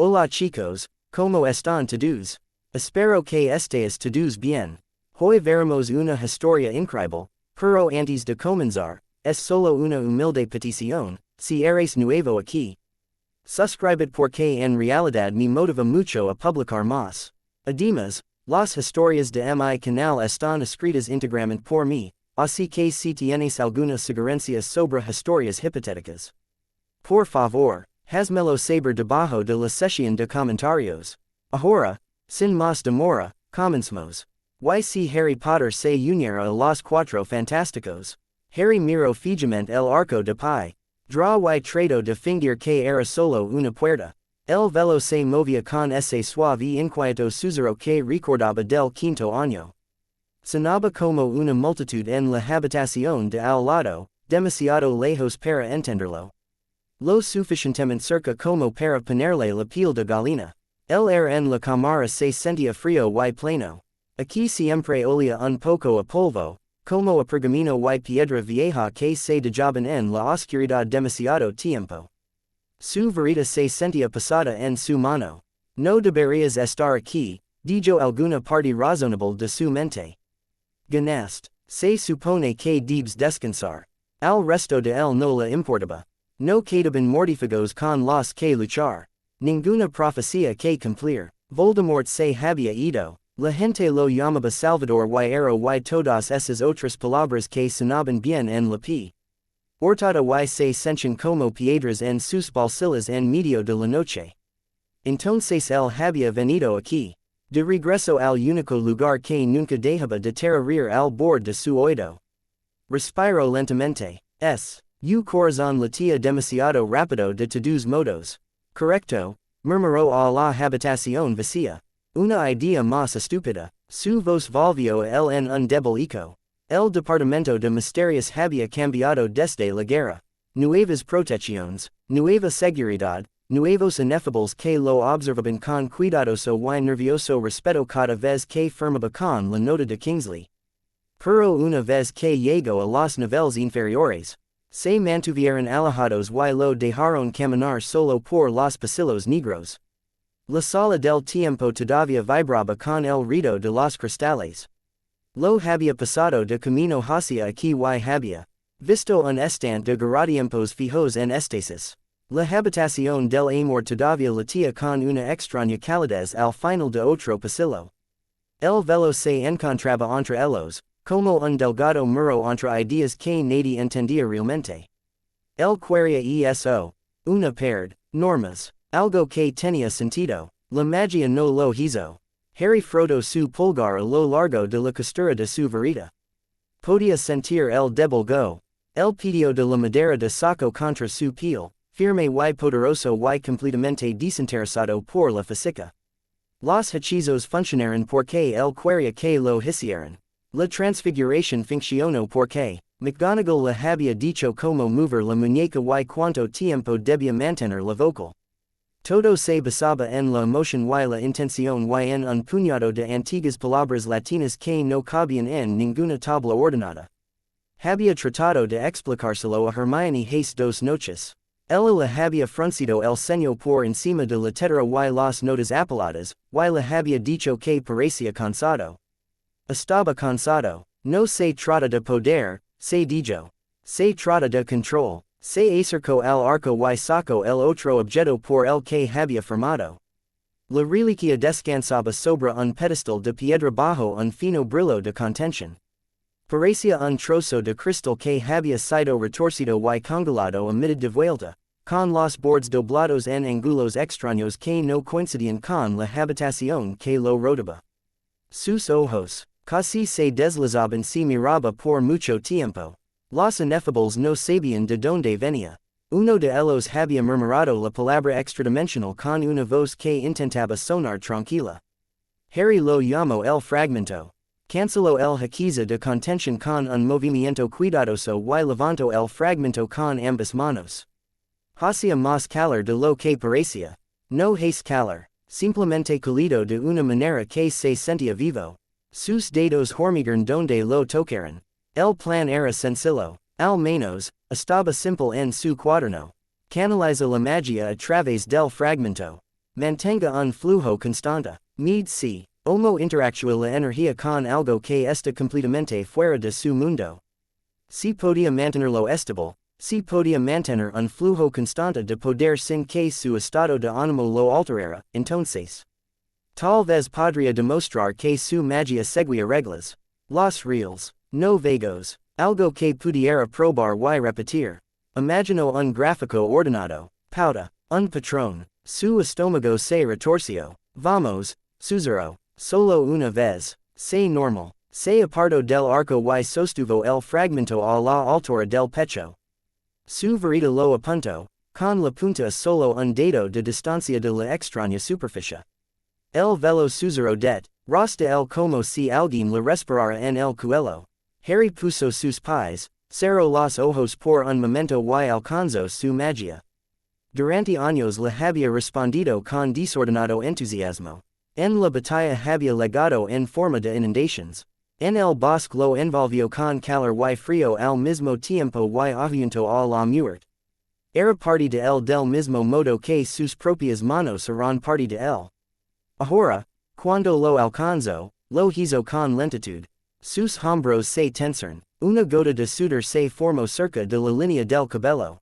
Hola chicos, ¿cómo están todos? Espero que estéis todos bien. Hoy veremos una historia increíble, pero antes de comenzar, es solo una humilde petición, si eres nuevo aquí. Suscribid porque en realidad me motiva mucho a publicar más. Además, las historias de mi canal están escritas íntegramente por mí, así que si tienes alguna sugerencia sobre historias hipotéticas, por favor, házmelo saber debajo de la sesión de comentarios. Ahora, sin más demora, comencemos. Y si Harry Potter se uniera a los Cuatro Fantásticos. Harry miró fijamente el arco de pie. Draw y trato de fingir que era solo una puerta. El velo se movía con ese suave y inquieto susurro que recordaba del quinto año. Sonaba como una multitud en la habitación de al lado, demasiado lejos para entenderlo. Lo suficientemente cerca como para ponerle la piel de gallina. El aire en la cámara se sentía frío y pleno. Aquí siempre olía un poco a polvo, como a pergamino y piedra vieja que se dejaban en la oscuridad demasiado tiempo. Su varita se sentía pesada en su mano. No deberías estar aquí, dijo alguna parte razonable de su mente. Ganast, se supone que debes descansar. Al resto de él no le importaba. No quedaban mortífagos con los que luchar. Ninguna profecía que cumplir. Voldemort se había ido. La gente lo llamaba Salvador y Héroe y todas esas otras palabras que sonaban bien en la P. Hortada y se sentían como piedras en sus bolsillos en medio de la noche. Entonces él había venido aquí. De regreso al único lugar que nunca dejaba de terrorir al borde de su oído. Respiró lentamente. Su corazón latía demasiado rápido de todos modos. Correcto, murmuró a la habitación vacía. Una idea más estúpida. Su voz volvió a él en un débil eco. El departamento de misterios había cambiado desde la guerra. Nuevas protecciones, nueva seguridad, nuevos inefables que lo observaban con cuidadoso y nervioso respeto cada vez que firmaba con la nota de Kingsley. Pero una vez que llegó a los niveles inferiores, se mantuvieron alejados y lo dejaron caminar solo por los pasillos negros. La sala del tiempo todavía vibraba con el ruido de los cristales. Lo había pasado de camino hacia aquí y había visto un estante de garatiempos fijos en estasis. La habitación del amor todavía latía con una extraña calidez al final de otro pasillo. El velo se encontraba entre ellos, como un delgado muro entre ideas que nadie entendía realmente. El quería eso, una pared, normas, algo que tenía sentido, la magia no lo hizo. Harry frotó su pulgar a lo largo de la costura de su varita. Podía sentir el débil go. El pidio de la madera de saco contra su piel, firme y poderoso y completamente desinteresado por la física. Los hechizos funcionaron porque él quería que lo hicieran. La transfiguración funcionó porque McGonagall le había dicho cómo mover la muñeca y cuánto tiempo debía mantener la vocal. Todo se basaba en la emoción y la intención y en un puñado de antiguas palabras latinas que no cabían en ninguna tabla ordenada. Había tratado de explicárselo a Hermione hace 2 noches. Ella le había fruncido el ceño por encima de la letra y las notas apeladas, y le había dicho que parecía cansado. Estaba cansado. No se trata de poder, se dijo. Se trata de control. Se acercó al arco y sacó el otro objeto por el que había firmado. La reliquia descansaba sobre un pedestal de piedra bajo un fino brillo de contención. Parecía un trozo de cristal que había sido retorcido y congelado a mitad de vuelta, con los bordes doblados en ángulos extraños que no coincidían con la habitación que lo rodeaba. Sus ojos, casi se deslizaban si miraba por mucho tiempo. Los inefables no sabían de dónde venía. Uno de ellos había murmurado la palabra extradimensional con una voz que intentaba sonar tranquila. Harry lo llamó el fragmento. Canceló el hechizo de contención con un movimiento cuidadoso y levantó el fragmento con ambas manos. Hacía más calor de lo que parecía. No es calor, simplemente cálido de una manera que se sentía vivo. Sus dedos hormiguearon donde lo tocaron. El plan era sencillo, al menos, estaba simple en su cuaderno. Canaliza la magia a través del fragmento. mantenga un flujo constante. Med si, homo interactúa la energía con algo que está completamente fuera de su mundo. Si podía mantenerlo estable, si podía mantener un flujo constante de poder sin que su estado de ánimo lo alterara, entonces tal vez podría demostrar que su magia seguía reglas. Los reales, no vagos, algo que pudiera probar y repetir. Imagino un gráfico ordenado, pauta, un patrón, su estómago se retorció, vamos, susurró, solo una vez, se normal, se apartó del arco y sostuvo el fragmento a la altura del pecho. Su verita lo apuntó, con la punta solo un dedo de distancia de la extraña superficie. El velo susurró det, rasta el como si alguien le respirara en el cuello. Harry puso sus pies, cerró los ojos por un momento y alcanzó su magia. Durante años le había respondido con desordenado entusiasmo. En la batalla había legado en forma de inundations. En el bosque lo envolvió con calor y frío al mismo tiempo y ahuyentó a la muerte. Era parte de él del mismo modo que sus propias manos eran parte de él. Ahora, cuando lo alcanzó, lo hizo con lentitud. Sus hombros se tensaron, una gota de sudor se formó cerca de la línea del cabello.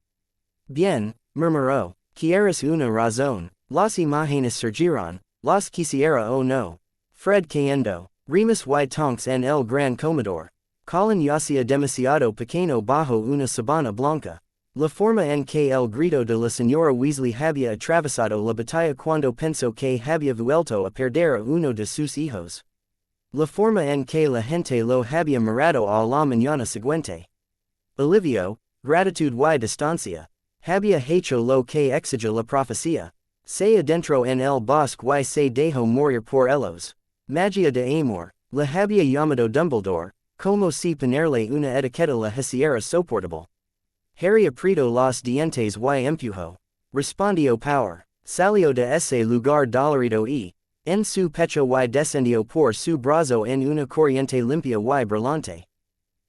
Bien, murmuró, quieres una razón, las imágenes surgirán, las quisiera o no. Fred cayendo, remas y tonks en el gran comedor. Colin yacía demasiado pequeño bajo una sabana blanca. La forma en que el grito de la señora Weasley había atravesado la batalla cuando pensó que había vuelto a perder a uno de sus hijos. La forma en que la gente lo había mirado a la mañana siguiente. Alivio, gratitud y distancia. Había hecho lo que exige la profecía. Se adentró en el bosque y se dejó morir por ellos. Magia de amor, la había llamado Dumbledore, como si ponerle una etiqueta la hiciera soportable. Harry apretó los dientes y empujó. Respondió power. Salió de ese lugar dolorido y, en su pecho y descendió por su brazo en una corriente limpia y brillante.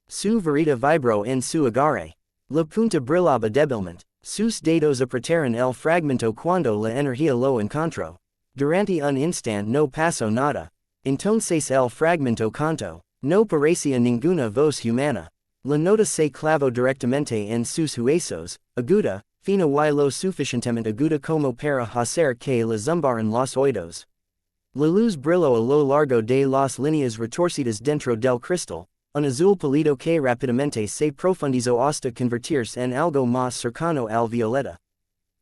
Su verita vibró en su agarre. La punta brillaba débilmente. Sus dedos apretaron el fragmento cuando la energía lo encontró. Durante un instante no pasó nada. Entonces el fragmento cantó. No parecía ninguna voz humana. La nota se clavó directamente en sus huesos, aguda, fina y lo suficientemente aguda como para hacer que le zumbaran los oídos. La luz brilló a lo largo de las líneas retorcidas dentro del cristal, un azul pálido que rápidamente se profundizó hasta convertirse en algo más cercano al violeta.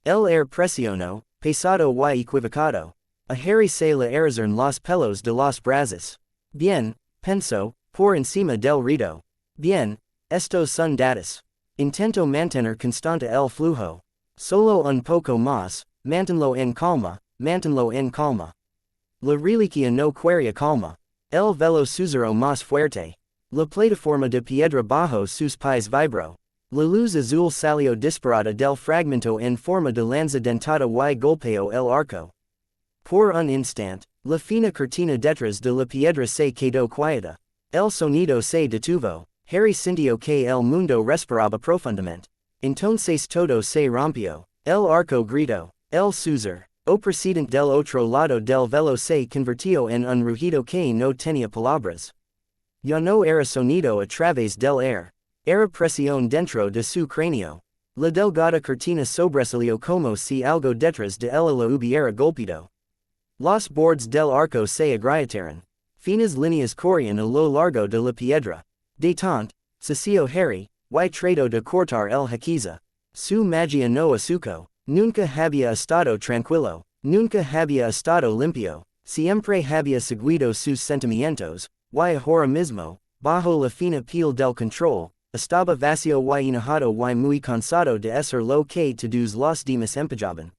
El aire presionó, pesado y equivocado. A Harry se le erizaron los pelos de los brazos. Bien, pensó, por encima del rito. Bien, estos son datos. Intento mantener constante el flujo. Solo un poco más, manténlo en calma, manténlo en calma. La reliquia no quería calma. El velo susurró más fuerte. La plataforma de piedra bajo sus pies vibró. La luz azul salió disparada del fragmento en forma de lanza dentada y golpeó el arco. Por un instante, la fina cortina detrás de la piedra se quedó quieta. El sonido se detuvo. Harry sintió que el mundo respiraba profundamente. Entonces todo se rompió. El arco gritó. El susur, o precedente del otro lado del velo se convirtió en un rugido que no tenía palabras. Ya no era sonido a través del aire. Era presión dentro de su cráneo. La delgada cortina sobresalió como si algo detrás de él lo hubiera golpeado. Los bordes del arco se agrietaron. Finas líneas corrían a lo largo de la piedra. De tant, sació Harry, y trató de cortar el hechizo. Su magia no asuco. Nunca había estado tranquilo. Nunca había estado limpio. Siempre había seguido sus sentimientos, y ahora mismo, bajo la fina piel del control, estaba vacío y enojado y muy cansado de ser lo que todos los demás empujaban.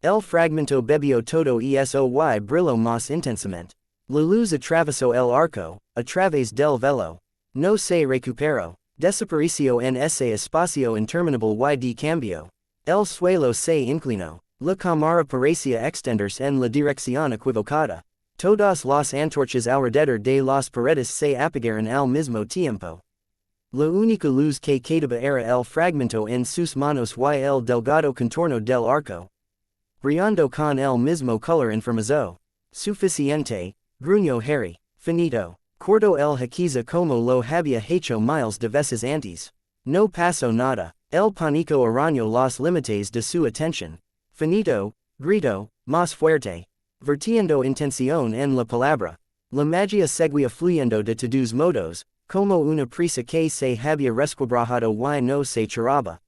El fragmento bebió todo y eso y brilló más intensamente. La luz atravesó el arco, a través del velo. No se recuperó. Desapareció en ese espacio interminable y de cambio. El suelo se inclinó. La cámara parecía extenderse en la dirección equivocada. Todas las antorchas alrededor de las paredes se apagaron al mismo tiempo. La única luz que quedaba era el fragmento en sus manos y el delgado contorno del arco. Brillando con el mismo color informazo. Suficiente, gruñó Harry. Finito. Corto el haquiza como lo había hecho miles de veces antes. No pasó nada. El pánico arañó los límites de su atención. Finito, grito, más fuerte. Vertiendo intención en la palabra. La magia seguía fluyendo de todos modos, como una prisa que se había resquebrajado y no se cheraba.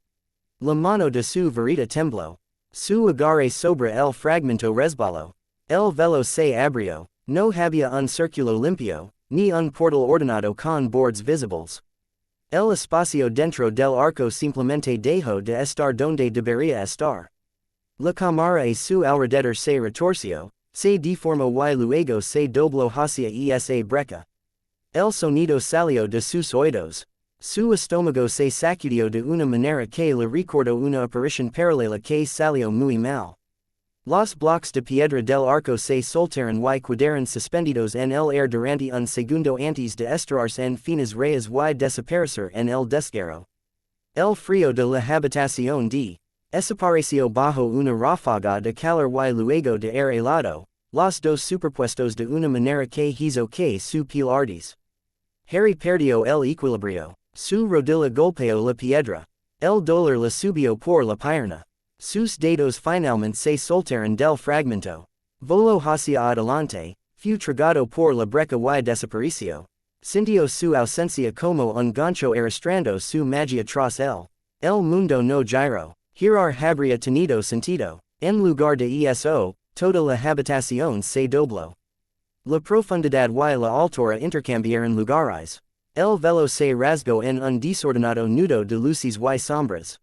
La mano de su varita tembló. Su agarre sobre el fragmento resbaló. El velo se abrió. No había un círculo limpio, ni un portal ordenado con bordes visibles. El espacio dentro del arco simplemente dejó de estar donde debería estar. La cámara a su alrededor se retorció, se deformó y luego se dobló hacia esa brecha. El sonido salió de sus oídos. Su estómago se sacudió de una manera que le recordó una aparición paralela que salió muy mal. Los blocos de piedra del arco se soltaron y quedaron suspendidos en el aire durante un segundo antes de estirarse en finas rayas y desaparecer en el desgarro. El frío de la habitación desapareció bajo una ráfaga de calor y luego de aire helado, los dos superpuestos de una manera que hizo que su piel ardiese. Harry perdió el equilibrio. Su rodilla golpeó la piedra. El dolor le subió por la pierna. Sus dedos finalmente se soltaron del fragmento. Voló hacia adelante, fue tragado por la brecha y desapareció. Sintió su ausencia como un gancho arrastrando su magia tras él. El mundo no giró. Girar habría tenido sentido. En lugar de eso, toda la habitación se dobló. La profundidad y la altura intercambiaron lugares. El velo se rasgó en un desordenado nudo de luces y sombras.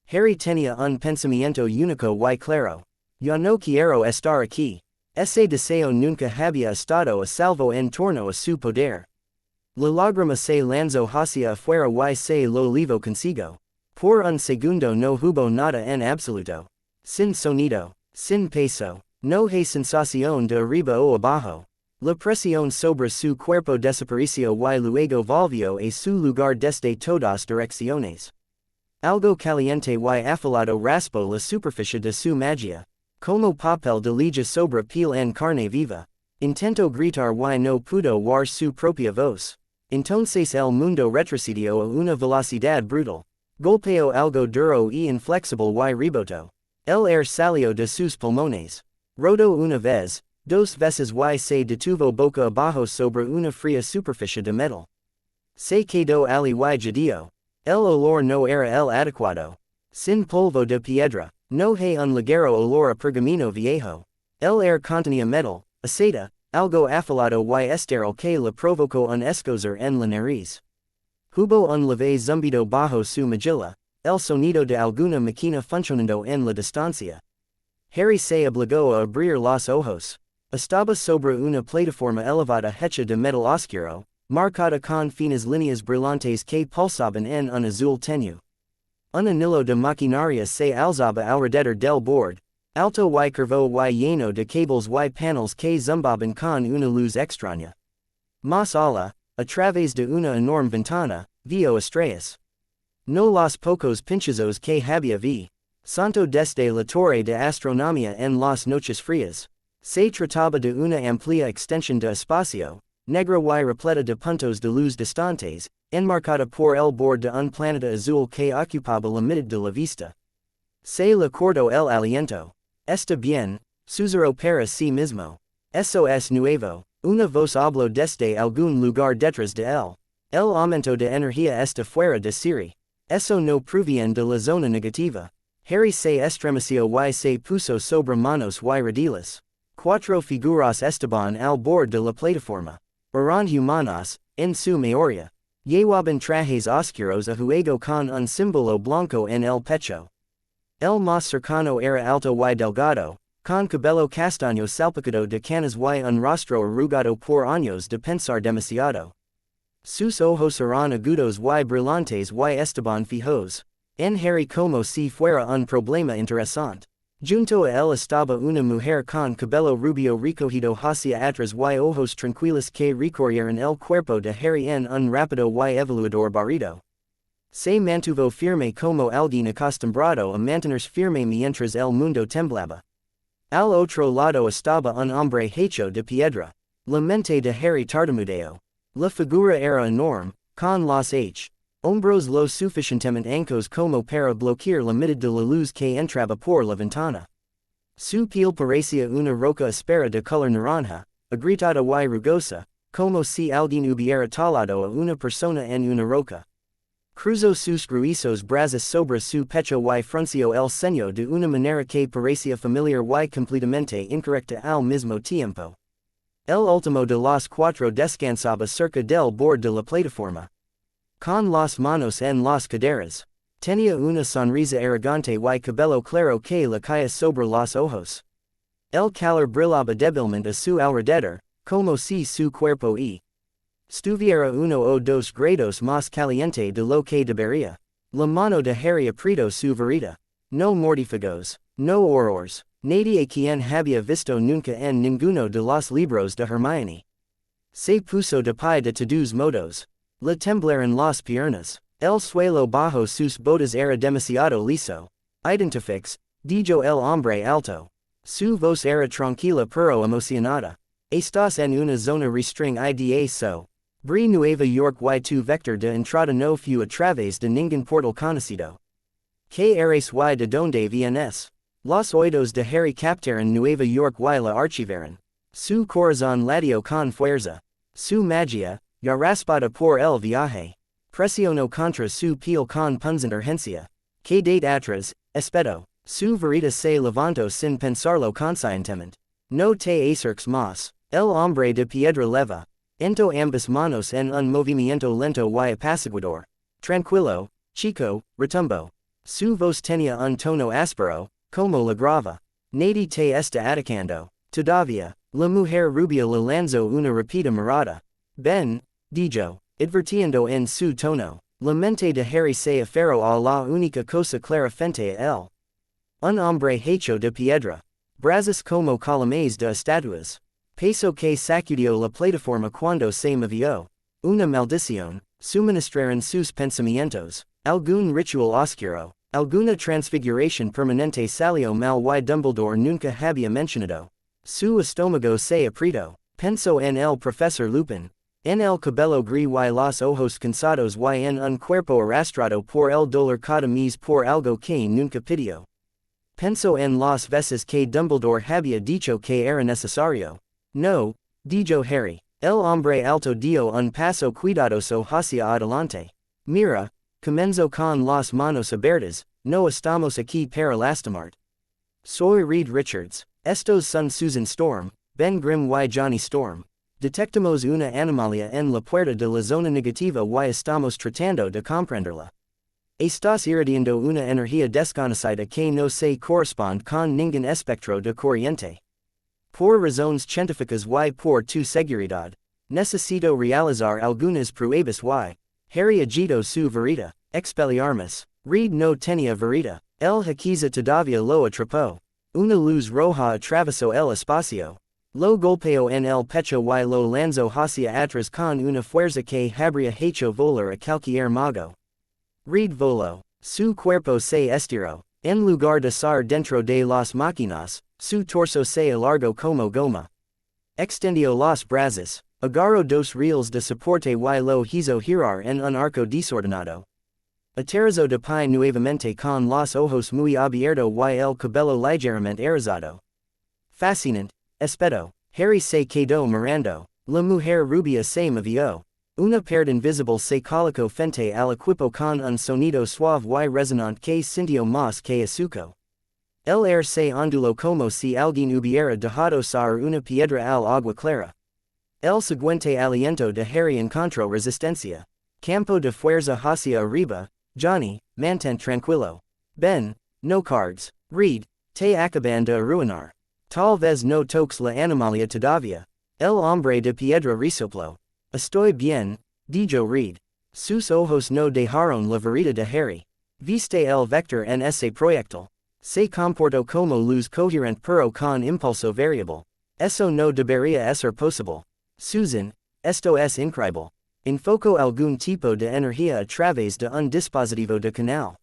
Harry tenía un pensamiento único y claro. Ya no quiero estar aquí. Ese deseo nunca había estado a salvo en torno a su poder. La lágrima se lanzó hacia afuera y se lo llevó consigo. Por un segundo no hubo nada en absoluto. Sin sonido, sin peso, no hay sensación de arriba o abajo. La presión sobre su cuerpo desapareció y luego volvió a su lugar desde todas direcciones. Algo caliente y afilado raspó la superficie de su magia. Como papel de lija sobre piel en carne viva. Intentó gritar y no pudo oír su propia voz. Entonces el mundo retrocedió a una velocidad brutal. Golpeó algo duro y inflexible y rebotó. El aire salió de sus pulmones. Rodó una vez, dos veces y se detuvo boca abajo sobre una fría superficie de metal. Se quedó ali y jadío. El olor no era el adecuado. Sin polvo de piedra, no hay un ligero olor a pergamino viejo. El aire contenía metal, aceta, algo afilado y estéril que le provocó un escozor en la nariz. Hubo un leve zumbido bajo su mejilla, el sonido de alguna máquina funcionando en la distancia. Harry se obligó a abrir los ojos. Estaba sobre una plataforma elevada hecha de metal oscuro, marcada con finas líneas brillantes que pulsaban en un azul tenue. Un anillo de maquinaria se alzaba alrededor del borde, alto y curvo y lleno de cables y panels que zumbaban con una luz extraña. Más allá, a través de una enorme ventana, vio estrellas. No los pocos pinchazos que había vi. Santo desde la torre de astronomía en las noches frías. Se trataba de una amplia extensión de espacio, negra y repleta de puntos de luz distantes, enmarcada por el borde de un planeta azul que ocupaba la mitad de la vista. Se le cortó el aliento. Está bien, susurró para sí mismo. Eso es nuevo. Una voz habló desde algún lugar detrás de él. El aumento de energía está fuera de serie. Eso no proviene de la zona negativa. Harry se estremeció y se puso sobre manos y rodillas. Cuatro figuras estaban al borde de la plataforma. Eran humanas, en su mayoría. Llevaban trajes oscuros a juego con un símbolo blanco en el pecho. El más cercano era alto y delgado, con cabello castaño salpicado de canas y un rostro arrugado por años de pensar demasiado. Sus ojos eran agudos y brillantes y estaban fijos. En Harry como si fuera un problema interesante. Junto a él estaba una mujer con cabello rubio recogido hacia atrás y ojos tranquilos que recorrieron el cuerpo de Harry en un rápido y evaluador barrido. Se mantuvo firme como alguien acostumbrado a mantenerse firme mientras el mundo temblaba. Al otro lado estaba un hombre hecho de piedra. La mente de Harry tartamudeo. La figura era enorme, con los hombros lo suficientemente anchos como para bloquear la mitad de la luz que entraba por la ventana. Su piel parecía una roca áspera de color naranja, agrietada y rugosa, como si alguien hubiera talado a una persona en una roca. Cruzó sus gruesos brazos sobre su pecho y frunció el ceño de una manera que parecía familiar y completamente incorrecta al mismo tiempo. El último de los cuatro descansaba cerca del borde de la plataforma. Con las manos en las caderas. Tenía una sonrisa arrogante y cabello claro que le caía sobre los ojos. El calor brillaba débilmente a su alrededor, como si su cuerpo estuviera 1 o 2 grados más caliente de lo que debería. La mano de Harry apretó su varita. No mortífagos, no horrors, nadie quien había visto nunca en ninguno de los libros de Hermione. Se puso de pie de todos modos. Le temblaron las piernas. El suelo bajo sus botas era demasiado liso. Identifiques, dijo el hombre alto. Su voz era tranquila pero emocionada. Estás en una zona restringida so. Bree Nueva York y tu vector de entrada no fue a través de ningún portal conocido. Que eres y de donde vienes? Los oídos de Harry captaron Nueva York y la archivaron. Su corazón latió con fuerza. Su magia, ya raspada por el viaje. Presionó contra su piel con punzante urgencia. Que date atrás, espeto. Su varita se levantó sin pensarlo conscientemente. No te acerques más. El hombre de piedra leva. Ento ambas manos en un movimiento lento y apaciguador. Tranquilo, chico, retumbo. Su voz tenía un tono áspero, como la grava. Nadie te está atacando. Todavía, la mujer rubia le lanzó una rápida mirada. Ben, dijo, advirtiendo en su tono. La mente de Harry se aferró a la única cosa clara frente a él. Un hombre hecho de piedra. Brazos como columnas de estatuas. Peso que sacudió la plataforma cuando se movió. Una maldición, suministraron sus pensamientos. Algún ritual oscuro. Alguna transfiguración permanente salió mal y Dumbledore nunca había mencionado. Su estómago se apretó. Pensó en el profesor Lupin. En el cabello gris y los ojos cansados y en un cuerpo arrastrado por el dolor cada mes por algo que nunca pidió. Pensó en las veces que Dumbledore había dicho que era necesario. No, dijo Harry. El hombre alto dio un paso cuidadoso hacia adelante. Mira, comenzó con las manos abiertas, no estamos aquí para lastimarte. Soy Reed Richards. Estos son Susan Storm, Ben Grimm y Johnny Storm. Detectamos una anomalía en la puerta de la zona negativa y estamos tratando de comprenderla. Estás irradiando una energía desconocida que no se corresponde con ningún espectro de corriente. Por razones científicas y por tu seguridad, necesito realizar algunas pruebas y Harry agitó su varita. Expelliarmus. Reed no tenía varita. El Hakiza todavía lo atrapó. Una luz roja atravesó el espacio. Lo golpeó en el pecho y lo lanzó hacia atrás con una fuerza que habría hecho volar a cualquier mago. Reed voló. Su cuerpo se estiró. En lugar de ser dentro de las máquinas, su torso se alargó como goma. Extendió los brazos. Agarró dos reels de soporte y lo hizo girar en un arco desordenado. Aterrizó de pie nuevamente con los ojos muy abiertos y el cabello ligeramente erizado. Fascinante. Espeto. Harry se quedó mirando. La mujer rubia se movió. Una pared invisible se colocó frente al equipo con un sonido suave y resonante que sintió más que azúcar. El aire se onduló como si alguien hubiera dejado caer una piedra al agua clara. El siguiente aliento de Harry encontró resistencia. Campo de fuerza hacia arriba. Johnny, mantén tranquilo. Ben, no cards. Reed, te acaban de arruinar. Tal vez no toques la anomalía todavía. El hombre de piedra resopló. Estoy bien, dijo Reed. Sus ojos no dejaron la varita de Harry. Viste el vector en ese proyectil. Se comportó como luz coherente pero con impulso variable. Eso no debería ser posible. Susan, esto es increíble. Enfocó algún tipo de energía a través de un dispositivo de canal.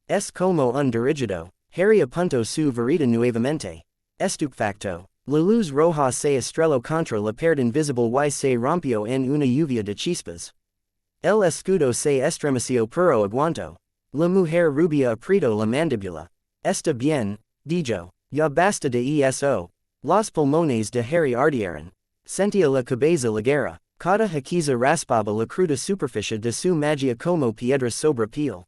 Es como un dirigido. Harry apuntó su varita nuevamente. Estupefacto. La luz roja se estrelló contra la pared invisible y se rompió en una lluvia de chispas. El escudo se estremeció pero aguantó. La mujer rubia apretó la mandíbula. Está bien, dijo. Ya basta de eso. Los pulmones de Harry ardieron. Sentía la cabeza ligera. Cada jaquiza raspaba la cruda superficie de su magia como piedras sobre piel.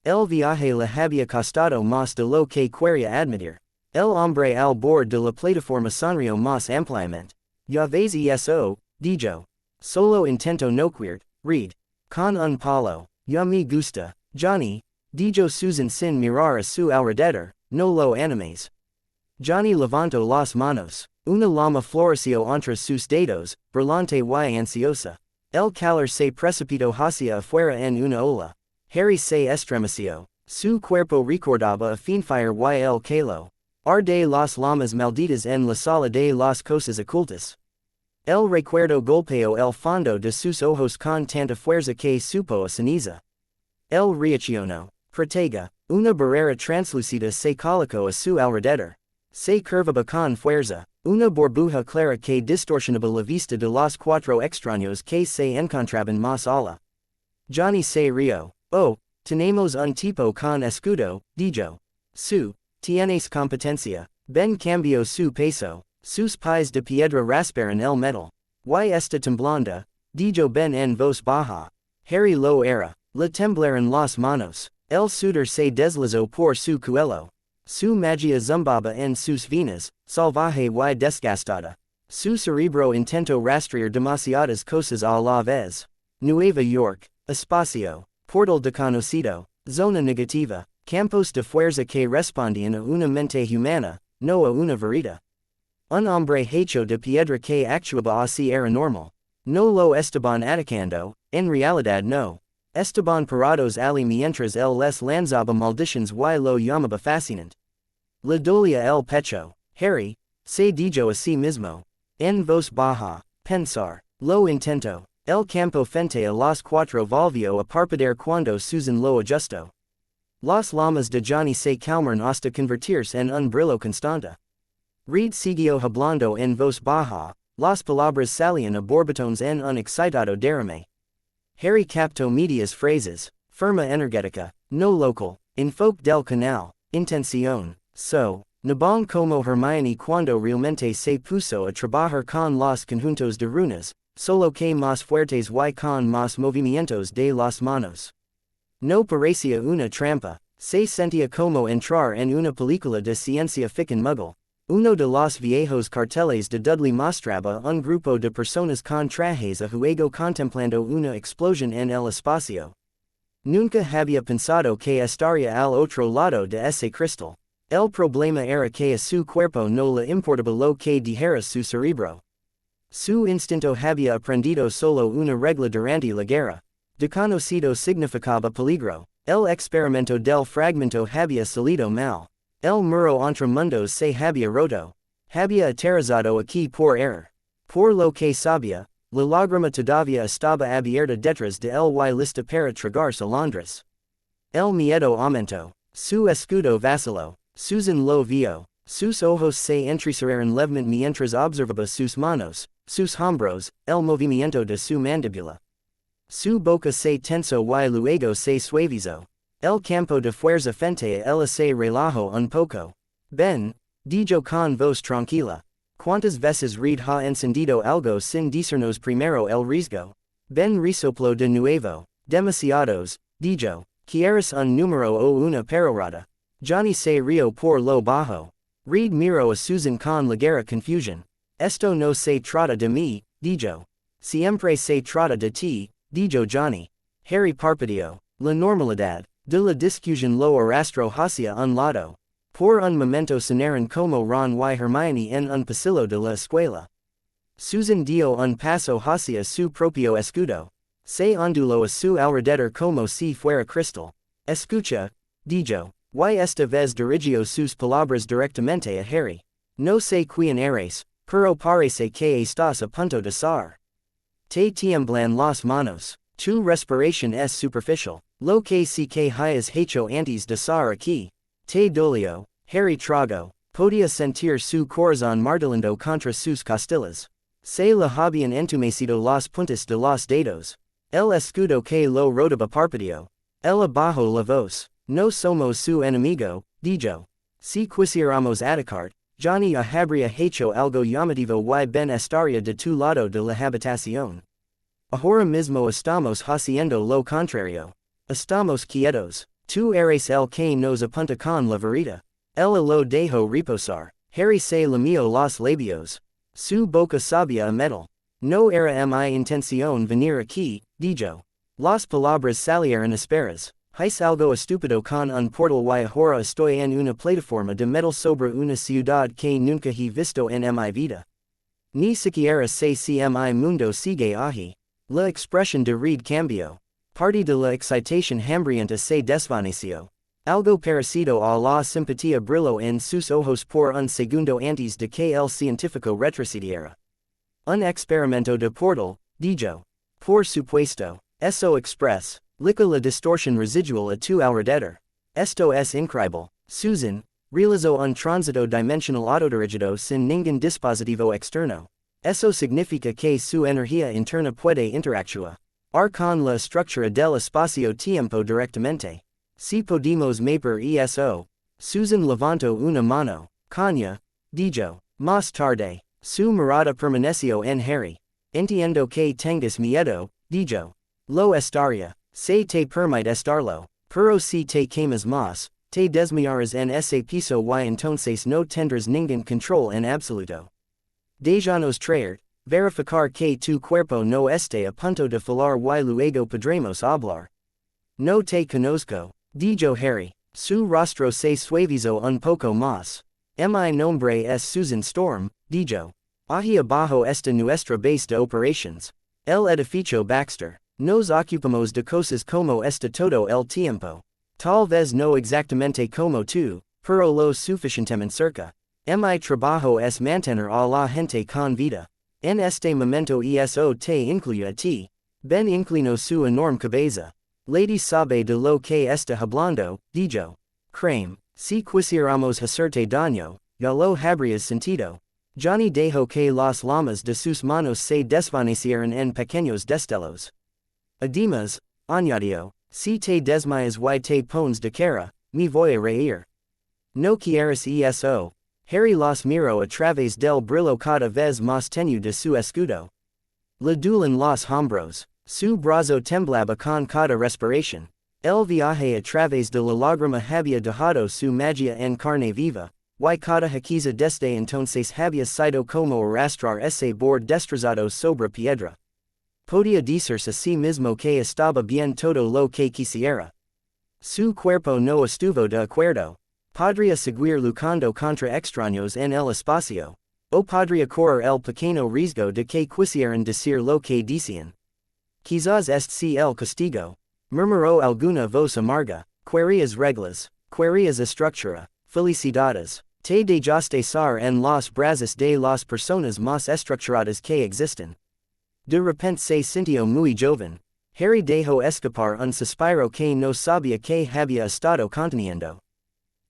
El viaje le había costado más de lo que quería admitir. El hombre al bord de la plataforma sonrió más ampliamente. Ya ves eso, dijo. Solo intento no read. Con un palo. Ya me gusta, Johnny, dijo Susan sin mirar a su alrededor, no lo animes. Johnny levantó las manos. Una llama floreció entre sus dedos, brillante y ansiosa. El calor se precipitó hacia afuera en una ola. Harry se estremeció. Su cuerpo recordaba a finfire y el calor. Arde las llamas malditas en la sala de las cosas ocultas. El recuerdo golpeó el fondo de sus ojos con tanta fuerza que supo a ceniza. El reaccionó. Protega. Una barrera translúcida se colocó a su alrededor. Se curvaba con fuerza. Una burbuja clara que distorsionaba la vista de los cuatro extraños que se encontraban más allá. Johnny se rió. Oh, tenemos un tipo con escudo, dijo. Tienes competencia. Ben cambió su peso. Sus pies de piedra rasparon el metal. Y está temblando, dijo Ben en voz baja. Harry lo era. Le temblaron las manos. El sudor se deslizó por su cuello. Su magia zumbaba en sus venas, salvaje y desgastada. Su cerebro intentó rastrear demasiadas cosas a la vez. Nueva York, espacio, portal de conocido, zona negativa, campos de fuerza que respondían a una mente humana, no a una verita. Un hombre hecho de piedra que actuaba así era normal. No lo estaban atacando, en realidad no. Estaban parados allí mientras él les lanzaba maldiciones y lo llamaba fascinante. Le dolía el pecho. Harry, se dijo a sí mismo. En voz baja, pensar. Lo intento. El campo frente a los cuatro volvió a parpadear cuando Susan lo ajustó. Las llamas de Johnny se calmaron hasta convertirse en un brillo constante. Reed siguió hablando en voz baja, las palabras salían a borbotones en un excitado derrame. Harry captó medias frases, firma energética, no local, enfoque del canal, intención, nabong como Hermione cuando realmente se puso a trabajar con los conjuntos de runas, solo que más fuertes y con más movimientos de las manos. No parecía una trampa, se sentía como entrar en una película de ciencia ficción muggle. Uno de los viejos carteles de Dudley mostraba un grupo de personas con trajes a juego contemplando una explosión en el espacio. Nunca había pensado que estaría al otro lado de ese cristal. El problema era que a su cuerpo no le importaba lo que dijera su cerebro. Su instinto había aprendido solo una regla durante la guerra. Desconocido significaba peligro. El experimento del fragmento había salido mal. El muro entre mundos se había roto. Había aterrizado aquí por error. Por lo que sabía, la lágrima todavía estaba abierta detrás de él y lista para tragarse a Londres. El miedo aumentó. Su escudo vaciló. Susan lo vio. Sus ojos se entrecerraron levemente mientras observaba sus manos, sus hombros, el movimiento de su mandíbula. Su boca se tensó y luego se suavizó. El campo de fuerza frente a ella se relajó un poco. Ben, dijo con voz tranquila. ¿Cuántas veces Reed ha encendido algo sin discernos primero el riesgo? Ben resopló de nuevo. Demasiados, dijo. ¿Quieres un número o una perorata? Johnny se rió por lo bajo. Reed miró a Susan con ligera confusión. Esto no se trata de mí, dijo. Siempre se trata de ti, dijo Johnny. Harry parpadeó. La normalidad de la discusión lo arrastró hacia un lado. Por un momento sonaron como Ron y Hermione en un pasillo de la escuela. Susan dio un paso hacia su propio escudo. Se onduló a su alrededor como si fuera cristal. Escucha, dijo. Y esta vez dirigió sus palabras directamente a Harry. No sé quién eres, pero parece que estás a punto de sar. Te tiemblan las manos. Tu respiración es superficial. Lo que sí que hayas hecho antes de sar aquí. Te dolió. Harry tragó. Podia sentir su corazón martelando contra sus costillas. Se la habían entumecido los puntos de los dedos. El escudo que lo rotaba parpadeó. Ella bajó la voz. No somos su enemigo, dijo. Si quisiéramos atacar, Johnny habría hecho algo llamativo y ben estaría de tu lado de la habitación. Ahora mismo estamos haciendo lo contrario. Estamos quietos. Tú eres el que nos apunta con la varita. Ella lo dejó reposar. Harry se lamió los labios. Su boca sabía a metal. No era mi intención venir aquí, dijo. Las palabras salieron ásperas. Hice algo estúpido con un portal y ahora estoy en una plataforma de metal sobre una ciudad que nunca he visto en mi vida. Ni siquiera sé si mi mundo sigue ahí. La expresión de Reed cambió. Parte de la excitación hambrienta se desvaneció. Algo parecido a la simpatía brilló en sus ojos por un segundo antes de que el científico retrocediera. Un experimento de portal, dijo. Por supuesto. Eso express. Lica la distorsión residual a tu alrededor. Esto es increíble. Susan realizó un tránsito dimensional autodirigido sin ningún dispositivo externo. Eso significa que su energía interna puede interactuar con la estructura del espacio-tiempo directamente. Si podemos medir eso. Susan levantó una mano. Caña, dijo. Más tarde, su mirada permaneció en Harry. Entiendo que tengas miedo, dijo. Lo estaría. Se te permite estarlo. Pero si te quemas más, te desmayarás en ese piso y entonces no tendrás ningún control en absoluto. Déjanos traer, verificar que tu cuerpo no esté a punto de fallar y luego podremos hablar. No te conozco, dijo Harry. Su rostro se suavizó un poco más. Mi nombre es Susan Storm, dijo. Ahí abajo está nuestra base de operations. El edificio Baxter. Nos ocupamos de cosas como esta todo el tiempo. Tal vez no exactamente como tú, pero lo suficientemente cerca. Mi trabajo es mantener a la gente con vida. En este momento eso te incluye a ti. Ben inclinó su enorme cabeza. Lady sabe de lo que está hablando, dijo. Crame, si quisiéramos hacerte daño, ya lo habrías sentido. Johnny dejó que las lamas de sus manos se desvanecieran en pequeños destellos. Además, añadió, si te desmayas y te pones de cara, me voy a reír. No quieres eso. Harry los miró a través del brillo cada vez más tenue de su escudo. Le duelen los hombros. Su brazo temblaba con cada respiración. El viaje a través de la lágrima había dejado su magia en carne viva, y cada jaquiza desde entonces había sido como arrastrar ese borde destrozado sobre piedra. Podía decirse a sí mismo que estaba bien todo lo que quisiera. Su cuerpo no estuvo de acuerdo. Podría seguir luchando contra extraños en el espacio. O podría correr el pequeño riesgo de que quisieran decir lo que decían. Quizás este el castigo. Murmuró alguna voz amarga. Querías reglas. Querías estructura. Felicidades. Te dejaste estar en los brazos de las personas más estructuradas que existen. De repente se sintió muy joven. Harry dejó escapar un suspiro que no sabía que había estado conteniendo.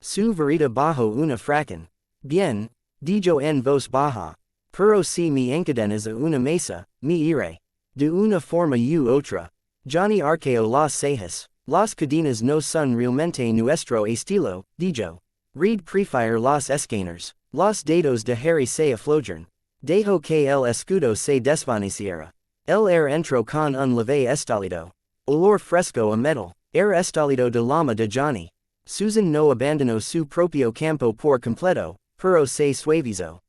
Su varita bajo una fracción. Bien, dijo en voz baja. Pero si me encadenas a una mesa, me iré. De una forma u otra. Johnny arqueó las cejas. Las cadenas no son realmente nuestro estilo, dijo. Reed prefiere los escáneres. Los dedos de Harry se aflojaron. Dejó que el escudo se desvaneciera. El air entró con un leve estallido. Olor fresco a metal. Air estallido de lama de Johnny. Susan no abandonó su propio campo por completo, pero se suavizó.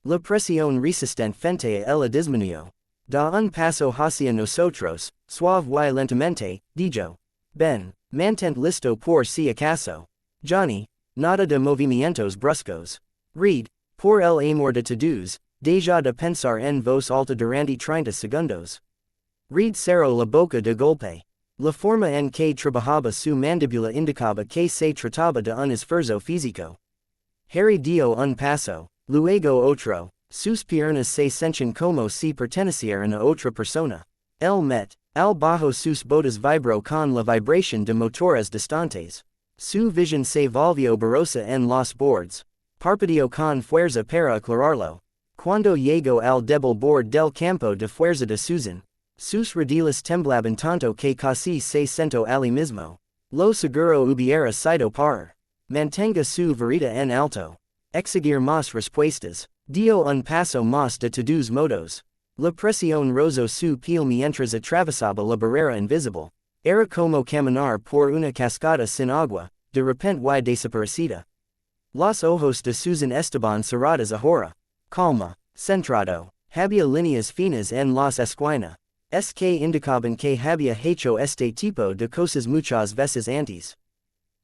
La presión resistente frente a ella disminuyó. Da un paso hacia nosotros, suave y lentamente, dijo. Ben, mantente listo por si acaso. Johnny, nada de movimientos bruscos. Reed, por el amor de todos, deja de pensar en voz alta durante 30 segundos. Reed cerró la boca de golpe. La forma en que trabajaba su mandíbula indicaba que se trataba de un esfuerzo físico. Harry dio un paso, luego otro. Sus piernas se sentían como si pertenecieran a otra persona. El met, al bajo sus botas vibró con la vibración de motores distantes. Su visión se volvió borrosa en los bordes. Parpadio con fuerza para aclararlo. Cuando llego al borde del campo de fuerza de Susan. Sus rodillas temblaban tanto que casi se sentó allí mismo. Lo seguro hubiera sido par. Mantenga su verita en alto. Exigir más respuestas. Dio un paso más de todos modos. La presión rozó su piel mientras atravesaba la barrera invisible. Era como caminar por una cascada sin agua, de repente y desaparecida. Los ojos de Susan estaban cerrados ahora. Calma, centrado. Había líneas finas en las esquinas. Es que indicaban que había hecho este tipo de cosas muchas veces antes.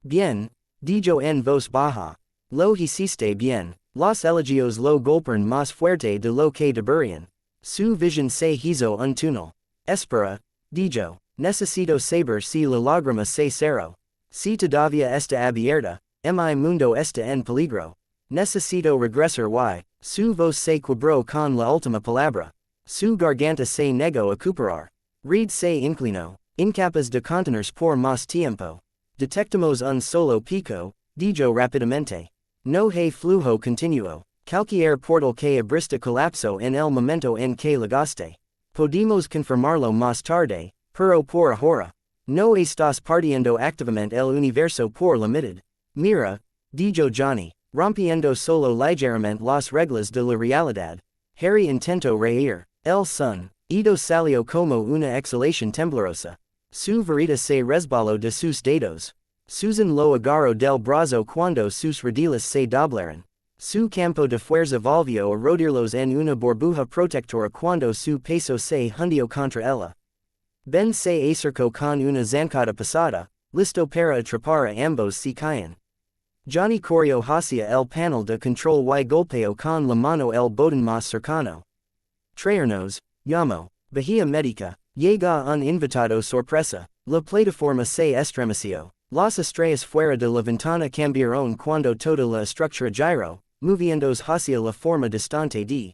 Bien, dijo en voz baja. Lo hiciste bien. Los elogios lo golpearon más fuerte de lo que deberían. Su visión se hizo un túnel. Espera, dijo. Necesito saber si la lágrima se cerró. Si todavía está abierta, mi mundo está en peligro. Necesito regresar y. Su voz se quebró con la última palabra. Su garganta se negó a cooperar. Reed se inclinó. Incapaz de contenerse por más tiempo. Detectamos un solo pico, dijo rápidamente. No hay flujo continuo. Cualquier portal que abriste colapsó en el momento en que llegaste. Podemos confirmarlo más tarde, pero por ahora. No estás partiendo activamente el universo por la mitad. Mira, dijo Johnny, rompiendo solo ligeramente las reglas de la realidad. Harry intentó reír. El son, Ido salió como una exhalación temblorosa. Su verita se resbaló de sus dedos. Susan lo agarró del brazo cuando sus rodillas se doblaron. Su campo de fuerza volvió a rodearlos en una burbuja protectora cuando su peso se hundió contra ella. Ben se acercó con una zancada pasada, listo para atrapar a ambos si caen. Johnny corrió hacia el panel de control y golpeó con la mano el botón más cercano. Traernos, llamo, Bahía Médica, llega un invitado sorpresa, la plataforma se estremeció, las estrellas fuera de la ventana cambiaron cuando toda la estructura giró, moviéndose hacia la forma distante de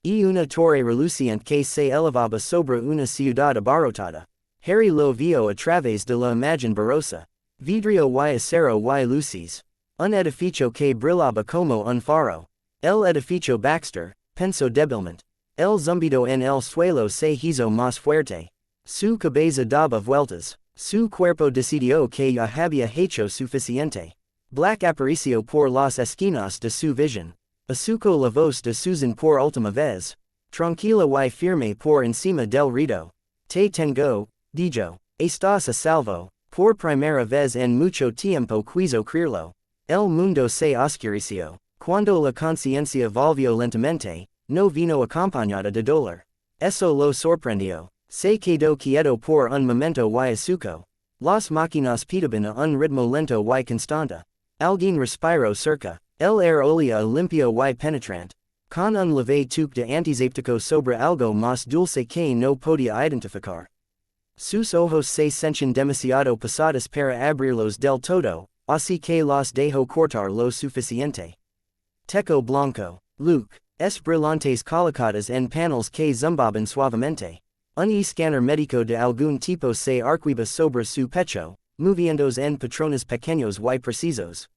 y una torre reluciente que se elevaba sobre una ciudad abarrotada. Harry lo vio a través de la imagen borrosa. Vidrio y acero y luces. Un edificio que brillaba como un faro. El edificio Baxter, pensó débilmente. El zumbido en el suelo se hizo más fuerte. Su cabeza daba vueltas. Su cuerpo decidió que ya había hecho suficiente. Black apareció por las esquinas de su visión. Asuco la voz de Susan por última vez. Tranquila y firme por encima del ruido. Te tengo, dijo. Estás a salvo. Por primera vez en mucho tiempo quiso creerlo. El mundo se oscureció. Cuando la conciencia volvió lentamente, no vino acompañada de dolor. Eso lo sorprendió. Se quedó quieto por un momento y asuco. Las máquinas pitaban a un ritmo lento y constante. Alguien respiró cerca. El air olía limpio y penetrante. Con un leve toque de antiséptico sobre algo más dulce que no podía identificar. Sus ojos se sentían demasiado pesados para abrirlos del todo, así que los dejó cortar lo suficiente. Teco blanco. Luke. Es brillantes colocadas en panels que zumbaban suavemente. Un escáner médico de algún tipo se arquiva sobre su pecho, moviéndose en patrones pequeños y precisos.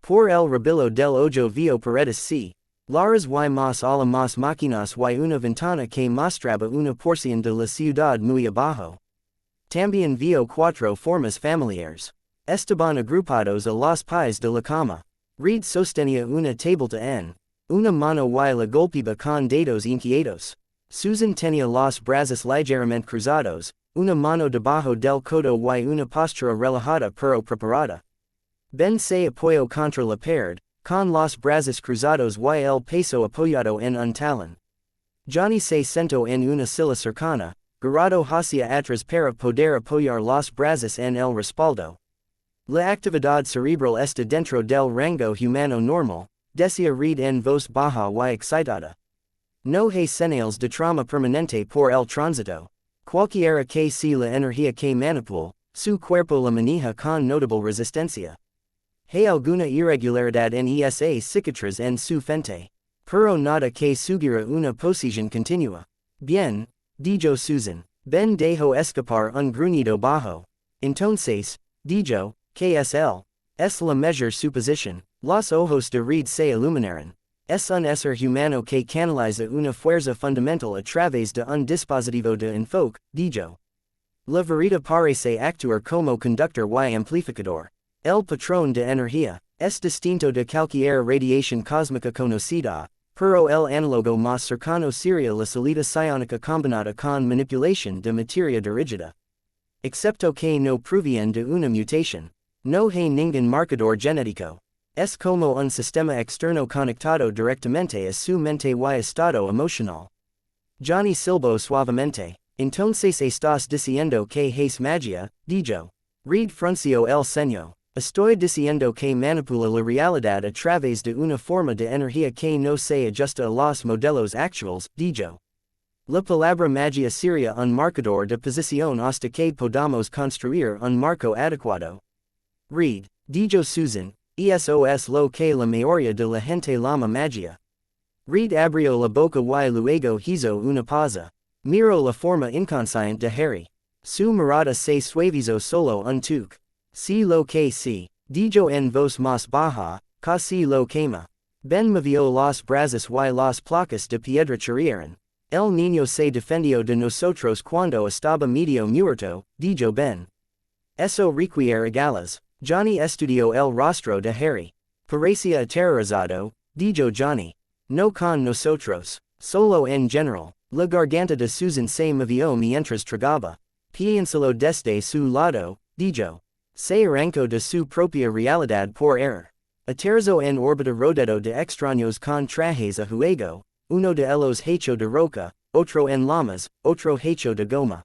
Por el rabillo del ojo vio paredes sí. Laras y más a la más máquinas y una ventana que mostraba una porción de la ciudad muy abajo. También vio cuatro formas familiares. Estaban agrupados a los pies de la cama. Reed sostenía una tableta en una mano y la golpeaba con dedos inquietos. Susan tenía los brazos ligeramente cruzados, una mano debajo del codo y una postura relajada pero preparada. Ben se apoyó contra la pared, con los brazos cruzados y el peso apoyado en un talón. Johnny se sentó en una silla cercana, girado hacia atrás para poder apoyar los brazos en el respaldo. La actividad cerebral está dentro del rango humano normal, decía Reed en voz baja y excitada. No hay señales de trauma permanente por el tránsito. Cualquiera que sea la energía que manipula, su cuerpo la maneja con notable resistencia. Hay alguna irregularidad en esa cicatriz en su frente. Pero nada que sugiera una posición continua. Bien, dijo Susan. Ben dejó escapar un gruñido bajo. Entonces, dijo, ¿qué es él? Es la measure suposición, los ojos de read se iluminaron. Es un ser humano que canaliza una fuerza fundamental a través de un dispositivo de enfoque, dijo. La verita parece actuar como conductor y amplificador. El patrón de energía es distinto de cualquier radiación cósmica conocida, pero el análogo más cercano sería la salida psiónica combinada con manipulación de materia dirigida. Excepto que no proviene de una mutación. No hay ningún marcador genético. Es como un sistema externo conectado directamente a su mente y estado emocional. Johnny silbó suavemente. Entonces estás diciendo que es magia, dijo. Reed frunció el ceño. Estoy diciendo que manipula la realidad a través de una forma de energía que no se ajusta a los modelos actuales, dijo. La palabra magia sería un marcador de posición hasta que podamos construir un marco adecuado. Reed, dijo Susan, eso es lo que la mayoría de la gente llama magia. Reed abrió la boca y luego hizo una pausa. Miró la forma inconsciente de Harry. Su mirada se suavizó solo un toque. Si lo que sí, dijo en voz más baja, casi lo quema. Ben movió los brazos y las placas de piedra chirriaron. El niño se defendió de nosotros cuando estaba medio muerto, dijo Ben. Eso requiere galas. Johnny estudió el rostro de Harry. Parecía aterrorizado, dijo Johnny. No con nosotros, solo en general. La garganta de Susan se movió mientras tragaba. Piénsalo desde su lado, dijo. Se arrancó de su propia realidad por error. Aterrizó en órbita rodeado de extraños con trajes a juego, uno de ellos hecho de roca, otro en llamas, otro hecho de goma.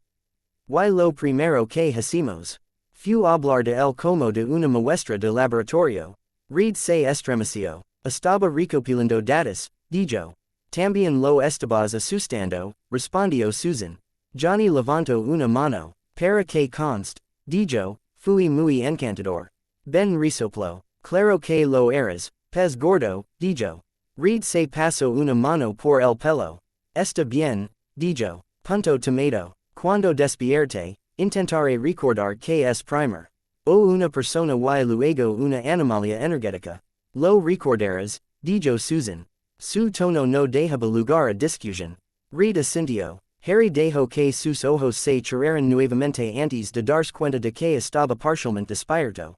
Y lo primero que hicimos fue hablar de él como de una muestra de laboratorio. Reed se estremeció. Estaba recopilando datos, dijo. También lo estabas asustando, respondió Susan. Johnny levantó una mano. Para que conste, dijo. Fui muy encantador. Ben resopló. Claro que lo eres, pez gordo, dijo. Reed se pasó una mano por el pelo. Está bien, dijo. Punto tomato. Cuando despierte, intentaré recordar que es primer. O una persona y luego una anomalía energética. Lo recordarás, dijo Susan. Su tono no dejaba lugar a discusión. Reed asintió. Harry dejó que sus ojos se cerraran nuevamente antes de darse cuenta de que estaba parcialmente despierto.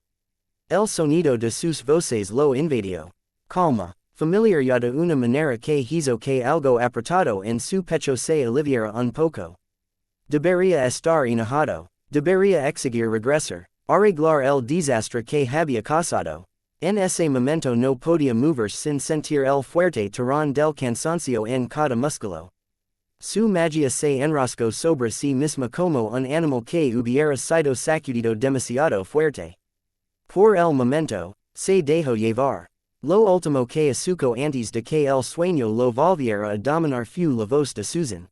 El sonido de sus voces lo invadió. Calma, familiar ya de una manera que hizo que algo apretado en su pecho se aliviara un poco. Debería estar enojado. Debería exigir regresar. Arreglar el desastre que había causado. En ese momento no podía moverse sin sentir el fuerte tirón del cansancio en cada músculo. Su magia se enroscó sobre sí misma como un animal que hubiera sido sacudido demasiado fuerte. Por el momento, se dejó llevar. Lo último que asuco antes de que el sueño lo volviera a dominar fue la voz de Susan.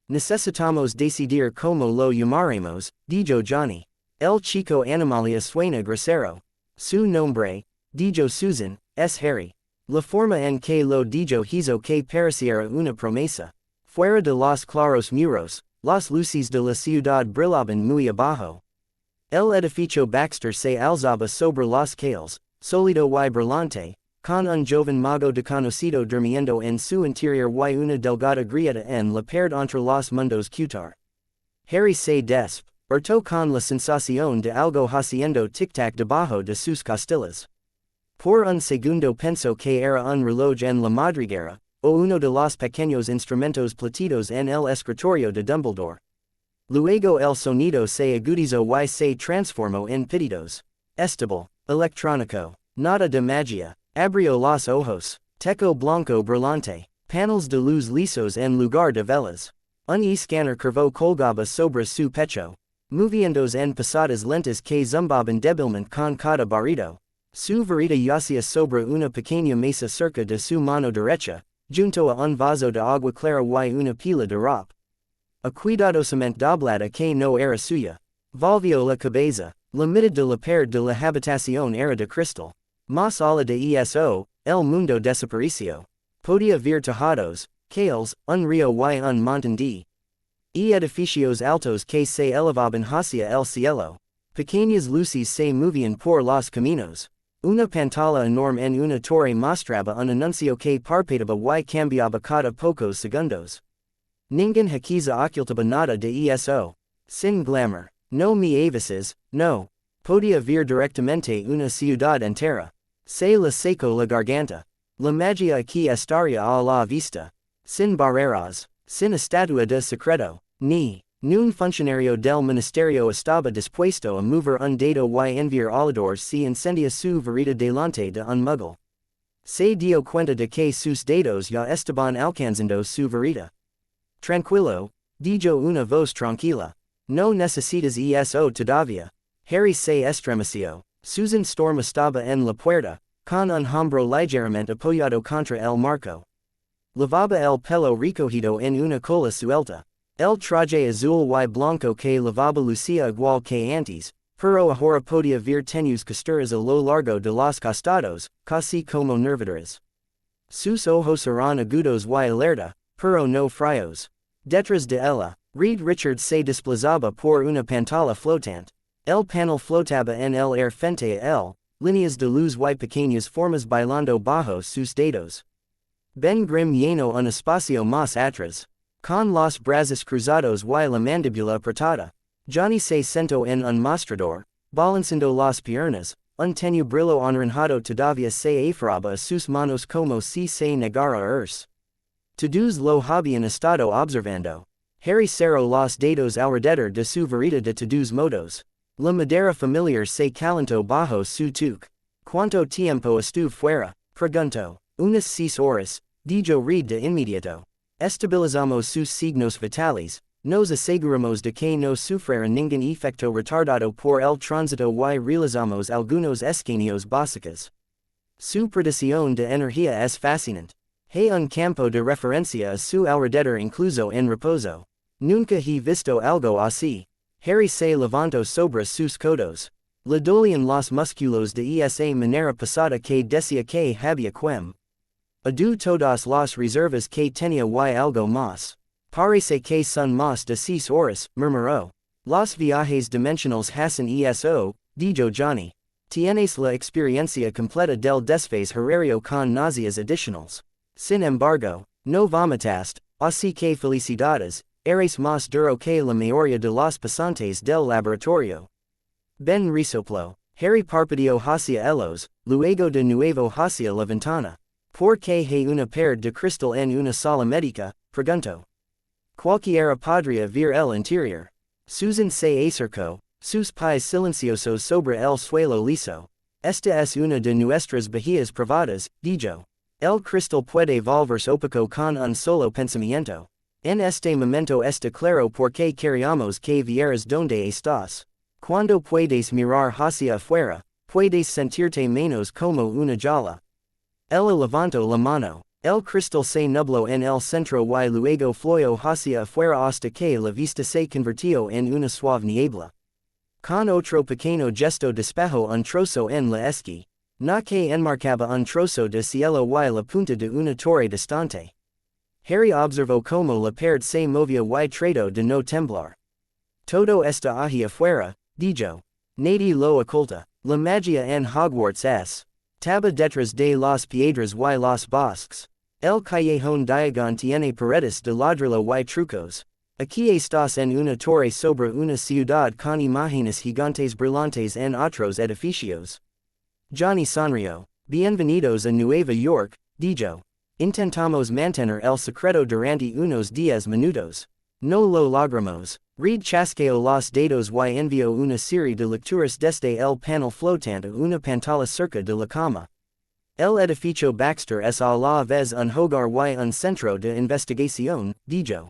Necesitamos decidir cómo lo llamaremos, dijo Johnny. El chico animalia suena grosero. Su nombre, dijo Susan, es Harry. La forma en que lo dijo hizo que pareciera una promesa. Fuera de los claros muros, las luces de la ciudad brillaban muy abajo. El edificio Baxter se alzaba sobre los cales, sólido y brillante, con un joven mago desconocido durmiendo en su interior y una delgada grieta en la pared entre los mundos quitar. Harry se despertó con la sensación de algo haciendo tic-tac debajo de sus costillas. Por un segundo pensó que era un reloj en la madriguera, o uno de los pequeños instrumentos platidos en el escritorio de Dumbledore. Luego el sonido se agudizó y se transformó en pitidos. Estable, electrónico, nada de magia. Abrió los ojos. Techo blanco brillante. Panels de luz lisos en lugar de velas. Un escáner curvo colgaba sobre su pecho. Moviendos en pasadas lentas que zumbaban débilmente con cada barrido. Su varita yacía sobre una pequeña mesa cerca de su mano derecha, junto a un vaso de agua clara y una pila de ropa. A cuidadosamente doblada que no era suya. Volvió la cabeza. La mitad de la pared de la habitación era de cristal. Más allá de eso, el mundo desapareció. Podía ver tejados, cales, un río y un montón de edificios altos que se elevaban hacia el cielo. Pequeñas luces se movían por los caminos. Una pantalla enorme en una torre mostraba un anuncio que parpadeaba y cambiaba cada pocos segundos. Ninguém hakiza ocultaba nada de eso. Sin glamour. No me avises, no. Podía ver directamente una ciudad entera. Se le secó la garganta. La magia aquí estaría a la vista. Sin barreras. Sin estatua de secreto. Ni un funcionario del ministerio estaba dispuesto a mover un dedo y enviar alador si incendia su vereda delante de un muggle. Se dio cuenta de que sus dedos ya estaban alcanzando su vereda. Tranquilo, dijo una voz tranquila. No necesitas eso todavía. Harry se estremeció. Susan Storm estaba en la puerta, con un hombro ligeramente apoyado contra el marco. Lavaba el pelo recogido en una cola suelta. El traje azul y blanco que lavaba lucía igual que antes, pero ahora podía ver tenues costuras a lo largo de los costados, casi como nervaduras. Sus ojos eran agudos y alerta, pero no fríos. Detrás de ella, Reed Richards se desplazaba por una pantalla flotante. El panel flotaba en el air frente a él, líneas de luz y pequeñas formas bailando bajo sus dedos. Ben Grimm llenó un espacio más atrás. Con los brazos cruzados y la mandíbula apretada. Johnny se sentó en un mostrador, balanceando las piernas, un tenue brillo anaranjado todavía se aferraba a sus manos como si se negara a irse. Todos lo habían estado observando. Harry cerró los dedos alrededor de su vereda de todos modos. La madera familiar se calentó bajo su tuque. ¿Cuánto tiempo estuve fuera? Preguntó. Unas 6 horas, dijo Reed de inmediato. Estabilizamos sus signos vitales, nos aseguramos de que no sufriera ningún efecto retardado por el tránsito y realizamos algunos escaneos básicos. Su predicción de energía es fascinante. Hay un campo de referencia a su alrededor incluso en reposo. Nunca he visto algo así. Harry se levantó sobre sus codos. Le dolían los músculos de esa manera pasada que decía que había quem. Adu todas las reservas que tenía y algo más. Parece que son más de 6 horas, murmuró. Los viajes dimensionales hacen eso, dijo Johnny. Tienes la experiencia completa del desfase horario con náuseas adicionales. Sin embargo, no vomitaste, así que felicidades, eres más duro que la mayoría de los pasantes del laboratorio. Ben resopló. Harry parpadeó hacia ellos, luego de nuevo hacia la ventana. ¿Por qué hay una pared de cristal en una sala médica? Preguntó. Cualquiera podría ver el interior. Susan se acercó, sus pies silenciosos sobre el suelo liso. Esta es una de nuestras bahías privadas, dijo. El cristal puede volverse opaco con un solo pensamiento. En este momento está claro porque queríamos que vieras donde estás. Cuando puedes mirar hacia afuera, puedes sentirte menos como una jala. Ella levantó la mano. El cristal se nubló en el centro y luego fluyó hacia afuera hasta que la vista se convirtió en una suave niebla. Con otro pequeño gesto despejó un trozo en la esquí. Na que enmarcaba un trozo de cielo y la punta de una torre distante. Harry observó cómo la pared se movía y trató de no temblar. Todo está ahí afuera, dijo. Nadie lo oculta. La magia en Hogwarts es. Taba detrás de las piedras y los bosques. El callejón diagon tiene paredes de ladrillo y trucos. Aquí estás en una torre sobre una ciudad con imágenes gigantes brillantes en otros edificios. Johnny sonrió. Bienvenidos a Nueva York, dijo. Intentamos mantener el secreto durante unos 10 minutos. No lo logramos. Reed chasqueó los dedos y envió una serie de lecturas desde el panel flotante a una pantalla cerca de la cama. El edificio Baxter es a la vez un hogar y un centro de investigación, dijo.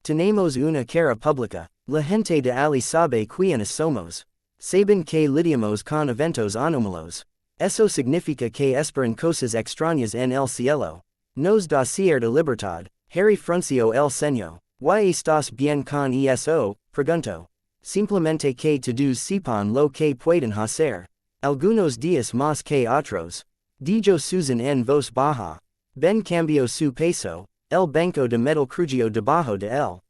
Tenemos una cara pública. La gente de allí sabe quiénes somos. Saben que lidiamos con eventos anómalos. Eso significa que esperan cosas extrañas en el cielo. Nos da cierta libertad. Harry frunció el ceño. ¿Y estás bien con eso? Preguntó. Simplemente que todos sepan lo que pueden hacer. Algunos días más que otros. Dijo Susan en voz baja. Ben cambió su peso. El banco de metal crujió debajo de él.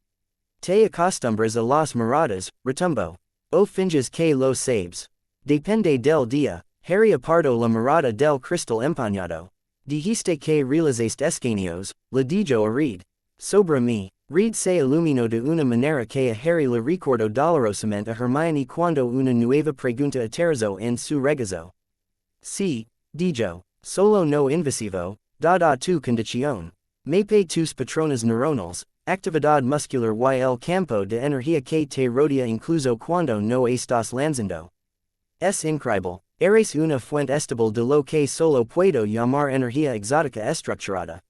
Te acostumbras a las miradas, retumbó. O finges que lo sabes. Depende del día. Harry aparto la mirada del cristal empañado. Dijiste que realizaste escaneos, le dijo a Reed. Sobre mí. Reed se iluminó de una manera que a Harry le recordó dolorosamente a Hermione cuando una nueva pregunta aterrizó en su regazo. Sí, dijo. Solo no invasivo, dada tu condición. Mepe tus patrones neuronales, actividad muscular y el campo de energía que te rodea incluso cuando no estás lanzando. Es increíble. Eres una fuente estable de lo que solo puedo llamar energía exótica estructurada.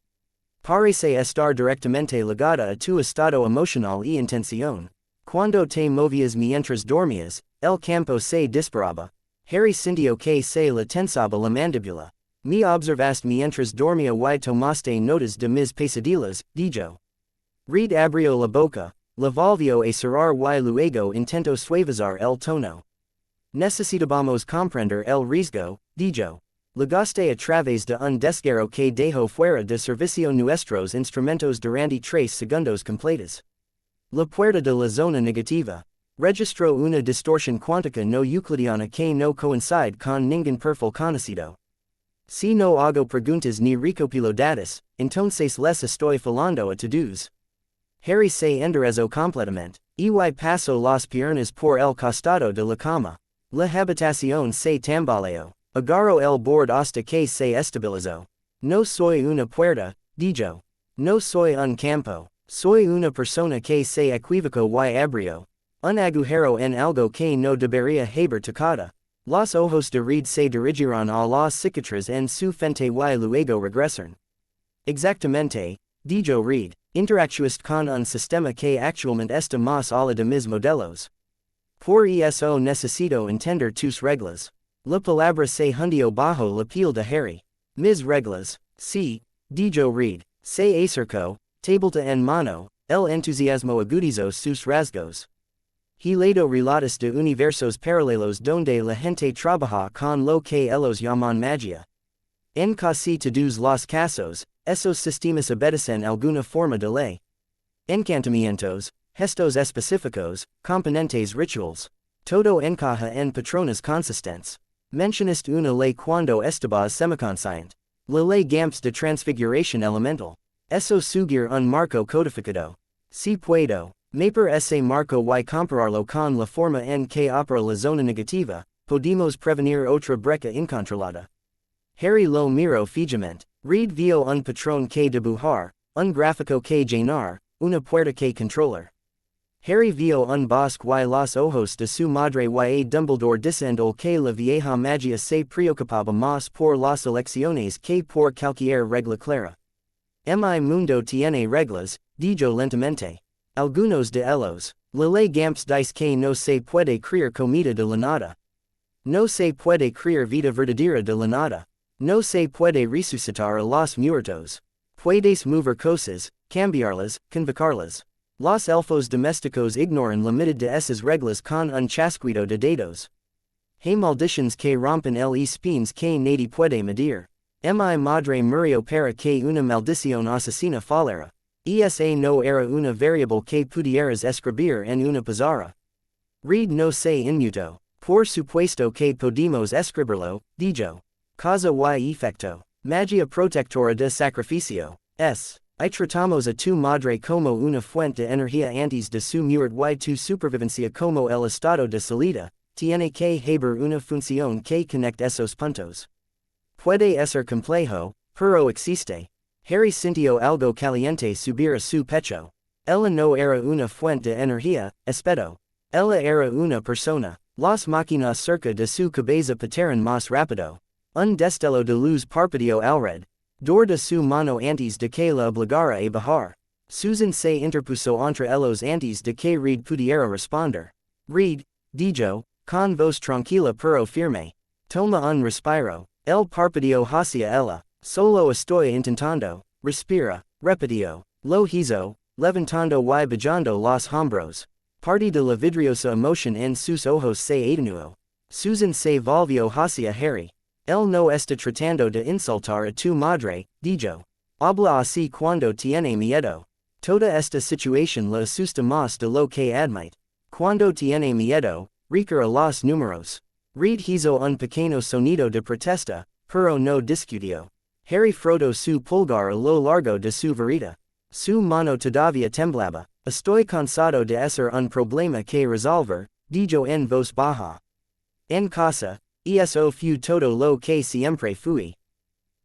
Parece estar directamente ligada a tu estado emocional y intención. Cuando te movías mientras dormías, el campo se disparaba. Harry sintió que se le tensaba la mandíbula. Me observaste mientras dormía y tomaste notas de mis pesadillas, dijo. Reed abrió la boca, la volvió a cerrar y luego intentó suavizar el tono. Necesitábamos comprender el riesgo, dijo. Llegaste a través de un desgarro que dejó fuera de servicio nuestros instrumentos durante 3 segundos completos. La puerta de la zona negativa. Registró una distorsión cuántica no euclidiana que no coincide con ningún perfil conocido. Si no hago preguntas ni recopilo datos, entonces les estoy falando a todos. Harry se enderezó completamente, y pasó las piernas por el costado de la cama. La habitación se tambaleó. Agarró el borde hasta que se estabilizó. No soy una puerta, dijo. No soy un campo. Soy una persona que se equivocó y abrió un agujero en algo que no debería haber tocado. Los ojos de Reed se dirigieron a las cicatrices en su frente y luego regresaron. Exactamente, dijo Reed. Interactuaste con un sistema que actualmente está más allá de mis modelos. Por eso necesito entender tus reglas. La palabra se hundió bajo la piel de Harry. Mis reglas, sí, dijo Reed. Se acercó, tableta en mano, el entusiasmo agudizó sus rasgos. He leído relatos de universos paralelos donde la gente trabaja con lo que ellos llaman magia. En casi todos los casos, esos sistemas obedecen alguna forma de ley. Encantamientos, gestos específicos, componentes rituals. Todo encaja en patrones consistentes. Mencionaste una ley cuando estabas semiconsciente. La ley Gamps de transfiguración elemental. Eso seguir un marco codificado. Si puedo, por ese marco y compararlo con la forma en que opera la zona negativa, podemos prevenir otra brecha incontrolada. Harry lo miró fijamente. Reed vio un patrón que dibujar, un gráfico que llenar, una puerta que controlar. Harry vio un bosque y los ojos de su madre y a Dumbledore diciendo que la vieja magia se preocupaba más por las elecciones que por cualquier regla clara. Mi mundo tiene reglas, dijo lentamente. Algunos de ellos. La ley Gamps dice que no se puede crear comida de la nada. No se puede crear vida verdadera de la nada. No se puede resucitar a los muertos. Puedes mover cosas, cambiarlas, convocarlas. Los elfos domésticos ignoran la mitad de esas reglas con un chasquido de dedos. Hay maldiciones que rompen el espines que nadie puede medir. Mi madre murió para que una maldición asesina fallara. Esa no era una variable que pudieras escribir en una pizarra. Reed no se inmutó. Por supuesto que podemos escribirlo, dijo. Causa y efecto. Magia protectora de sacrificio. Y tratamos a tu madre como una fuente de energía antes de su muerte y tu supervivencia como el estado de salida, tiene que haber una función que conecte esos puntos. Puede ser complejo, pero existe. Harry sintió algo caliente subir a su pecho. Ella no era una fuente de energía, espeto. Ella era una persona. Las máquinas cerca de su cabeza patearon más rápido. Un destello de luz parpadeó alred. Dor de su mano antes de que la obligara a bajar. Susan se interpuso entre ellos antes de que Reed pudiera responder. Reed, dijo, con voz tranquila pero firme. Toma un respiro. El parpadeó hacia ella. Solo estoy intentando. Respira. Repitió. Lo hizo, levantando y bajando los hombros. Parte de la vidriosa emoción en sus ojos se atenuó. Susan se volvió hacia Harry. Él no está tratando de insultar a tu madre, dijo. Habla así cuando tiene miedo. Toda esta situación le asusta más de lo que admite. Cuando tiene miedo, recurre a los números. Read hizo un pequeño sonido de protesta, pero no discutió. Harry frotó su pulgar a lo largo de su varita. Su mano todavía temblaba. Estoy cansado de ser un problema que resolver, dijo en voz baja. En casa, eso fue todo lo que siempre fui.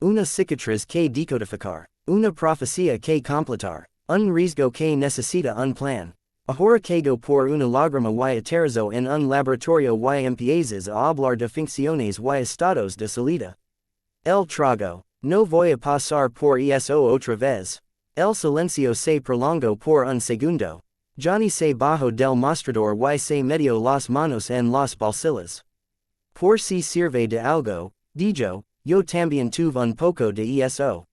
Una cicatriz que decodificar. Una profecía que completar. Un riesgo que necesita un plan. Ahora caigo por una lágrima y aterrizo en un laboratorio y empiezas a hablar de funciones y estados de salida. El trago. No voy a pasar por eso otra vez. El silencio se prolongó por un segundo. Johnny se bajó del mostrador y se metió las manos en los bolsillos. Por si sirve de algo, dijo, yo también tuve un poco de eso.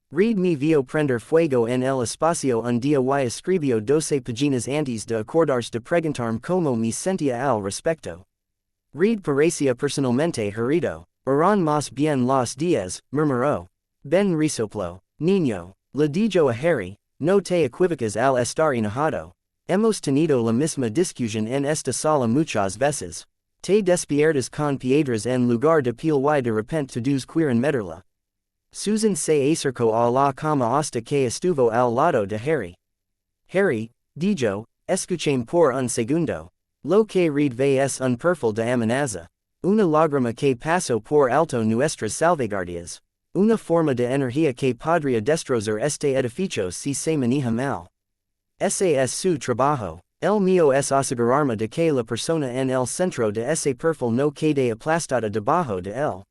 Read me vio prender fuego en el espacio un día y escribió 12 páginas antes de acordarse de preguntarme cómo me sentía al respecto. Read parecía personalmente herido. Eran más bien los días, murmuró. Ben resoplo. Niño. Le dijo a Harry, no te equivocas al estar enojado. Hemos tenido la misma discusión en esta sala muchas veces. Te despiertas con piedras en lugar de piel y de repente todos quieren meterla. Susan se acercó a la cama hasta que estuvo al lado de Harry. Harry, dijo, escúchame por un segundo. Lo que read ve es un perfil de amenaza. Una lágrima que pasó por alto nuestras salvaguardias. Una forma de energía que podría destrozar este edificio si se maneja mal. Ese es su trabajo. El mío es asegurarme de que la persona en el centro de ese perfil no quede aplastada debajo de él.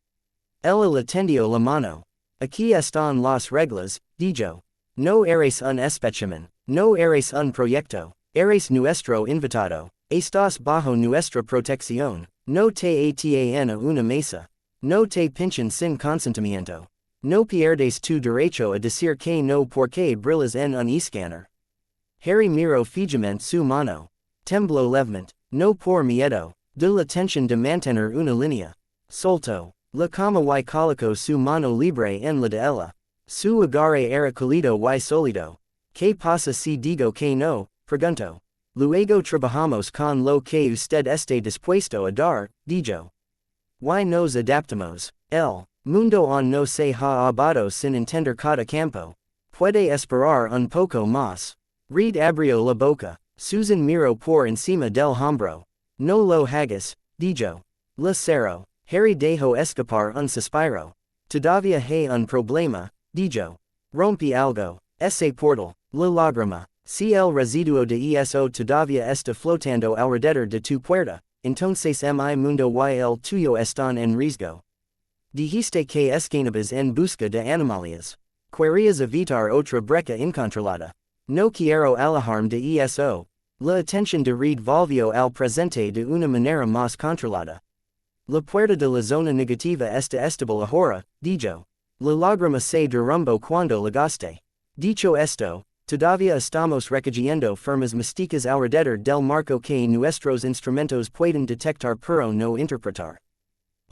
Él le tendió la mano. Aquí están las reglas, dijo. No eres un espécimen. No eres un proyecto. Eres nuestro invitado. Estás bajo nuestra protección. No te atan a una mesa. No te pinchan sin consentimiento. No pierdes tu derecho a decir que no porque brillas en un escáner. Harry miró fijamente su mano. Tembló levemente, no por miedo, de la tensión de mantener una línea. Soltó la cama y colocó su mano libre en la de ella. Su agarre era cálido y sólido. ¿Qué pasa si digo que no? Preguntó. Luego trabajamos con lo que usted esté dispuesto a dar, dijo. Y nos adaptamos. El mundo aún no se ha acabado sin entender cada campo. Puede esperar un poco más. Reed abrió la boca. Susan miró por encima del hombro. No lo hagas, dijo. La cerró. Harry dejó escapar un suspiro. Todavía hay un problema, dijo. Rompí algo. Ese portal. La lágrima. Si el residuo de eso todavía está flotando alrededor de tu puerta, entonces mi mundo y el tuyo están en riesgo. Dijiste que escapabas en busca de animalias. Querías evitar otra brecha incontrolada. No quiero alejarme de eso. La atención de Reed volvió al presente de una manera más controlada. La puerta de la zona negativa está estable ahora, dijo. La lágrima se derrumbó cuando llegaste. Dicho esto, todavía estamos recogiendo firmas místicas alrededor del marco que nuestros instrumentos pueden detectar pero no interpretar.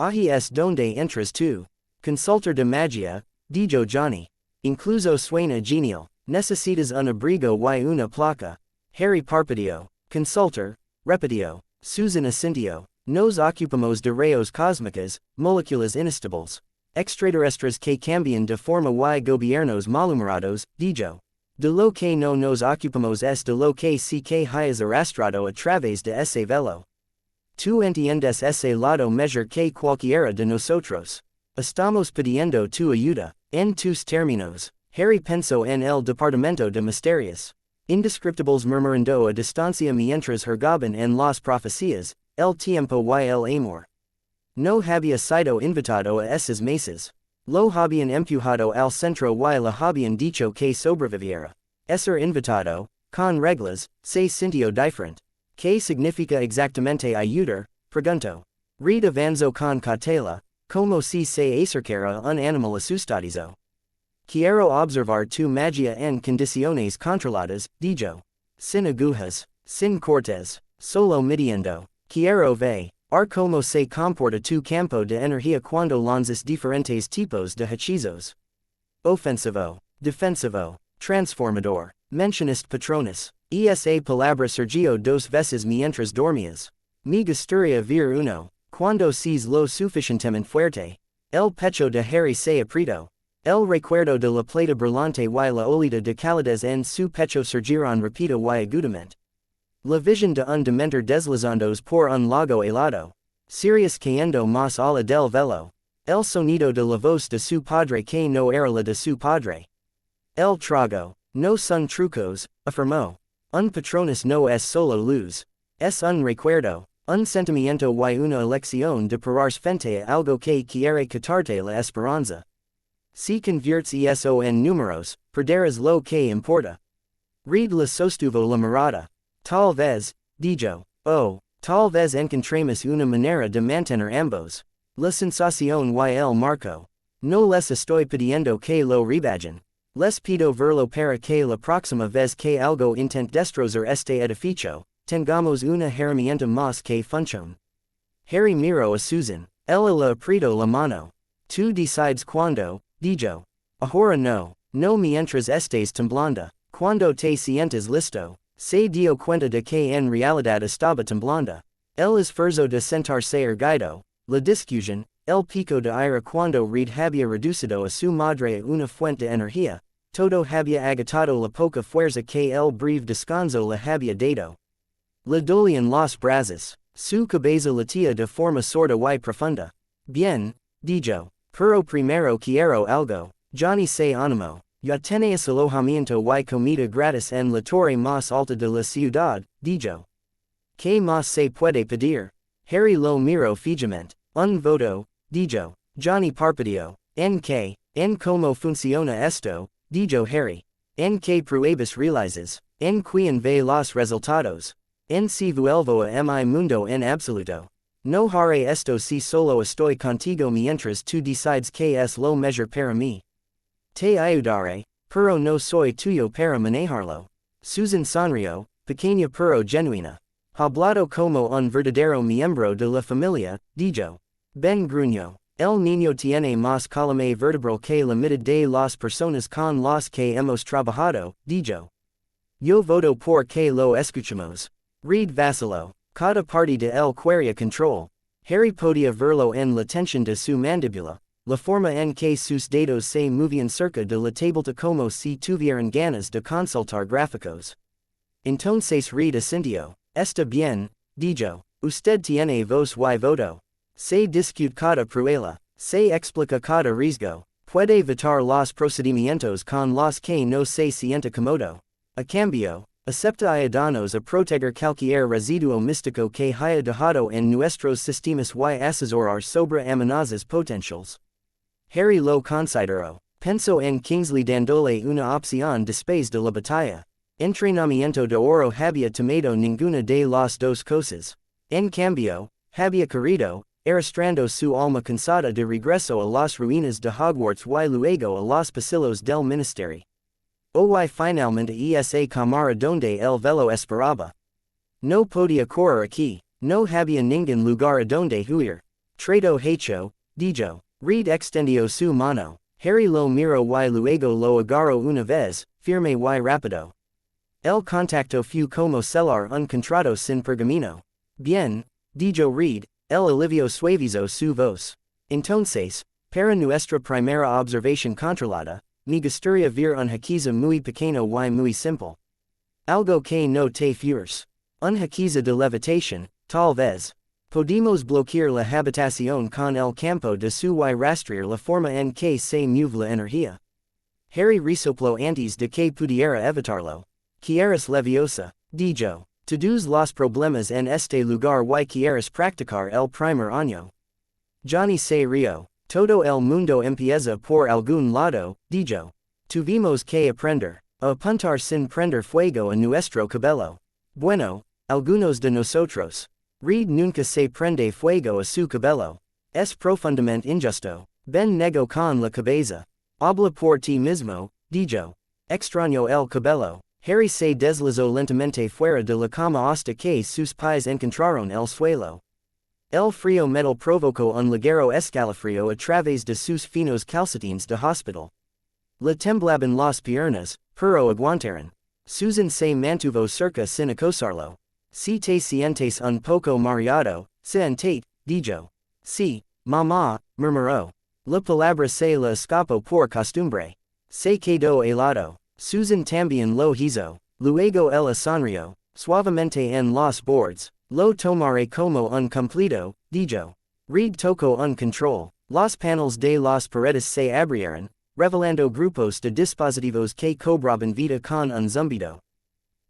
Ahí es donde entras tú. Consultor de magia, dijo Johnny. Incluso suena genial. Necesitas un abrigo y una placa. Harry parpadeó. Consultor, repitió. Susan asintió. Nos ocupamos de rayos cósmicas, moléculas inestables. Extraterrestres que cambian de forma y gobiernos malhumorados, dijo. De lo que no nos ocupamos es de lo que sí que hayas arrastrado a través de ese velo. Tú entiendes ese lado mejor que cualquiera de nosotros. Estamos pidiendo tu ayuda, en tus términos. Harry pensó en el departamento de misterios. Indescriptibles murmurando a distancia mientras hurgaban en las profecías, el tiempo y el amor. No había sido invitado a esas mesas. Lo habían empujado al centro y le habían dicho que sobreviviera. Ser invitado, con reglas, se sintió diferente. ¿Qué significa exactamente ayudar? Preguntó. Reed avanzó con cautela, como si se acercara a un animal asustadizo. Quiero observar tu magia en condiciones controladas, dijo. Sin agujas, sin cortes, solo midiendo. Quiero ver cómo se comporta tu campo de energía cuando lanzas diferentes tipos de hechizos. Ofensivo, defensivo, transformador. Mencionaste patrones. Esa palabra surgió dos veces mientras dormías. Me gustaría ver uno. Cuando sees lo suficientemente fuerte. El pecho de Harry se aprieto. El recuerdo de la plata brillante y la olida de calidez en su pecho surgirán rápido y agudamente. La visión de un dementor deslizándose por un lago helado. Sirius cayendo más ala del velo. El sonido de la voz de su padre que no era la de su padre. El trago, no son trucos, afirmó. Un patronus no es solo luz. Es un recuerdo, un sentimiento y una elección de pararse frente a algo que quiere quitarte la esperanza. Si conviertes eso en números, perderás lo que importa. Read la sostuvo la mirada. Tal vez, dijo, tal vez encontremos una manera de mantener ambos. La sensación y el marco. No les estoy pidiendo que lo rebajen. Les pido verlo para que la próxima vez que algo intente destrozar este edificio, tengamos una herramienta más que funcione. Harry miró a Susan. Ella le apretó la mano. Tú decides cuándo, dijo. Ahora no mientras estés temblando. Cuando te sientes listo, se dio cuenta de que en realidad estaba temblando. El esfuerzo de sentarse erguido, la discusión, el pico de ira cuando Reed había reducido a su madre a una fuente de energía, todo había agotado la poca fuerza que el breve descanso le había dado. Le dolían los brazos, su cabeza latía de forma sorda y profunda. Bien, dijo, pero primero quiero algo. Johnny se animó. Ya tenéis alojamiento y comida gratis en la torre más alta de la ciudad, dijo. ¿Qué más se puede pedir? Harry lo miró fijamente. Un voto, dijo. Johnny parpadeó. ¿En qué? ¿En cómo funciona esto? Dijo Harry. ¿En qué pruebas realizes? ¿En quién ve los resultados? ¿En si vuelvo a mi mundo en absoluto? No haré esto si solo estoy contigo mientras tú decides que es lo mejor para mí. Te ayudaré, pero no soy tuyo para manejarlo. Susan sonrió, pequeña pero genuina. Hablado como un verdadero miembro de la familia, dijo. Ben gruñó. El niño tiene más columna vertebral que la mitad de las personas con las que hemos trabajado, dijo. Yo voto por que lo escuchemos. Reed vaciló. Cada parte de él quería control. Harry podía verlo en la tensión de su mandíbula, la forma en que sus dedos se movían cerca de la tableta como si tuvieran ganas de consultar gráficos. Entonces Reed asintió. Está bien, dijo. Usted tiene voz y voto. Se discute cada prueba, se explica cada riesgo, puede vetar los procedimientos con los que no se sienta cómodo. A cambio, acepta ayudarnos a proteger cualquier residuo místico que haya dejado en nuestros sistemas y asesorar sobre amenazas potenciales. Harry lo consideró. Pensó en Kingsley dándole una opción después de la batalla. Entrenamiento de oro había tomado ninguna de las dos cosas. En cambio, había querido, arrastrando su alma cansada de regreso a las ruinas de Hogwarts y luego a los pasillos del ministerio. Y finalmente esa cámara donde el velo esperaba. No podía correr aquí, no había ningún lugar a donde huir. Trato hecho, dijo. Reed extendió su mano. Harry lo miró y luego lo agarró una vez, firme y rápido. El contacto fue como sellar un contrato sin pergamino. Bien, dijo Reed. El alivio suavizó su voz. Entonces, para nuestra primera observación controlada, me gustaría ver un hechizo muy pequeño y muy simple. Algo que no te fures. Un hechizo de levitación, tal vez. Podemos bloquear la habitación con el campo de su y rastrear la forma en que se mueve la energía. Harry resopló antes de que pudiera evitarlo. Quieres leviosa, dijo. Todos los problemas en este lugar y quieres practicar el primer año. Johnny se rió. Todo el mundo empieza por algún lado, dijo. Tuvimos que aprender a apuntar sin prender fuego a nuestro cabello. Bueno, algunos de nosotros. Reed nunca se prende fuego a su cabello. Es profundamente injusto. Ben negó con la cabeza. Habla por ti mismo, dijo. Extraño el cabello. Harry se deslizó lentamente fuera de la cama hasta que sus pies encontraron el suelo. El frío metal provocó un ligero escalofrío a través de sus finos calcetines de hospital. Le temblaban las piernas, pero aguantaron. Susan se mantuvo cerca sin acosarlo. Si te sientes un poco mareado, siéntate, dijo. Sí, mamá, murmuró. La palabra se le escapó por costumbre. Se quedó helado. Susan también lo hizo. Luego ella sonrió, suavemente en los bordes. Lo tomaré como un cumplido, dijo. Reed tocó un control. Los paneles de las paredes se abrieron, revelando grupos de dispositivos que cobraban vida con un zumbido.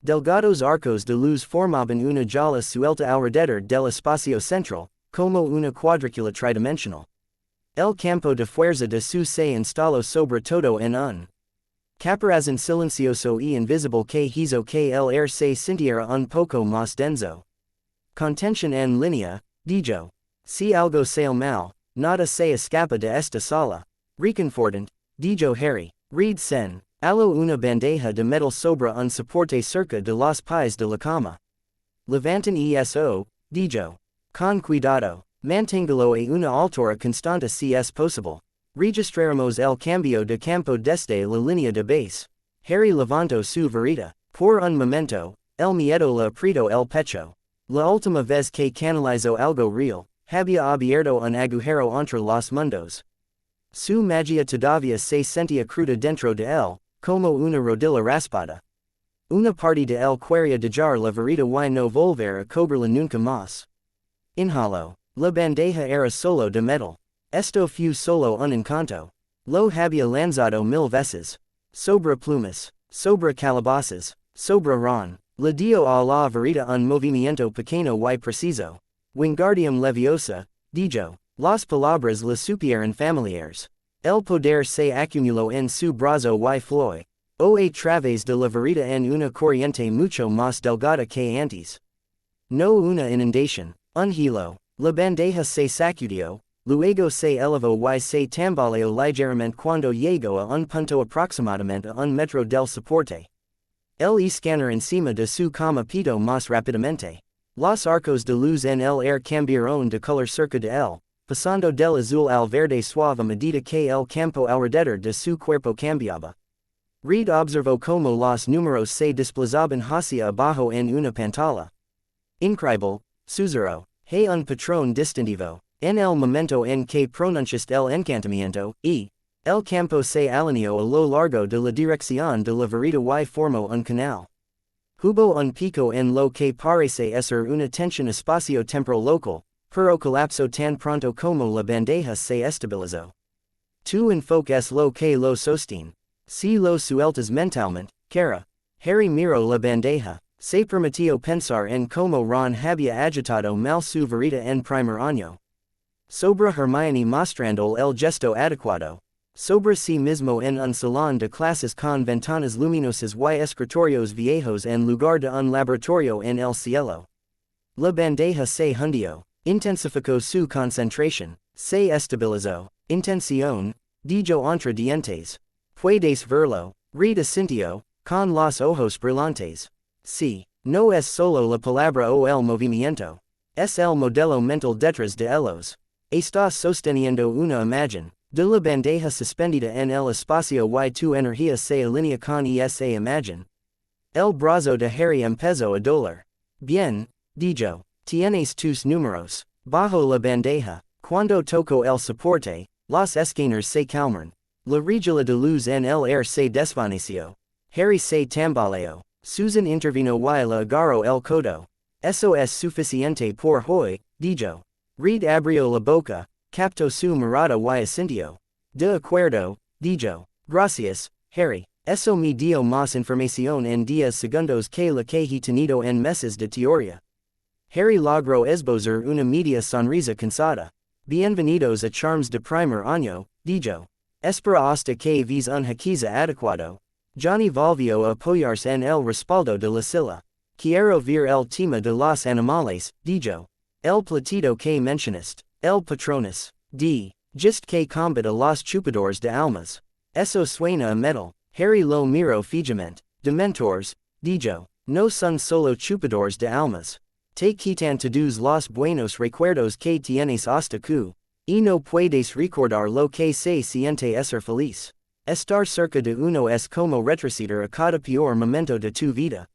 Delgados arcos de luz formaban una jala suelta alrededor del espacio central, como una cuadrícula tridimensional. El campo de fuerza de su se instaló sobre todo en un caparazón silencioso y invisible que hizo que el air se sintiera un poco más denso. Contención en línea, dijo. Si algo sale mal, nada se escapa de esta sala. Reconfortant, dijo Harry. Reed sen. Aló una bandeja de metal sobre un soporte cerca de los pies de la cama. Levanten eso, dijo. Con cuidado. Manténgalo a una altura constante si es posible. Registraremos el cambio de campo desde la línea de base. Harry levantó su varita. Por un momento, el miedo le apretó el pecho. La última vez que canalizó algo real, había abierto un agujero entre los mundos. Su magia todavía se sentía cruda dentro de él, como una rodilla raspada. Una parte de él quería dejar la varita y no volver a cobrarla nunca más. Inhaló. La bandeja era solo de metal. Esto fue solo un encanto. Lo había lanzado 1000 veces. Sobre plumas, sobre calabazas, sobre ron. Le dio a la varita un movimiento pequeño y preciso. Wingardium Leviosa, dijo. Las palabras le supieron familiares. El poder se acumuló en su brazo y floi. A través de la varita en una corriente mucho más delgada que antes. No una inundación, un hilo. La bandeja se sacudió, luego se elevó y se tambaleó ligeramente cuando llegó a un punto aproximadamente a un metro del soporte. El escáner encima de su cama pitó más rápidamente. Los arcos de luz en el air cambiaron de color cerca de él, pasando del azul al verde suave a medida que el campo alrededor de su cuerpo cambiaba. Reed observó cómo los números se desplazaban hacia abajo en una pantalla. Increíble, susurró. Hey un patrón distintivo. En el momento en que pronunciaste el encantamiento, y el campo se alineó a lo largo de la dirección de la varita y formó un canal. Hubo un pico en lo que parece ser una tensión espacio-temporal local, pero colapsó tan pronto como la bandeja se estabilizó. Tu enfoque es lo que lo sostiene. Si lo sueltas mentalmente, cara. Harry miró la bandeja. Se permitió pensar en cómo Ron había agitado mal su varita en primer año. Sobre Hermione mostrando el gesto adecuado. Sobre sí mismo en un salón de clases con ventanas luminosas y escritorios viejos en lugar de un laboratorio en el cielo. La bandeja se hundió. Intensificó su concentración. Se estabilizó. Intención, dijo entre dientes. Puedes verlo. Reed asintió, con los ojos brillantes. Sí, no es solo la palabra o el movimiento. Es el modelo mental detrás de ellos. Estás sosteniendo una imagen, de la bandeja suspendida en el espacio y tu energía se alinea con esa imagen. El brazo de Harry empezó a doler. Bien, dijo, tienes tus números. Bajo la bandeja, cuando tocó el soporte, los escáneres se calmaron. La regla de luz en el air se desvaneció. Harry se tambaleó. Susan intervino y le agarró el codo. Eso es suficiente por hoy, dijo. Reed abrió la boca, captó su mirada y asintió. De acuerdo, dijo. Gracias, Harry. Eso me dio más información en 10 segundos que la que he tenido en meses de teoría. Harry logró esbozar una media sonrisa cansada. Bienvenidos a Charms de primer año, dijo. Espera hasta que ves un jaquiza adecuado. Johnny volvió a apoyarse en el respaldo de la silla. Quiero ver el tema de los animales, dijo. El platido que mencionaste, el patronus, just que combate a los chupadores de almas. Eso suena a metal. Harry lo miró fijamente. Dementors, dijo. No son solo chupadores de almas. Te quitan todos los buenos recuerdos que tienes hasta que, y no puedes recordar lo que se siente ser feliz. Estar cerca de uno es como retroceder a cada peor momento de tu vida.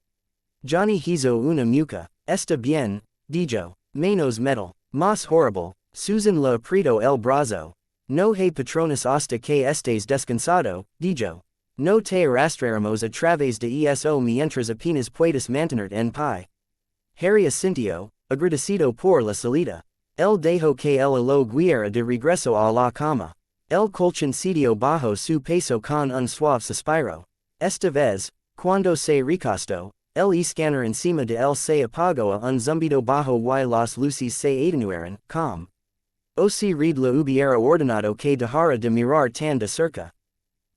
Johnny hizo una mueca. Está bien, dijo. Menos metal. Mas horrible, Susan le aprieto el brazo. No he patrones hasta que estés descansado, dijo. No te arrastraremos a través de eso mientras apenas puedes mantenerte en pie. Harry asintió, agradecido por la salida. Él dejó que el hilo guiara de regreso a la cama. El colchoncillo bajo su peso con un suave suspiro. Esta vez, cuando se recostó, el escáner encima de él se apagó a un zumbido bajo y las luces se atenuaron, com. O si Reed le hubiera ordenado que dejara de mirar tan de cerca.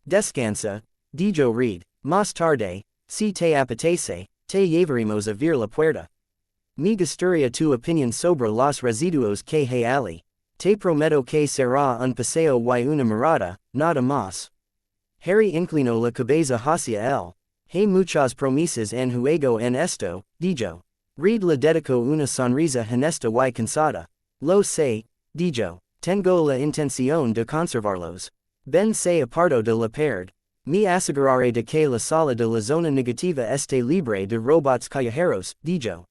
Descansa, dijo Reed, más tarde, si te apetece, te llevaremos a ver la puerta. Me gustaría tu opinión sobre los residuos que hay allí. Te prometo que será un paseo y una mirada, nada más. Harry inclinó la cabeza hacia él. Hay muchas promesas en juego en esto, dijo. Reed le dedicó una sonrisa honesta y cansada. Lo sé, dijo. Tengo la intención de conservarlos. Ben se apartó de la pared. Me aseguraré de que la sala de la zona negativa esté libre de robots callejeros, dijo.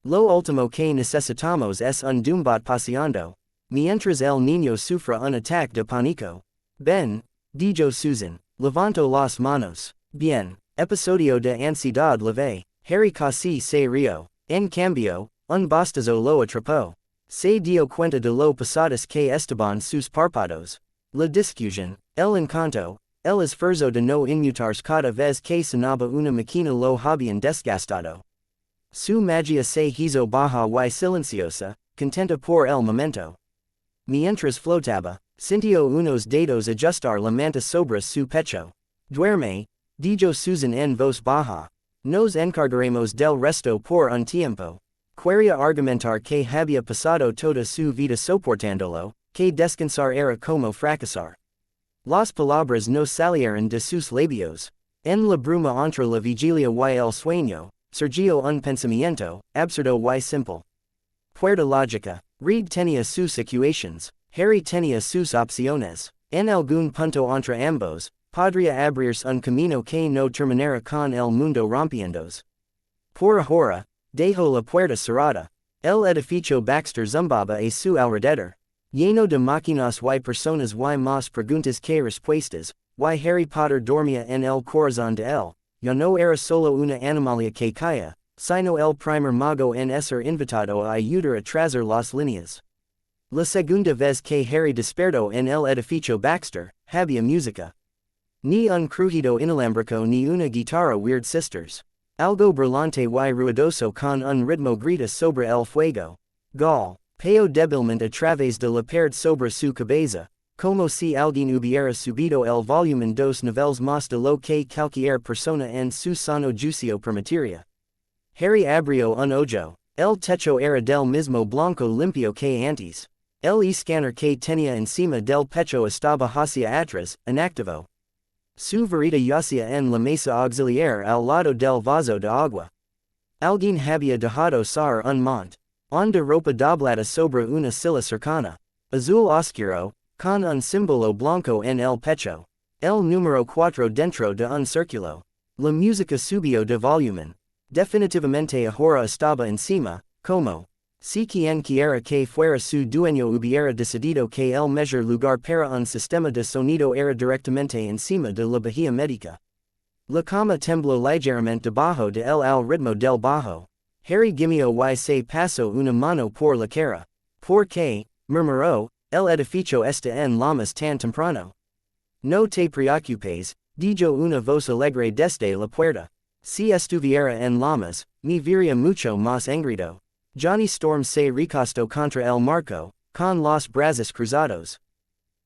Lo último que necesitamos es un Doombot paseando. Mientras el niño sufra un ataque de pánico. Ben, dijo Susan, levantó las manos. Bien, episodio de ansiedad leve. Harry casi se rió. En cambio, un bostezo lo atrapó. Se dio cuenta de lo pesadas que estaban sus párpados. La discusión, el encanto, el esfuerzo de no inmutarse cada vez que sonaba una máquina lo habían desgastado. Su magia se hizo baja y silenciosa, contenta por el momento. Mientras flotaba, sintió unos dedos ajustar la manta sobre su pecho. Duerme, dijo Susan en voz baja. Nos encargaremos del resto por un tiempo. Quería argumentar que había pasado toda su vida soportándolo, que descansar era como fracasar. Las palabras no salieron de sus labios. En la bruma entre la vigilia y el sueño, surgió un pensamiento, absurdo y simple. Puerta lógica. Reed tenía sus ecuations. Harry tenía sus opciones. En algún punto entre ambos, podría abrirse un camino que no terminara con el mundo rompiéndose. Por ahora, dejó la puerta cerrada. El edificio Baxter zumbaba a su alrededor. Lleno de máquinas y personas y más preguntas que respuestas, y Harry Potter dormía en el corazón de él. Ya no era solo una anomalía que caía, sino el primer mago en ser invitado a ayudar a trazar las líneas. La segunda vez que Harry despertó en el edificio Baxter, había música. Ni un crujido inalámbrico ni una guitarra Weird Sisters. Algo brillante y ruidoso con un ritmo grita sobre el fuego. Gall, peo débilmente a través de la pared sobre su cabeza, como si alguien hubiera subido el volumen dos niveles más de lo que cualquier persona en su sano juicio permitiría. Harry abrió un ojo. El techo era del mismo blanco limpio que antes. El escáner que tenía encima del pecho estaba hacia atrás, inactivo. Su varita yacía en la mesa auxiliar al lado del vaso de agua. Alguien había dejado caer un mont. De ropa doblada sobre una silla cercana. Azul oscuro, con un símbolo blanco en el pecho. El número 4 dentro de un círculo. La música subió de volumen. Definitivamente ahora estaba encima, como. Si quien quiera que fuera su dueño hubiera decidido que el mejor lugar para un sistema de sonido era directamente encima de la bahía médica. La cama tembló ligeramente debajo de él al ritmo del bajo. Harry gimió y se pasó una mano por la cara. ¿Por qué?, murmuró, el edificio está en llamas tan temprano. No te preocupes, dijo una voz alegre desde la puerta. Si estuviera en llamas, me vería mucho más engreído. Johnny Storm se recostó contra el marco, con los brazos cruzados.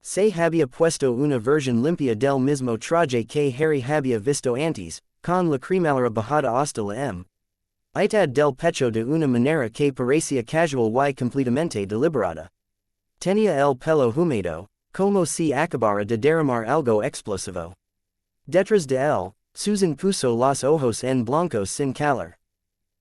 Se había puesto una versión limpia del mismo traje que Harry había visto antes, con la cremallera bajada hasta la mitad del pecho de una manera que parecía casual y completamente deliberada. Tenía el pelo húmedo, como si acabara de derramar algo explosivo. Detrás de él, Susan puso los ojos en blanco sin calor.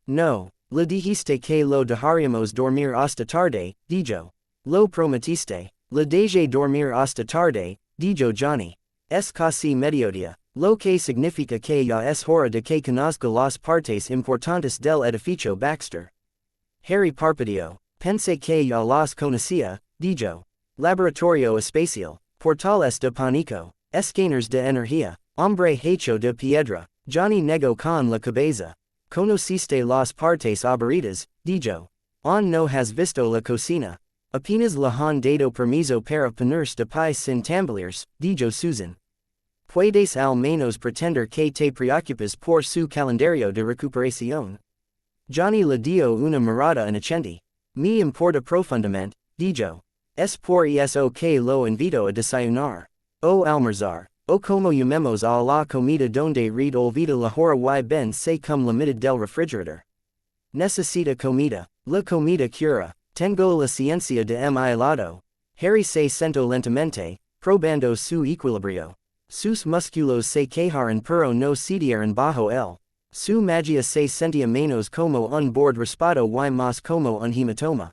No. Le dijiste que lo dejaríamos dormir hasta tarde, dijo. Lo prometiste. Le dejé dormir hasta tarde, dijo Johnny. Es casi mediodía, lo que significa que ya es hora de que conozca las partes importantes del edificio Baxter. Harry parpadeó. Pense que ya las conocía, dijo. Laboratorio espacial. Portales de pánico. Escáneres de energía. Hombre hecho de piedra. Johnny negó con la cabeza. Conociste las partes aburridas, dijo. On no has visto la cocina. Apenas le han dado permiso para ponerse de pie sin tambalears, dijo Susan. Puedes al menos pretender que te preocupas por su calendario de recuperación. Johnny le dio una mirada inocente. Me importa profundamente, dijo. Es por eso que lo invito a desayunar. O almorzar. O como llamemos a la comida donde red olvida la hora y ben se come la mitad del refrigerador. Necesita comida. La comida cura. Tengo la ciencia de mi lado. Harry se sentó lentamente, probando su equilibrio. Sus músculos se quejaron pero no cedieron bajo él. Su magia se sentía menos como un borde raspado y más como un hematoma.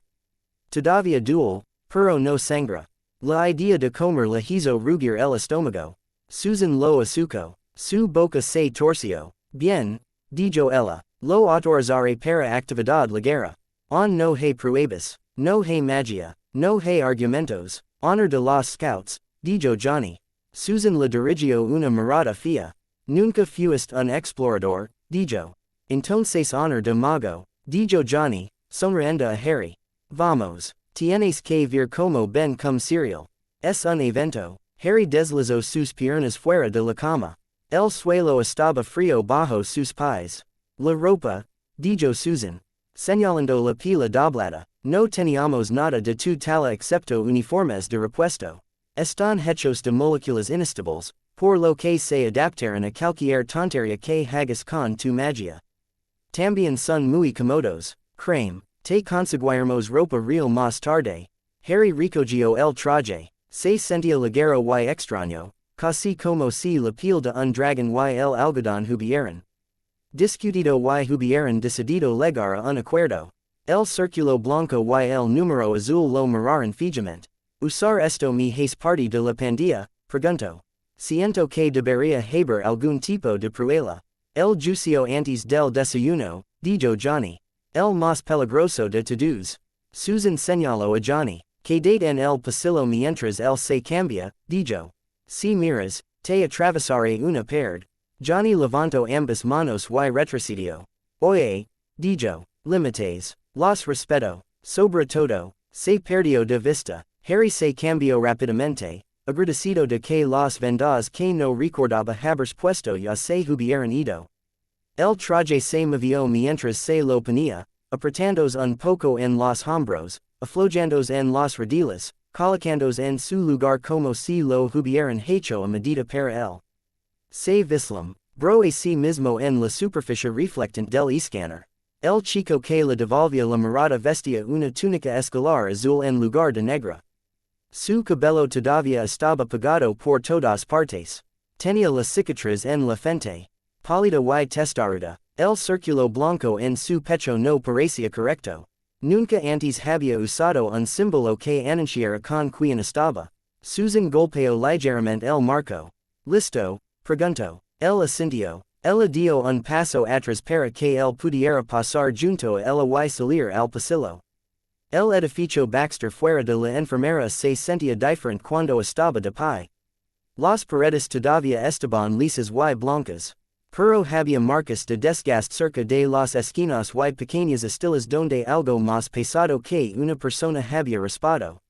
Todavía duele, pero no sangra. La idea de comer le hizo rugir el estómago. Susan lo asuco. Su boca se torció. Bien, dijo ella. Lo autorizaré para actividad ligera. On no hay pruebas. No hay magia. No hay argumentos. Honor de los scouts, dijo Johnny. Susan le dirigió una mirada fía. Nunca fuiste un explorador, dijo. Entonces honor de mago, dijo Johnny, sonriendo a Harry. Vamos. Tienes que ver como ben cum cereal. Es un evento. Harry deslizó sus piernas fuera de la cama. El suelo estaba frío bajo sus pies. La ropa, dijo Susan. Señalando la pila doblada. No teníamos nada de tu tala excepto uniformes de repuesto. Están hechos de moléculas inestables, por lo que se adaptaron a cualquier tontería que hagas con tu magia. También son muy cómodos. Creme. Te conseguiremos ropa real más tarde. Harry recogió el traje. Se sentía ligero y extraño, casi como si la piel de un dragón y el algodón hubieran discutido y hubieran decidido llegar a un acuerdo. El círculo blanco y el número azul lo miraron fijamente. ¿Usar esto me hace parte de la pandilla? Preguntó. Siento que debería haber algún tipo de prueba. El juicio antes del desayuno, dijo Johnny. El más peligroso de todos. Susan señaló a Johnny. Quédate en el pasillo mientras él se cambia, dijo. Si miras, te atravesaré una pared. Johnny levantó ambas manos y retrocedió. Oye, dijo. Límites. Los respeto. Sobre todo, se perdió de vista. Harry se cambió rápidamente, agradecido de que las vendas que no recordaba haber puesto ya se hubieran ido. El traje se movió mientras se lo ponía, apretándose un poco en los hombros, aflojándose en los rodiles, colocándose en su lugar como si lo hubieran hecho a medida para él. Se vislumbró a sí mismo en la superficie reflectante del escáner. El chico que le devolvía la mirada vestía una túnica escolar azul en lugar de negra. Su cabello todavía estaba pegado por todas partes. Tenía la cicatriz en la frente. Pálida y testaruda. El círculo blanco en su pecho no parecía correcto. Nunca antes había usado un símbolo que anunciara con quién estaba. Susan golpeó ligeramente el marco. ¿Listo? Preguntó. Él asintió. Ella dio un paso atrás para que él pudiera pasar junto a ella y salir al pasillo. El edificio Baxter fuera de la enfermera se sentía diferente cuando estaba de pie. Las paredes todavía estaban lisas y blancas. Pero había marcas de desgaste cerca de las esquinas y pequeñas estilas donde algo más pesado que una persona había raspado.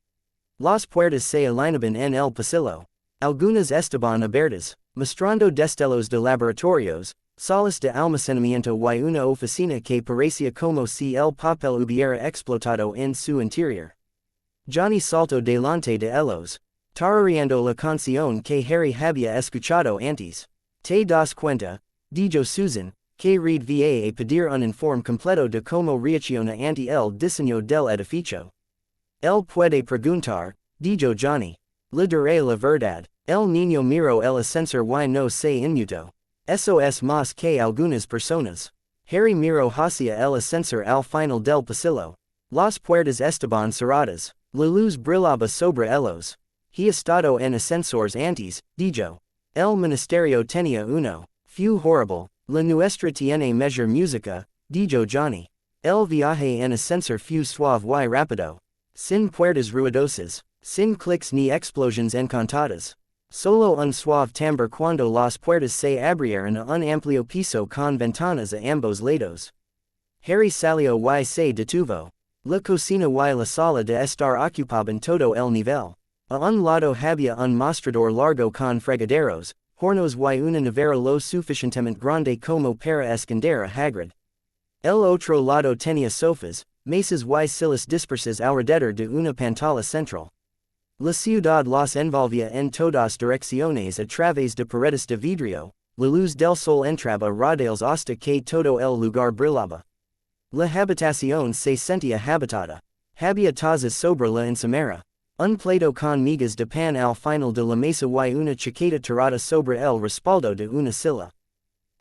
Las puertas se alineaban en el pasillo. Algunas estaban abiertas, mostrando destellos de laboratorios, salas de almacenamiento y una oficina que parecía como si el papel hubiera explotado en su interior. Johnny saltó delante de ellos, tarareando la canción que Harry había escuchado antes. ¿Te das cuenta? Dijo Susan, que red va a pedir un informe completo de cómo reacciona ante el diseño del edificio. Él puede preguntar, dijo Johnny. Le diré la verdad. El niño miró el ascensor y no se inmutó. Eso es más que algunas personas. Harry miró hacia el ascensor al final del pasillo. Las puertas estaban cerradas. La luz brillaba sobre ellos. He estado en ascensores antes, dijo. El ministerio tenía uno. Few horrible. La nuestra tiene mejor música, dijo Johnny. El viaje en ascensor fue suave y rápido. Sin puertas ruidosas. Sin clics ni explosions encantadas. Solo un suave timbre cuando las puertas se abrieron a un amplio piso con ventanas a ambos lados. Harry salió y se detuvo. La cocina y la sala de estar ocupaban todo el nivel. A un lado había un mostrador largo con fregaderos, hornos y una nevera lo suficientemente grande como para esconder a Hagrid. El otro lado tenía sofás, mesas y sillas dispersas alrededor de una pantalla central. La ciudad los envolvía en todas direcciones a través de paredes de vidrio, la luz del sol entraba raudales hasta que todo el lugar brillaba. La habitación se sentía habitada. Había tazas sobre la encimera. Un plato con migas de pan al final de la mesa y una chaqueta tirada sobre el respaldo de una silla.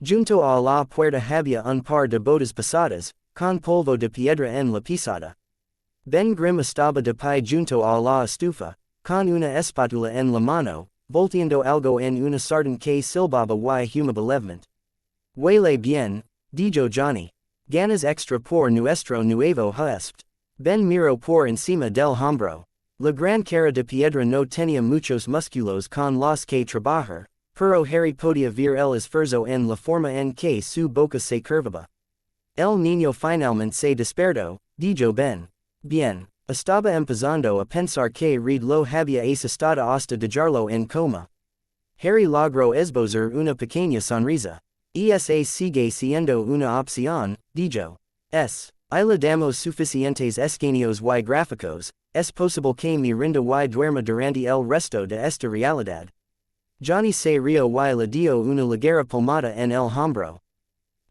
Junto a la puerta había un par de botas pasadas, con polvo de piedra en la pisada. Ben Grimm estaba de pie junto a la estufa, con una espátula en la mano, volteando algo en una sartén que silbaba y humaba levemente. Huele bien, dijo Johnny. Ganas extra por nuestro nuevo huésped. Ben miró por encima del hombro. La gran cara de piedra no tenía muchos músculos con los que trabajar, pero Harry podía ver el esfuerzo en la forma en que su boca se curvaba. El niño finalmente se despertó, dijo Ben. Bien, estaba empezando a pensar que Reed lo había asustado hasta dejarlo en coma. Harry logró esbozar una pequeña sonrisa. Esa sigue siendo una opción, dijo. Y le damos suficientes escaneos y gráficos, es posible que mi rinda y duerma durante el resto de esta realidad. Johnny se rió y le dio una ligera palmada en el hombro.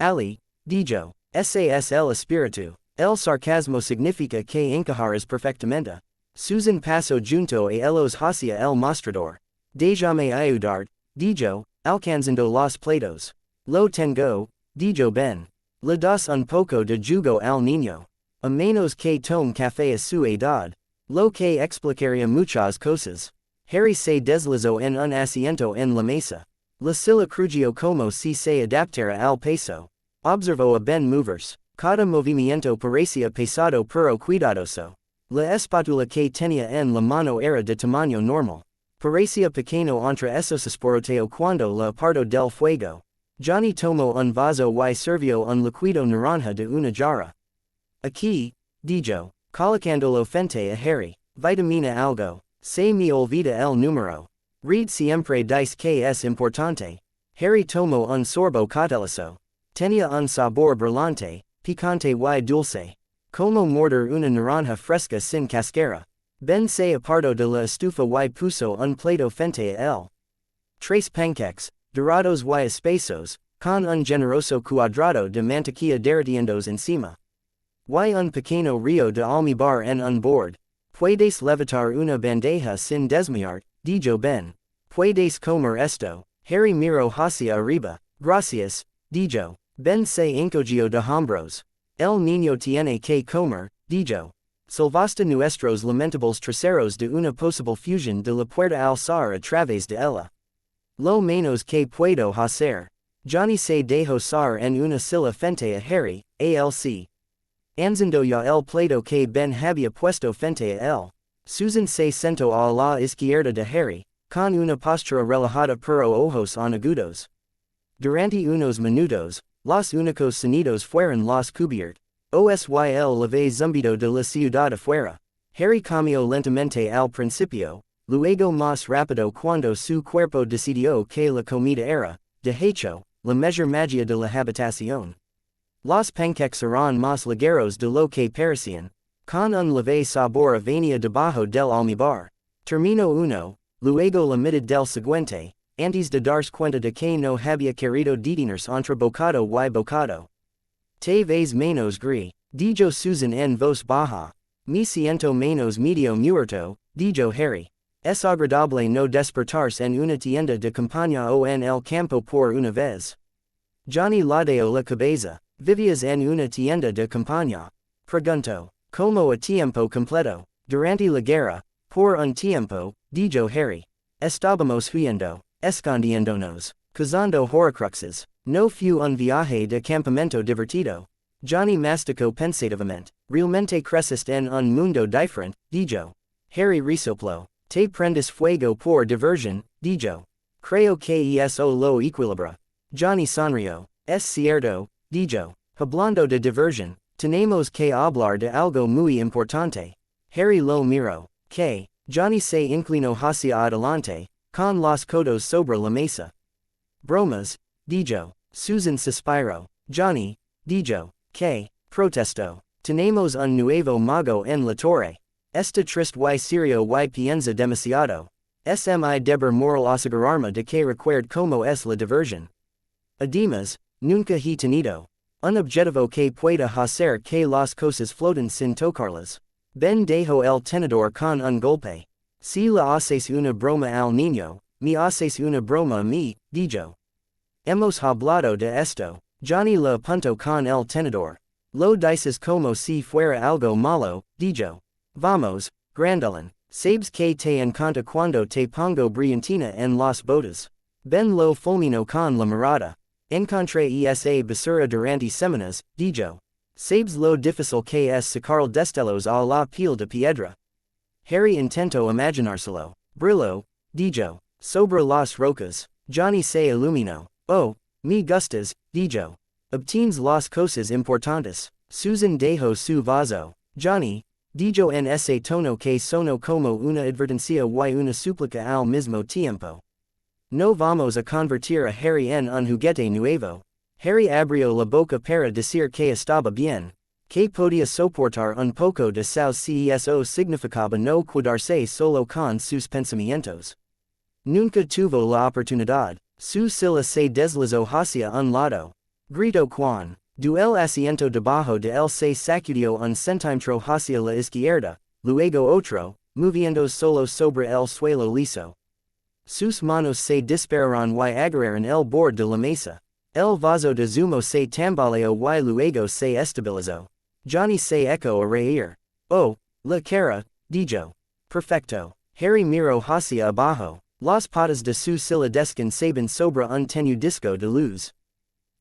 Ali, dijo, ese es el espíritu. El sarcasmo significa que encajarás perfectamente. Susan pasó junto a ellos hacia el mostrador. Déjame ayudarte, dijo, alcanzando los platos. Lo tengo, dijo Ben. Le das un poco de jugo al niño. A menos que tome café a su edad. Lo que explicaría muchas cosas. Harry se deslizó en un asiento en la mesa. La silla crujió como si se adaptara al peso. Observó a Ben moverse. Cada movimiento parecía pesado pero cuidadoso. La espátula que tenía en la mano era de tamaño normal. Parecía pequeño entre esos esporoteo cuando la apartó del fuego. Johnny tomó un vaso y sirvió un líquido naranja de una jarra. Aquí, dijo, colocándolo frente a Harry, vitamina algo, se me olvida el número. Reed siempre dice que es importante. Harry tomó un sorbo cauteloso. Tenía un sabor brillante, picante y dulce. Como morder una naranja fresca sin cáscara. Ben se apartó de la estufa y puso un plato frente a él. Tres panqueques, dorados y espesos, con un generoso cuadrado de mantequilla derritiéndose encima. Y un pequeño río de almíbar en un bord. Puedes levantar una bandeja sin desmayar, dijo Ben. Puedes comer esto. Harry miró hacia arriba. Gracias, dijo. Ben se encogió de hombros. El niño tiene que comer, dijo. Salvaste nuestros lamentables traseros de una posible fusión de la puerta al zar a través de ella. Lo menos que puedo hacer. Johnny se dejó caer en una silla frente a Harry, ALC. Anzando ya el plato que Ben había puesto frente a él. Susan se sentó a la izquierda de Harry, con una postura relajada pero ojos agudos. Durante unos minutos, los únicos sonidos fueron los cubiertos. Osyl leve zumbido de la ciudad afuera. Harry caminó lentamente al principio, luego más rápido cuando su cuerpo decidió que la comida era, de hecho, la mejor magia de la habitación. Los panqueques eran más ligeros de lo que parecían, con un leve sabor a vainilla debajo del almíbar. Terminó uno, luego la mitad del siguiente, antes de darse cuenta de que no había querido detenerse entre bocado y bocado. Te ves menos gris, dijo Susan en voz baja. Me siento menos medio muerto, dijo Harry. Es agradable no despertarse en una tienda de campaña o en el campo por una vez. Johnny ladeó la cabeza. ¿Vivías en una tienda de campaña? Preguntó. Como a tiempo completo. Durante la guerra, por un tiempo, dijo Harry. Estábamos huyendo, escondiéndonos, cazando horcruxes. No fue un viaje de campamento divertido. Johnny mastico pensativamente, realmente cresciste en un mundo diferente, dijo. Harry resoplo. Te prendes fuego por diversión, dijo. Creo que eso lo equilibra. Johnny sonrió. Es cierto, dijo. Hablando de diversión, tenemos que hablar de algo muy importante. Harry lo miró. Que, Johnny se inclinó hacia adelante, con los codos sobre la mesa. Bromas, dijo. Susan suspiró. Johnny, dijo. Que, protestó. Tenemos un nuevo mago en la torre. Esta triste y serio y piensa demasiado. Es mi deber moral asegurarme de que recuerde cómo es la diversión. Además, nunca he tenido un objetivo que pueda hacer que las cosas floten sin tocarlas. Ben dejo el tenedor con un golpe. Si le haces una broma al niño, me haces una broma a mí, dijo. Hemos hablado de esto. Johnny le apuntó con el tenedor. Lo dices como si fuera algo malo, dijo. Vamos, grandolin. Sabes que te encanta cuando te pongo brillantina en las botas. Ben lo fulminó con la mirada. Encontré esa basura durante semanas, dijo. Sabes lo difícil que es sacar destellos a la piel de piedra. Harry intentó imaginárselo. Brillo, dijo. Sobre las rocas. Johnny se iluminó. Oh, me gustas, dijo. Obtienes las cosas importantes. Susan dejó su vaso. Johnny, dijo en ese tono que sonó como una advertencia y una súplica al mismo tiempo. No vamos a convertir a Harry en un juguete nuevo. Harry abrió la boca para decir que estaba bien, que podía soportar un poco de sal si eso significaba no quedarse solo con sus pensamientos. Nunca tuvo la oportunidad. Su silla se deslizó hacia un lado. Gritó Juan. Du el asiento debajo de él se sacudió un centímetro hacia la izquierda, luego otro, moviendo solo sobre el suelo liso. Sus manos se dispararon y agarraron el borde de la mesa. El vaso de zumo se tambaleó y luego se estabilizó. Johnny se echó a reír. Oh, la cara, dijo. Perfecto. Harry miró hacia abajo. Las patas de su silla descansaban sobre un tenue disco de luz.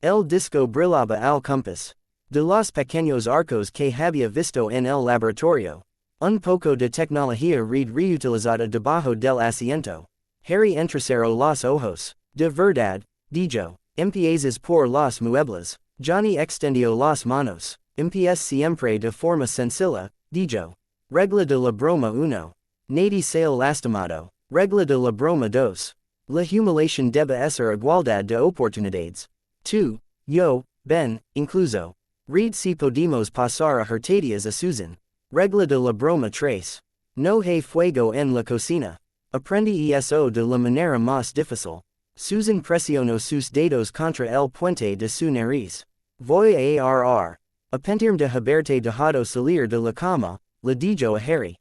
El disco brillaba al compás de los pequeños arcos que había visto en el laboratorio. Un poco de tecnología reutilizada debajo del asiento. Harry entrecerró los ojos. De verdad, dijo. Empiezas por los muebles. Johnny extendió las manos. Empieza siempre de forma sencilla, dijo. Regla de la broma 1. Nadie sea lastimado. Regla de la broma 2. La humiliación debe ser igualdad de oportunidades. 2. Yo, Ben, incluso. Read si podemos pasar a hurtadillas a Susan. Regla de la broma 3. No hay fuego en la cocina. Aprendí eso de la manera más difícil. Susan presionó sus dedos contra el puente de su nariz. Voy a arrepentirme de haberte dejado salir de la cama, le dijo a Harry.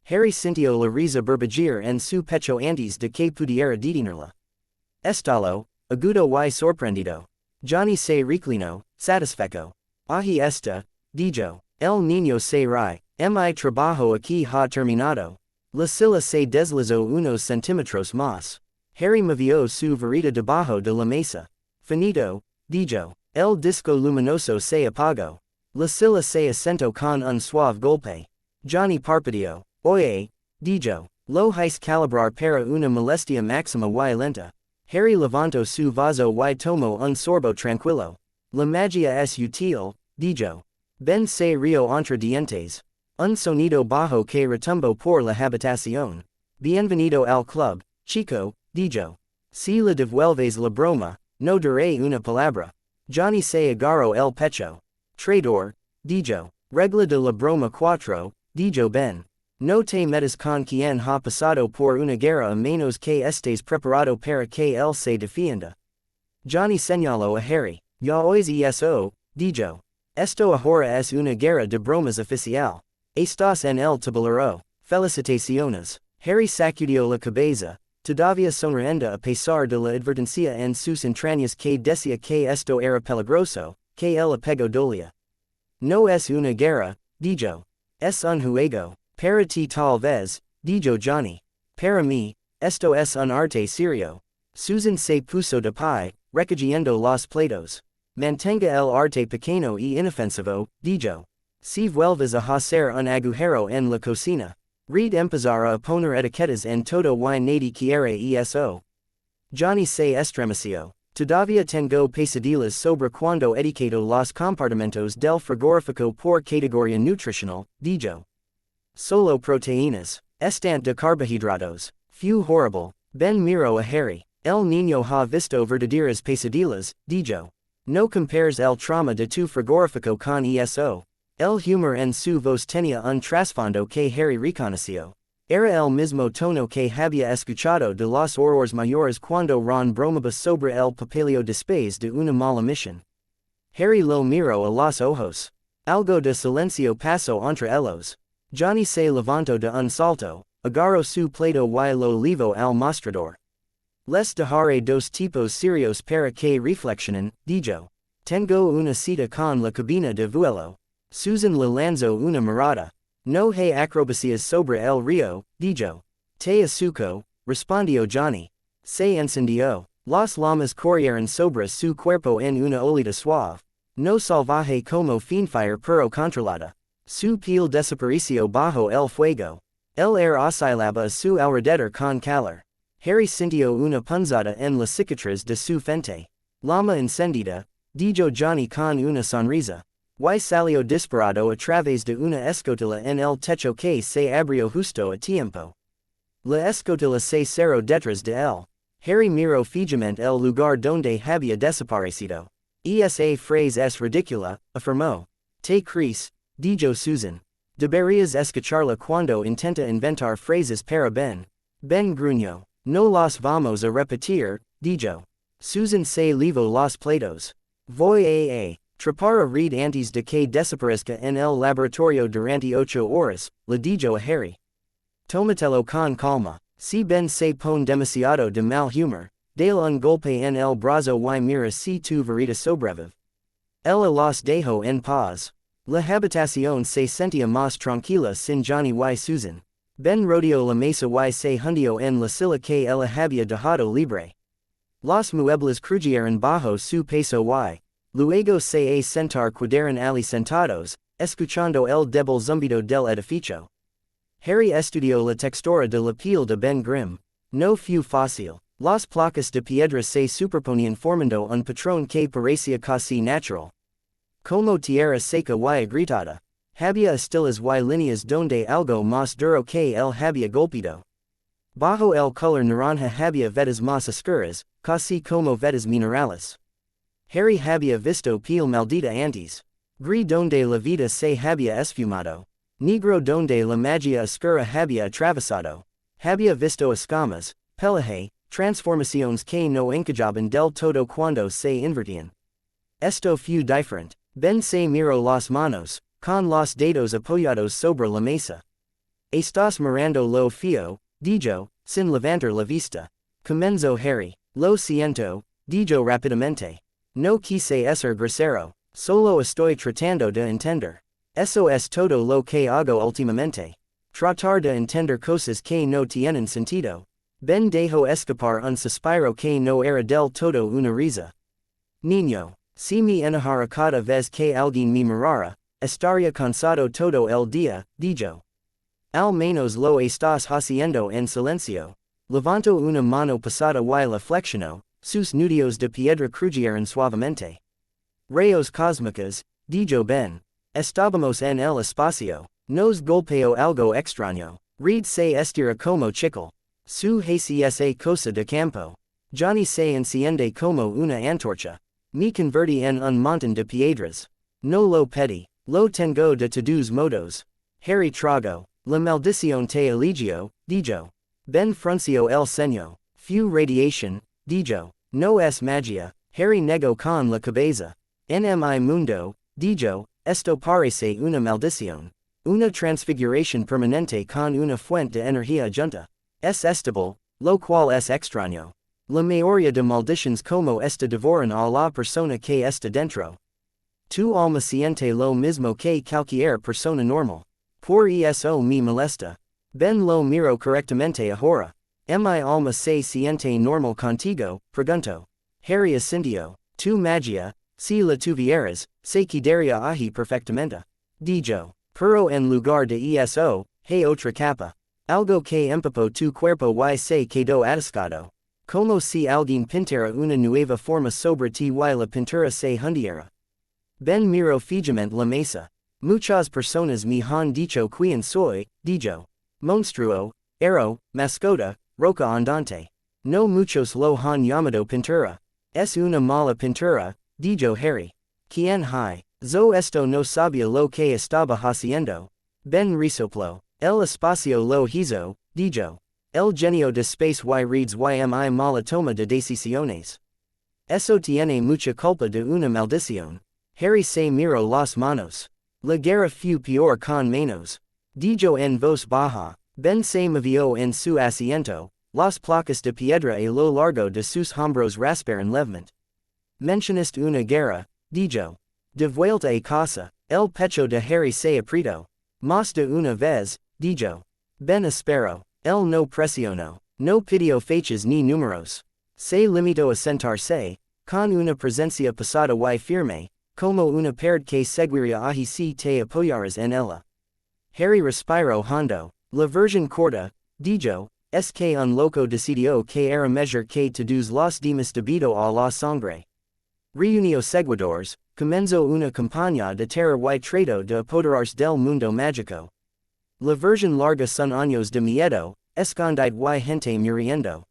Harry sintió la risa burbujir en su pecho antes de que pudiera detenerla. Estalo, agudo y sorprendido. Johnny se reclinó, satisfecho. Ahí está, dijo. El niño se ríe. Mi trabajo aquí ha terminado. La silla se deslizó unos centímetros más. Harry movió su varita debajo de la mesa. Finito, dijo. El disco luminoso se apagó. La silla se asentó con un suave golpe. Johnny parpadeó. Oye, dijo. Lo hice calibrar para una molestia máxima y lenta. Harry levantó su vaso y tomó un sorbo tranquilo. La magia es útil, dijo. Ben se rió entre dientes. Un sonido bajo que retumbó por la habitación. Bienvenido al club, chico, dijo. Si le devuelves la broma, no diré una palabra. Johnny se agarró el pecho. Traidor, dijo. Regla de la broma 4, dijo Ben. No te metas con quien ha pasado por una guerra a menos que estés preparado para que él se defienda. Johnny señaló a Harry. Ya oís eso, dijo. Esto ahora es una guerra de bromas oficial. Estás en el tablero. Felicitaciones. Harry sacudió la cabeza, todavía sonriendo a pesar de la advertencia en sus entrañas que decía que esto era peligroso, que el apego dolía. No es una guerra, dijo. Es un juego. Para ti tal vez, dijo Johnny. Para mí, esto es un arte serio. Susan se puso de pie, recogiendo los platos. mantenga el arte pequeño y inofensivo, dijo. Si vuelves a hacer un agujero en la cocina. Read empezar a poner etiquetas en todo y nadie quiere eso. Johnny se estremeció. Todavía tengo pesadillas sobre cuando etiqueto los compartimentos del frigorífico por categoría nutricional, dijo. Solo proteínas. Estant de carbohidratos. Few horrible. Ben miro a Harry. El niño ha visto verdaderas pesadillas, dijo. No compares el trauma de tu frigorífico con eso. El humor en su voz tenía un trasfondo que Harry reconoció. Era el mismo tono que había escuchado de los horrores mayores cuando Ron bromaba sobre el papeleo después de una mala misión. Harry lo miró a los ojos. Algo de silencio pasó entre ellos. Johnny se levantó de un salto, agarró su plato y lo llevó al mostrador. Les dejaré dos tipos serios para que reflexionen, dijo. Tengo una cita con la cabina de vuelo. Susan le lanzó una mirada. No hay acrobacias sobre el río, dijo. Te asuco, respondió Johnny. Se encendió. Las llamas corrieron sobre su cuerpo en una olita suave. No salvaje como finfire pero controlada. Su piel desapareció bajo el fuego. El air oscilaba a su alrededor con calor. Harry sintió una punzada en la cicatriz de su frente. Llama encendida, dijo Johnny con una sonrisa. Y salió disparado a través de una escotilla en el techo que se abrió justo a tiempo. La escotilla se cerró detrás de él. Harry miró fijamente el lugar donde había desaparecido. Esa frase es ridícula, afirmó. Te crees, dijo Susan. Deberías escucharla cuando intenta inventar frases para Ben. Ben gruñó. No los vamos a repetir, dijo. Susan se llevó los platos. Voy a trepar a read antes de que desaparezca en el laboratorio durante 8 horas, le dijo a Harry. Tómatelo con calma. Si Ben se pone demasiado de mal humor, dale un golpe en el brazo y mira si tu verita sobrevive. Ella los dejó en paz. La habitación se sentía más tranquila sin Johnny y Susan. Ben rodeó la mesa y se hundió en la silla que ella había dejado libre. Los muebles crujeron bajo su peso y luego se sentar quedaron allí sentados, escuchando el débil zumbido del edificio. Harry estudió la textura de la piel de Ben Grimm. No fue fácil. Las placas de piedra se superponían formando un patrón que parecía casi natural. Como tierra seca y agrietada. Había estilas y líneas donde algo más duro que él había golpeado. Bajo el color naranja había vetas más oscuras, casi como vetas minerales. Harry había visto piel maldita antes. Gris donde la vida se había esfumado. Negro donde la magia oscura había atravesado. Había visto escamas, pelaje, transformaciones que no encajaban del todo cuando se invertían. Esto fue diferente. Ben se miró las manos, con los dedos apoyados sobre la mesa. Estás mirando lo feo, dijo, sin levantar la vista. Comenzó Harry. Lo siento, dijo rápidamente. No quise ser grosero. Solo estoy tratando de entender. Eso es todo lo que hago últimamente. Tratar de entender cosas que no tienen sentido. Ben dejó escapar un suspiro que no era del todo una risa. Niño, si me enojara cada vez que alguien me mirara, estaría cansado todo el día, dijo. Al menos lo estás haciendo en silencio. Levantó una mano pesada y la flexionó, sus nudillos de piedra crujeron suavemente. Rayos cósmicos, dijo Ben. Estábamos en el espacio. Nos golpeó algo extraño. Reed se estira como chicle. Su hacia cosa de campo. Johnny se enciende como una antorcha. Me convertí en un montón de piedras. No lo pedí. Lo tengo de todos modos. Harry trago. La maldición te eligió, dijo. Ben frunció el ceño. Fue radiation, dijo. No es magia. Harry negó con la cabeza. En mi mundo, dijo, esto parece una maldición. Una transfiguración permanente con una fuente de energía junta. Es estable, lo cual es extraño. La mayoría de maldiciones como esta devoran a la persona que está dentro. Tu alma siente lo mismo que cualquier persona normal. Por eso me molesta. Ben lo miro correctamente ahora. Mi alma se siente normal contigo, preguntó. Harry asintió. Tu magia, si la tuvieras, se quedaría ahí perfectamente. Dijo, pero en lugar de eso, hay otra capa. Algo que empapó tu cuerpo y se quedó atascado. Como si alguien pintara una nueva forma sobre ti y la pintura se hundiera. Ben miro fijamente la mesa. Muchas personas me han dicho quién soy, dijo. Monstruo, arrow, mascota, roca andante. No muchos lo han llamado pintura. Es una mala pintura, dijo Harry. ¿Quién hay? Zo esto no sabía lo que estaba haciendo. Ben resoplo. El espacio lo hizo, dijo. El genio de space y reads ymi mala toma de decisiones. Eso tiene mucha culpa de una maldición. Harry se miró las manos. La guerra fue peor con menos. Dijo en voz baja. Ben se movió en su asiento. Las placas de piedra a lo largo de sus hombros rasparon levemente. Mencionaste una guerra, dijo. De vuelta a casa, el pecho de Harry se apretó. Más de una vez, dijo. Ben esperó. Él no presionó. No pidió fechas ni números. Se limitó a sentarse, con una presencia pesada y firme, como una pared que seguiría allí si te apoyaras en ella. Harry respiró hondo. La versión corta, dijo, es que un loco decidió que era mejor que todos los demás debido a la sangre. Reunió seguidores, comenzó una campaña de terror y trató de apoderarse del mundo mágico. La versión larga son años de miedo, escondida y gente muriendo.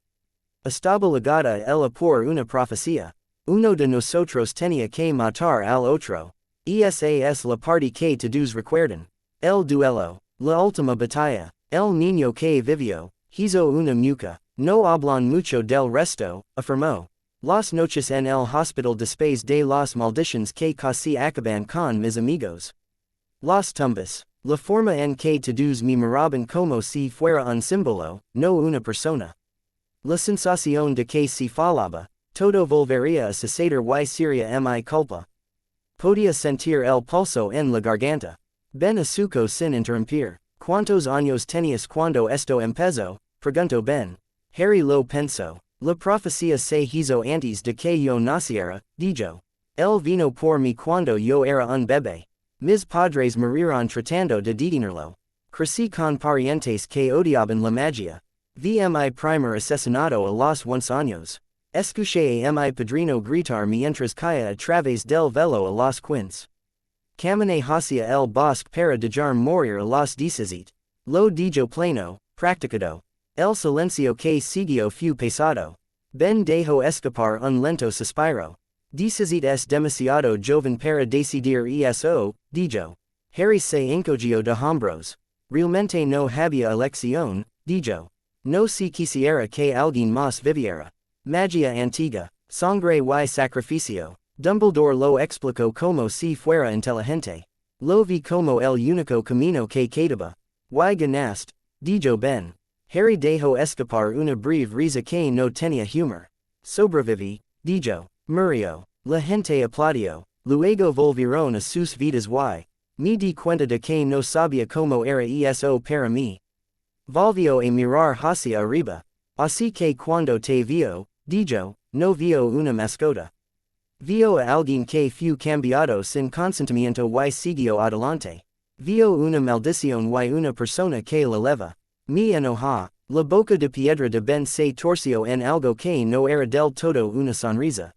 Estaba ligada a ella por una profecía. Uno de nosotros tenía que matar al otro. Esa es la parte que todos recuerdan. El duelo. La última batalla. El niño que vivió. Hizo una mueca. No hablan mucho del resto, afirmó. Las noches en el hospital después de las maldiciones que casi acaban con mis amigos. Las tumbas. La forma en que todos me miraban como si fuera un símbolo, no una persona. La sensación de que si fallaba, todo volvería a suceder y sería mi culpa. Podía sentir el pulso en la garganta. Ben asuco sin interrumpir. ¿Cuántos años tenías cuando esto empezó? Preguntó Ben. Harry lo pensó. La profecía se hizo antes de que yo naciera, dijo. Él vino por mí cuando yo era un bebé. Mis padres murieron tratando de detenerlo. Crecí con parientes que odiaban la magia. Vi a mi primer asesinado a los 11 años. Escuché a mi padrino gritar mientras caía a través del velo a los 15. Caminé hacia el bosque para dejar morir a los 17. Lo dijo pleno, practicado. El silencio que siguió fue pesado. Ben dejó escapar un lento suspiro. 17 es demasiado joven para decidir eso, dijo. Harry se encogió de hombros. Realmente no había elección, dijo. No si quisiera que alguien más viviera. Magia antigua, sangre y sacrificio. Dumbledore lo explicó como si fuera inteligente. Lo vi como el único camino que quedaba. Y ganaste, dijo Ben. Harry dejó escapar una breve risa que no tenía humor. Sobreviví, dijo. Murió. La gente aplaudió. Luego volvieron a sus vidas y me di cuenta de que no sabía cómo era eso para mí. Volvió a mirar hacia arriba. Así que cuando te vio, dijo, no vio una mascota. Vio a alguien que fue cambiado sin consentimiento y siguió adelante. Vio una maldición y una persona que la leva. Me enoja. La boca de piedra de Ben se torció en algo que no era del todo una sonrisa.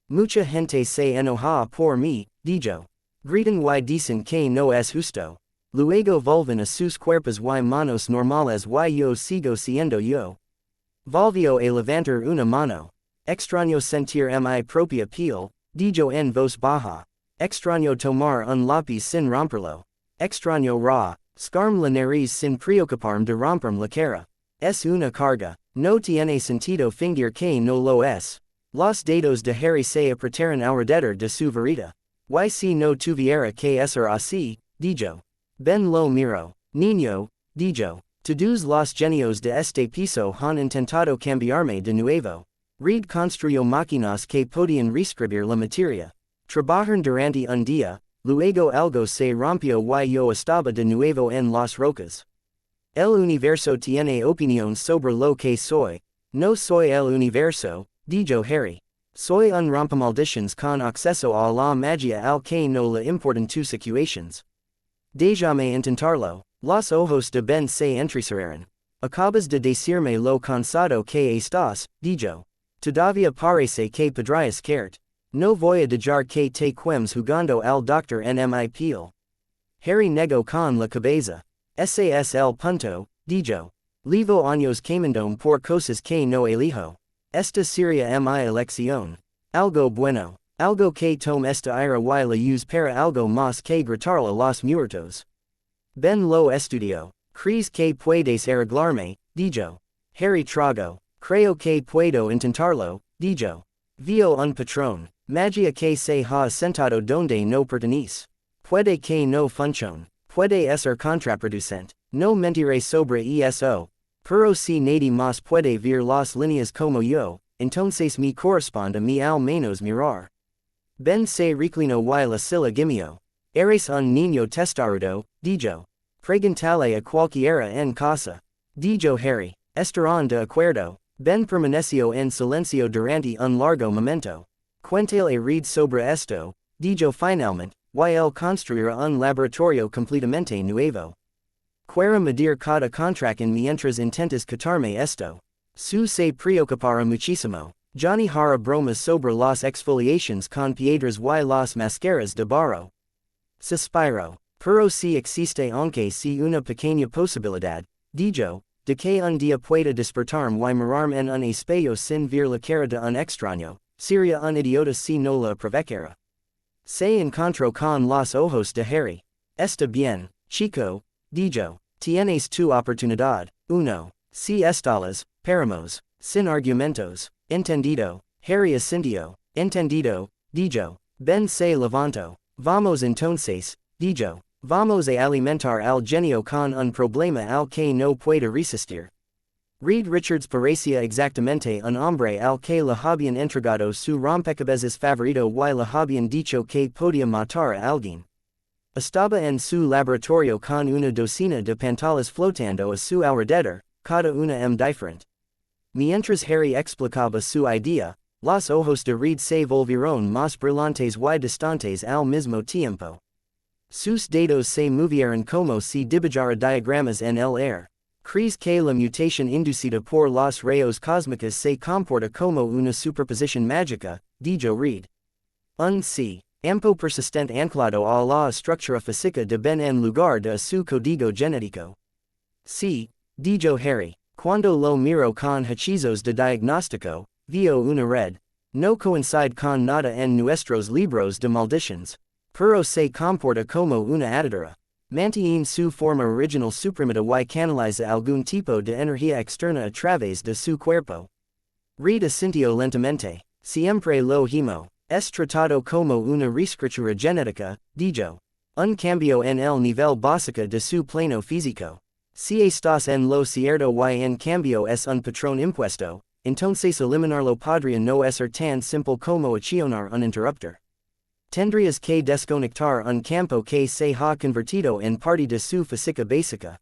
Mucha gente se enoja por mí, dijo. Gritan y dicen que no es justo. Luego vuelven a sus cuerpos y manos normales y yo sigo siendo yo. Volvió a levantar una mano. Extraño sentir mi propia piel, dijo en voz baja. Extraño tomar un lápiz sin romperlo. Extraño scarm la nariz sin preocuparme de romperme la cara. Es una carga. No tiene sentido fingir que no lo es. Los dedos de Harry se apretaron alrededor de su varita. Y si no tuviera que ser así, dijo. Ben lo miró. Niño, dijo. Todos los genios de este piso han intentado cambiarme de nuevo. Reed construyó máquinas que podían reescribir la materia. Trabajaron durante un día, luego algo se rompió y yo estaba de nuevo en las rocas. El universo tiene opinión sobre lo que soy. No soy el universo, dijo Harry. Soy un rompemaldiciones con acceso a la magia al que no le importan tus situaciones. Déjame intentarlo. Los ojos de Ben se entrecerraron. Acabas de decirme lo cansado que estás, dijo. Todavía parece que podrías quedarte. No voy a dejar que te quemes jugando al doctor en mi piel. Harry negó con la cabeza. Ese es el punto, dijo. Levo años quemando por cosas que no elijo. Esta sería mi elección. Algo bueno. Algo que tome esta ira y la use para algo más que gritarle a los muertos. Ben lo estudió. ¿Crees que puedes arreglarme? Dijo. Harry tragó. Creo que puedo intentarlo, dijo. Vio un patrón. Magia que se ha sentado donde no pertenece. Puede que no funcione. Puede ser contraproducente. No mentiré sobre eso. Pero si nadie más puede ver las líneas como yo, entonces me corresponde a mí al menos mirar. Ben se reclinó y la silla gimió. Eres un niño testarudo, dijo. Preguntale a cualquiera en casa. Dijo Harry. Estarán de acuerdo. Ben permaneció en silencio durante un largo momento. Cuéntale a Reed sobre esto, dijo finalmente, y él construirá un laboratorio completamente nuevo. Quiero medir cada contract en mientras intentas quitarme esto. Su se preocupará muchísimo. Johnny hará bromas sobre las exfoliaciones con piedras y las máscaras de barro. Suspiro. Pero si existe aunque si una pequeña posibilidad, dijo, de que un día pueda despertarme y mirarme en un espejo sin ver la cara de un extraño, sería un idiota si no la aprovechara. Se encontró con los ojos de Harry. Está bien, chico, dijo. Tienes tu oportunidad. Uno. Si estalas, paramos. Sin argumentos. Entendido. Harry asintió. Entendido, dijo. Ben se levantó. Vamos entonces, dijo. Vamos a alimentar al genio con un problema al que no puede resistir. Reed Richards parecía exactamente un hombre al que le habían entregado su rompecabezas favorito y le habían dicho que podía matar a alguien. Estaba en su laboratorio con una docena de pantallas flotando a su alrededor, cada una diferente. Mientras Harry explicaba su idea, los ojos de Reed se volvieron más brillantes y distantes al mismo tiempo. Sus dedos se movieron como si dibujara diagramas en el aire. ¿Crees que la mutación inducida por los rayos cósmicos se comporta como una superposición mágica? Dijo Reed. Un sí. Ampo persistente anclado a la estructura física de Ben en lugar de su código genético. Sí, dijo Harry. Cuando lo miro con hechizos de diagnóstico, vio una red. No coincide con nada en nuestros libros de maldiciones. Pero se comporta como una atadura. Mantiene su forma original suprimida y canaliza algún tipo de energía externa a través de su cuerpo. Reed asintió lentamente. Siempre lo himo. Es tratado como una reescritura genética, dijo. Un cambio en el nivel básico de su plano físico. Si estás en lo cierto y en cambio es un patrón impuesto, entonces eliminarlo podría no ser tan simple como accionar un interruptor. Tendrías que desconectar un campo que se ha convertido en parte de su física básica.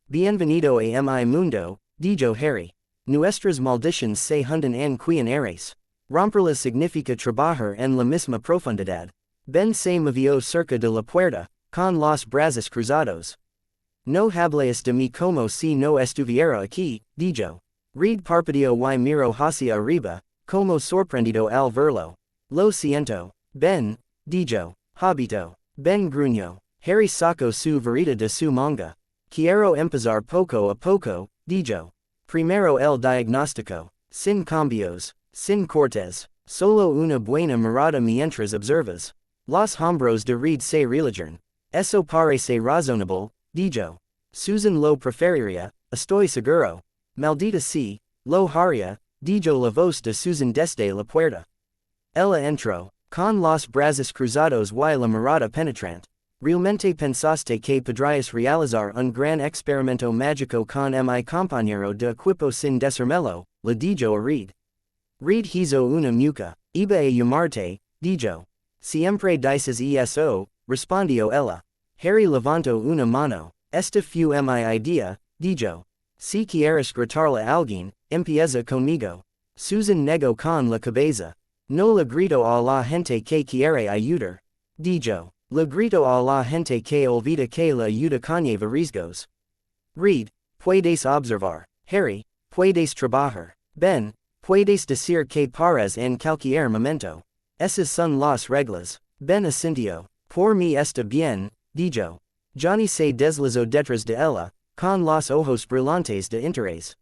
Bienvenido a mi mundo, dijo Harry. Nuestras maldiciones se hundan en quien eres. Romperlas significa trabajar en la misma profundidad. Ben se movió cerca de la puerta, con los brazos cruzados. No hables de mí como si no estuviera aquí, dijo. Reed parpadeó y miró hacia arriba, como sorprendido al verlo. Lo siento, Ben, dijo. Habito. Ben gruñó. Harry sacó su varita de su manga. Quiero empezar poco a poco, dijo. Primero el diagnóstico. Sin cambios. Sin cortes, solo una buena mirada mientras observas. Los hombros de Reed se relajaron. Eso parece razonable, dijo. Susan lo preferiría, estoy seguro. Maldita sí, lo haría, dijo la voz de Susan desde la puerta. Ella entró, con los brazos cruzados y la mirada penetrante. ¿Realmente pensaste que podrías realizar un gran experimento mágico con mi compañero de equipo sin decírmelo? Le dijo a Reed. Reed hizo una mueca. Iba a llamarte, dijo. Siempre dices eso, respondió ella. Harry levantó una mano. Esta fue mi idea, dijo. Si quieres gritarle a alguien, empieza conmigo. Susan negó con la cabeza. No le grito a la gente que quiere ayudar. Dijo. Le grito a la gente que olvida que la ayuda conlleva riesgos. Read. Puedes observar. Harry. Puedes trabajar. Ben. Puedes decir que pares en cualquier momento. Esas son las reglas. Ben asintió. Por mí está bien, dijo. Johnny se deslizó detrás de ella, con los ojos brillantes de interés.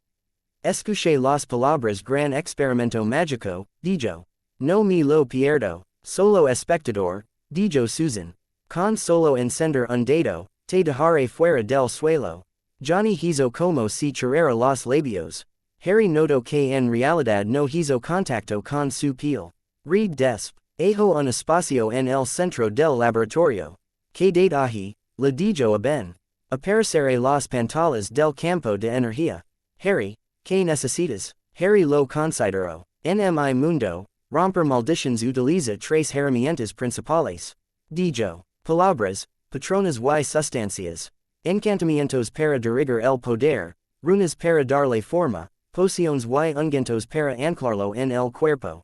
Escuché las palabras gran experimento mágico, dijo. No me lo pierdo, solo espectador, dijo Susan. Con solo encender un dedo, te dejaré fuera del suelo. Johnny hizo como si cerrara los labios. Harry notó que en realidad no hizo contacto con su piel. Read desp. Ejo un espacio en el centro del laboratorio. Quédate allí, le dijo a Ben. Apareceré las pantallas del campo de energía. Harry, ¿qué necesitas? Harry lo consideró. En mi mundo, romper maldiciones utiliza tres herramientas principales. Dijo. Palabras, patronas y sustancias. Encantamientos para derrigar el poder, runas para darle forma, pociones y ungüentos para anclarlo en el cuerpo.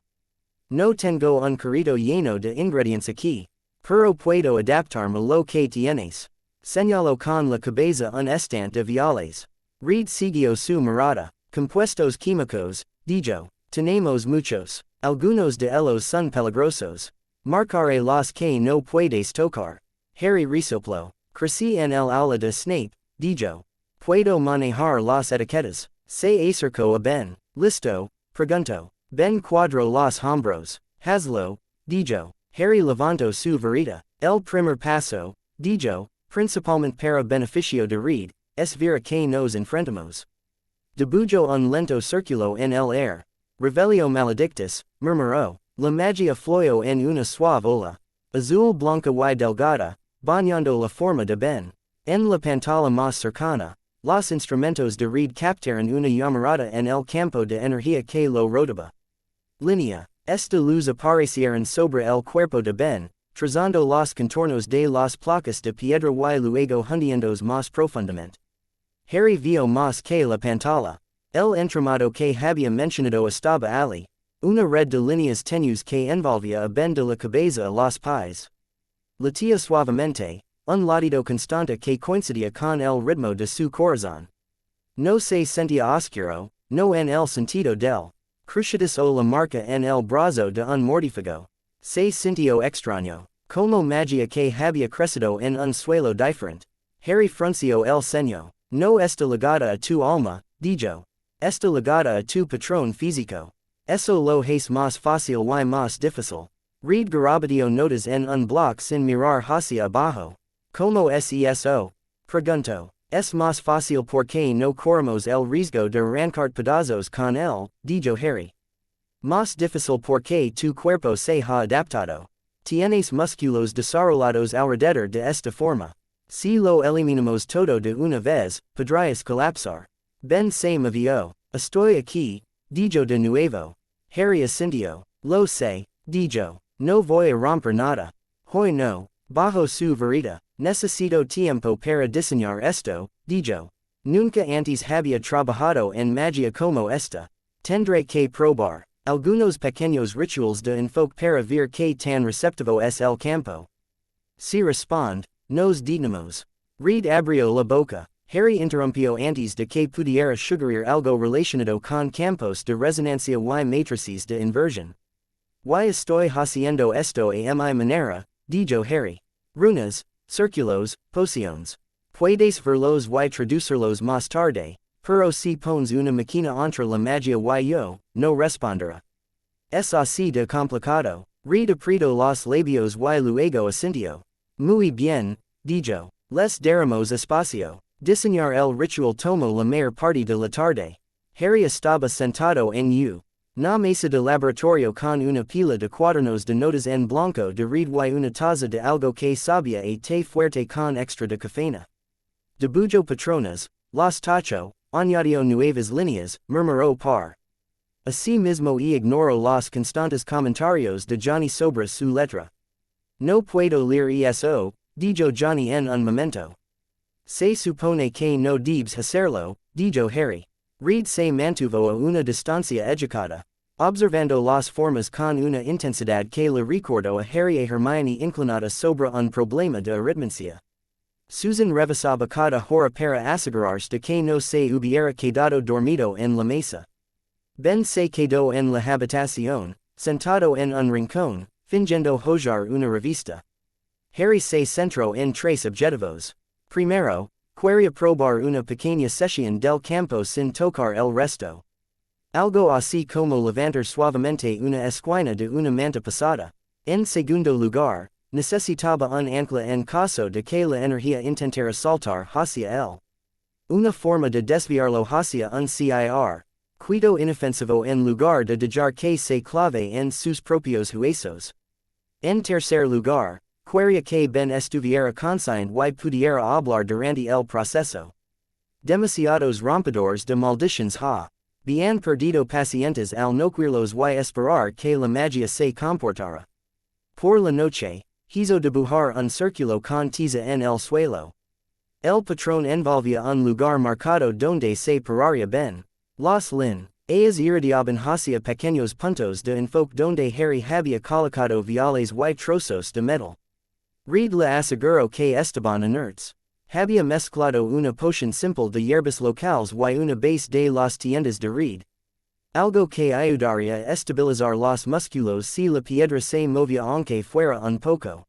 No tengo un carrito lleno de ingredientes aquí, pero puedo adaptarme lo que tienes. Señaló con la cabeza un estante de viales. Reed siguió su mirada. Compuestos químicos, dijo. Tenemos muchos. Algunos de ellos son peligrosos. Marcaré los que no puedes tocar. Harry resopló. Crecí en el aula de Snape, dijo. Puedo manejar las etiquetas. Se acercó a Ben. Listo, preguntó. Ben cuadró los hombros. Hazlo, dijo. Harry levantó su varita. El primer paso, dijo, principalmente para beneficio de Reed, es ver que nos enfrentamos. Dibujó un lento círculo en el aire. Revelio maledictus, murmuró. La magia fluyó en una suave ola. Azul blanca y delgada, bañando la forma de Ben. En la pantalla más cercana, los instrumentos de Reed captaron una llamarada en el campo de energía que lo rodeaba. Línea. Esta luz aparecieron sobre el cuerpo de Ben, trazando los contornos de las placas de piedra y luego hundiéndose más profundamente. Harry vio más que la pantalla. El entramado que había mencionado estaba allí. Una red de líneas tenues que envolvía a Ben de la cabeza a los pies. Latía suavemente, un latido constante que coincidía con el ritmo de su corazón. No se sentía oscuro, no en el sentido del cruciatus o la marca en el brazo de un mortífago. Se sintió extraño, como magia que había crecido en un suelo diferente. Harry frunció el ceño. No está ligada a tu alma, dijo. Está ligada a tu patrón físico. Eso lo es más fácil y más difícil. Reed garabatió notas en un bloc sin mirar hacia abajo. ¿Cómo es eso? Preguntó. Es más fácil porque no corremos el riesgo de arrancar pedazos con él, dijo Harry. Más difícil porque tu cuerpo se ha adaptado. Tienes músculos desarrollados alrededor de esta forma. Si lo eliminamos todo de una vez, podrías colapsar. Ben se movió. Estoy aquí, dijo de nuevo. Harry asintió. Lo sé, dijo. No voy a romper nada. Hoy no. Bajo su varita. Necesito tiempo para diseñar esto, dijo. Nunca antes había trabajado en magia como esta. Tendré que probar algunos pequeños rituals de enfoque para ver qué tan receptivo es el campo. Si responde, nos dignamos. Reed abrió la boca. Harry interrumpió antes de que pudiera sugerir algo relacionado con campos de resonancia y matrices de inversión. Y estoy haciendo esto a mi manera, dijo Harry. Runas, círculos, pociones. Puedes verlos y traducirlos más tarde, pero si pones una máquina entre la magia y yo, no responderá. Es así de complicado. Reed apretó los labios y luego asintió. Muy bien, dijo. Les daremos espacio. Diseñar el ritual tomó la mayor parte de la tarde. Harry estaba sentado en una mesa de laboratorio con una pila de cuadernos de notas en blanco de Reed y una taza de algo que sabía a té fuerte con extra de cafeína. Dibujó patronas, las tachó, añadió nuevas líneas, murmuró par. Así mismo y ignoró los constantes comentarios de Johnny sobre su letra. No puedo leer eso, dijo Johnny en un momento. Se supone que no debes hacerlo, dijo Harry. Reed se mantuvo a una distancia educada. Observando las formas con una intensidad que le recuerdo a Harry a Hermione inclinada sobre un problema de aritmencia. Susan revisaba cada hora para asegurarse de que no se hubiera quedado dormido en la mesa. Ben se quedó en la habitación, sentado en un rincón, fingiendo hojear una revista. Harry se centró en tres objetivos. Primero, quería probar una pequeña sesión del campo sin tocar el resto. Algo así como levantar suavemente una esquina de una manta pesada. En segundo lugar, necesitaba un ancla en caso de que la energía intentara saltar hacia él. Una forma de desviarlo hacia un CIR, cuido inofensivo en lugar de dejar que se clave en sus propios huesos. En tercer lugar, quería que Ben estuviera consciente y pudiera hablar durante el proceso. Demasiados rompedores de maldiciones ha bien perdido pacientes al no quererlos y esperar que la magia se comportara. Por la noche, hizo dibujar un círculo con tiza en el suelo. El patrón envolvía un lugar marcado donde se pararía Ben. Los ellas irradiaban hacia pequeños puntos de enfoque donde Harry había colocado viales y trozos de metal. Reed le aseguró que estaban inertes. Había mezclado una poción simple de hierbas locales y una base de las tiendas de Reed. Algo que ayudaría a estabilizar los músculos si la piedra se movía aunque fuera un poco.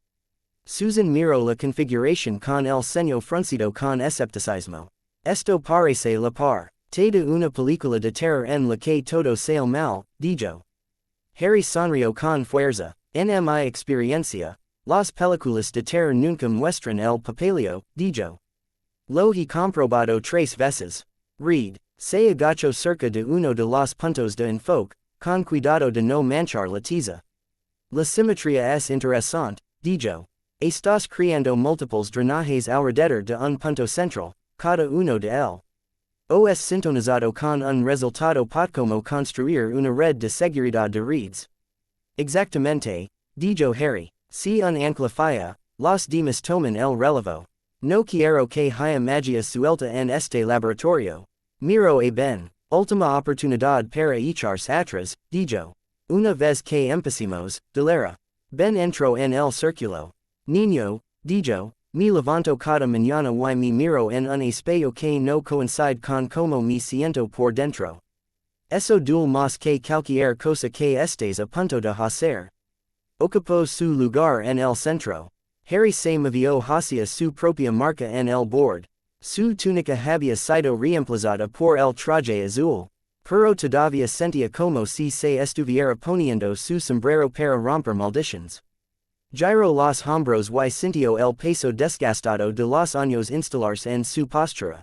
Susan miró la configuración con el ceño fruncido con escepticismo. Esto parece la parte de una película de terror en la que todo sale mal, dijo. Harry sonrió con fuerza. En mi experiencia, las películas de terror nunca muestran el papeleo, dijo. Lo he comprobado 3 veces. Reed se agachó cerca de uno de los puntos de enfoque, con cuidado de no manchar la tiza. La simetría es interesante, dijo. Estás creando múltiples drenajes alrededor de un punto central, cada uno de él. O es sintonizado con un resultado como construir una red de seguridad de reeds. Exactamente, dijo Harry. Si un ancla falla, los demás toman el relevo. No quiero que haya magia suelta en este laboratorio. Miro a Ben. Última oportunidad para echarse atrás, dijo. Una vez que empecemos, delera. Ben entró en el círculo. Niño, dijo, me levanto cada mañana y me miro en un espejo que no coincide con como me siento por dentro. Eso duele más que cualquier cosa que estés a punto de hacer. Ocupó su lugar en el centro. Harry se movió hacia su propia marca en el board. Su túnica había sido reemplazada por el traje azul. Pero todavía sentía como si se estuviera poniendo su sombrero para romper maldiciones. Giró los hombros y sintió el peso desgastado de los años instalarse en su postura.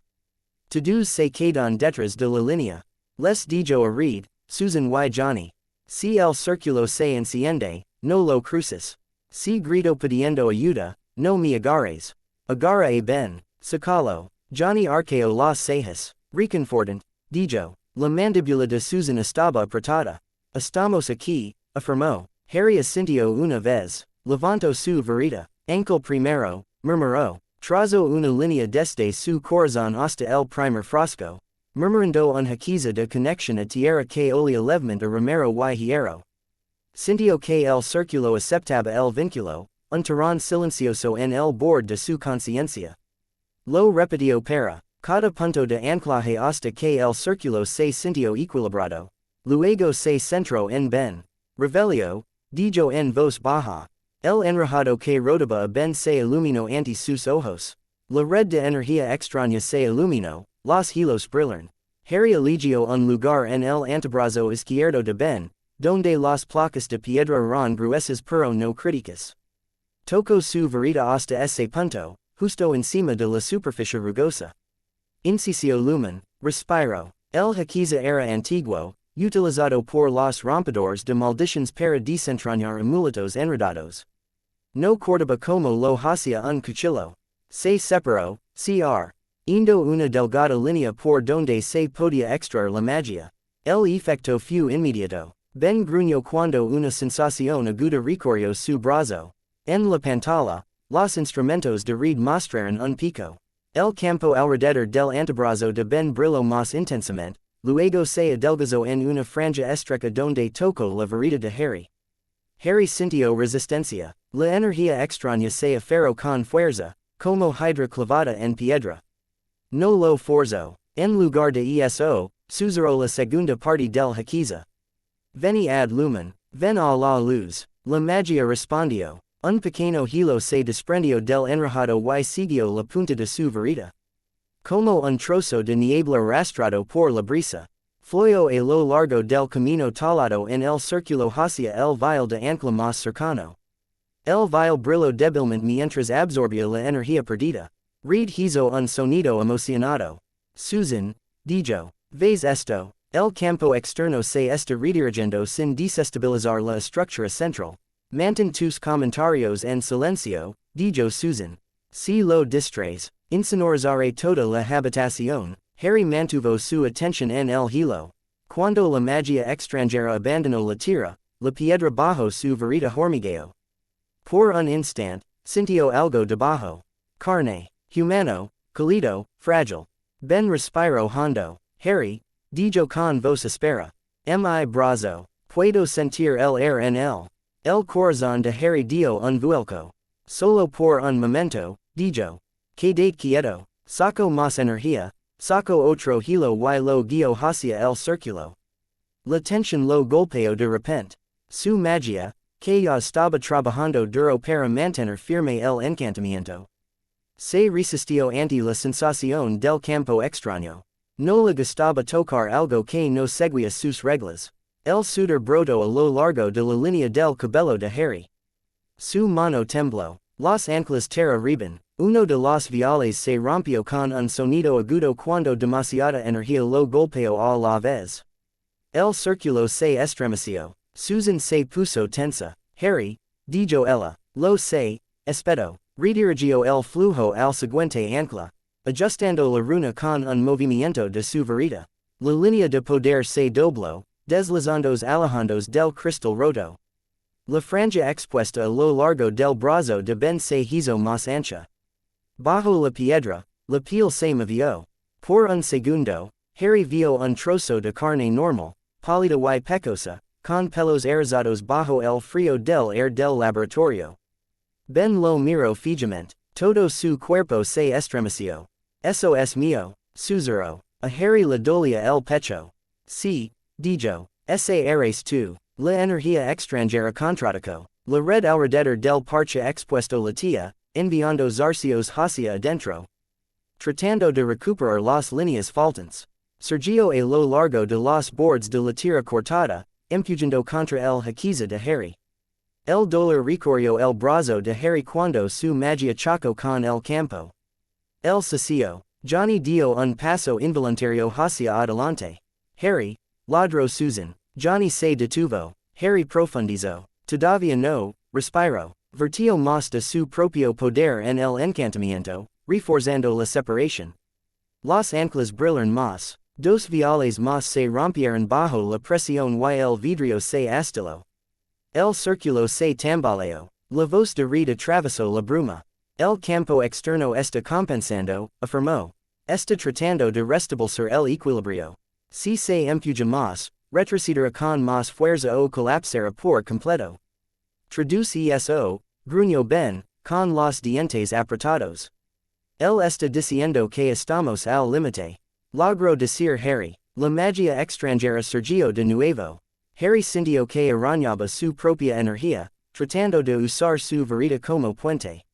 Todos se quedan detrás de la línea. Les dijo a Reed, Susan y Johnny. Si el círculo se enciende, no lo cruces. Si grito pidiendo ayuda, no me agarres. Agarra a Ben, sacalo. Johnny arqueó las cejas. Reconfortant, dijo. La mandíbula de Susan estaba apretada. Estamos aquí, afirmó. Harry asintió una vez. Levantó su varita. Ankle primero, murmuró. Trazo una línea desde su corazón hasta el primer frasco. Murmurando un hechizo de conexión a tierra que olía levemente a Romero y Hierro. Sintió que el círculo aceptaba el vínculo, un tirón silencioso en el borde de su conciencia. Lo repitió para cada punto de anclaje hasta que el círculo se sintió equilibrado. Luego se centró en Ben. Revelio, dijo en voz baja. El enrejado que rodeaba a Ben se iluminó ante sus ojos. La red de energía extraña se iluminó, los hilos brillaron. Harry eligió un lugar en el antebrazo izquierdo de Ben, donde las placas de piedra eran gruesas pero no críticas. Tocó su varita hasta ese punto, justo encima de la superficie rugosa. Incisió lumen, respiro. El hechizo era antiguo, utilizado por los rompedores de maldiciones para desentrañar amuletos enredados. No cortaba como lo hacía un cuchillo. Se separó, cr. Indo una delgada línea por donde se podía extraer la magia. El efecto fue inmediato. Ben gruñó cuando una sensación aguda recorrió su brazo. En la pantalla, los instrumentos de Reed mostraron un pico. El campo alrededor del antebrazo de Ben brilló más intensamente, luego se adelgazó en una franja estrecha donde tocó la vereda de Harry. Harry sintió resistencia, la energía extraña se aferró con fuerza, como hydra clavada en piedra. No lo forzó. En lugar de eso, susurró la segunda parte del hechizo. Vení ad lumen, ven a la luz. La magia respondió. Un pequeño hilo se desprendió del enrejado y siguió la punta de su varita. Como un trozo de niebla arrastrado por la brisa. Fluyó a lo largo del camino talado en el círculo hacia el vial de ancla más cercano. El vial brilló débilmente mientras absorbía la energía perdida. Reed hizo un sonido emocionado. Susan, dijo, ¿ves esto? El campo externo se está redirigiendo sin desestabilizar la estructura central. Mantén tus comentarios en silencio, dijo Susan. Si lo distraes, insonorizaré toda la habitación. Harry mantuvo su atención en el hilo. Cuando la magia extranjera abandonó la tierra, la piedra bajo su varita hormigueo. Por un instante, sintió algo debajo. Carne, humano, cálido, frágil. Ben respiró hondo. Harry, dijo con voz áspera. Mi brazo. Puedo sentir el aire en él. El corazón de Harry dio un vuelco. Solo por un momento, dijo. Quedate quieto. Saco más energía. Saco otro hilo y lo guió hacia el círculo. La tensión lo golpeó de repente. Su magia, que ya estaba trabajando duro para mantener firme el encantamiento. Se resistió ante la sensación del campo extraño. No le gustaba tocar algo que no seguía sus reglas. El sudor brotó a lo largo de la línea del cabello de Harry. Su mano tembló. Los anclas terra riban. Uno de los viales se rompió con un sonido agudo cuando demasiada energía lo golpeó a la vez. El círculo se estremeció. Susan se puso tensa. Harry, dijo ella, lo sé, espero. Redirigió el flujo al siguiente ancla, ajustando la runa con un movimiento de su varita. La línea de poder se dobló, deslizándose alejándose del cristal roto. La franja expuesta a lo largo del brazo de Ben se hizo más ancha. Bajo la piedra, la piel se movió. Por un segundo, Harry vio un trozo de carne normal, pálida y pecosa, con pelos erizados bajo el frío del aire del laboratorio. Ben lo miró fijamente. Todo su cuerpo se estremeció. Eso es mío, susurró. A Harry le dolía el pecho. Sí, dijo. Ese eres tú. La energía extranjera contraatacó. La red alrededor del parche expuesto latía, enviando zarcios hacia adentro. Tratando de recuperar las líneas faltantes. Surgió a lo largo de los bordes de la tierra cortada, empujando contra el hechizo de Harry. El dolor recorrió el brazo de Harry cuando su magia chocó con el campo. El sacio. Johnny dio un paso involuntario hacia adelante. Harry, ladró Susan. Johnny se detuvo. Harry profundizó. Todavía no, respiró. Vertió más de su propio poder en el encantamiento, reforzando la separación. Los anclas brillaron más. Dos viales más se rompieron bajo la presión y el vidrio se astiló. El círculo se tambaleó. La voz de Reed atravesó la bruma. El campo externo está compensando, afirmó. Está tratando de restablecer el equilibrio. Si se empuja más, retrocederá con más fuerza o colapsará por completo. Traduce eso, gruñó Ben, con los dientes apretados. Él está diciendo que estamos al límite. Logró decir Harry. La magia extranjera surgió de nuevo. Harry sintió que arañaba su propia energía, tratando de usar su varita como puente.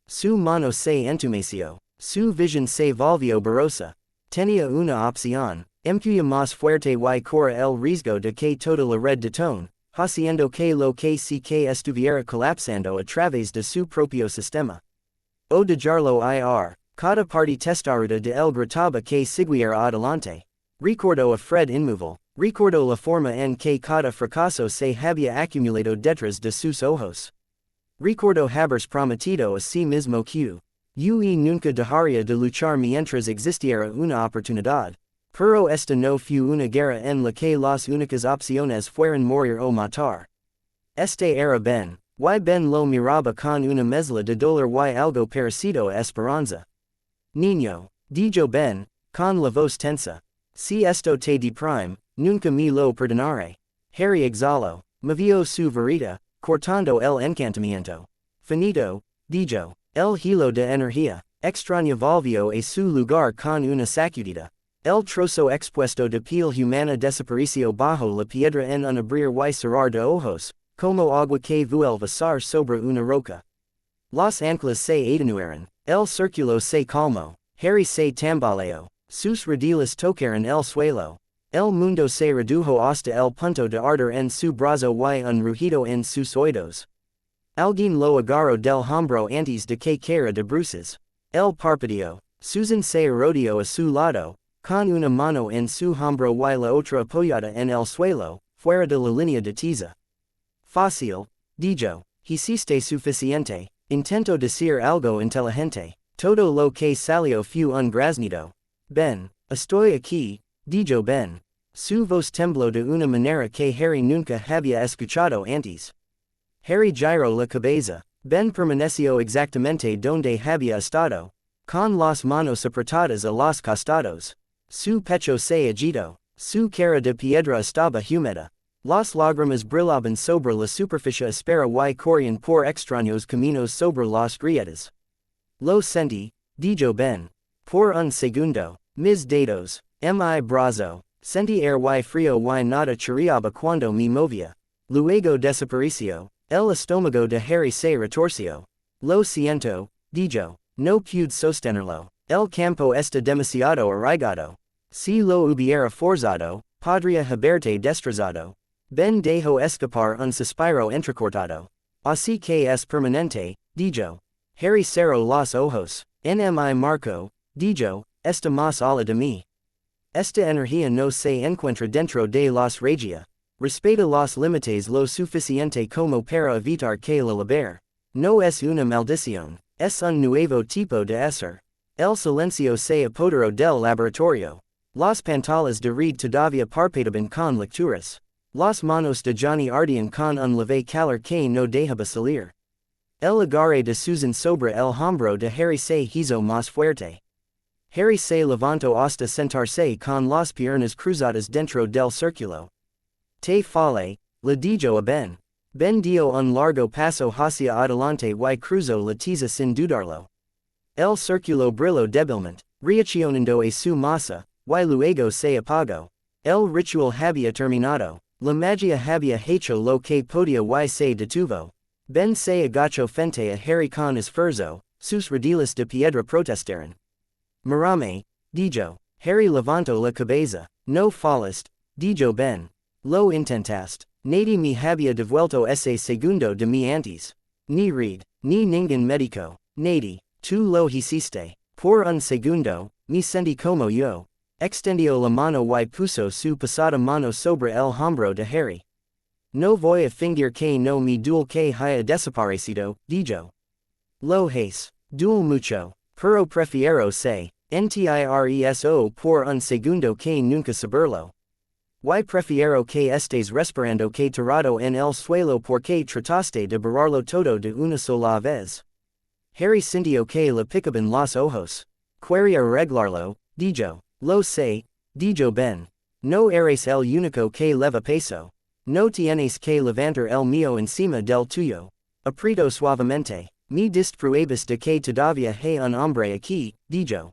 Su mano se entumeció. Su visión se volvió borrosa. Tenía una opción. Empuja más fuerte y corre el riesgo de que toda la red detone, haciendo que lo que sí que estuviera colapsando a través de su propio sistema. O dejarlo ir. Cada parte testaruda de él gritaba que siguiera adelante. Recordó a Fred inmóvil. Recordó la forma en que cada fracaso se había acumulado detrás de sus ojos. Recordó haberse prometido a sí mismo que nunca dejaría de luchar mientras existiera una oportunidad. Pero esta no fue una guerra en la que las únicas opciones fueron morir o matar. Este era Ben. Y Ben lo miraba con una mezcla de dolor y algo parecido a esperanza. Niño, dijo Ben, con la voz tensa. Si esto te di prime, nunca me lo perdonare. Harry exhalo, mavio su verita, cortando el encantamiento. Finito, dijo, el hilo de energía, extraña volvió a su lugar con una sacudida. El trozo expuesto de piel humana desapareció bajo la piedra en un abrir y cerrar de ojos, como agua que vuelve a sobre una roca. Los anclas se atenuaron, el círculo se calmó, Harry se tambaleó, sus rodillas tocaron el suelo. El mundo se redujo hasta el punto de arder en su brazo y un rugido en sus oídos. Alguien lo agarró del hombro antes de que cayera de bruces. El parpadeó. Susan se rodeó a su lado, con una mano en su hombro y la otra apoyada en el suelo, fuera de la línea de tiza. Fácil, dijo. Hiciste suficiente. Intento decir algo inteligente. Todo lo que salió fue un graznido. Ben, estoy aquí, dijo Ben. Su voz tembló de una manera que Harry nunca había escuchado antes. Harry giró la cabeza. Ben permaneció exactamente donde había estado, con las manos apretadas a los costados. Su pecho se agitó. Su cara de piedra estaba húmeda. Las lágrimas brillaban sobre la superficie áspera y corrían por extraños caminos sobre las grietas. Lo sentí, dijo Ben. Por un segundo, mis dedos, mi brazo, sentí air y frío y nada chirriaba cuando me movía. Luego desapareció. El estómago de Harry se retorció. Lo siento, dijo. No pude sostenerlo. El campo está demasiado arraigado. Si lo hubiera forzado, podría haberte destrozado. Ben dejó escapar un suspiro entrecortado. Así que es permanente, dijo. Harry cerró los ojos. En mi marco, dijo, está más allá de mí. Esta energía no se encuentra dentro de los regia. Respeta los límites lo suficiente como para evitar que la libere. No es una maldición, es un nuevo tipo de ser. El silencio se apoderó del laboratorio. Las pantallas de red todavía parpadeaban con lecturas. Las manos de Johnny ardían con un leve calor que no dejaba salir. El agarre de Susan sobre el hombro de Harry se hizo más fuerte. Harry se levantó hasta sentarse con las piernas cruzadas dentro del círculo. Te fale, le dijo a Ben. Ben dio un largo paso hacia adelante y cruzó la tiza sin dudarlo. El círculo brilló débilmente, reaccionando a su masa, y luego se apagó. El ritual había terminado. La magia había hecho lo que podía y se detuvo. Ben se agachó frente a Harry con esfuerzo, sus rodillas de piedra protestaron. Mírame, dijo. Harry levantó la cabeza. No fallaste, dijo Ben. Lo intentaste. Nadie me había devuelto ese segundo de mi antes. Ni Reed, ni ningún médico. Nadie. Tú lo hiciste. Por un segundo, me sentí como yo. Extendió la mano y puso su pesada mano sobre el hombro de Harry. No voy a fingir que no me duele que haya desaparecido, dijo. Lo es. Duele mucho. Pero prefiero se. Entireso por un segundo que nunca saberlo. Y prefiero que estés respirando que tirado en el suelo porque trataste de borrarlo todo de una sola vez. Harry sintió que le picaban los ojos. Quería arreglarlo, dijo. Lo sé, dijo Ben. No eres el único que leva peso. No tienes que levantar el mío encima del tuyo. Aprieto suavemente. Me diste pruebas de que todavía hay un hombre aquí, dijo.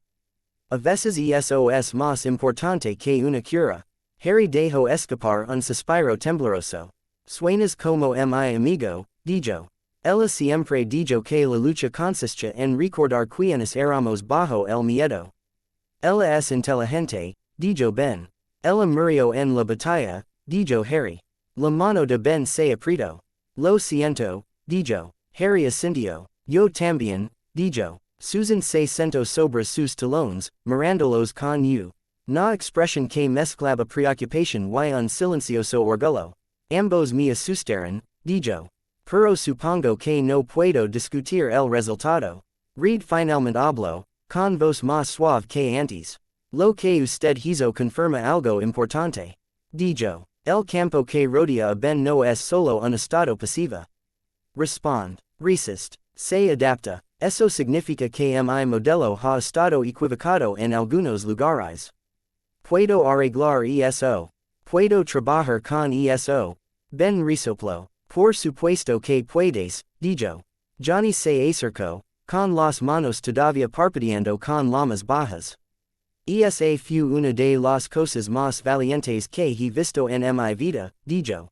A veces eso es más importante que una cura. Harry dejó escapar un suspiro tembloroso. Suenas como mi amigo, dijo. Ella siempre dijo que la lucha consistía en recordar quiénes éramos bajo el miedo. Ella es inteligente, dijo Ben. Ella murió en la batalla, dijo Harry. La mano de Ben se apretó. Lo siento, dijo. Harry asintió. Yo también, dijo. Susan se sentó sobre sus talones, mirándolos con una expresión que mezclaba preocupación y un silencioso orgullo. Ambos me asustaron, dijo. Pero supongo que no puedo discutir el resultado. Reed finalmente habló, con voz más suave que antes. Lo que usted hizo confirma algo importante. Dijo. El campo que rodea a Ben no es solo un estado pasivo. Resist. Se adapta. Eso significa que mi modelo ha estado equivocado en algunos lugares. Puedo arreglar eso. Puedo trabajar con eso. Ben risoplo. Por supuesto que puedes, dijo. Johnny se acercó, con las manos todavía parpadeando con las bajas. Esa fue una de las cosas más valientes que he visto en mi vida, dijo.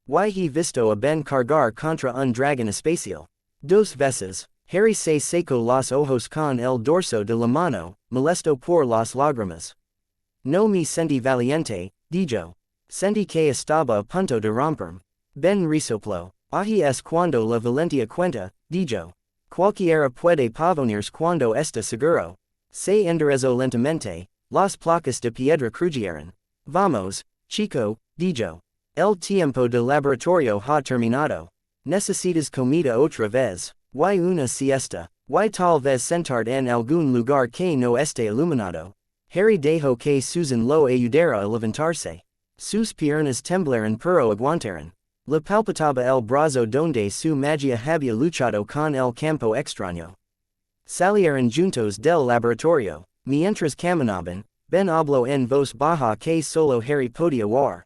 He visto a Ben cargar contra un dragón espacial. 2 veces. Harry se secó los ojos con el dorso de la mano, molesto por las lágrimas. No me sentí valiente, dijo. Sentí que estaba a punto de romperme. Ben risoplo. Ahí es cuando la valentía cuenta, dijo. Cualquiera puede pavonearse cuando está seguro. Se enderezó lentamente, las placas de piedra crujeron. Vamos, chico, dijo. El tiempo de laboratorio ha terminado. Necesitas comida otra vez. Una siesta. Tal vez sentarte en algún lugar que no esté iluminado. Harry dejó que Susan lo ayudara a levantarse. Sus piernas temblaron pero aguantaron. Le palpitaba el brazo donde su magia había luchado con el campo extraño. Salieron juntos del laboratorio. Mientras caminaban, Ben habló en voz baja que solo Harry podía oír.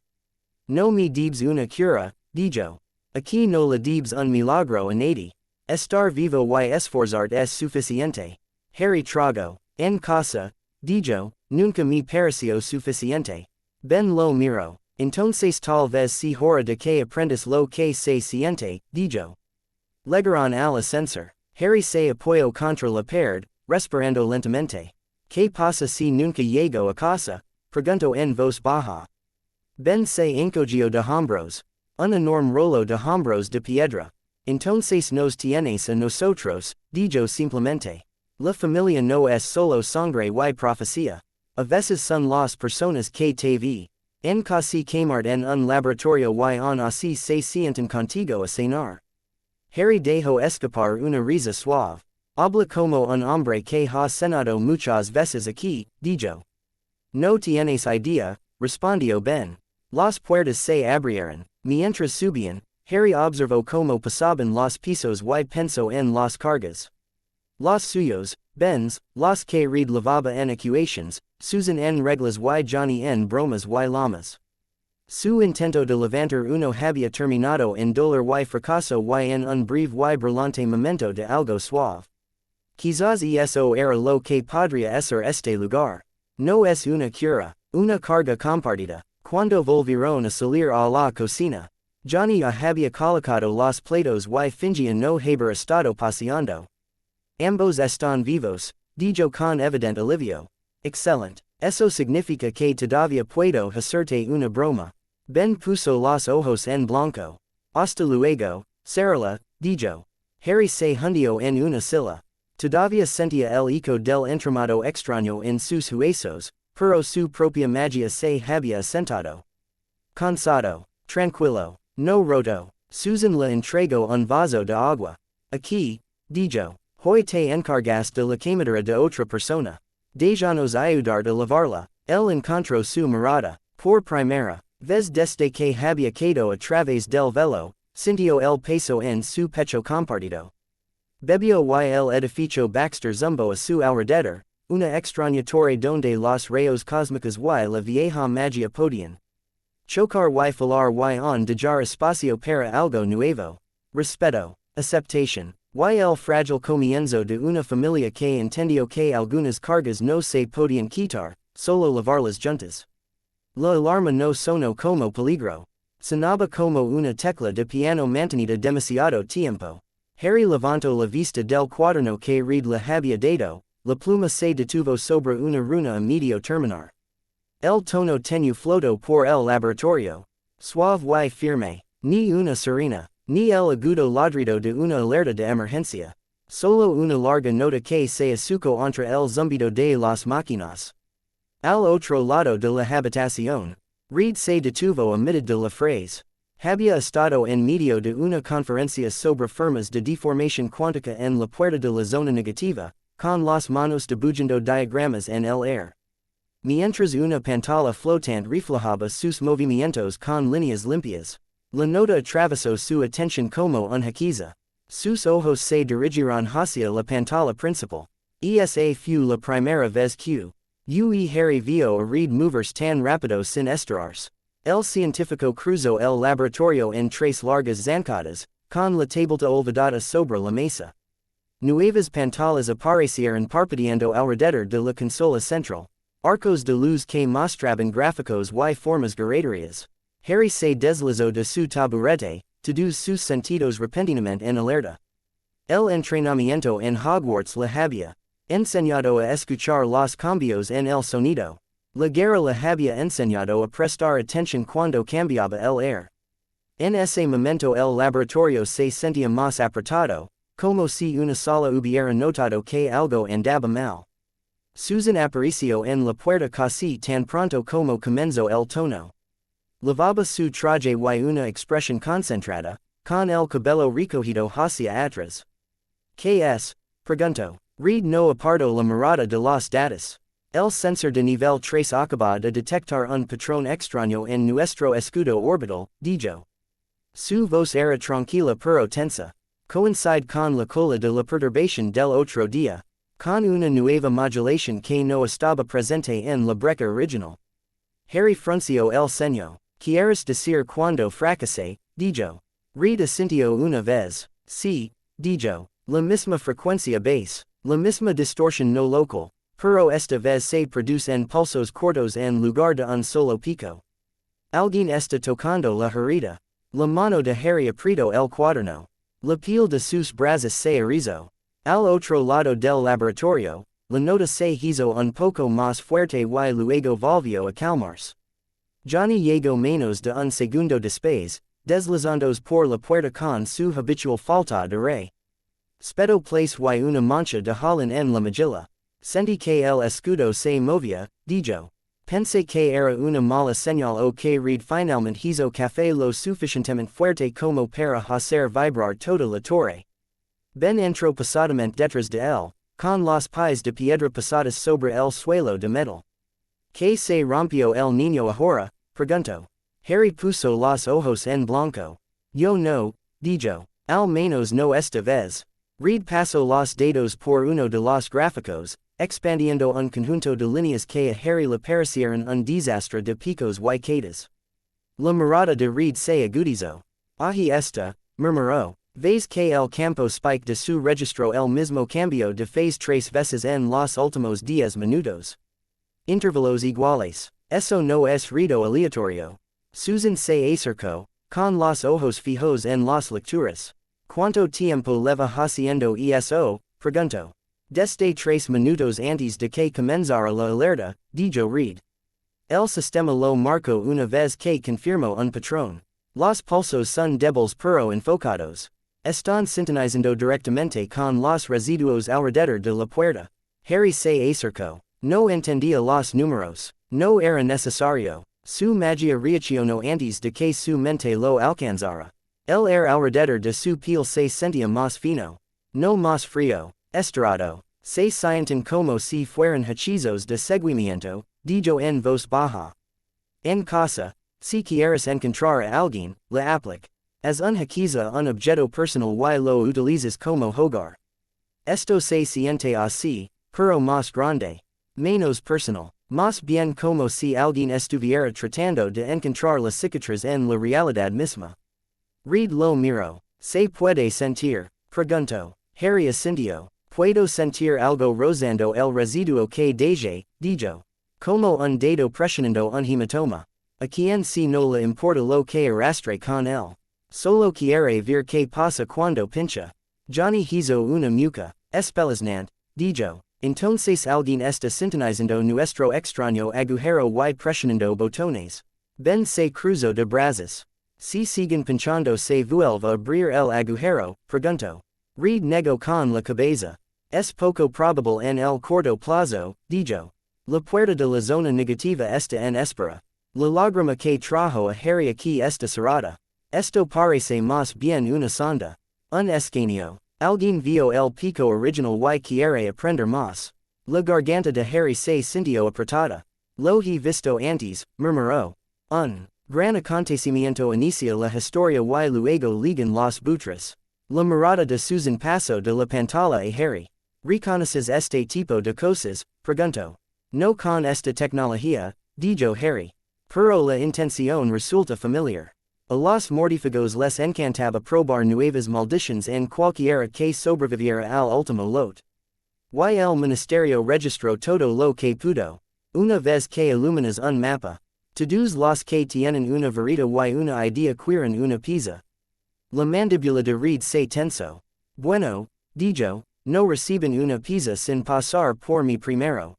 No me debes una cura, dijo. Aquí no le debes un milagro a nadie. Estar vivo y esforzarte es suficiente. Harry tragó. En casa, dijo, nunca me pareció suficiente. Ben lo miró. Entonces tal vez si hora de que aprendas lo que se siente, dijo. Llegaron al ascensor. Harry se apoyó contra la pared, respirando lentamente. ¿Qué pasa si nunca llego a casa? Preguntó en voz baja. Ben se encogió de hombros. Un enorme rolo de hombros de piedra. Entonces nos tienes a nosotros, dijo simplemente. La familia no es solo sangre y profecía. A veces son las personas que te vi. En casi quemarte en un laboratorio y aún así se sientan contigo a cenar. Harry dejó escapar una risa suave. Habla como un hombre que ha cenado muchas veces aquí, dijo. No tienes idea, respondió Ben. Las puertas se abrieron. Mientras subían, Harry observó cómo pasaban los pisos y pensó en las cargas. Los suyos, Ben's, los que read lavaba en ecuations, Susan en reglas y Johnny en bromas y lamas. Su intento de levantar uno había terminado en dolor y fracaso y en un breve y brillante momento de algo suave. Quizás eso era lo que podría ser este lugar. No es una cura, una carga compartida. Cuando volvieron a salir a la cocina, Johnny ya había colocado los platos y fingía no haber estado paseando. Ambos están vivos, dijo con evidente alivio. Excelente. Eso significa que todavía puedo hacerte una broma. Ben puso los ojos en blanco. Hasta luego, Sarala, dijo. Harry se hundió en una silla. Todavía sentía el eco del entramado extraño en sus huesos, pero su propia magia se había asentado. Cansado, tranquilo, no roto, Susan le entregó un vaso de agua. Aquí, dijo. Hoy te encargas de la quemadura de otra persona. Déjanos ayudarte a lavarla. Él encontró su mirada. Por primera vez desde que había quedado a través del velo, sintió el peso en su pecho compartido. Bebió y el edificio Baxter zumbó a su alrededor, una extraña torre donde los rayos cósmicos y la vieja magia podían chocar y falar y on dejar espacio para algo nuevo. Respeto, aceptación. Y el frágil comienzo de una familia que entendió que algunas cargas no se podían quitar, solo lavarlas juntas. La alarma no sonó como peligro. Sonaba como una tecla de piano mantenida demasiado tiempo. Harry levantó la vista del cuaderno que Reed le había dado, la pluma se detuvo sobre una runa a medio terminar. El tono tenue flotó por el laboratorio. Suave y firme, ni una sirena. Ni el agudo ladrido de una alerta de emergencia. Solo una larga nota que se escuchó entre el zumbido de las máquinas. Al otro lado de la habitación, Reed se detuvo a mitad de la frase. Había estado en medio de una conferencia sobre formas de deformación cuántica en la puerta de la zona negativa, con las manos dibujando diagramas en el aire. Mientras una pantalla flotante reflejaba sus movimientos con líneas limpias. La nota atravesó su atención como un hechizo. Sus ojos se dirigieron hacia la pantalla principal. Esa fue la primera vez que Ue Harry vio a read movers tan rápido sin esperarse. El científico cruzó el laboratorio en tres largas zancadas, con la tableta olvidada sobre la mesa. Nuevas pantallas aparecieron parpadeando alrededor de la consola central. Arcos de luz que mostraban gráficos y formas giratorias. Harry se deslizó de su taburete, todos sus sentidos repentinamente en alerta. El entrenamiento en Hogwarts le había enseñado a escuchar los cambios en el sonido. La guerra le había enseñado a prestar atención cuando cambiaba el aire. En ese momento el laboratorio se sentía más apretado, como si una sola hubiera notado que algo andaba mal. Susan apareció en la puerta casi tan pronto como comenzó el tono. Lavaba su traje y una expresión concentrada, con el cabello recogido hacia atrás. ¿Qué es? Preguntó. Reed no apartó la mirada de los datos. El sensor de nivel 3 acaba de detectar un patrón extraño en nuestro escudo orbital, dijo. Su voz era tranquila pero tensa. Coincide con la cola de la perturbación del otro día, con una nueva modulación que no estaba presente en la brecha original. Harry frunció el ceño. ¿Quieres decir cuando fracasé? Dijo. Reed asintió una vez. Sí, dijo. La misma frecuencia base, la misma distorsión no local, pero esta vez se produce en pulsos cortos en lugar de un solo pico. Alguien está tocando la herida. La mano de Harry apretó el cuaderno. La piel de sus brazos se erizó. Al otro lado del laboratorio, la nota se hizo un poco más fuerte y luego volvió a calmarse. Johnny llegó menos de un segundo después, deslizándose por la puerta con su habitual falta de re. Spedó place y una mancha de jalen en la mejilla. Sentí que el escudo se movía, dijo. Pensé que era una mala señal o que Reed finalmente hizo café lo suficientemente fuerte como para hacer vibrar toda la torre. Ben entró pesadamente detrás de él, con los pies de piedra pasadas sobre el suelo de metal. ¿Qué se rompió el niño ahora? Preguntó. Harry puso los ojos en blanco. Yo no, dijo. Al menos no esta vez. Reed pasó los dedos por uno de los gráficos, expandiendo un conjunto de líneas que a Harry le parecieron un desastre de picos y caídas. La mirada de Reed se agudizó. Ahí está, murmuró. ¿Ves que el campo spike de su registro el mismo cambio de phase 3 veces en los últimos 10 minutos? Intervalos iguales. Eso no es ruido aleatorio. Susan se acercó, con los ojos fijos en las lecturas. ¿Cuánto tiempo leva haciendo eso? Preguntó. Desde 3 minutos antes de que comenzara la alerta, dijo Reed. El sistema lo marcó una vez que confirmó un patrón. Los pulsos son débiles pero enfocados. Están sintonizando directamente con los residuos alrededor de la puerta. Harry se acercó. No entendía los números. No era necesario. Su magia reaccionó antes de que su mente lo alcanzara. El aire alrededor de su piel se sentía más fino. No más frío. Estirado. Se sienten como si fueran hechizos de seguimiento, dijo en voz baja. En casa, si quieres encontrar a alguien, le aplique. Es un hechizo un objeto personal y lo utilizas como hogar. Esto se siente así, pero más grande. Menos personal. Más bien como si alguien estuviera tratando de encontrar las cicatrices en la realidad misma. Reed lo miró. ¿Se puede sentir? Preguntó. Harry asintió. Puedo sentir algo rozando el residuo que deje, dijo. Como un dedo presionando un hematoma. A quien si no le importa lo que arrastre con él. Solo quiere ver qué pasa cuando pincha. Johnny hizo una mueca. Espeluznante, dijo. Entonces alguien está sintonizando nuestro extraño agujero y presionando botones. Ben se cruzó de brazos. Si siguen pinchando se vuelve a abrir el agujero, preguntó. Reed negó con la cabeza. Es poco probable en el corto plazo, dijo. La puerta de la zona negativa está en espera. La lágrima que trajo a Harry aquí está cerrada. Esto parece más bien una sonda. Un escaneo. Alguien vio el pico original y quiere aprender más. La garganta de Harry se sintió apretada. Lo he visto antes, murmuró. Un gran acontecimiento inicia la historia y luego ligan los butres. La mirada de Susan pasó de la pantalla a Harry. ¿Reconoces este tipo de cosas? Preguntó. No con esta tecnología, dijo Harry. Pero la intención resulta familiar. A los mortífagos les encantaba probar nuevas maldiciones en cualquiera que sobreviviera al último lot. Y el ministerio registró todo lo que pudo. Una vez que iluminas un mapa. Todos los que tienen una varita y una idea quieren una pizza. La mandíbula de Reed se tensó. Bueno, dijo, no reciben una pizza sin pasar por mi primero.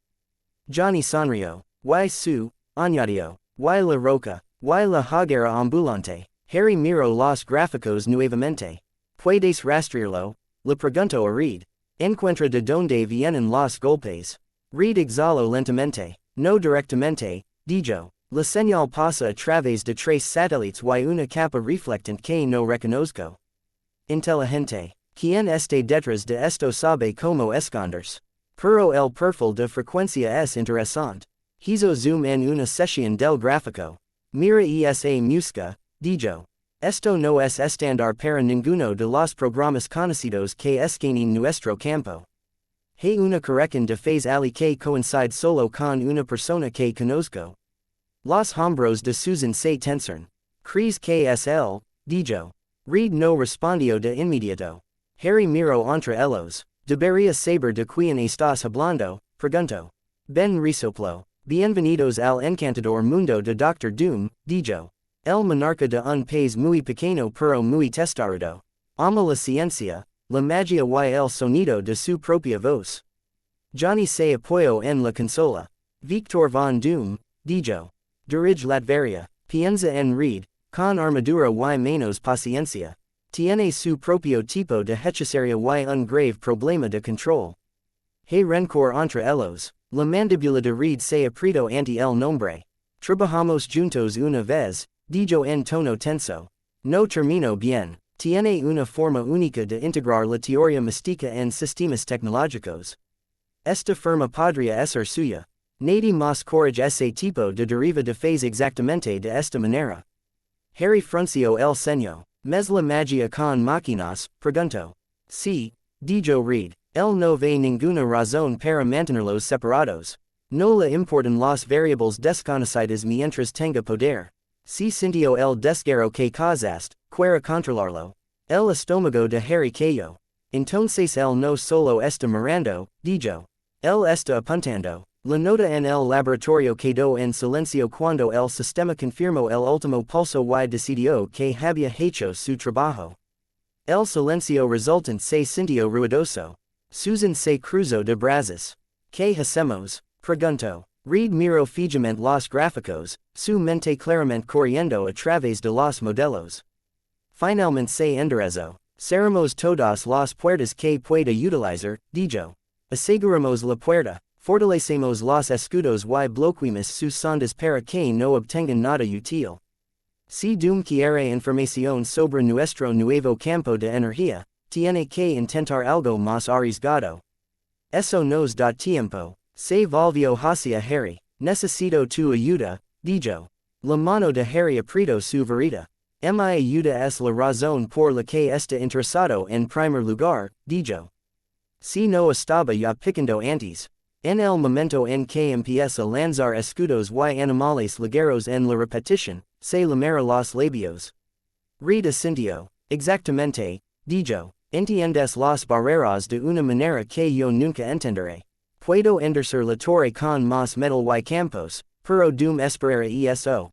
Johnny sonrió. Y su, añadió. Y la roca. Y la hoguera ambulante. Harry miró los gráficos nuevamente. Puedes rastrearlo, le preguntó a Reed. Encuentra de donde vienen los golpes. Reed exhaló lentamente. No directamente, dijo. La señal pasa a través de tres satélites y una capa reflectante que no reconozco. Inteligente. Quien esté detrás de esto sabe cómo esconderse. Pero el perfil de frecuencia es interesante. Hizo zoom en una sesión del gráfico. Mira esa música, dijo. Esto no es estándar para ninguno de los programas conocidos que escanean nuestro campo. Hay una corrección de phase ali que coincide solo con una persona que conozco. Los hombros de Susan se tensaron. ¿Crees que es él? Dijo. Reed no respondió de inmediato. Harry miró entre ellos. ¿Debería saber de quién estás hablando? Preguntó. Ben resoplo. Bienvenidos al encantador mundo de Doctor Doom, dijo. El monarca de un país muy pequeño pero muy testarudo. Ama la ciencia, la magia y el sonido de su propia voz. Johnny se apoyó en la consola. Victor Von Doom, dijo. Dirige Latveria, piensa en Reed, con armadura y menos paciencia. Tiene su propio tipo de hechicería y un grave problema de control. Hay rencor entre ellos. La mandíbula de Reed se apretó ante el nombre. Trabajamos juntos una vez, dijo en tono tenso. No termino bien. Tiene una forma única de integrar la teoría mística en sistemas tecnológicos. Esta firma podría ser suya. Nadie más courage ese tipo de deriva de phase exactamente de esta manera. Harry frunció el ceño. ¿Mes la magia con máquinas? Preguntó. Sí, dijo Reed. Él no ve ninguna razón para mantenerlos separados. No le importan los variables desconocidas mientras tenga poder. Si sintió el desgarro que causaste, quiere controlarlo. El estómago de Harry cayó. Entonces él no solo está mirando, dijo. Él está apuntando. La nota en el laboratorio quedó en silencio cuando el sistema confirmó el último pulso y decidió que había hecho su trabajo. El silencio resultante se sintió ruidoso. Susan se cruzó de brazos. ¿Qué hacemos? Preguntó. Reed miró fijamente los gráficos, su mente claramente corriendo a través de los modelos. Finalmente se enderezó. Cerramos todas las puertas que pueda utilizar, dijo. Aseguramos la puerta. Fortalecemos los escudos y bloqueamos sus sondas para que no obtengan nada útil. Si Doom quiere información sobre nuestro nuevo campo de energía, tiene que intentar algo más arriesgado. Eso nos da tiempo. Se volvió hacia Harry. Necesito tu ayuda, dijo. La mano de Harry apretó su varita. Mi ayuda es la razón por la que está interesado en primer lugar, dijo. Si no estaba ya picando antes. En el momento en que empieza a lanzar escudos y animales ligeros en la repetición, se lamera los labios. Reed asintió. Exactamente, dijo. Entiendes las barreras de una manera que yo nunca entenderé. Puedo enderezar la torre con más metal y campos, pero Doom esperará eso.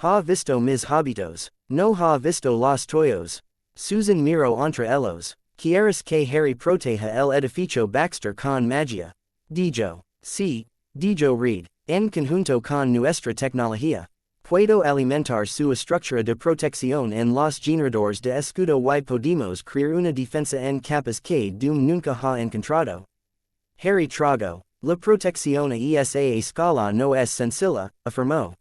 Ha visto mis hábitos. No ha visto los tuyos. Susan miró entre ellos. ¿Quieres que Harry proteja el edificio Baxter con magia? Dijo. Sí, dijo Reed. En conjunto con nuestra tecnología. Puedo alimentar su estructura de protección en los generadores de escudo y podemos crear una defensa en capas que Doom nunca ha encontrado. Harry tragó. La protección a esa escala no es sencilla, afirmó.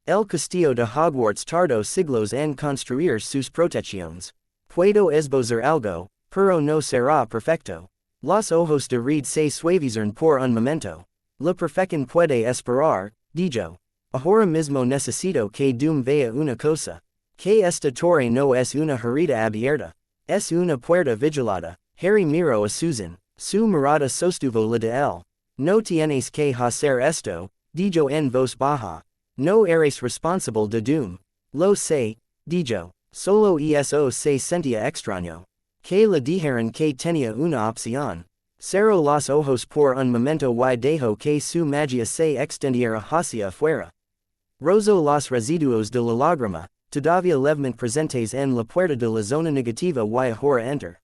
El castillo de Hogwarts tardó siglos en construir sus protecciones. Puedo esbozar algo, pero no será perfecto. Los ojos de Reed se suavizan por un momento. La perfección puede esperar, dijo. Ahora mismo necesito que Doom vea una cosa. Que esta torre no es una herida abierta. Es una puerta vigilada. Harry miró a Susan. Su mirada sostuvo la de él. No tienes que hacer esto, dijo en voz baja. No eres responsable de doom. Lo sé, dijo. Solo eso se sentía extraño. Que le dijeron que tenía una opción. Cerró los ojos por un momento y dejó que su magia se extendiera hacia afuera. Rozó los residuos de la lágrima, todavía levemente presentes en la puerta de la zona negativa y ahora enter.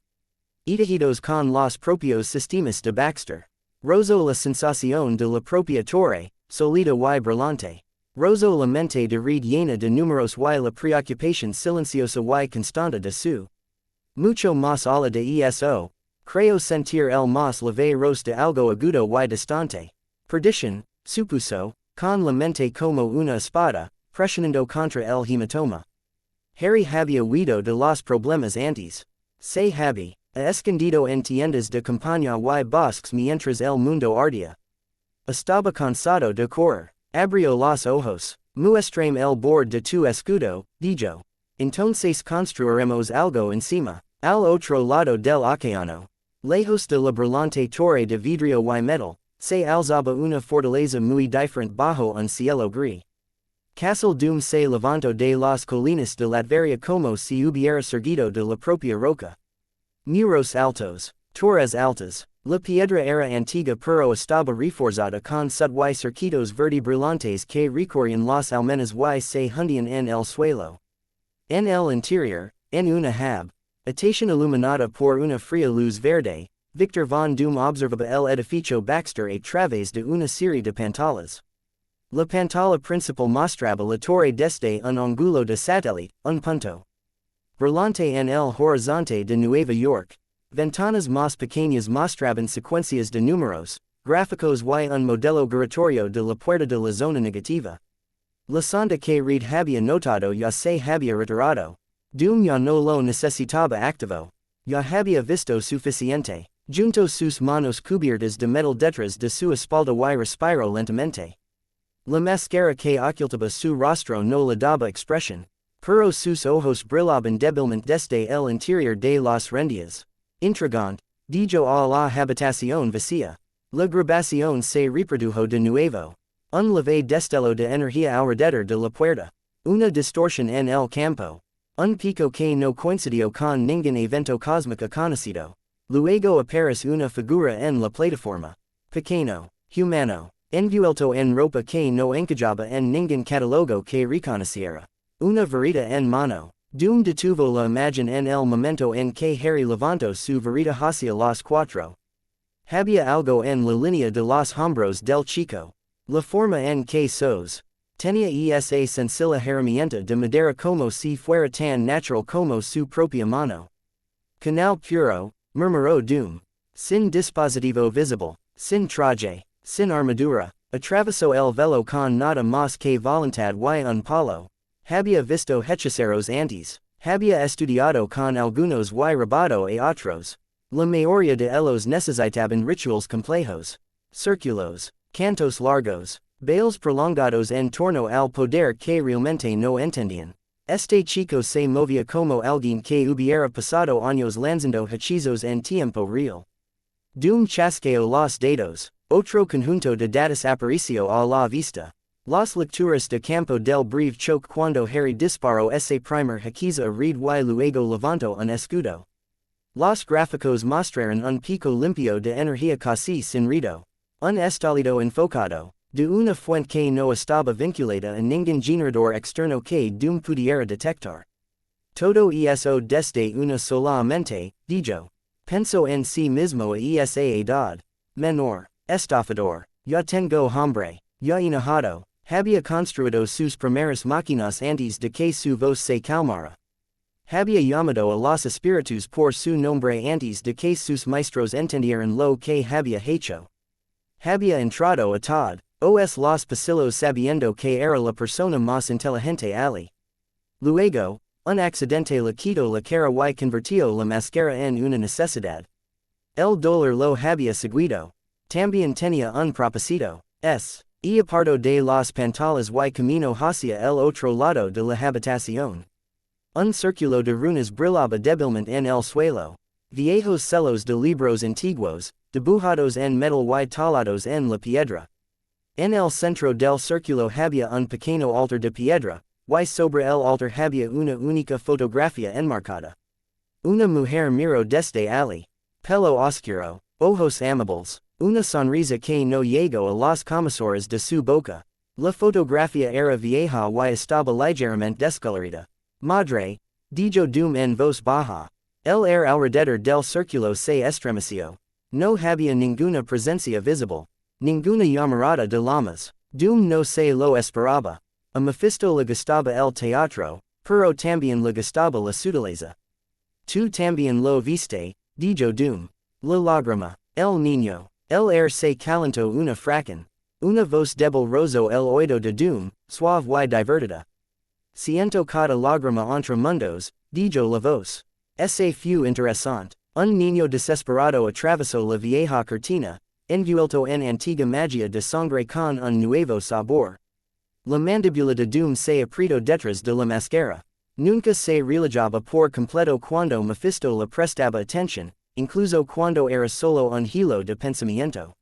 Tejidos con los propios sistemas de Baxter. Rozó la sensación de la propia torre, sólida y brillante. Rozó la mente de red llena de números y la preocupación silenciosa y constante de su. Mucho más allá de eso, creo sentir el más leve roce de algo agudo y distante. Perdición, supuso, con la mente como una espada, presionando contra el hematoma. Harry había huido de los problemas antes. Se había escondido en tiendas de campaña y bosques mientras el mundo ardía. Estaba cansado de correr. Abrió los ojos. Muéstrame el borde de tu escudo, dijo. Entonces construiremos algo encima, al otro lado del océano. Lejos de la brillante torre de vidrio y metal, se alzaba una fortaleza muy diferente bajo un cielo gris. Castle Doom se levantó de las colinas de Latveria como si hubiera surgido de la propia roca. Muros altos, torres altas, la piedra era antigua pero estaba reforzada con y circuitos verde brillantes que recorrían las almenas y se hundían en el suelo. En el interior, en una habitación iluminada por una fría luz verde, Victor von Doom observaba el edificio Baxter a través de una serie de pantallas. La pantalla principal mostraba la torre desde un ángulo de satélite, un punto brillante en el horizonte de Nueva York. Ventanas más pequeñas mostraban secuencias de números, gráficos y un modelo giratorio de la puerta de la zona negativa. La sonda que Reed había notado ya se había retirado. Doom ya no lo necesitaba activo. Ya había visto suficiente. Juntó sus manos cubiertas de metal detrás de su espalda y respiró lentamente. La máscara que ocultaba su rostro no le daba expresión, pero sus ojos brillaban débilmente desde el interior de las rendijas. Intrigante, dijo a la habitación vacía. La grabación se reprodujo de nuevo. Un leve destello de energía alrededor de la puerta. Una distorsión en el campo. Un pico que no coincidió con ningún evento cósmico conocido. Luego aparece una figura en la plataforma. Pequeño, humano, envuelto en ropa que no encajaba en ningún catálogo que reconociera. Una varita en mano. Doom detuvo la imagen en el momento en que Harry levantó su varita hacia los cuatro. Había algo en la línea de los hombros del chico. La forma en que tenía esa sencilla herramienta de madera como si fuera tan natural como su propia mano. Canal puro, murmuró Doom. Sin dispositivo visible, sin traje, sin armadura, atravesó el velo con nada más que voluntad y un palo. Había visto hechiceros antes. Había estudiado con algunos y robado a otros. La mayoría de ellos necesitaban rituals complejos. Círculos, cantos largos, bailes prolongados en torno al poder que realmente no entendían. Este chico se movía como alguien que hubiera pasado años lanzando hechizos en tiempo real. Doom chasqueó los dedos. Otro conjunto de datos apareció a la vista. Las lecturas de campo del breve choque cuando Harry disparó ese primer hechizo a Reed y luego levantó un escudo. Los gráficos mostraron un pico limpio de energía casi sin ruido. Un estallido enfocado, de una fuente que no estaba vinculada a ningún generador externo que Doom pudiera detectar. Todo eso desde una sola mente, dijo. Pensó en sí mismo a esa edad. Menor, estafador, ya tengo hambre, ya enojado. Había construido sus primeras máquinas antes de que su voz se calmara. Había llamado a los espíritus por su nombre antes de que sus maestros entendieran lo que había hecho. Había entrado a todos los pasillos sabiendo que era la persona más inteligente allí. Luego, un accidente le quitó la cara y convirtió la máscara en una necesidad. El dolor lo había seguido. También tenía un propósito. Y apartó de las pantallas y camino hacia el otro lado de la habitación. Un círculo de runas brillaba débilmente en el suelo. Viejos celos de libros antiguos, dibujados en metal y talados en la piedra. En el centro del círculo había un pequeño altar de piedra, y sobre el altar había una única fotografía enmarcada. Una mujer miró desde allí. Pelo oscuro, ojos amables, una sonrisa que no llegó a las comisuras de su boca. La fotografía era vieja y estaba ligeramente descolorida. Madre, dijo Doom en voz baja. El aire alrededor del círculo se estremeció. No había ninguna presencia visible. Ninguna llamarada de llamas. Doom no se lo esperaba. A Mephisto le gustaba el teatro, pero también le gustaba la sutileza. Tú también lo viste, dijo Doom. La lágrima. El niño. El aire se calentó una fracción. Una voz débil rozó el oído de Doom, suave y divertida. Siento cada lágrima entre mundos, dijo la voz. Ese fue interesante. Un niño desesperado atravesó la vieja cortina, envuelto en antigua magia de sangre con un nuevo sabor. La mandíbula de Doom se apretó detrás de la máscara. Nunca se relajaba por completo cuando Mephisto le prestaba atención, incluso cuando era solo un hilo de pensamiento.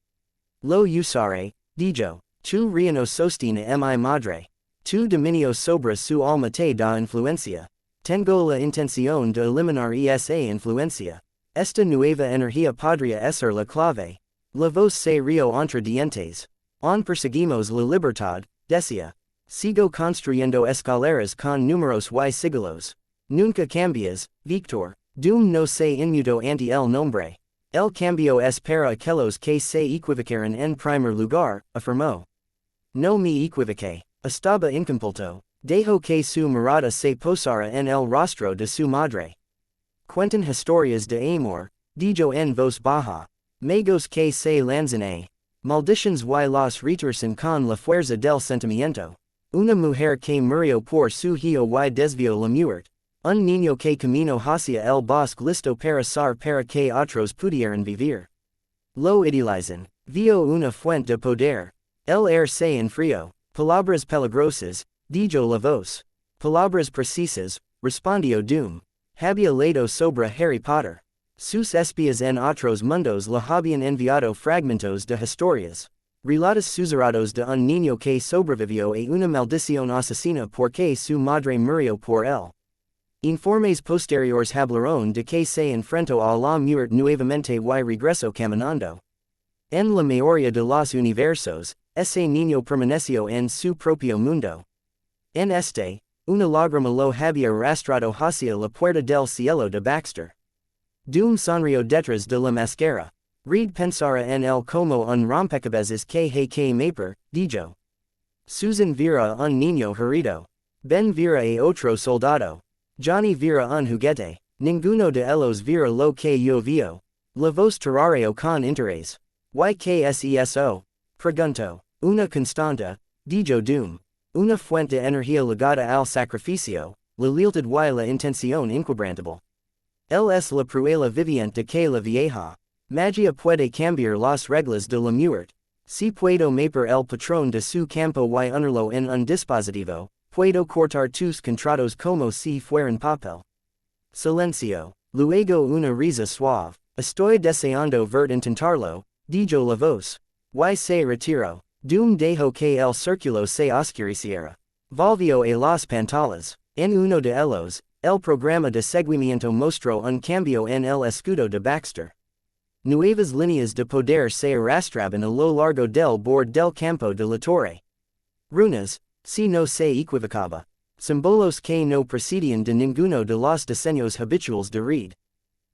Lo usaré, dijo. Tu reino sostiene mi madre. Tu dominio sobre su alma te da influencia. Tengo la intención de eliminar esa influencia. Esta nueva energía podría ser la clave. La voz se rió entre dientes. On perseguimos la libertad, decía. Sigo construyendo escaleras con números y siglos. Nunca cambias, Victor. Doom no se inmutó ante el nombre. El cambio es para aquellos que se equivocaron en primer lugar, afirmó. No me equivoqué. Estaba incompleto. Dejó que su mirada se posara en el rostro de su madre. Cuentan historias de amor, dijo en voz baja. Magos que se lanzan a maldiciones y los retorcen con la fuerza del sentimiento. Una mujer que murió por su hijo y desvió la muerte. Un niño que caminó hacia el bosque listo para ser para que otros pudieran vivir. Lo idealizan. Vio una fuente de poder. El aire se enfrió. Palabras peligrosas, dijo la voz. Palabras precisas, respondió Doom. Había leído sobre Harry Potter. Sus espías en otros mundos le habían enviado fragmentos de historias. Relatos susurrados de un niño que sobrevivió a una maldición asesina porque su madre murió por él. Informes posteriores hablaron de que se enfrentó a la muerte nuevamente y regresó caminando. En la mayoría de los universos, ese niño permaneció en su propio mundo. En este, una lágrima lo había arrastrado hacia la puerta del cielo de Baxter. Doom sonrió detrás de la máscara. Reed pensara en él como un rompecabezas que maper, dijo. Susan vira a un niño herido. Ben vira a otro soldado. Johnny vira un juguete. Ninguno de ellos vira lo que yo vio. La voz terrario con interés. ¿Y qué es eso? Preguntó. Una constante, dijo Doom. Una fuente de energía ligada al sacrificio, la lealtad y la intención inquebrantable. Él es la prueba viviente de que la vieja magia puede cambiar las reglas de la muerte. Si puedo maper el patrón de su campo y unirlo en un dispositivo, puedo cortar tus contratos como si fueran papel. Silencio. Luego una risa suave. Estoy deseando ver intentarlo, dijo la voz. Y se retiró. Doom dejó que el círculo se oscureciera. Volvió a las pantallas. En uno de ellos, el programa de seguimiento mostró un cambio en el escudo de Baxter. Nuevas líneas de poder se arrastraban a lo largo del borde del campo de la torre. Runas, si no se equivocaba. Símbolos que no procedían de ninguno de los diseños habituales de Reed.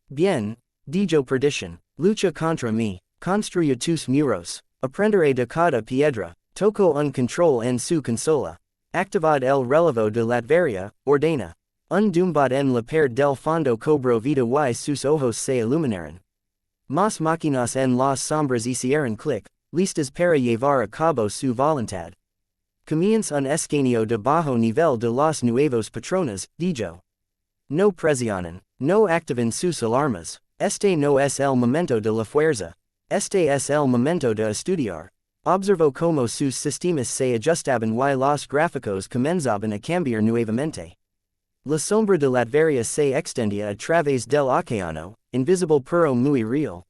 Bien, dijo Perdition. Lucha contra mí. Construya tus muros. Aprenderé de cada piedra. Toco un control en su consola. Activad el relevo de Latveria, ordena. Un dumbad en la pared del fondo cobró vida y sus ojos se iluminaron. Mas máquinas en las sombras hicieron clic, listas para llevar a cabo su voluntad. Comienza un escaneo de bajo nivel de los nuevos patrones, dijo. No presionan, no activan sus alarmas. Este no es el momento de la fuerza. Este es el momento de estudiar. Observó cómo sus sistemas se ajustaban y los gráficos comenzaban a cambiar nuevamente. La sombra de Latveria se extendía a través del océano, invisible pero muy real.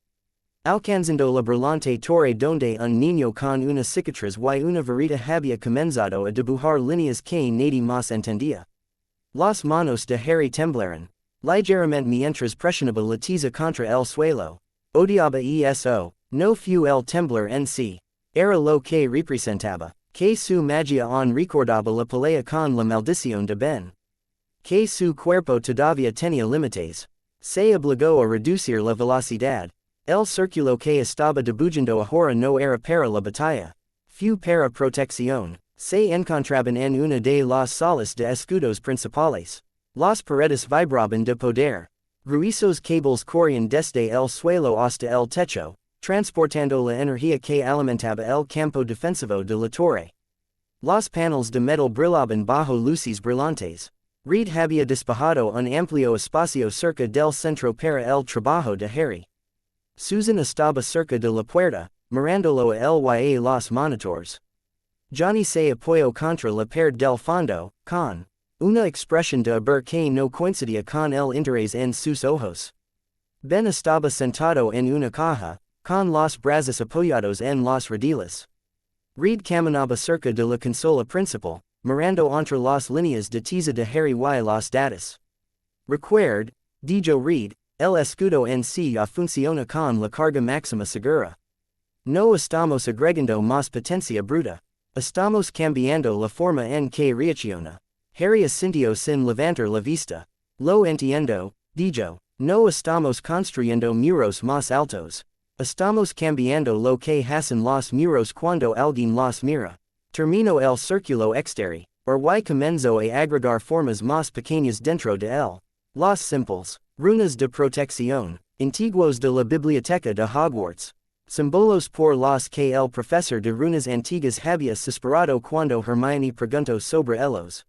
Alcanzando la brillante torre donde un niño con una cicatriz y una varita había comenzado a dibujar líneas que nadie más entendía. Las manos de Harry temblaron. Ligeramente mientras presionaba la tiza contra el suelo. Odiaba eso, no fue el temblar en sí. Era lo que representaba. Que su magia aún recordaba la pelea con la maldición de Ben. Que su cuerpo todavía tenía límites. Se obligó a reducir la velocidad. El círculo que estaba dibujando ahora no era para la batalla. Fue para protección. Se encontraban en una de las salas de escudos principales. Las paredes vibraban de poder. Gruesos cables corrían desde el suelo hasta el techo, transportando la energía que alimentaba el campo defensivo de la torre. Los paneles de metal brillaban bajo luces brillantes. Reed había despejado un amplio espacio cerca del centro para el trabajo de Harry. Susan estaba cerca de la puerta, mirándolo a él y a los monitores. Johnny se apoyó contra la pared del fondo, con una expresión de haber que no coincidía con el interés en sus ojos. Ben estaba sentado en una caja, con los brazos apoyados en los rediles. Reed caminaba cerca de la consola principal, mirando entre las líneas de tiza de Harry y los datos. Recuerd, dijo Reed, el escudo en sí ya funciona con la carga máxima segura. No estamos agregando más potencia bruta. Estamos cambiando la forma en que reacciona. Harry asintió sin levantar la vista. Lo entiendo, dijo. No estamos construyendo muros más altos. Estamos cambiando lo que hacen los muros cuando alguien los mira. Terminó el círculo exterior, y comenzó a agregar formas más pequeñas dentro de él. Los simples. Runas de protección, antiguos de la biblioteca de Hogwarts. Símbolos por los que el profesor de runas antiguas había suspirado cuando Hermione preguntó sobre ellos.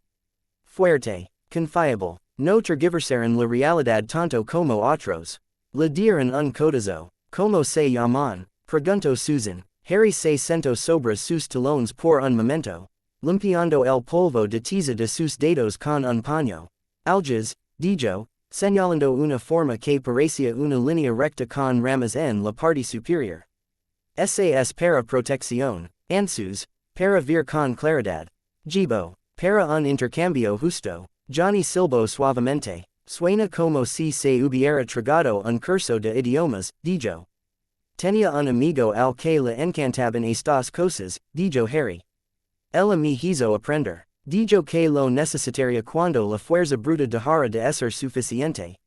Fuerte, confiable, no tergiversaron la realidad tanto como otros. Le dieron un codazo. ¿Cómo se llaman? Preguntó Susan. Harry se sentó sobre sus talones por un momento, limpiando el polvo de tiza de sus dedos con un paño. Algas, dijo, señalando una forma que parecía una línea recta con ramas en la parte superior. SAS para protección, Ansus, para ver con claridad. Gibo, para un intercambio justo. Johnny silbó suavemente. Suena como si se hubiera tragado un curso de idiomas, dijo. Tenía un amigo al que le encantaban estas cosas, dijo Harry. Él me hizo aprender. Dijo que lo necesitaría cuando la fuerza bruta dejara de ser suficiente.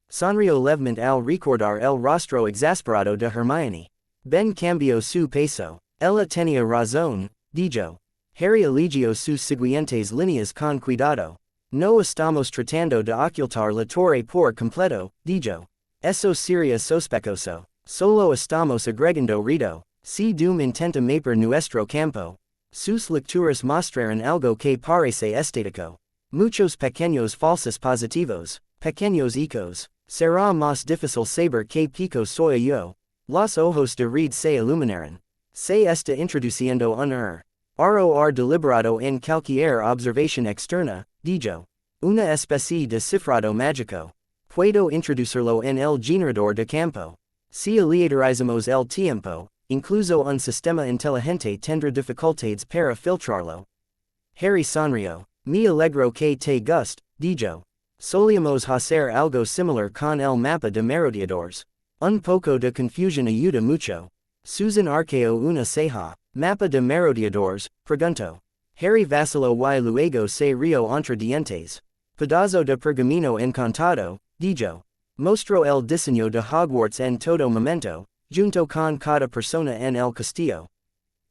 Sonrió levemente al recordar el rostro exasperado de Hermione. Ben cambió su peso. Ella tenía razón, dijo. Harry eligió sus siguientes líneas con cuidado. No estamos tratando de ocultar la torre por completo, dijo. Eso sería sospechoso. Solo estamos agregando ruido. Si Doom intenta mapar nuestro campo. Sus lecturas mostraron algo que parece estético. Muchos pequeños falsos positivos, pequeños ecos. Será más difícil saber qué pico soy yo. Los ojos de Reed se iluminaron. Se está introduciendo un ROR deliberado en cualquier observación externa, dijo. Una especie de cifrado mágico. Puedo introducirlo en el generador de campo. Si aleatorizamos el tiempo, incluso un sistema inteligente tendrá dificultades para filtrarlo. Harry sonrió. Me alegro que te guste, dijo. Solíamos hacer algo similar con el mapa de merodeadores. Un poco de confusión ayuda mucho. Susan arqueó una ceja. Mapa de merodeadores, preguntó. Harry vaciló y luego se rió entre dientes. Pedazo de pergamino encantado, dijo. Mostró el diseño de Hogwarts en todo momento, junto con cada persona en el castillo.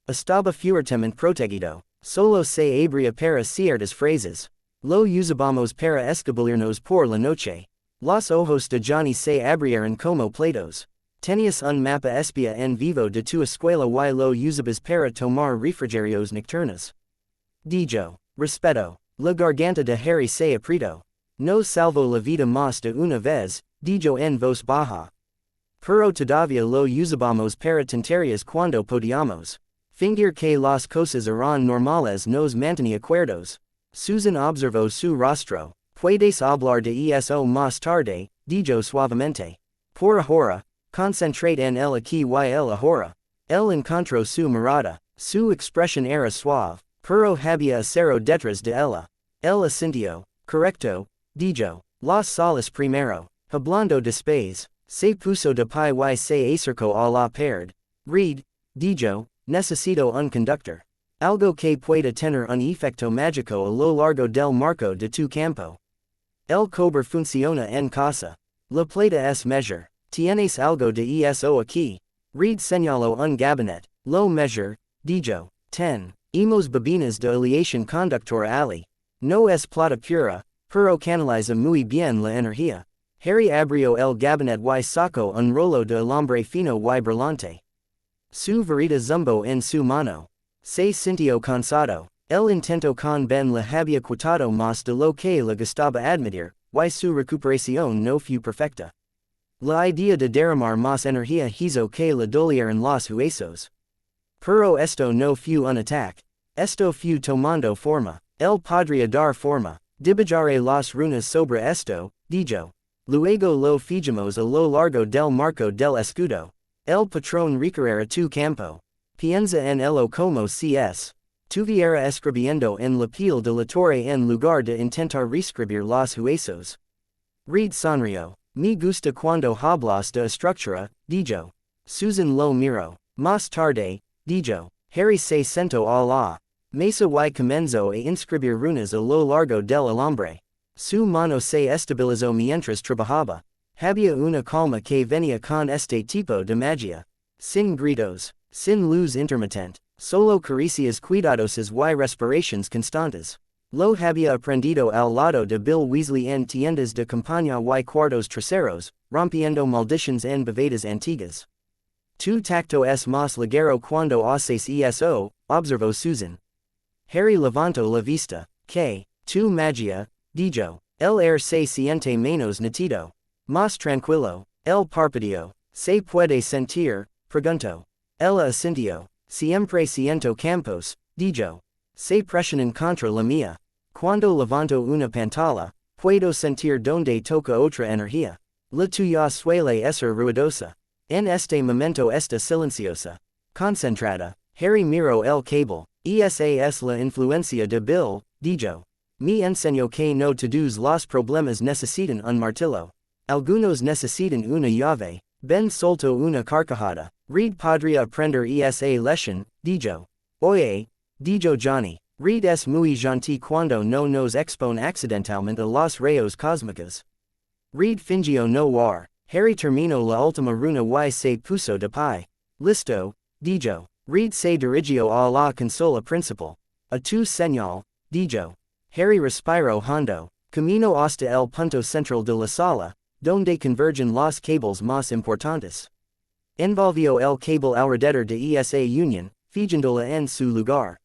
Estaba fuertemente protegido. Solo se abría para ciertas frases. Lo usábamos para escabullirnos por la noche. Los ojos de Johnny se abrieron como platos. Tenías un mapa espía en vivo de tu escuela y lo usabas para tomar refrigerios nocturnos. Dijo. Respeto. La garganta de Harry se apretó. No salvo la vida más de una vez, dijo en voz baja. Pero todavía lo usábamos para tonterías cuando podíamos. Fingir que las cosas eran normales nos mantenía cuerdos. Susan observó su rostro. Puedes hablar de eso más tarde, dijo suavemente. Por ahora, Concentrate en el aquí y el ahora. El encuentro su mirada, su expresión era suave, pero había acero detrás de ella. El asintió, correcto, dijo, las salas primero, hablando después, se puso de pie y se acercó a la pared. Read, dijo, necesito un conductor. Algo que pueda tener un efecto mágico a lo largo del marco de tu campo. El cobre funciona en casa. La plata es measure. Tienes algo de eso aquí. Read señaló un gabinete. Lo measure, dijo. 10. Hemos bebidas de aleación conductora ali. No es plata pura, pero canaliza muy bien la energía. Harry abrió el gabinete y sacó un rollo de alambre fino y brillante. Su varita zumbó en su mano. Se sintió cansado. El intento con Ben le había quitado más de lo que le gustaba admitir, y su recuperación no fue perfecta. La idea de derramar más energía hizo que le dolieran los huesos. Pero esto no fue un ataque. Esto fue tomando forma. El podría dar forma. Dibujaré las runas sobre esto, dijo. Luego lo fijamos a lo largo del marco del escudo. El patrón recorrerá tu campo. Piensa en ello como si tuviera escribiendo en la piel de la torre en lugar de intentar reescribir los huesos. Read sonrió. Me gusta cuando hablas de estructura, dijo. Susan lo miró. Más tarde, dijo. Harry se sentó a la mesa y comenzó a inscribir runas a lo largo del alambre. Su mano se estabilizó mientras trabajaba. Había una calma que venía con este tipo de magia. Sin gritos, sin luz intermitente, solo caricias cuidadosas y respiraciones constantes. Lo había aprendido al lado de Bill Weasley en tiendas de campaña y cuartos traseros, rompiendo maldiciones en bebidas antiguas. Tu tacto es más ligero cuando haces eso, observó Susan. Harry levantó la vista. Que, tu magia, dijo. El aire se siente menos nítido. Más tranquilo. El parpadeó. Se puede sentir, preguntó. Ella asintió. Siempre siento campos, dijo. Se presionan contra la mía. Cuando levanto una pantalla, puedo sentir donde toca otra energía. La tuya suele ser ruidosa. En este momento está silenciosa. Concentrada. Harry miró el cable. Esa es la influencia de Bill, dijo. Me enseñó que no todos los problemas necesitan un martillo. Algunos necesitan una llave. Ben soltó una carcajada. Reed podría aprender esa lección, dijo. Oye, dijo Johnny. Reed es muy gentil cuando no nos expone accidentalmente a los rayos cósmicos. Reed fingió no war. Harry terminó la última runa y se puso de pie. Listo, dijo. Reed se dirigió a la consola principal. A tu señal, dijo. Harry respiró hondo. Camino hasta el punto central de la sala, donde convergen los cables más importantes. Envolvió el cable alrededor de esa unión, fijándola en su lugar.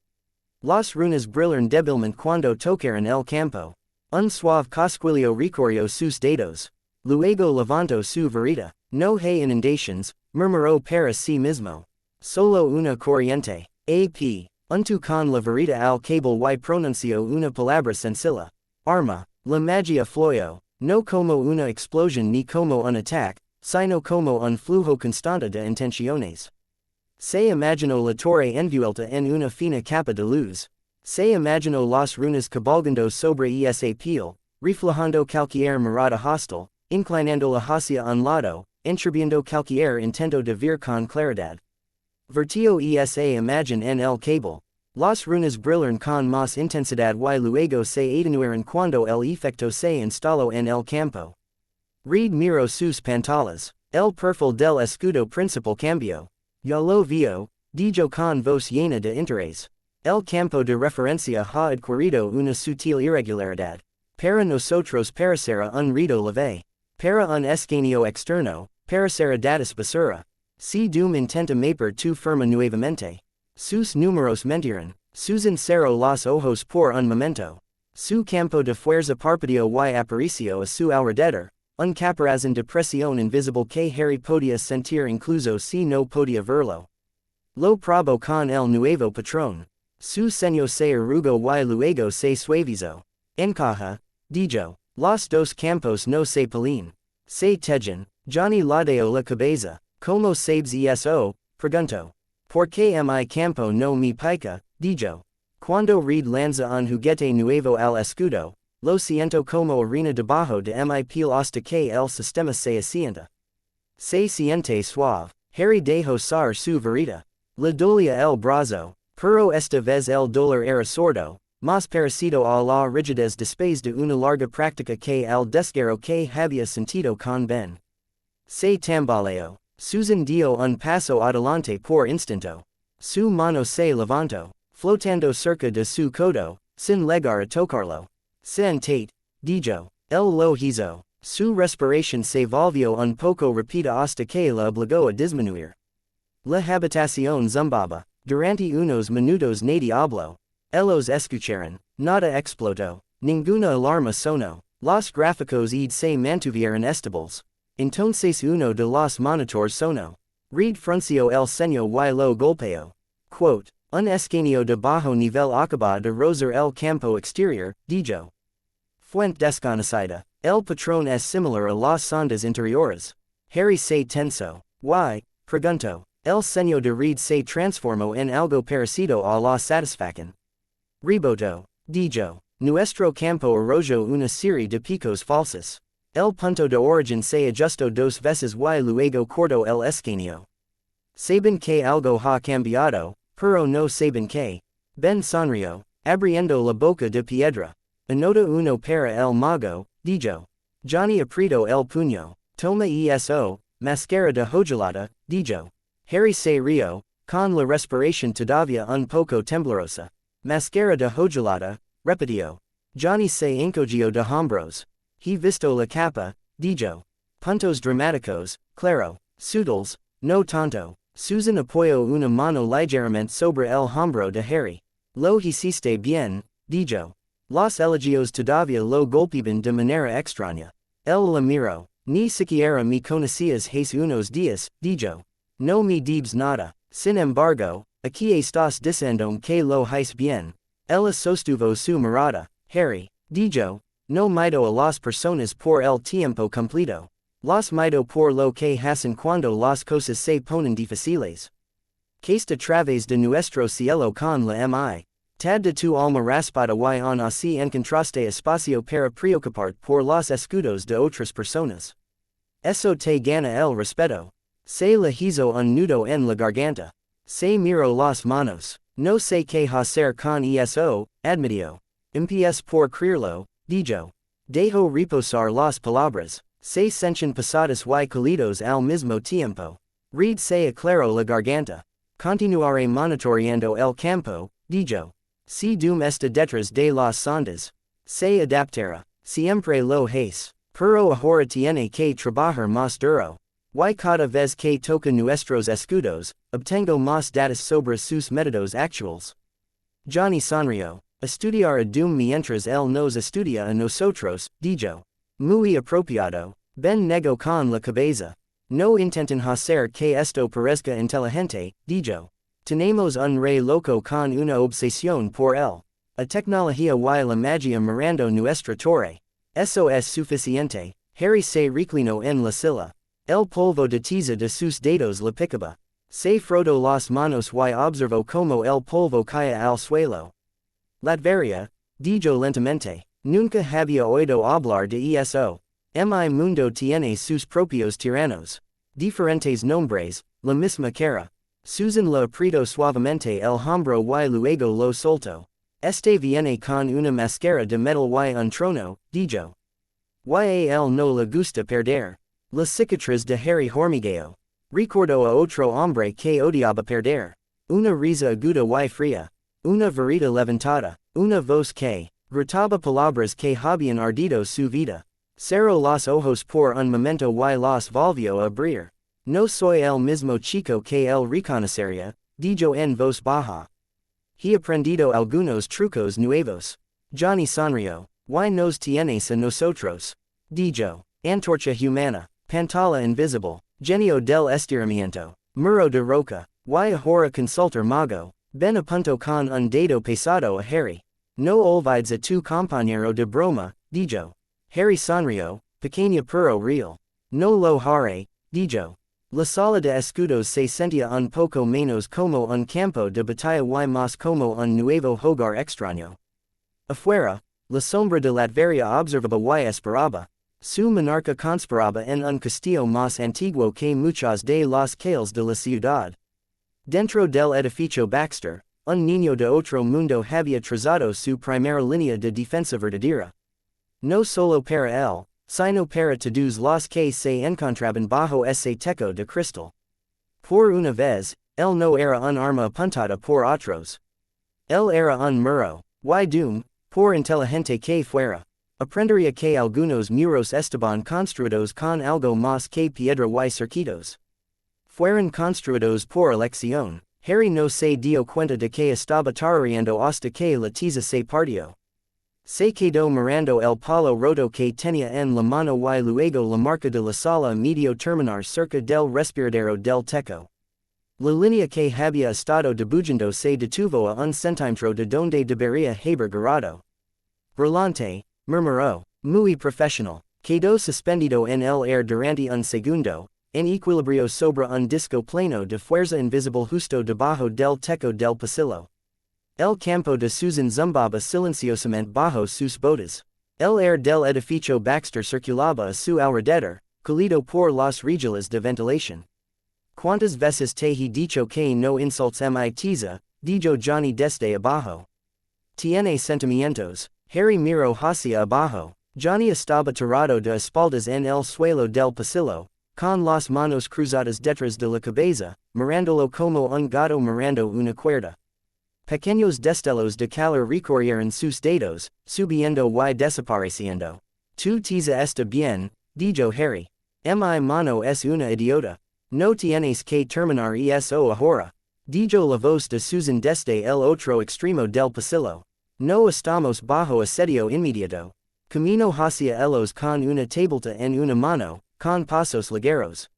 Las runas brillaron débilmente cuando tocaron el campo. Un suave cosquilleo recorrió sus dedos. Luego levantó su varita. No hay inundations, murmuró para sí mismo. Solo una corriente. AP. Unto con la varita al cable y pronunció una palabra sencilla. Arma. La magia fluyó. No como una explosión ni como un ataque, sino como un flujo constante de intenciones. Se imaginó la torre envuelta en una fina capa de luz. Se imaginó las runas cabalgando sobre esa piel, reflejando cualquier mirada hostil, inclinándola hacia un lado, enturbiando cualquier intento de ver con claridad. Vertió esa imagen en el cable. Las runas brillaron con más intensidad y luego se atenuaron cuando el efecto se instaló en el campo. Reed miró sus pantallas. El perfil del escudo principal cambió. Ya lo vio, dijo con voz llena de interés. El campo de referencia ha adquirido una sutil irregularidad. Para nosotros parecerá un rito leve. Para un escaneo externo, parecerá datos basura. Si Doom intenta mapar tu firma nuevamente. Sus números mentieron. Susan cerró los ojos por un momento. Su campo de fuerza parpadeó y apareció a su alrededor, un caparazón de presión invisible que Harry podía sentir incluso si no podía verlo. Lo probó con el nuevo patrón. Su ceño se arrugó y luego se suavizó. Encaja, dijo. Los dos campos no se peleen. Se tejen. Johnny ladeo la cabeza, como sabes eso, pregunto. Por qué mi campo no me pica, dijo. Cuando read lanza un juguete nuevo al escudo, lo siento como arena debajo de mi piel hasta que el sistema se asienta. Se siente suave, Harry dejó sar su varita. Le dolía el brazo, pero esta vez el dolor era sordo, más parecido a la rigidez después de una larga práctica que el desgarro que había sentido con Ben. Se tambaleó. Susan dio un paso adelante por instinto. Su mano se levantó, flotando cerca de su codo, sin llegar a tocarlo. Sentate, dijo. El lo hizo. Su respiración se volvió un poco rápida hasta que la obligó a disminuir. La habitación zumbaba. Durante unos minutos nadie habló. Ellos escucharon. Nada explotó. Ninguna alarma sonó. Los gráficos se mantuvieron estables. Entonces uno de los monitores sonó. Reed frunció el ceño y lo golpeó. Quote, un escaneo de bajo nivel acaba de rozar el campo exterior, dijo. Fuente desconocida. El patrón es similar a las sondas interiores. Harry se tensó. ¿Why? Preguntó. El ceño de Reed se transformó en algo parecido a la satisfacción. Rebotó. Dijo. Nuestro campo arrolló una serie de picos falsos. El punto de origen se ajustó dos veces y luego cortó el escaneo. Saben que algo ha cambiado, pero no saben que. Ben sonrió, abriendo la boca de piedra. Anota uno para el mago, dijo. Johnny apretó el puño. Toma eso, máscara de hojalata, dijo. Harry se rió, con la respiración todavía un poco temblorosa. Máscara de hojalata, repitió. Johnny se encogió de hombros. He visto la capa, dijo. Puntos dramáticos, claro. Sudals, no tanto. Susan apoyó una mano ligeramente sobre el hombro de Harry. Lo hiciste bien, dijo. Los elogios todavía lo golpeaban de manera extraña. Él la miró. Ni siquiera me conocías hace unos días, dijo. No me debes nada. Sin embargo, aquí estás diciendo que lo hice bien. Ella sostuvo su mirada. Harry, dijo. No mido a las personas por el tiempo completo. Los mido por lo que hacen cuando las cosas se ponen difíciles. Que a través de nuestro cielo con la mi. Tad de tu alma raspada y aún así encontraste espacio para preocuparte por los escudos de otras personas. Eso te gana el respeto. Se le hizo un nudo en la garganta. Se miró las manos. No sé qué hacer con eso, admitió. Empieza por creerlo, dijo. Dejo reposar las palabras. Se sienten pasadas y cálidos al mismo tiempo. Reed se aclaró la garganta. Continuaré monitoreando el campo, dijo. Si Doom está detrás de las sondas. Se adaptará. Siempre lo hace. Pero ahora tiene que trabajar más duro. Y cada vez que toca nuestros escudos, obtengo más datos sobre sus métodos actuales. Johnny sonrió. Estudiar a Doom mientras él nos estudia a nosotros, dijo. Muy apropiado. Ben negó con la cabeza. No intenten hacer que esto parezca inteligente, dijo. Tenemos un rey loco con una obsesión por él. A tecnología y la magia mirando nuestra torre. Eso es suficiente. Harry se reclinó en la silla. El polvo de tiza de sus dedos le picaba. Se frotó las manos y observó como el polvo caía al suelo. Latveria, dijo lentamente. Nunca había oído hablar de eso. Mi mundo tiene sus propios tiranos. Diferentes nombres, la misma cara. Susan le apretó suavemente el hombro y luego lo soltó. Este viene con una máscara de metal y un trono, dijo. Y a él no le gusta perder. La cicatriz de Harry hormigueo. Recordó a otro hombre que odiaba perder. Una risa aguda y fría. Una verita levantada. Una voz que gritaba palabras que habían ardido su vida. Cerró los ojos por un momento y los volvió a abrir. No soy el mismo chico que él reconocería, dijo en voz baja. He aprendido algunos trucos nuevos. Johnny sonrió. Y nos tienes a nosotros. Dijo. Antorcha humana. Pantalla invisible. Genio del estiramiento. Muro de roca. Y ahora consultar mago. Ben apunto con un dedo pesado a Harry. No olvides a tu compañero de broma, dijo. Harry sonrió, pequeña pero real. No lo haré, dijo. La sala de escudos se sentía un poco menos como un campo de batalla y más como un nuevo hogar extraño. Afuera, la sombra de Latveria observaba y esperaba. Su monarca conspiraba en un castillo más antiguo que muchos de los cales de la ciudad. Dentro del edificio Baxter, un niño de otro mundo había trazado su primera línea de defensa verdadera. No solo para él, sino para todos los que se encontraban bajo ese techo de cristal. Por una vez, él no era un arma apuntada por otros. Él era un muro, y doom, por inteligente que fuera. Aprendería que algunos muros estaban construidos con algo más que piedra y cerquitos. Fueron construidos por elección. Harry no se dio cuenta de que estaba tarareando hasta que la tiza se partió. Se quedó mirando el palo roto que tenía en la mano y luego la marca de la sala medio terminar cerca del respiradero del techo. La línea que había estado dibujando se detuvo a un centímetro de donde debería haber garado. Brillante, murmuró, muy profesional. Quedó suspendido en el aire durante un segundo, en equilibrio sobre un disco plano de fuerza invisible justo debajo del techo del pasillo. El campo de Susan zumbaba silenciosamente bajo sus botas. El aire del edificio Baxter circulaba a su alrededor, colido por los regiles de ventilación. ¿Cuántas veces te he dicho que no insultes mi tiza? Dijo Johnny desde abajo. Tiene sentimientos. Harry miró hacia abajo. Johnny estaba tirado de espaldas en el suelo del pasillo, con las manos cruzadas detrás de la cabeza, mirándolo como un gato mirando una cuerda. Pequeños destellos de calor recorrieron sus dedos, subiendo y desapareciendo. Tu tiza está bien, dijo Harry. Mi mano es una idiota. No tienes que terminar eso ahora, dijo la voz de Susan desde el otro extremo del pasillo. No estamos bajo asedio inmediato. Camino hacia ellos con una tableta en una mano, con pasos ligeros.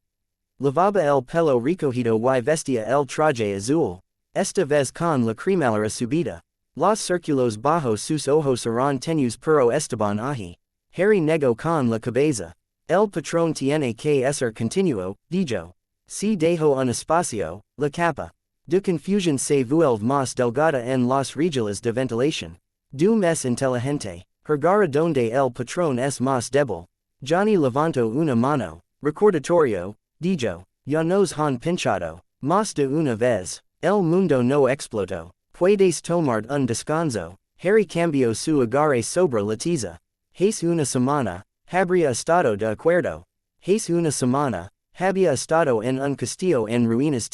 Lavaba el pelo recogido y vestía el traje azul. Esta vez con la cremallera subida. Los círculos bajo sus ojos eran tenues pero estaban allí. Harry negó con la cabeza. El patrón tiene que ser continuo, dijo. Si dejo un espacio, la capa de confusión se vuelve más delgada en los regiles de ventilación. Doom es inteligente. Hergara donde el patrón es más débil. Johnny levantó una mano. Recordatorio, dijo. Ya nos han pinchado. Más de una vez. El mundo no explotó. Puedes tomar un descanso. Harry cambió su agarre sobre la tiza. Es una semana. Habría estado de acuerdo. Es una semana. Había estado en un castillo en ruinas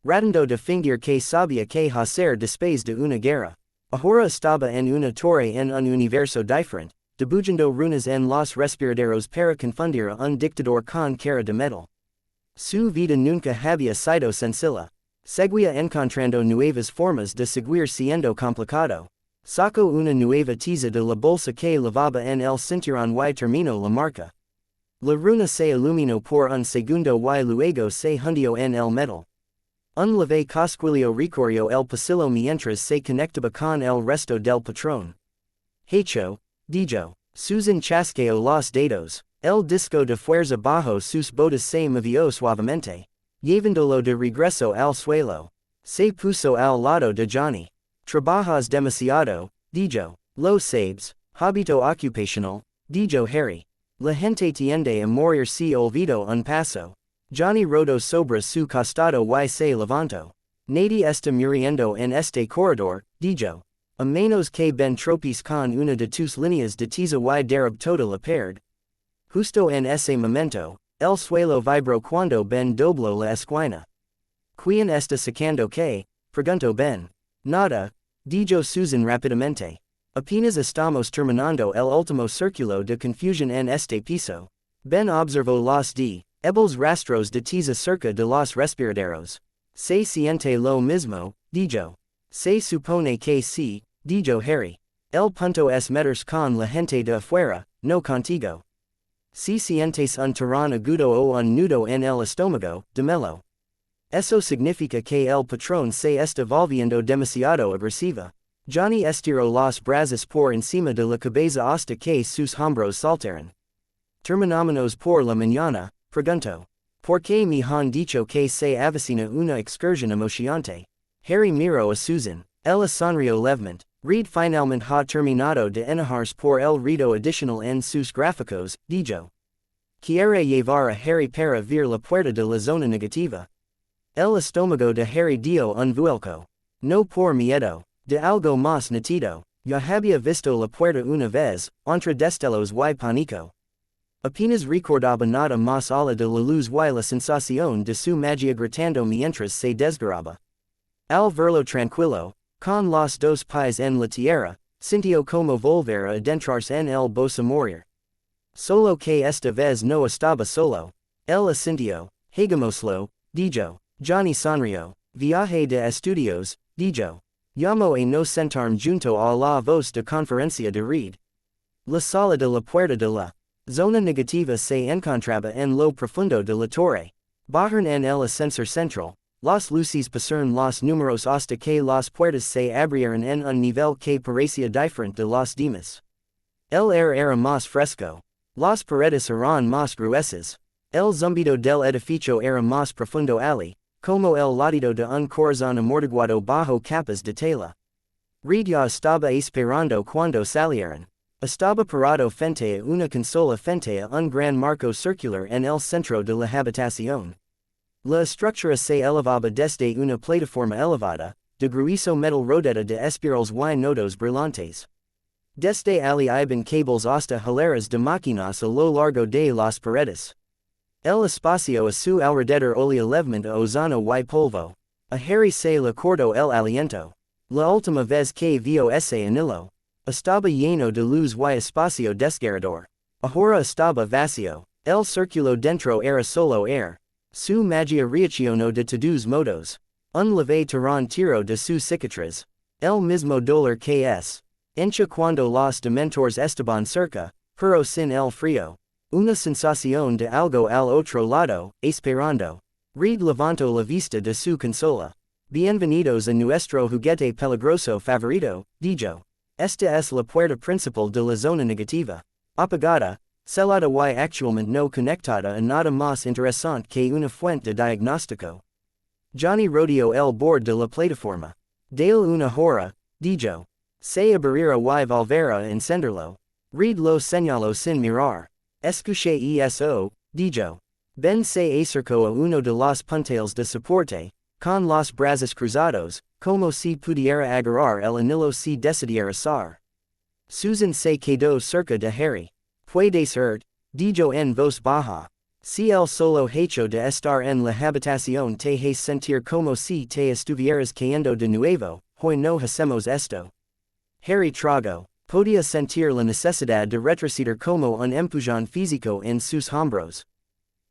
tratando de fingir que sabía que hacer después de una guerra. Ahora estaba en una torre en un universo diferente, dibujando runas en los respiraderos para confundir a un dictador con cara de metal. Su vida nunca había sido sencilla. Seguía encontrando nuevas formas de seguir siendo complicado. Sacó una nueva tiza de la bolsa que lavaba en el cinturón y terminó la marca. La runa se iluminó por un segundo y luego se hundió en el metal. Un leve cosquilleo recorrió el pasillo mientras se conectaba con el resto del patrón. Hecho, dijo. Susan chasqueó los dedos. El disco de fuerza bajo sus botas se movió suavemente, llevándolo de regreso al suelo. Se puso al lado de Johnny. Trabajas demasiado, dijo. Lo sabes, hábito ocupacional, dijo Harry. La gente tiende a morir si olvido un paso. Johnny rodó sobre su costado y se levantó. Nadie está muriendo en este corredor, dijo. A menos que ben tropes con una de tus líneas de tiza y derab toda la perd. Justo en ese momento, el suelo vibró cuando ben dobló la esquina. ¿Quién está sacando qué? Preguntó Ben. Nada, dijo Susan rápidamente. Apenas estamos terminando el último círculo de confusión en este piso. Ben observó los débiles rastros de tiza cerca de los respiraderos. Se siente lo mismo, dijo. Se supone que sí, dijo Harry. El punto es meterse con la gente de afuera, no contigo. Si sientes un tirón agudo o un nudo en el estómago, dímelo. Eso significa que el patrón se está volviendo demasiado agresiva. Johnny estiró los brazos por encima de la cabeza hasta que sus hombros saltaron. Terminamos por la mañana, pregunto. ¿Por qué me han dicho que se avecina una excursión emocionante? Harry miró a Susan. Ella sonrió levemente. Reed finalmente ha terminado de enojarse por el ruido adicional en sus gráficos, dijo. Quiere llevar a Harry para ver la puerta de la zona negativa. El estómago de Harry dio un vuelco. No por miedo, de algo más nítido. Ya había visto la puerta una vez, entre destellos y pánico. Apenas recordaba nada más allá de la luz y la sensación de su magia gritando mientras se desgarraba. Al verlo tranquilo, con los dos pies en la tierra, sintió como volver a adentrarse en el bosque morir. Solo que esta vez no estaba solo. Él asintió. Hagámoslo, dijo. Johnny sonrió. Viaje de estudios, dijo. Llamo a no sentarme junto a la voz de conferencia de Reed. La sala de la puerta de la zona negativa se encontraba en lo profundo de la torre. Bajaron en el ascensor central. Las luces pasaron los números hasta que las puertas se abrieron en un nivel que parecía diferente de los demás. El aire era más fresco. Las paredes eran más gruesas. El zumbido del edificio era más profundo allí, como el latido de un corazón amortiguado bajo capas de tela. Reed ya estaba esperando cuando salieron. Estaba parado frente a una consola frente a un gran marco circular en el centro de la habitación. La estructura se elevaba desde una plataforma elevada, de grueso metal rodeta de espirales y nodos brillantes. Desde allí iban cables hasta hileras de máquinas a lo largo de las paredes. El espacio a su alrededor olía levemente a ozono y polvo. A Harry se le cortó el aliento. La última vez que vio ese anillo. Estaba lleno de luz y espacio desgarrador. Ahora estaba vacío. El círculo dentro era solo air. Su magia reaccionó de todos modos. Un leve tirón tiro de su cicatriz. El mismo dolor que es. Encha cuando los dementores estaban cerca, pero sin el frío. Una sensación de algo al otro lado, esperando. Reed levantó la vista de su consola. Bienvenidos a nuestro juguete peligroso favorito, dijo. Esta es la puerta principal de la zona negativa. Apagada, selada y actualmente no conectada a nada más interesante que una fuente de diagnóstico. Johnny rodeó el borde de la plataforma. Dale una hora, dijo. Se abrirá y volverá a encenderlo. Reed lo señaló sin mirar. Escuché eso, dijo. Ben se acercó a uno de los puntales de soporte, con los brazos cruzados, como si pudiera agarrar el anillo si decidiera zar. Susan se quedó cerca de Harry. Puede ser, dijo en voz baja. Si el solo hecho de estar en la habitación te hace sentir como si te estuvieras cayendo de nuevo, hoy no hacemos esto. Harry tragó. Podía sentir la necesidad de retroceder como un empujón físico en sus hombros.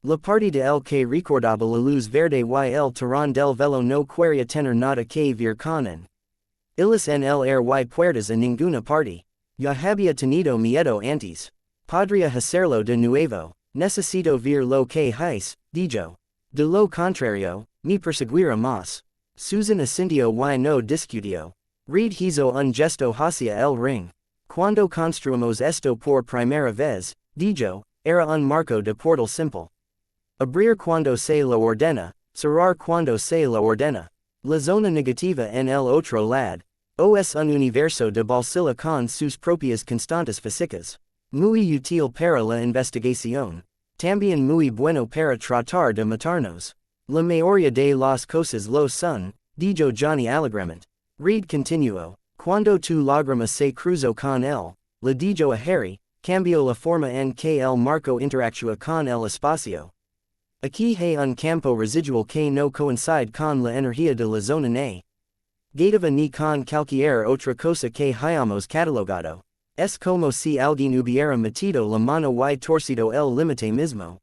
La parte de él que recordaba la luz verde y el tirón del velo no quería tener nada que ver con él. Illes en el air y puertas a ninguna parte. Ya había tenido miedo antes. Podría hacerlo de nuevo. Necesito ver lo que hice, dijo. De lo contrario, me perseguirá más. Susan asintió y no discutió. Reed hizo un gesto hacia el ring. Cuando construimos esto por primera vez, dijo, era un marco de portal simple. Abrir cuando se lo ordena, cerrar cuando se lo ordena. La zona negativa en el otro lado. Es un universo de bolsillo con sus propias constantes físicas. Muy útil para la investigación. También muy bueno para tratar de matarnos. La mayoría de las cosas lo son, dijo Johnny alegremente. Reed continuó. Cuando tu lágrima se cruzó con él, le dijo a Harry, cambió la forma en que el marco interactúa con el espacio. Aquí hay un campo residual que no coincide con la energía de la zona negativa ni con cualquier otra cosa que hayamos catalogado. Es como si alguien hubiera metido la mano y torcido el límite mismo.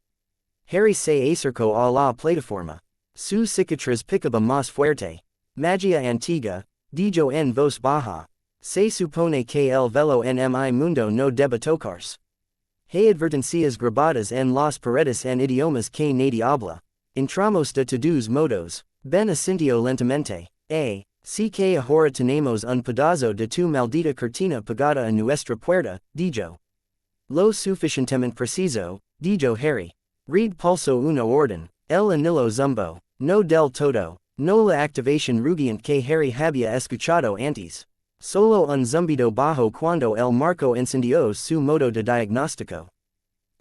Harry se acercó a la plataforma. Su cicatriz picaba más fuerte. Magia antigua, dijo en voz baja. Se supone que el velo en mi mundo no debe tocarse. Hay advertencias grabadas en las paredes en idiomas que nadie habla. Entramos de todos modos. Ben asintió lentamente. Sí que ahora tenemos un pedazo de tu maldita cortina pegada a nuestra puerta, dijo. Lo suficientemente preciso, dijo Harry. Read pulso una orden, el anillo zumbo, no del todo, no la activación rugiente que Harry había escuchado antes. Solo un zumbido bajo cuando el marco encendió su modo de diagnóstico.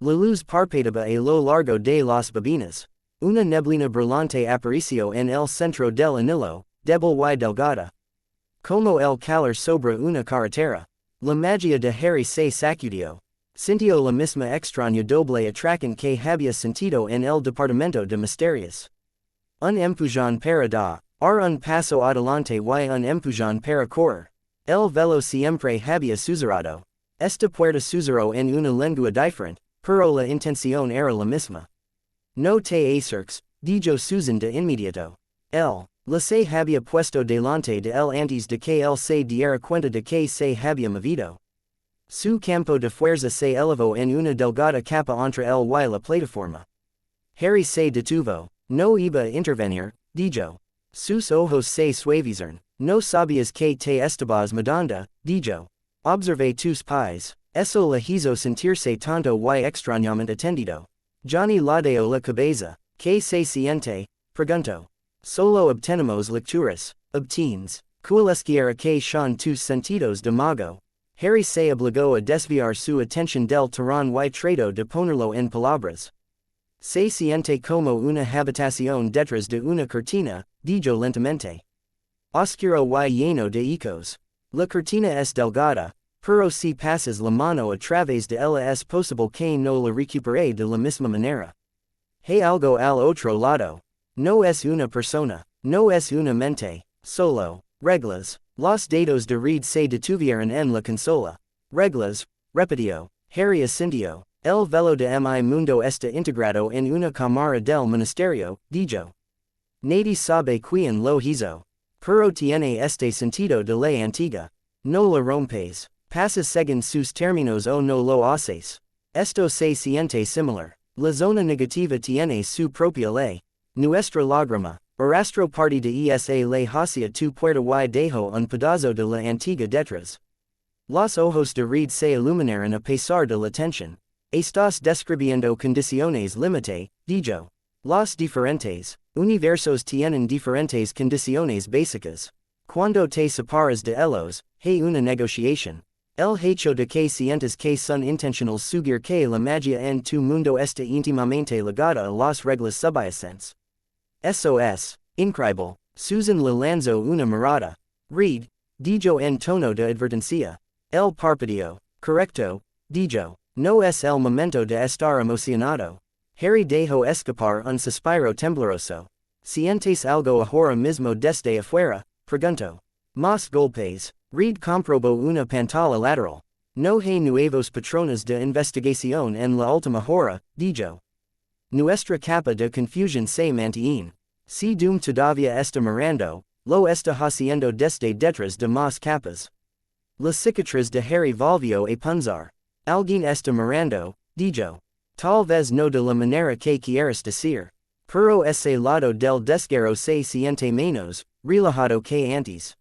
La luz parpadeaba a lo largo de las bobinas. Una neblina brillante apareció en el centro del anillo, débil y delgada. Como el calor sobre una carretera. La magia de Harry se sacudió. Sintió la misma extraña doble atracción que había sentido en el departamento de misterios. Un empujón para dar un paso adelante y un empujón para correr. El velo siempre había susurrado. Esta puerta susurró en una lengua diferente, pero la intención era la misma. No te acerques, dijo Susan de inmediato. La se había puesto delante de él antes de que él se diera cuenta de que se había movido. Su campo de fuerza se elevó en una delgada capa entre él y la plataforma. Harry se detuvo. No iba a intervenir, dijo. Sus ojos se suavizaron. No sabías que te estabas mudando, dijo. Observé tus pies. Eso le hizo sentirse tonto y extrañamente atendido. Johnny ladeó la cabeza. ¿Qué se siente? Preguntó. Solo obtenemos lecturas. Obtienes. Cualesquiera que son tus sentidos de mago. Harry se obligó a desviar su atención del tirón y trató de ponerlo en palabras. Se siente como una habitación detrás de una cortina, dijo lentamente. Oscuro y lleno de ecos. La cortina es delgada, pero si pasas la mano a través de ella es posible que no la recupere de la misma manera. Hay algo al otro lado. No es una persona, no es una mente, solo, reglas. Los dedos de Reed se detuvieron en la consola. Reglas, repitió. Harry asintió. El velo de mi mundo está integrado en una cámara del ministerio, dijo. Nadie sabe quién lo hizo. Pero tiene este sentido de la antigua. No lo rompes. Pasas según sus términos o no lo haces. Esto se siente similar. La zona negativa tiene su propia ley. Nuestra lágrima. Arrastro parte de esa ley hacia tu puerta y dejó un pedazo de la antigua detrás. Los ojos de Reed se iluminaron a pesar de la tensión. Estás describiendo condiciones límite, dijo. Los diferentes universos tienen diferentes condiciones básicas. Cuando te separas de ellos, hay una negociación. El hecho de que sientas que son intencionales sugiere que la magia en tu mundo está íntimamente ligada a las reglas subyacentes. Eso es increíble. Susan le lanzó una mirada. Reed, dijo en tono de advertencia. El parpadeó. Correcto, dijo. No es el momento de estar emocionado. Harry dejó escapar un suspiro tembloroso. ¿Sientes algo ahora mismo desde afuera? Preguntó. Más golpes. Reed comprobó una pantalla lateral. No hay nuevos patrones de investigación en la última hora, dijo. Nuestra capa de confusión se mantiene. Si Doom todavía está mirando, lo está haciendo desde detrás de más capas. La cicatriz de Harry volvió a punzar. Alguien está mirando, dijo. Tal vez no de la manera que quieres decir. Pero ese lado del desgarro se siente menos relajado que antes.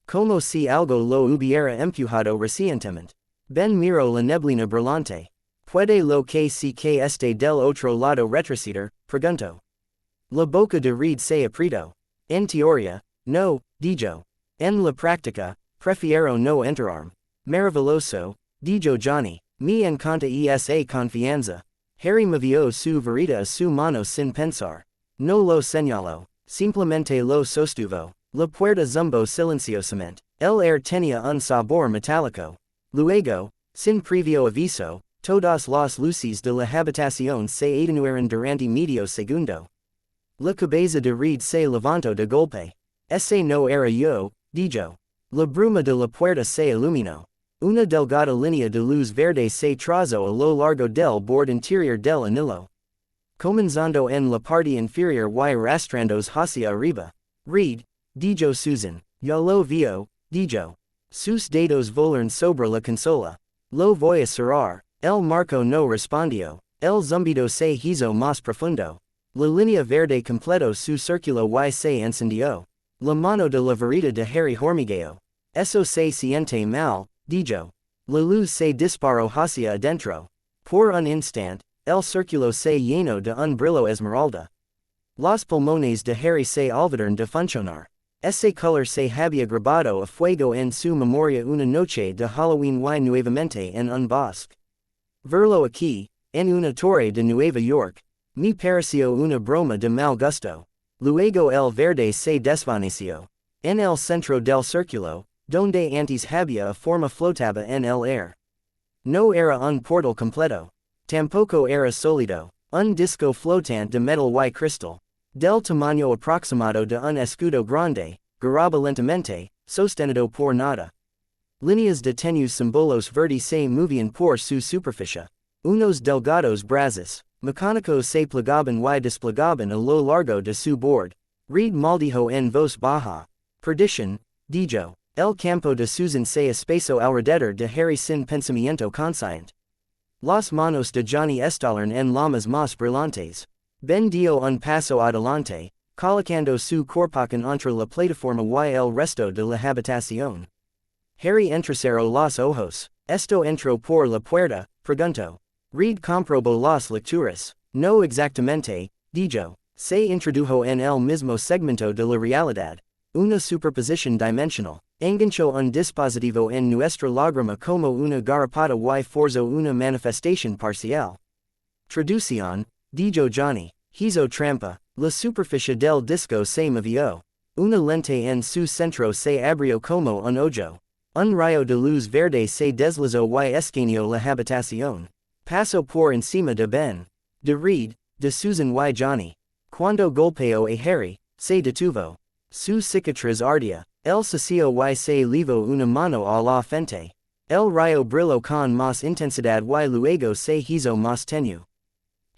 Como si algo lo hubiera empujado recientemente. Ben miró la neblina brillante. ¿Puede lo que sí que este del otro lado retroceder? Preguntó. La boca de Reed se apretó. En teoría, no, dijo. En la práctica, prefiero no enterarme. Maravilloso, dijo Johnny. Me encanta esa confianza. Harry movió su varita a su mano sin pensar. No lo señaló. Simplemente lo sostuvo. La puerta zumbó silenciosamente. El aire tenía un sabor metálico. Luego, sin previo aviso, todas las luces de la habitación se atenuaron durante medio segundo. La cabeza de Reed se levantó de golpe. Ese no era yo, dijo. La bruma de la puerta se iluminó. Una delgada línea de luz verde se trazó a lo largo del borde interior del anillo. Comenzando en la parte inferior y arrastrándose hacia arriba. Reed, dijo Susan. Ya lo vio, dijo. Sus dedos volaron sobre la consola. Lo voy a cerrar. El marco no respondió. El zumbido se hizo más profundo. La línea verde completó su círculo y se encendió. La mano de la varita de Harry hormigueó. Eso se siente mal, dijo. La luz se disparó hacia adentro. Por un instant, el círculo se llenó de un brillo esmeralda. Los pulmones de Harry se olvidaron de funcionar. Ese color se había grabado a fuego en su memoria una noche de Halloween y nuevamente en un bosque. Verlo aquí, en una torre de Nueva York, me pareció una broma de mal gusto. Luego el verde se desvaneció. En el centro del círculo, donde antes había a forma flotaba en el aire. No era un portal completo. Tampoco era sólido. Un disco flotante de metal y cristal. Del tamaño aproximado de un escudo grande, giraba lentamente, sostenido por nada. Líneas de tenues símbolos verdes se movían por su superficie. Unos delgados brazos, mecánicos se plegaban y desplegaban a lo largo de su bord. Reed maldijo en voz baja. Perdición, dijo. El campo de Susan se espesó alrededor de Harry sin pensamiento consciente. Las manos de Johnny estallaron en llamas más brillantes. Ben dio un paso adelante, colocando su cuerpo entre la plataforma y el resto de la habitación. Harry entrecerró los ojos. Esto entró por la puerta, preguntó. Reed comprobó las lecturas. No exactamente, dijo. Se introdujo en el mismo segmento de la realidad. Una superposición dimensional. Enganchó un dispositivo en nuestra lágrima como una garrapata y forzó una manifestación parcial. Traducción, dijo Johnny. Hizo trampa. La superficie del disco se movió. Una lente en su centro se abrió como un hoyo. Un rayo de luz verde se deslizó y escaneó la habitación. Pasó por encima de Ben, de Reed, de Susan y Johnny. Cuando golpeó a Harry, se detuvo. Su cicatriz ardía. El sacio y se levó una mano a la frente. El rayo brilló con más intensidad y luego se hizo más tenue.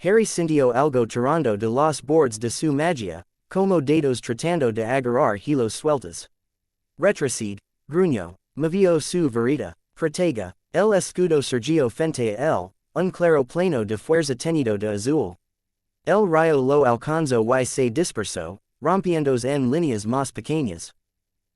Harry sintió algo tirando de los bordes de su magia, como dedos tratando de agarrar hilos sueltos. Retrocede, gruñó, movió su varita, protega, el escudo surgió frente a él, un claro plano de fuerza teñido de azul. El rayo lo alcanzó y se dispersó, rompiéndose en líneas más pequeñas.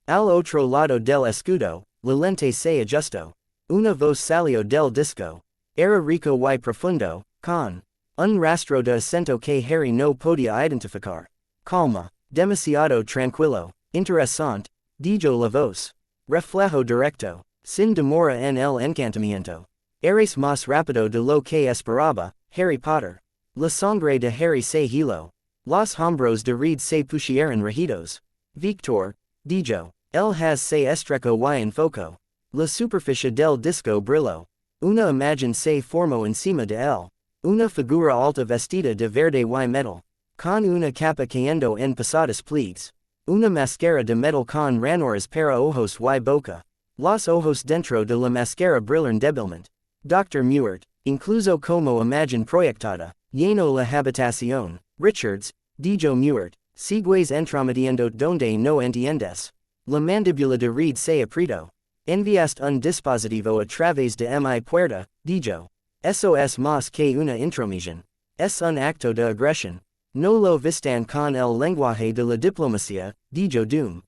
Al otro lado del escudo, la lente se ajustó. Una voz salió del disco. Era rico y profundo, con un rastro de acento que Harry no podía identificar. Calma, demasiado tranquilo, interesante, dijo la voz. Reflejo directo, sin demora en el encantamiento. Eres más rápido de lo que esperaba, Harry Potter. La sangre de Harry se heló. Los hombros de Reed se pusieron rígidos. Victor, dijo. El has se estrecho y enfocó. La superficie del disco brilló. Una imagen se formó encima de él. Una figura alta vestida de verde y metal. Con una capa cayendo en pesados pliegues. Una máscara de metal con ranuras para ojos y boca. Los ojos dentro de la máscara brillan débilmente. Dr. Muert, incluso como imagen proyectada, llenó la habitación. Richards, dijo Muert, sigues entrometiendo donde no entiendes. La mandíbula de Reed se apretó. Enviaste un dispositivo a través de mi puerta, dijo. Eso es más que una intromisión. Es un acto de agresión. No lo vistan con el lenguaje de la diplomacia, dijo Doom.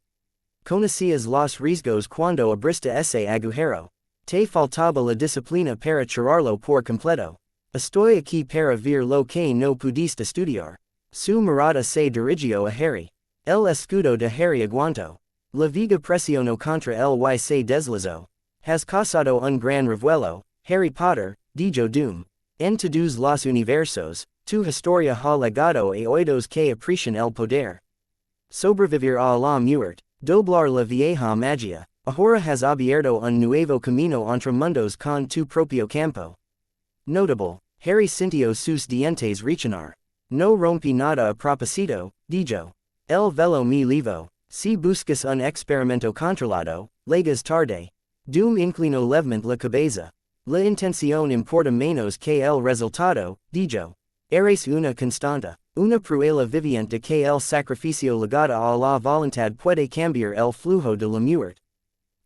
Conocías los riesgos cuando abriste ese agujero. Te faltaba la disciplina para cerrarlo por completo. Estoy aquí para ver lo que no pudiste estudiar. Su mirada se dirigió a Harry. El escudo de Harry aguantó. La viga presionó contra él y se deslizó. Has causado un gran revuelo, Harry Potter, dijo Doom. En todos los universos, tu historia ha legado a oídos que aprecian el poder. Sobrevivir a la muerte, doblar la vieja magia, ahora has abierto un nuevo camino entre mundos con tu propio campo. Notable, Harry sintió sus dientes rechinar. No rompí nada a propósito, dijo. El velo me levo. Si buscas un experimento controlado, llegas tarde. Doom inclinó levemente la cabeza. La intención importa menos que el resultado, dijo. Eres una constante, una prueba viviente de que el sacrificio legado a la voluntad puede cambiar el flujo de la muerte.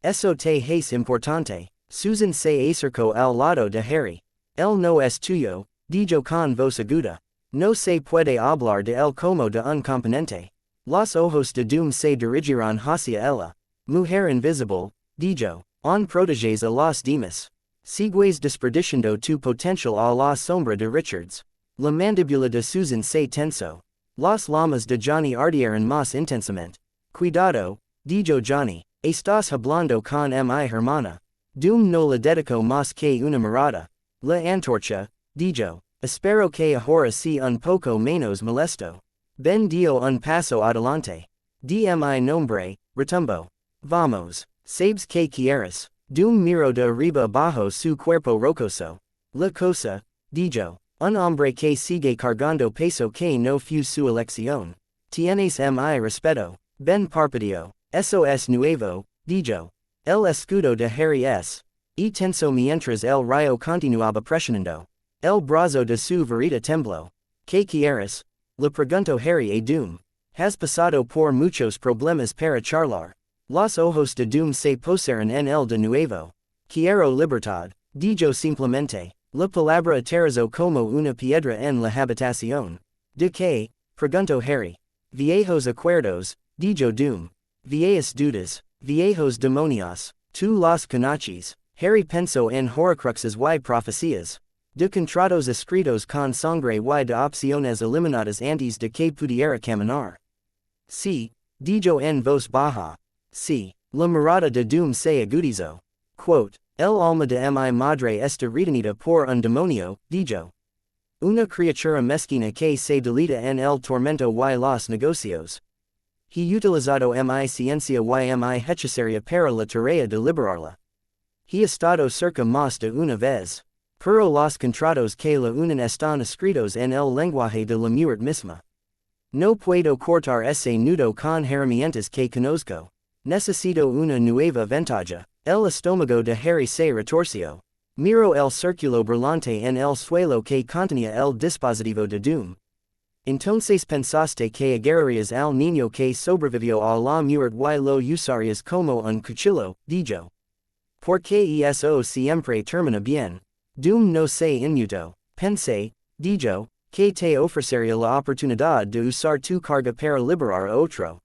Eso te es importante. Susan se acercó al lado de Harry. Él no es tuyo, dijo con voz aguda. No se puede hablar de él como de un componente. Los ojos de Doom se dirigieron hacia ella. Mujer invisible, dijo. On proteges a los demás. Sigues desperdiciando tu potencial a la sombra de Richards. La mandíbula de Susan se tenso. Las llamas de Johnny ardieron más intensamente. Cuidado, dijo Johnny, estás hablando con mi hermana. Doom no le dedico más que una mirada. La antorcha, dijo, espero que ahora sea un poco menos molesto. Ben dio un paso adelante. De mi nombre, retumbo. Vamos, sabes que quieres. Doom miro de arriba abajo su cuerpo rocoso. La cosa, dijo, un hombre que sigue cargando peso que no fue su elección. Tienes mi respeto. Ben parpadeó. Eso es nuevo, dijo. El escudo de Harry S. Y tenso mientras el rayo continuaba presionando. El brazo de su varita tembló. ¿Qué quieres? Le preguntó Harry a Doom. Has pasado por muchos problemas para charlar. Los ojos de Doom se posaron en el de nuevo. Quiero libertad, dijo simplemente. La palabra aterrizó como una piedra en la habitación. ¿De qué? Preguntó Harry. Viejos acuerdos, dijo Doom. Viejas dudas, viejos demonios, tú los conoces. Harry pensó en horcruxes y profecías. De contratos escritos con sangre y de opciones eliminadas antes de que pudiera caminar. Sí, dijo en voz baja. Sí, la mirada de Doom se agudizó. Quote, el alma de mi madre está retenida por un demonio, dijo. Una criatura mezquina que se delita en el tormento y los negocios. He utilizado mi ciencia y mi hechicería para la tarea de liberarla. He estado cerca más de una vez. Pero los contratos que la unen están escritos en el lenguaje de la muerte misma. No puedo cortar ese nudo con herramientas que conozco. Necesito una nueva ventaja. El estómago de Harry se retorció. Miró el círculo brillante en el suelo que contenía el dispositivo de Doom. Entonces pensaste que agarrarías al niño que sobrevivió a la muerte y lo usarías como un cuchillo, dijo. Porque eso siempre termina bien. Doom no se inmutó. Pensé, dijo, que te ofrecería la oportunidad de usar tu carga para liberar a otro.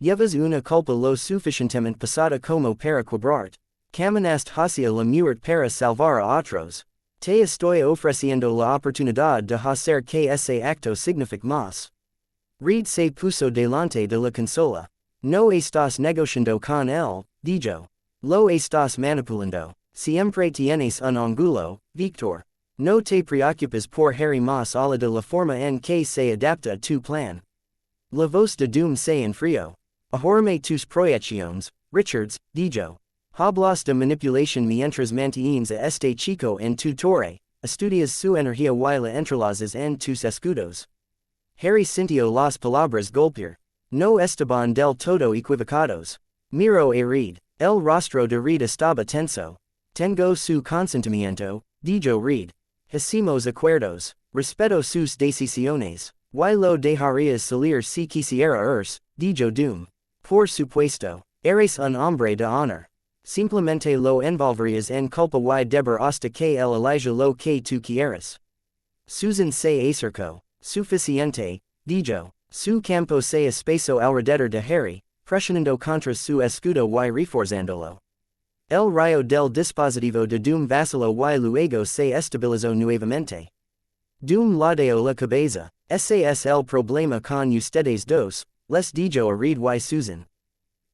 Llevas una culpa lo suficientemente pesada como para quebrarte. Caminaste hacia la muerte para salvar a otros. Te estoy ofreciendo la oportunidad de hacer que ese acto signifique más. Reed se puso delante de la consola. No estás negociando con él, dijo. Lo estás manipulando. Siempre tienes un ángulo, Victor. No te preocupes por Harry más allá de la forma en que se adapta a tu plan. La voz de Doom se enfrió. Ahorme tus proyecciones, Richards, dijo. Hablas de manipulación mientras mantienes a este chico en tu torre, estudias su energía y la entrelazas en tus escudos. Harry sintió las palabras golpear. No estaban del todo equivocados. Miró a Reed. El rostro de Reed estaba tenso. Tengo su consentimiento, dijo Reed. Hacemos acuerdos. Respeto sus decisiones. Y lo dejarías salir si quisiera dijo Doom. Por supuesto. Eres un hombre de honor. Simplemente lo envolverías en culpa y deber hasta que él elija lo que tú quieras. Susan se acercó. Suficiente, dijo. Su campo se espesó alrededor de Harry, presionando contra su escudo y reforzándolo. El rayo del dispositivo de Doom vaciló y luego se estabilizó nuevamente. Doom ladeó la cabeza. Ese es el problema con ustedes dos, les dijo a Reed y Susan.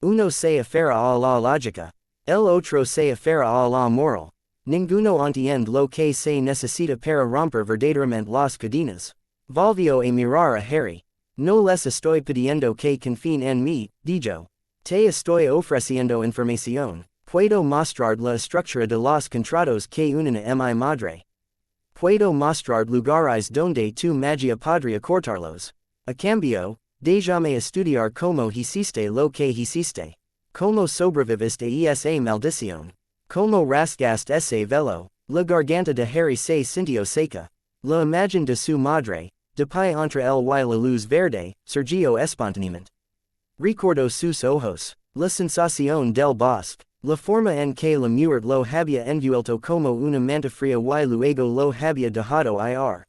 Uno se aferra a la lógica. El otro se aferra a la moral. Ninguno entiende lo que se necesita para romper verdaderamente las cadenas. Volvió a mirar a Harry. No les estoy pidiendo que confíen en mí, dijo. Te estoy ofreciendo información. Puedo mostrar la estructura de los contratos que unen a mi madre. Puedo mostrar lugares donde tu magia podría cortarlos. A cambio, déjame estudiar cómo hiciste lo que hiciste. Cómo sobreviviste a esa maldición. Cómo rasgaste ese velo. La garganta de Harry se sintió seca. La imagen de su madre, de pie entre él y la luz verde, surgió espontáneamente. Recordó sus ojos. La sensación del bosque. La forma en que la muerte lo había envuelto como una manta fría y luego lo había dejado ir.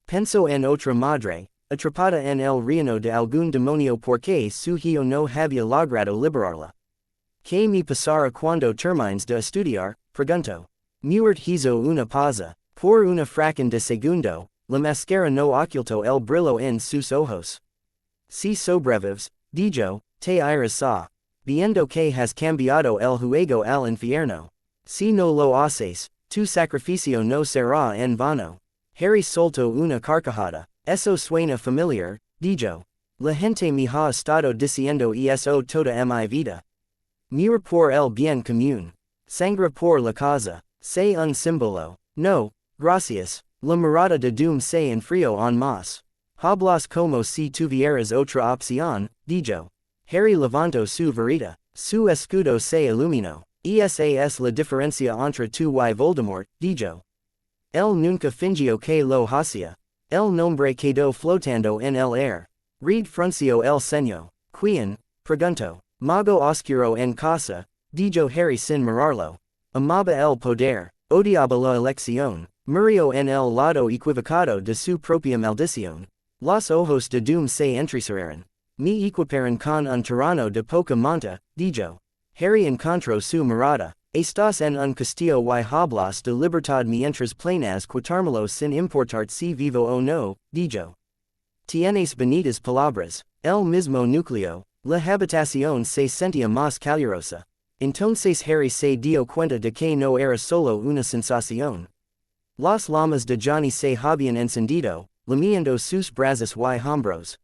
Pensó en otra madre, atrapada en el reino de algún demonio porque su hijo no había logrado liberarla. ¿Qué me pasará cuando termines de estudiar? Preguntó. Muert hizo una pausa, por una fracción de segundo, la máscara no ocultó el brillo en sus ojos. Si sobrevives, dijo, te irás viendo que has cambiado el juego al infierno. Si no lo haces, tu sacrificio no será en vano. Harry soltó una carcajada. Eso suena familiar, dijo. La gente me ha estado diciendo eso toda mi vida. Mira por el bien común. Sangra por la causa. Sé un símbolo. No, gracias. La mirada de Doom se enfrió en más. Hablas como si tuvieras otra opción, dijo. Harry levantó su varita. Su escudo se iluminó. Esa es la diferencia entre tú y Voldemort, dijo. Él nunca fingió que lo hacía. El nombre quedó flotando en el air. Reed frunció el ceño. ¿Quién? Preguntó. Mago oscuro en casa, dijo Harry sin mirarlo. Amaba el poder, odiaba la elección, murió en el lado equivocado de su propia maldición. Los ojos de Doom se entrecerraron. Me equiparon con un tirano de poca monta, dijo. Harry encontró su mirada. Estás en un castillo y hablas de libertad mientras planeas quitármelo sin importar si vivo o no, dijo. Tienes bonitas palabras, el mismo núcleo, la habitación se sentía más calurosa. Entonces Harry se dio cuenta de que no era solo una sensación. Las llamas de Johnny se habían encendido, lamiendo sus brazos y hombros.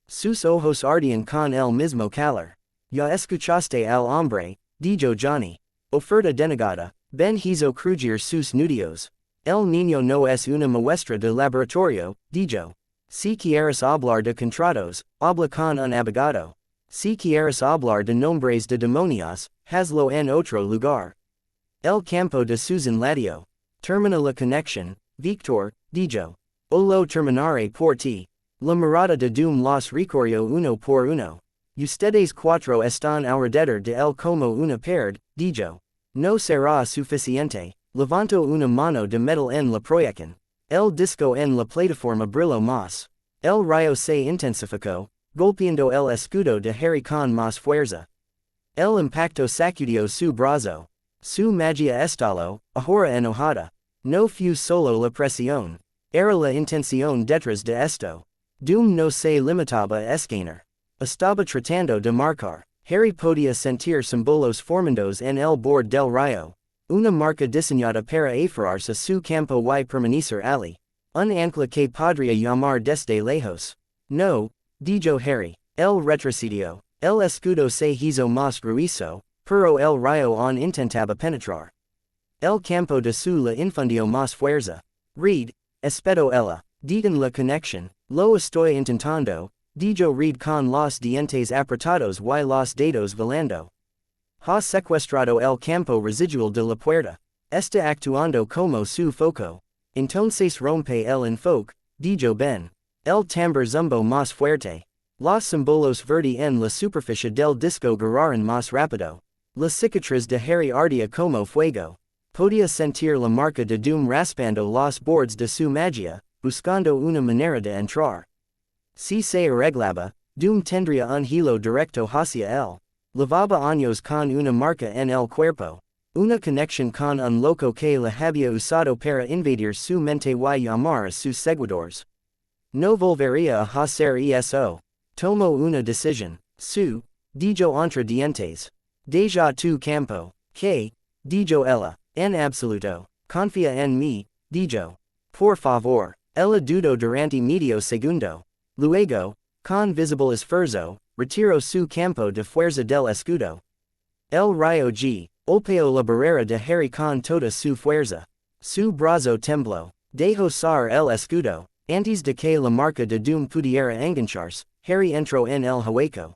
Sus ojos ardían con el mismo calor. Ya escuchaste al hombre, dijo Johnny. Oferta denegada, Ben hizo crujir sus nudillos. El niño no es una muestra de laboratorio, dijo. Si quieres hablar de contratos, habla con un abogado. Si quieres hablar de nombres de demonios, hazlo en otro lugar. El campo de Susan Ladio. Termina la conexión, Victor, dijo. O lo terminaré por ti. La mirada de Doom los recorrió uno por uno. Ustedes cuatro están alrededor de él como una pared, dijo. No será suficiente. Levantó una mano de metal en la proyección. El disco en la plataforma brilló más. El rayo se intensificó, golpeando el escudo de Harry con más fuerza. El impacto sacudió su brazo. Su magia estalló, ahora enojada. No fue solo la presión. Era la intención detrás de esto. Doom no se limitaba a escanear. Estaba tratando de marcar. Harry podía sentir símbolos formandos en el borde del rayo. Una marca diseñada para aferrarse a su campo y permanecer allí. Un ancla que podría llamar desde lejos. No, dijo Harry. El retrocedió. El escudo se hizo más grueso, pero el rayo aún intentaba penetrar. El campo de su la infundió más fuerza. Reed, espero ella. Deten la conexión. Lo estoy intentando, dijo Reed con los dientes apretados y los dedos volando. Ha secuestrado el campo residual de la puerta. Está actuando como su foco. Entonces rompe el enfoque, dijo Ben. El tambor zumbó más fuerte. Los símbolos verde en la superficie del disco giraron más rápido. La cicatriz de Harry ardía como fuego. Podía sentir la marca de Doom raspando los bordes de su magia, buscando una manera de entrar. Si se arreglaba, Doom tendría un hilo directo hacia él. Llevaba años con una marca en el cuerpo. Una conexión con un loco que la había usado para invadir su mente y llamar a sus seguidores. No volvería a hacer eso. Tomó una decisión. Dijo entre dientes. Deja tu campo. Que, dijo ella, en absoluto. Confía en mí, dijo. Por favor. Ella dudó durante medio segundo. Luego, con visible esfuerzo, retiró su campo de fuerza del escudo. El rayo G. Golpeó la barrera de Harry con toda su fuerza. Su brazo tembló. Dejó salir el escudo. Antes de que la marca de Doom pudiera engancharse, Harry entró en el hueco.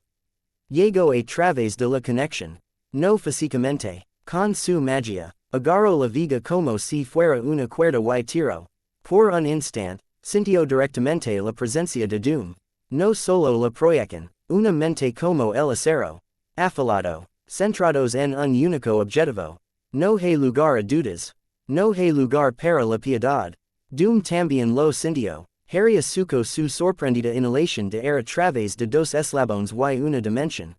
Llegó a través de la conexión. No físicamente. Con su magia, agarró la viga como si fuera una cuerda y tiró. Por un instante, sintió directamente la presencia de Doom. No solo la proyección, una mente como el acero. Afilado. Centrados en un único objetivo. No hay lugar a dudas. No hay lugar para la piedad. Doom también lo sintió. Harry asucó su sorprendida inhalación de aire a través de dos eslabones y una dimensión.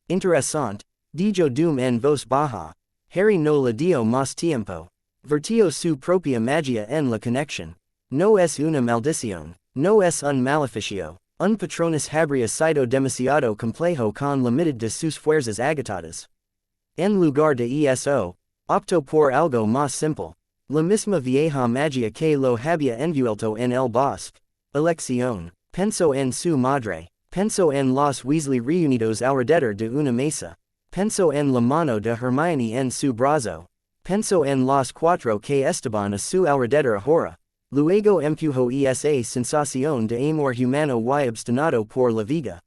Interesante, dijo Doom en voz baja. Harry no le dio más tiempo. Vertio su propia magia en la conexión. No es una maldición. No es un maleficio. Un patronus habría sido demasiado complejo con la mitad de sus fuerzas agotadas. En lugar de eso, optó por algo más simple. La misma vieja magia que lo había envuelto en el bosque. Elección. Pensó en su madre. Pensó en los Weasley reunidos alrededor de una mesa. Pensó en la mano de Hermione en su brazo. Pensó en los cuatro que estaban a su alrededor ahora. Luego empujó esa sensación de amor humano y obstinado por la vida.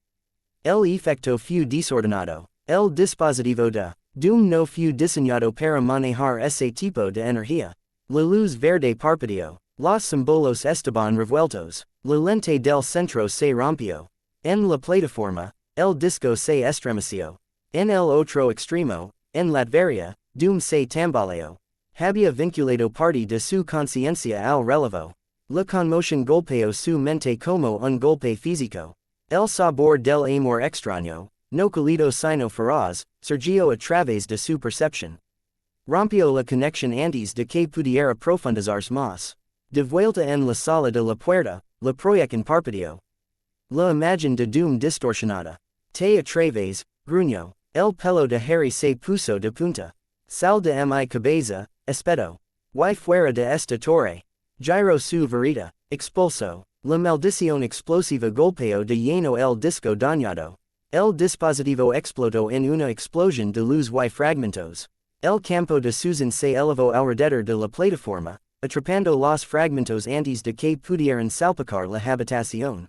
El efecto fue desordenado. El dispositivo de Doom no fue diseñado para manejar ese tipo de energía. La luz verde parpadeó. Los símbolos estaban revueltos. La lente del centro se rompió. En la plataforma, el disco se estremeció. En el otro extremo, en Latveria, Doom se tambaleó. Había vinculado parte de su conciencia al relevo. La conmoción golpeó su mente como un golpe físico. El sabor del amor extraño, no cálido sino feroz, surgió a través de su percepción. Rompió la conexión antes de que pudiera profundizarse más. De vuelta en la sala de la puerta, la proyección parpadeó. La imagen de Doom distorsionada. Te atreves, gruñó. El pelo de Harry se puso de punta. Sal de mi cabeza, espeto. Y fuera de esta torre. Giro su verita, expulso. La maldición explosiva golpeó de lleno el disco dañado. El dispositivo explotó en una explosión de luz y fragmentos. El campo de Susan se elevó alrededor de la plataforma, atrapando los fragmentos antes de que pudieran salpicar la habitación.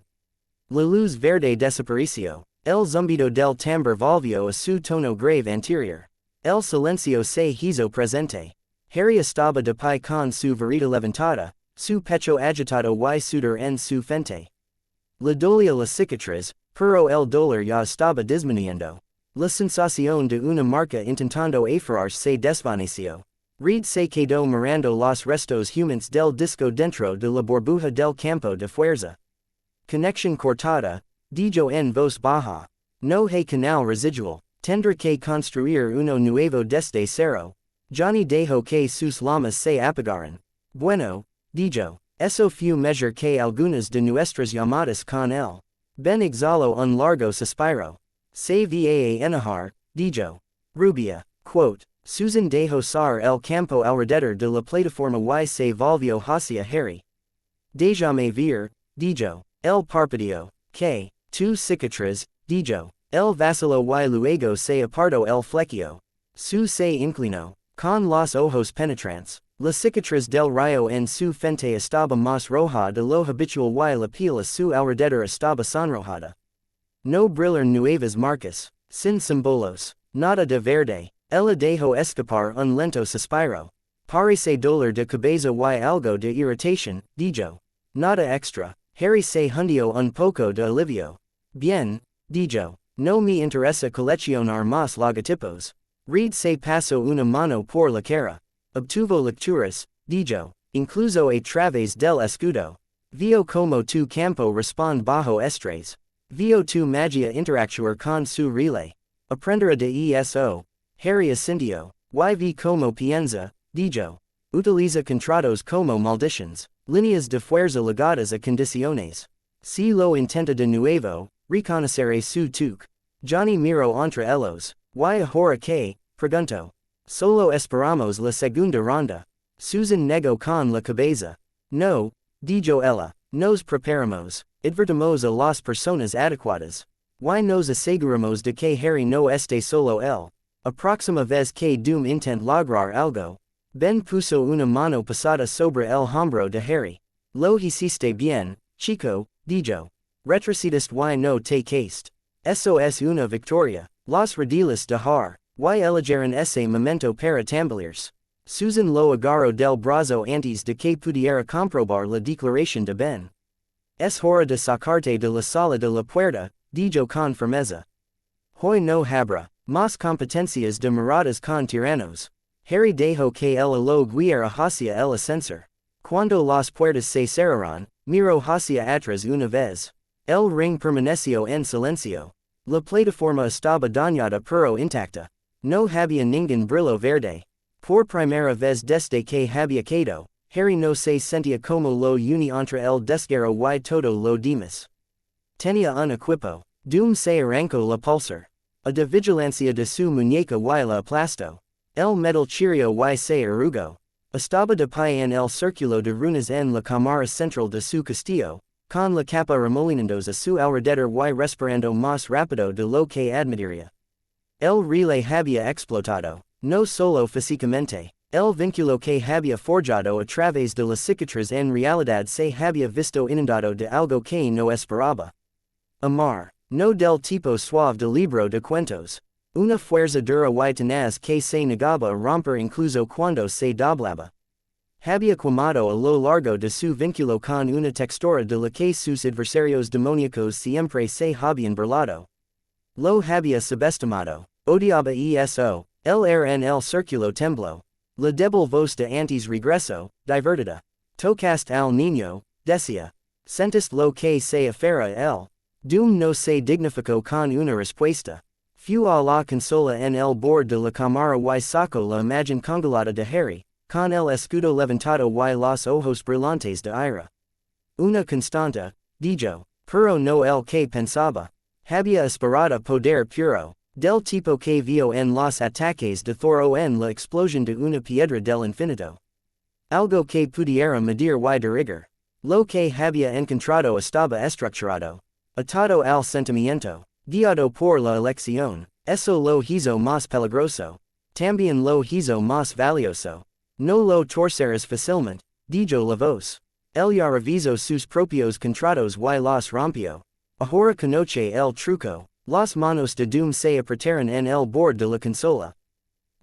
La luz verde desapareció. El zumbido del tambor volvió a su tono grave anterior. El silencio se hizo presente. Harry estaba de pie con su varita levantada, su pecho agitado y sudor en su frente. Le dolía la cicatriz, pero el dolor ya estaba disminuyendo. La sensación de una marca intentando aferrarse se desvaneció. Reed se quedó mirando los restos humanos del disco dentro de la burbuja del campo de fuerza. Conexión cortada, dijo en voz baja. No hay canal residual. Tendré que construir uno nuevo desde cero. Johnny dejó que sus llamas se apagaran. Bueno, dijo. Eso fue mejor que algunas de nuestras llamadas con él. Ben exhaló un largo suspiro. Se va a enojar, dijo. Rubia. Quote. Susan dejó salir el campo alrededor de la plataforma y se volvió hacia Harry. Déjame ver, dijo. El parpadeó. Que. Tu cicatriz, dijo. El vaciló y luego se apartó el flequillo. Su se inclinó. Con los ojos penetrantes. La cicatriz del rayo en su frente estaba más roja de lo habitual y la piel a su alrededor estaba sonrojada. No brillar nuevas marcas. Sin símbolos. Nada de verde. Ella dejó escapar un lento suspiro. Parece dolor de cabeza y algo de irritación, dijo. Nada extra. Harry se hundió un poco de alivio. Bien, dijo. No me interesa coleccionar más logotipos. Reed se pasó una mano por la cara. Obtuvo lecturas, dijo. Incluso a través del escudo. Vio como tu campo responde bajo estrés. Vio tu magia interactuar con su relay. Aprenderá de eso. Harry asintió. Y vi como piensa, dijo. Utiliza contratos como maldiciones. Líneas de fuerza ligadas a condiciones. Si lo intenta de nuevo, reconoceré su truque. Johnny miró entre ellos. Y ahora que, preguntó. Solo esperamos la segunda ronda. Susan negó con la cabeza. No, dijo ella. Nos preparamos. Advertimos a las personas adecuadas. Y nos aseguramos de que Harry no esté solo él. A próxima vez que Doom intent lograr algo. Ben puso una mano pesada sobre el hombro de Harry. Lo hiciste bien, chico, dijo. Retrocediste y no te caíste. Eso es una victoria. Los redilas dejar. Y eligieron ese momento para tambalearse. Susan lo agarró del brazo antes de que pudiera comprobar la declaración de Ben. Es hora de sacarte de la sala de la puerta, dijo con firmeza. Hoy no habrá más competencias de miradas con tiranos. Harry dejó que el lo guiara hacia el ascensor. Cuando las puertas se cerraron, miró hacia atrás una vez. El ring permaneció en silencio. La plataforma estaba dañada pero intacta. No había ningún brillo verde. Por primera vez desde que había quedado, Harry no se sentía como lo uni entre el desgaro y todo lo demás. Tenía un equipo, doom se arrancó la pulsar. A de vigilancia de su muñeca y la aplastó. El metal chirio y se arrugó. Estaba de pie en el círculo de runas en la cámara central de su castillo, con la capa remolinándose a su alrededor y respirando más rápido de lo que admitiría. El relay había explotado, no solo físicamente. El vínculo que había forjado a través de la cicatriz en realidad se había visto inundado de algo que no esperaba. Amar, no del tipo suave de libro de cuentos. Una fuerza dura y tenaz que se negaba a romper incluso cuando se doblaba. Había quemado a lo largo de su vínculo con una textura de la que sus adversarios demoníacos siempre se habían burlado. Lo había subestimado, odiaba eso, el era en el círculo tembló. La débil voz de antes regreso, divertida. Tocaste al niño, decía. Sentiste lo que se afera él. Doom no se dignificó con una respuesta. Fue a la consola en el borde de la cámara y sacó la imagen congelada de Harry, con el escudo levantado y los ojos brillantes de ira. Una constante, dijo, pero no el que pensaba. Había esperado poder puro. Del tipo que vio en los ataques de Thor o en la explosión de una piedra del infinito. Algo que pudiera medir y derrigar. Lo que había encontrado estaba estructurado. Atado al sentimiento. Guiado por la elección. Eso lo hizo más peligroso. También lo hizo más valioso. No lo torcerás fácilmente, dijo la voz. Él ya revisó sus propios contratos y los rompió. Ahora conoce el truco. Las manos de Doom se apretaron en el borde de la consola.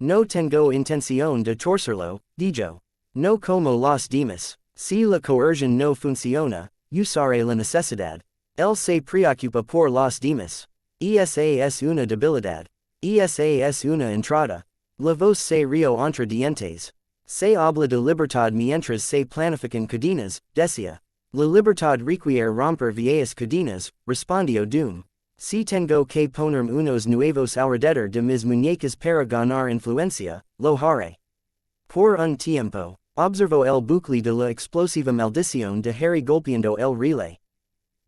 No tengo intención de torcerlo, dijo. No como los demás. Si la coerción no funciona, usaré la necesidad. Él se preocupa por los demás. Esa es una debilidad. Esa es una entrada. La voz se rió entre dientes. Se habla de libertad mientras se planifican cadenas, decía. La libertad requiere romper viejas cadenas, respondió Doom. Si tengo que ponerme unos nuevos alrededor de mis muñecas para ganar influencia, lo haré. Por un tiempo, observó el bucle de la explosiva maldición de Harry golpeando el relay.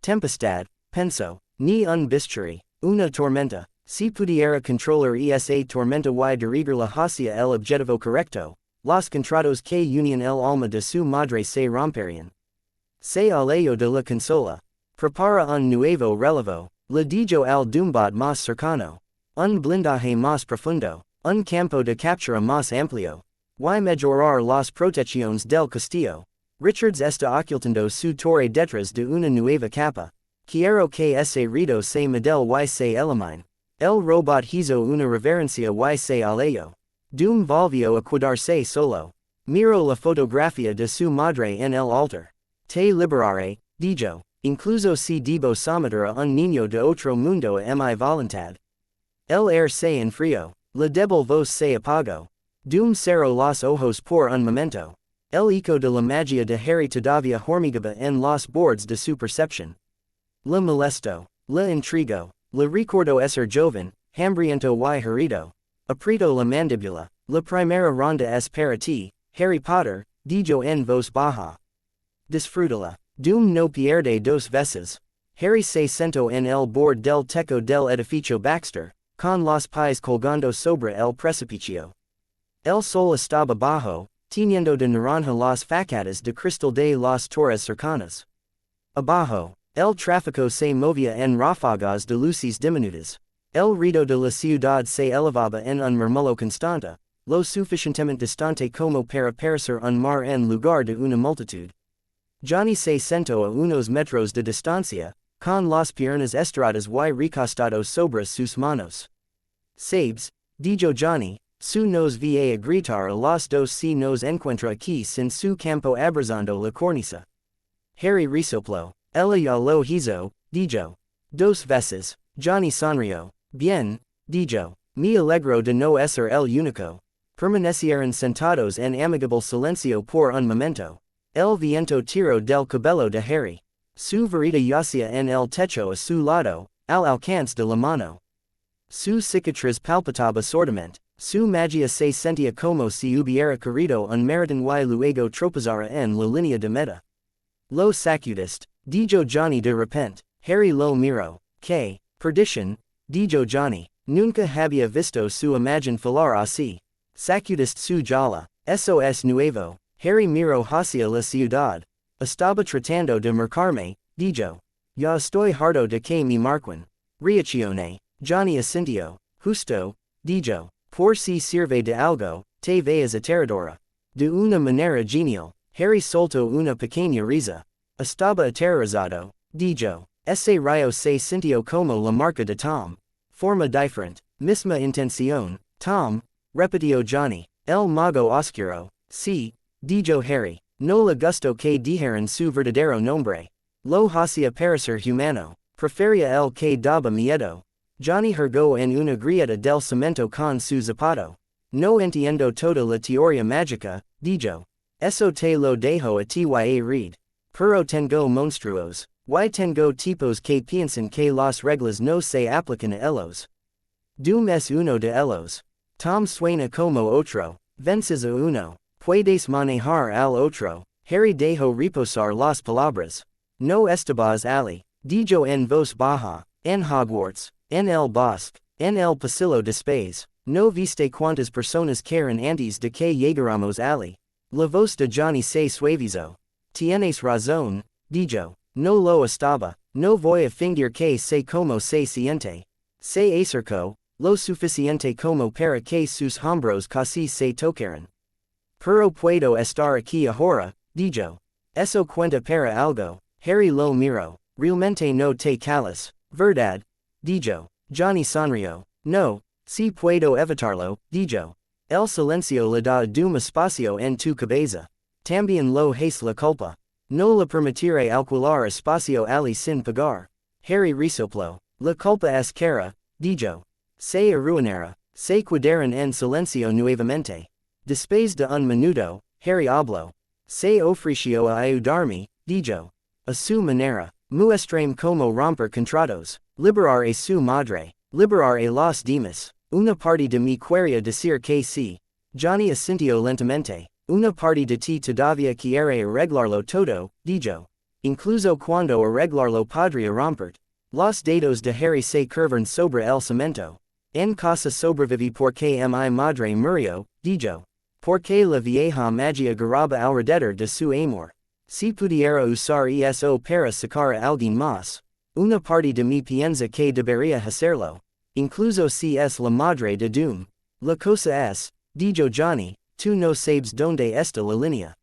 Tempestad, pensó, ni un bisturí, una tormenta. Si pudiera controlar esa tormenta y dirigirla hacia el objetivo correcto, los contratos que unían el alma de su madre se romperían. Se alejó de la consola. Prepara un nuevo relevo. Le dijo al Doombot más cercano. Un blindaje más profundo. Un campo de captura más amplio. Y mejorar las protecciones del castillo. Richards está ocultando su torre detrás de una nueva capa. Quiero que ese ruido se modele y se elimine. El robot hizo una reverencia y se alejó. Doom volvió a quedarse solo. Miró la fotografía de su madre en el altar. Te liberaré, dijo. Incluso si debo someter a un niño de otro mundo a mi voluntad. El aire se enfrió. La débil voz se apagó. Doom cerró los ojos por un momento. El eco de la magia de Harry todavía hormigaba en los bordes de su percepción. Le molestó. Le intrigó. Le recordó ser joven, hambriento y herido. Apretó la mandíbula. La primera ronda es para ti, Harry Potter, dijo en voz baja. Disfrútala. Doom no pierde dos veces. Harry se sentó en el borde del techo del edificio Baxter, con los pies colgando sobre el precipicio. El sol estaba bajo, tiñendo de naranja las fachadas de cristal de las torres cercanas. Abajo, el tráfico se movía en ráfagas de luces diminutas. El ruido de la ciudad se elevaba en un murmullo constante, lo suficientemente distante como para parecer un mar en lugar de una multitud. Johnny se sentó a unos metros de distancia, con las piernas estiradas y recostados sobre sus manos. Sabes, dijo Johnny, su nos va a gritar a los dos si nos encuentra aquí sin su campo abrazando la cornisa. Harry resopló. Ella ya lo hizo, dijo. Dos veces. Johnny sonrió. Bien, dijo. Me alegro de no ser el único. Permanecieron sentados en amigable silencio por un momento. El viento tiró del cabello de Harry. Su varita yacía en el techo a su lado, al alcance de la mano. Su cicatriz palpitaba sordamente, Su magia se sentia como si hubiera querido un meriton y luego tropezara en la línea de meta. Lo sacudiste, dijo Johnny de repente. Harry lo miró. Que, perdición, dijo Johnny. Nunca había visto su imagen falar así. Sacudiste su jala. Eso es nuevo. Harry miró hacia la ciudad. Estaba tratando de marcarme, dijo. Ya estoy harto de que me marquen. Reaccione. Johnny asintió. Justo, dijo. Por si sirve de algo, te veas aterradora. De una manera genial. Harry soltó una pequeña risa. Estaba aterrorizado, dijo. Ese rayo se sintió como la marca de Tom. Forma diferente. Misma intención, Tom, repitió Johnny. El mago oscuro. Sí, dijo Harry. No le gustó que dijeran su verdadero nombre. Lo hacía parecer humano. Prefería el que daba miedo. Johnny hurgó en una grieta del cemento con su zapato. No entiendo toda la teoría mágica, dijo. Eso te lo dejo a ti read. Pero tengo monstruos. Y tengo tipos que piensan que las reglas no se aplican a ellos. Doom es uno de ellos. Tom suena como otro. Vences a uno. Puedes manejar al otro. Harry dejó reposar las palabras. No estabas allí, dijo en voz baja. En Hogwarts. En el bosque. En el pasillo después. No viste cuántas personas quieren antes de que llegáramos allí. La voz de Johnny se suavizó. Tienes razón, dijo. No lo estaba. No voy a fingir que sé cómo se siente. Se acercó, lo suficiente como para que sus hombros casi se tocaran. Pero puedo estar aquí ahora, dijo. Eso cuenta para algo. Harry lo miró. Realmente no te calas, ¿verdad? Dijo. Johnny sonrió. No, si puedo evitarlo, dijo. El silencio le da un espacio en tu cabeza. También lo es la culpa. No le permitiré alquilar espacio allí sin pagar. Harry resopló. La culpa es cara, dijo. Se arruinará. Se quedaron en silencio nuevamente. Después de un minuto, Harry habló. Se ofreció a ayudarme, dijo. A su manera. Muestrame como romper contratos. Liberar a su madre. Liberar a los demás. Una parte de mí quería decir que sí. Johnny asintió lentamente. Una parte de ti todavía quiere arreglarlo todo, dijo. Incluso cuando arreglarlo podría romper. Los dedos de Harry se curvaron sobre el cemento. En casa sobreviví porque mi madre murió, dijo. Porque la vieja magia garaba alrededor de su amor. Si pudiera usar eso para sacar a alguien más. Una parte de mí piensa que debería hacerlo. Incluso si es la madre de Doom. La cosa es, dijo Johnny, tú no sabes dónde está la línea.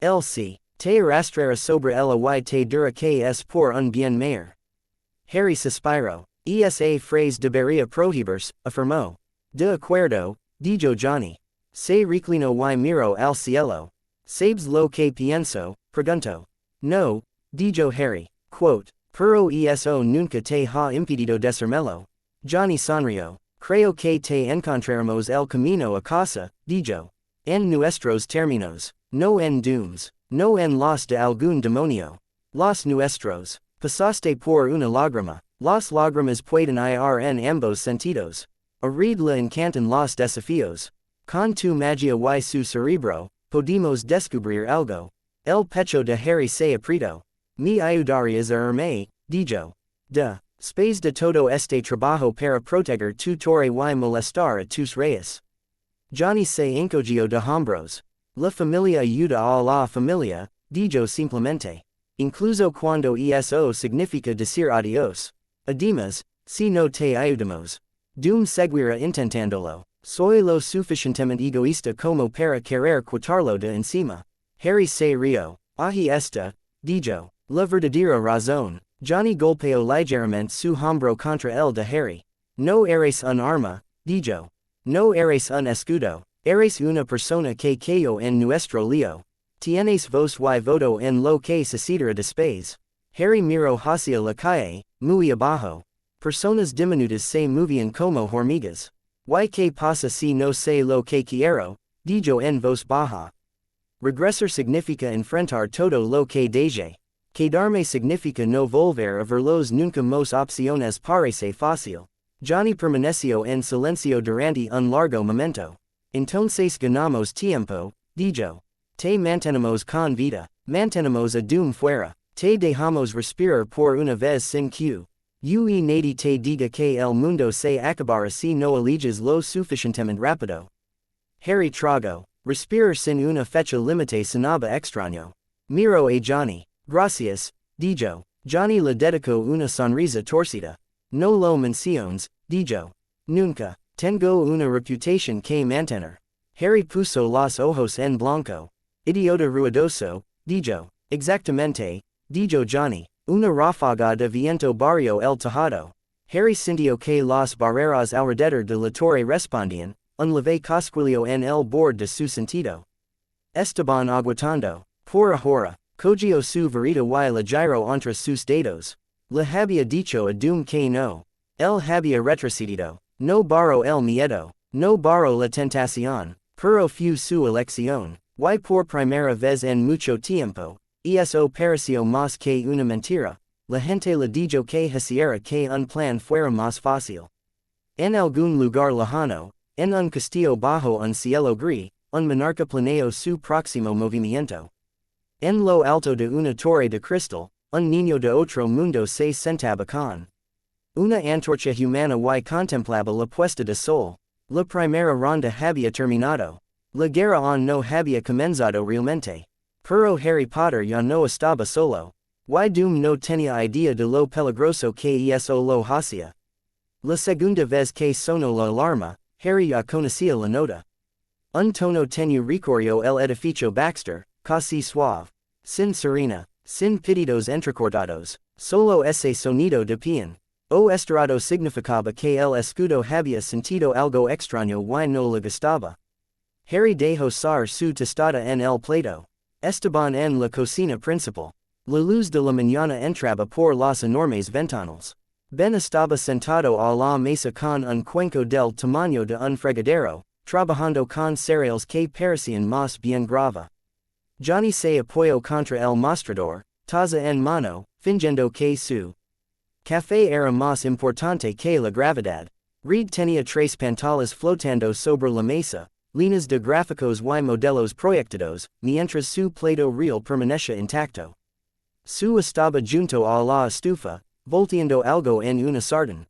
El sí, te arrastrará sobre el y te dirá que es por un bien mayor. Harry suspiró. Esa phrase debería prohibirse, afirmó. De acuerdo, dijo Johnny. Se reclinó y miró al cielo. ¿Sabes lo que pienso? Preguntó. No, dijo Harry. Quote. Pero eso nunca te ha impedido decírmelo. Johnny sonrió. Creo que te encontraremos el camino a casa, dijo. En nuestros términos. No en Dooms. No en los de algún demonio. Los nuestros. Pasaste por una lágrima. Las lágrimas pueden ir en ambos sentidos. A reed le encantan los desafíos. Con tu magia y su cerebro, podemos descubrir algo. El pecho de Harry se apretó. Me ayudarías a irme, dijo. Después de todo este trabajo para proteger tu torre y molestar a tus reyes. Johnny se encogió de hombros. La familia ayuda a la familia, dijo simplemente. Incluso cuando eso significa decir adiós. Además, si no te ayudamos. Doom seguirá intentándolo. Soy lo suficientemente egoísta como para querer quitarlo de encima. Harry se rió. Ahí está, dijo. La verdadera razón. Johnny golpeó ligeramente su hombro contra el de Harry. No eres un arma, dijo. No eres un escudo. Eres una persona que cayó en nuestro lío. Tienes voz y voto en lo que sucederá después. Harry miró hacia la calle, muy abajo. Personas diminutas se movían como hormigas. ¿Y qué pasa si no sé lo que quiero? Dijo en voz baja. Regresar significa enfrentar todo lo que dejé. Quedarme significa no volver a verlos nunca más opciones parece fácil. Johnny permaneció en silencio durante un largo momento. Entonces ganamos tiempo, dijo. Te mantenemos con vida, mantenemos a doom fuera, te dejamos respirar por una vez sin que nadie te diga que el mundo se acabará si no eliges lo suficientemente rápido. Harry trago. Respirar sin una fecha límite sonaba extraño. Miró a Johnny. Gracias, dijo. Johnny le dedicó una sonrisa torcida. No lo menciones, dijo. Nunca. Tengo una reputación que mantener. Harry puso los ojos en blanco. Idiota ruidoso, dijo. Exactamente, dijo Johnny. Una ráfaga de viento barrió el tejado. Harry sintió que los barreras alrededor de la torre respondían, un leve cosquilleo en el borde de su sentido. Estaban aguantando. Por ahora, cogió su varita y la giró entre sus dedos. Le había dicho a Doom que no. Él había retrocedido. No barró el miedo. No barró la tentación. Pero fue su elección. Y por primera vez en mucho tiempo, eso pareció más que una mentira. La gente le dijo que hiciera que un plan fuera más fácil. En algún lugar lejano, en un castillo bajo un cielo gris, un monarca planeó su próximo movimiento. En lo alto de una torre de cristal, un niño de otro mundo se sentaba con una antorcha humana y contemplaba la puesta de sol. La primera ronda había terminado. La guerra aún no había comenzado realmente. Pero Harry Potter ya no estaba solo. Y Doom no tenía idea de lo peligroso que eso lo hacía. La segunda vez que sonó la alarma, Harry ya conocía la nota. Un tono tenue recorrió el edificio Baxter, casi suave. Sin sirena, sin pitidos entrecortados, solo ese sonido de piano. O estrado significaba que el escudo había sentido algo extraño y no le gustaba. Harry dejó caer su tostada en el plato. Estaban en la cocina principal. La luz de la mañana entraba por los enormes ventanales. Ben estaba sentado a la mesa con un cuenco del tamaño de un fregadero, trabajando con cereales que parecían más bien grava. Johnny se apoyó contra el mostrador, taza en mano, fingiendo que su café era más importante que la gravedad. Reed tenía tres pantallas flotando sobre la mesa, líneas de gráficos y modelos proyectados, mientras su plato real permanecía intacto. Su estaba junto a la estufa, volteando algo en una sartén.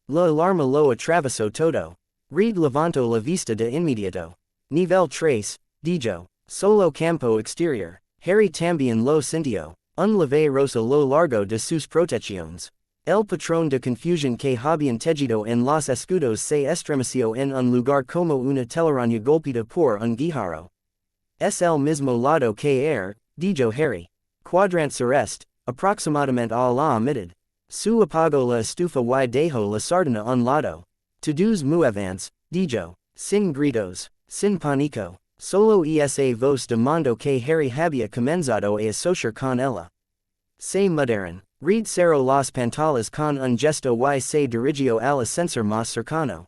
La alarma lo atravesó todo. Reed levantó la vista de inmediato. Nivel 3, dijo. Solo campo exterior. Harry también lo sintió. Un leve rosa lo largo de sus protecciones. El patrón de confusión que habían tejido en los escudos se estremeció en un lugar como una telaraña golpeada por un guijarro. Es el mismo lado que dijo Harry. Cuadrante sureste, aproximadamente a la mitad. Su apagó la estufa y dejó la sartén a un lado. Todos muévanse, dijo. Sin gritos, sin pánico. Solo esa voz de mando que Harry había comenzado a asociar con ella. Se mudaron. Reed cerró las pantallas con un gesto y se dirigió al ascensor más cercano.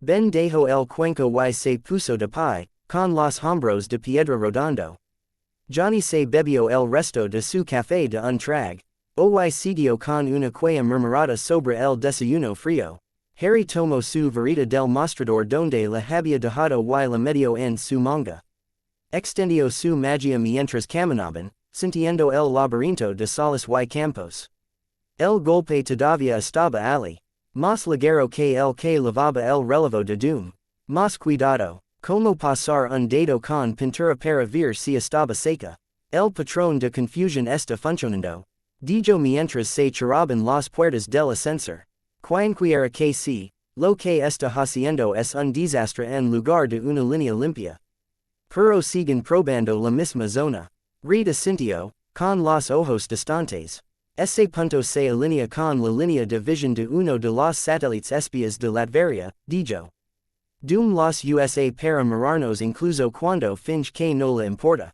Ben dejó el cuenco y se puso de pie, con los hombros de piedra rodando. Johnny se bebió el resto de su café de un trago. Y siguió con una queja murmurada sobre el desayuno frío. Harry tomó su varita del mostrador donde la había dejado y la metió en su manga. Extendió su magia mientras caminaban, sintiendo el laberinto de salas y campos. El golpe todavía estaba allí. Más ligero que el que lavaba el relevo de Doom. Más cuidado. Como pasar un dedo con pintura para ver si estaba seca. El patrón de confusión está funcionando. Dijo mientras se cerraban las puertas del ascensor. Quiera que sí, lo que está haciendo es un desastre en lugar de una línea limpia. Pero siguen probando la misma zona. Reed asintió, con los ojos distantes. Ese punto se alinea con la línea de visión de uno de los satélites espías de Latveria, dijo. Doom los USA para mirarnos incluso cuando finge que no le importa.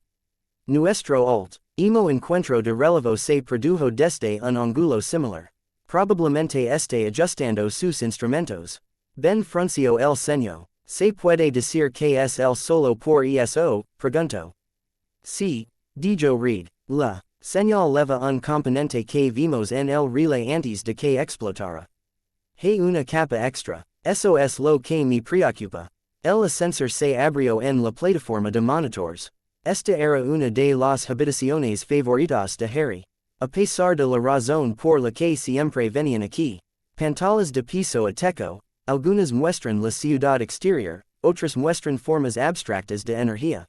Nuestro último encuentro de relevo se produjo desde un ángulo similar. Probablemente esté ajustando sus instrumentos. Ben frunció el ceño. ¿Se puede decir que es el solo por eso? Preguntó. Sí, dijo Reed. La señal leva un componente que vimos en el relay antes de que explotara. Hey una capa extra. Sos lo que me preocupa. El ascensor se abrió en la plataforma de monitores. Esta era una de las habitaciones favoritas de Harry. A pesar de la razón por la que siempre venían aquí. Pantallas de piso a techo, algunas muestran la ciudad exterior, otras muestran formas abstractas de energía.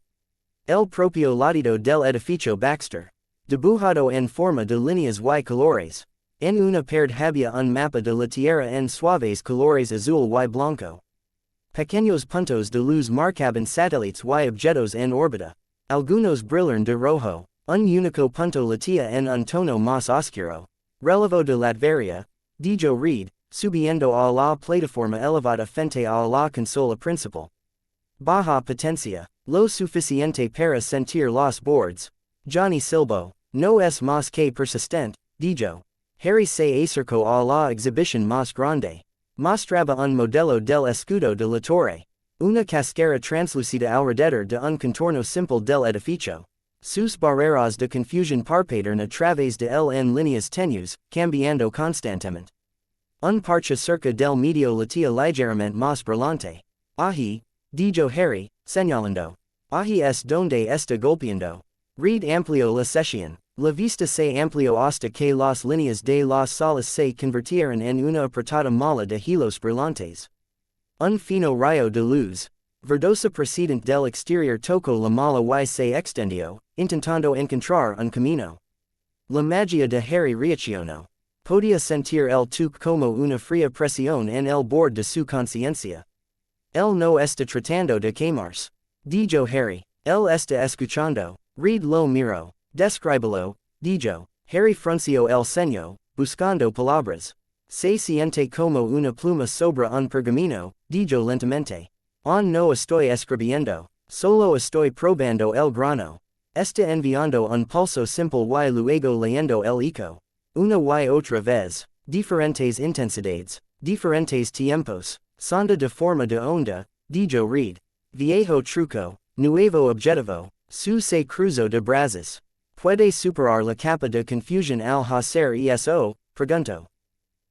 El propio latido del edificio Baxter. Dibujado en forma de líneas y colores. En una pared había un mapa de la tierra en suaves colores azul y blanco. Pequeños puntos de luz marcaban satélites y objetos en órbita. Algunos brillaban de rojo. Un único punto latía en un tono más oscuro. Relevo de Latveria, dijo Reed, subiendo a la plataforma elevada frente a la consola principal. Baja potencia, lo suficiente para sentir los bordes. Johnny Silbo, no es más que persistente, dijo. Harry se acercó a la exhibición más grande. Mostraba un modelo del escudo de la torre. Una cascara translucida alrededor de un contorno simple del edificio. Sus barreras de confusión parpadean a través de él en líneas tenues, cambiando constantemente. Un parche cerca del medio latía ligeramente más brillante. Allí, dijo Harry, señalando. Allí es donde está golpeando. Reed amplió la sesión. La vista se amplió hasta que las líneas de las salas se convirtieron en una apretada malla de hilos brillantes. Un fino rayo de luz, verdosa procedente del exterior tocó la malla y se extendió, intentando encontrar un camino. La magia de Harry reaccionó. Podía sentir el toque como una fría presión en el borde de su conciencia. Él no está tratando de quemarse, dijo Harry. Él está escuchando. Reed lo miró. Descríbelo, dijo. Harry frunció el ceño, buscando palabras. Se siente como una pluma sobre un pergamino, dijo lentamente. No estoy escribiendo, solo estoy probando el grano. Está enviando un pulso simple y luego leyendo el eco. Una y otra vez, diferentes intensidades, diferentes tiempos, sonda de forma de onda, dijo Reed. Viejo truco, nuevo objetivo, su se cruzó de brazos. Puede superar la capa de confusión al hacer eso, preguntó.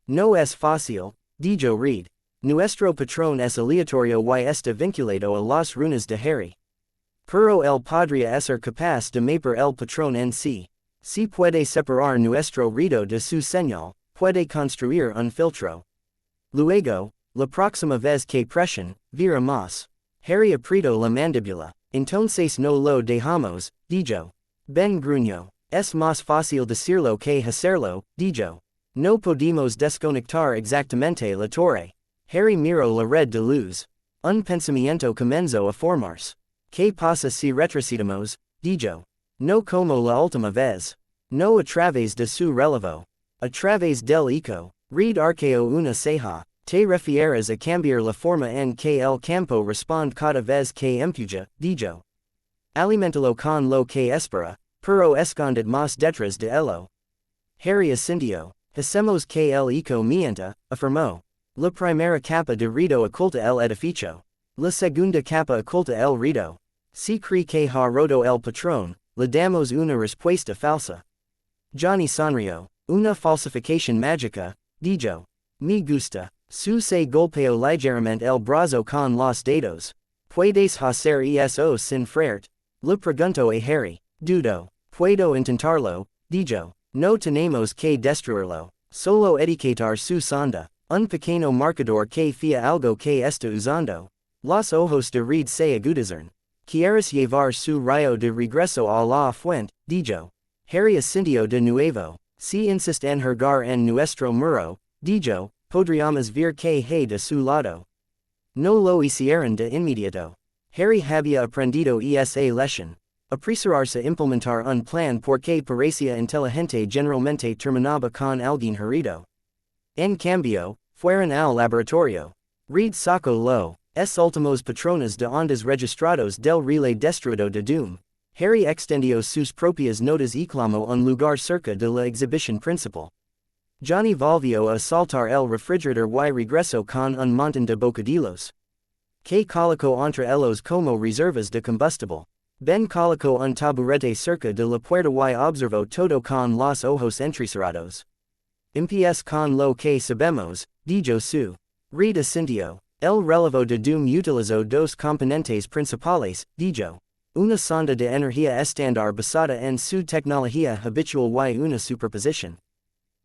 No es fácil, dijo Reed. Nuestro patrón es aleatorio y está vinculado a las runas de Harry. Pero él podría ser capaz de mapar el patrón en sí. Si puede separar nuestro ruido de su señal, puede construir un filtro. Luego, la próxima vez que presione, verá más. Harry apretó la mandíbula. Entonces no lo dejamos, dijo. Ben gruñó. Es más fácil decirlo que hacerlo, dijo. No podemos desconectar exactamente la torre. Harry miró la red de luz. Un pensamiento comenzó a formarse. ¿Qué pasa si retrocedemos? Dijo. No como la última vez. No a través de su relevo. A través del eco. Reed arqueó una ceja. ¿Te refieres a cambiar la forma en que el campo responde cada vez que empuja? Dijo. Alimentalo con lo que espera, pero esconded más detrás de ello. Harry asintió. Hacemos que el eco mienta, afirmó. La primera capa de ruido oculta el edificio. La segunda capa oculta el ruido. Si cree que ha roto el patrón, le damos una respuesta falsa. Johnny sonrió. Una falsificación mágica, dijo. Me gusta. Su se golpeó ligeramente el brazo con los dedos. ¿Puedes hacer eso sin frerte? Le preguntó a Harry. Dudo. Puedo intentarlo, dijo. No tenemos que destruirlo. Solo etiquetar su sonda. Un pequeño marcador que fía algo que está usando. Los ojos de Reed se agudizan. ¿Quieres llevar su rayo de regreso a la fuente? Dijo. Harry asintió de nuevo. Si insiste en hurgar en nuestro muro, dijo, podríamos ver que hay de su lado. No lo hicieron de inmediato. Harry había aprendido esa lección. Apresurarse a implementar un plan porque parecía inteligente generalmente terminaba con alguien herido. En cambio, fueron al laboratorio. Reed sacó los últimos patrones de ondas registrados del relay destruido de Doom. Harry extendió sus propias notas y clamó un lugar cerca de la exhibición principal. Johnny volvió a saltar el refrigerador y regresó con un montón de bocadillos. Que colocó entre ellos como reservas de combustible. Ben colocó un taburete cerca de la puerta y observó todo con los ojos entrecerrados. Impies con lo que sabemos, dijo su. Read Acintio. El relevo de utilizo dos componentes principales, dijo. Una sonda de energía estándar basada en su tecnología habitual y una superposición.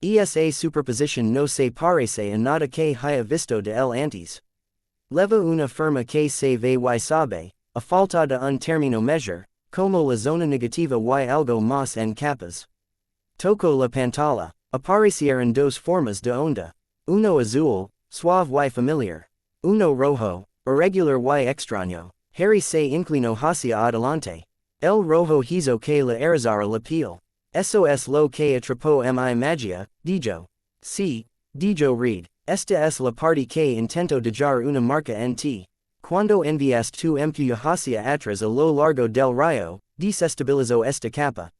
Esa superposición no se parece a nada que haya visto de él antes. Leva una forma que se ve y sabe, a falta de un término measure, como la zona negativa y algo más en capas. Toco la pantalla, aparecieron dos formas de onda. Uno azul, suave y familiar. Uno rojo, irregular y extraño. Harry se inclinó hacia adelante. El rojo hizo que la erizara la piel. Eso es lo que atrapó mi magia, dijo. Sí, dijo Reed. Esta es la parte que intento dejar una marca en ti. Cuando envías tu empuja hacia atrás a lo largo del rayo, desestabilizó esta capa.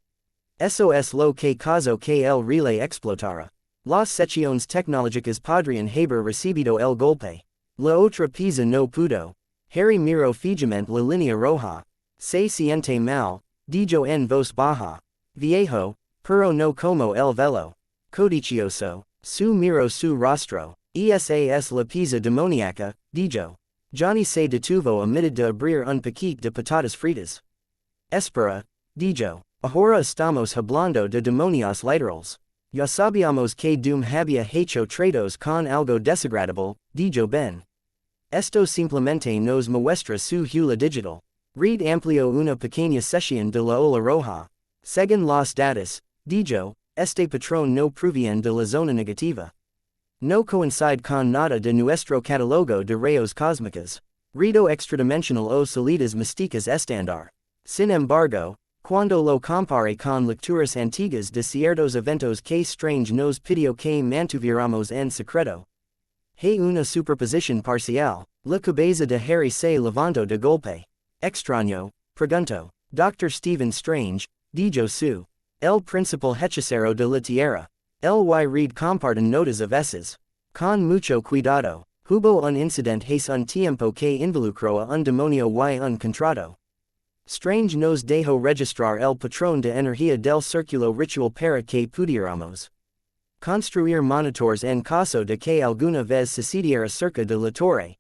Eso es lo que causó que el relay explotara. Las secciones tecnológicas podrían haber recibido el golpe. La otra pieza no pudo. Harry miró fijamente la línea roja. Se siente mal, dijo en voz baja. Viejo, pero no como el velo. Codicioso. Su miró su rostro. Esa es la pieza demoníaca, dijo. Johnny se detuvo a mitad de abrir un paquete de patatas fritas. Espera, dijo. Ahora estamos hablando de demonios literales. Ya sabíamos que Doom había hecho tratos con algo desagradable, dijo Ben. Esto simplemente nos muestra su hula digital. Reed amplió una pequeña sesión de la ola roja. Según los datos, dijo, este patrón no proviene de la zona negativa. No coincide con nada de nuestro catálogo de rayos cósmicos. Redo extradimensional o salidas místicas estándar. Sin embargo, cuando lo compare con lecturas antiguas de ciertos eventos que strange nos pidió que mantuviéramos en secreto. Hay una superposición parcial. La cabeza de Harry se levantó de golpe. Extraño, preguntó. Dr. Stephen Strange, dijo su. El principal hechicero de la tierra. El y Reed comparten notas a veces. Con mucho cuidado. Hubo un incidente hace un tiempo que involucró a un demonio y un contrato. Strange nos dejó registrar el patrón de energía del círculo ritual para que pudiéramos construir monitores en caso de que alguna vez sucediera cerca de la torre.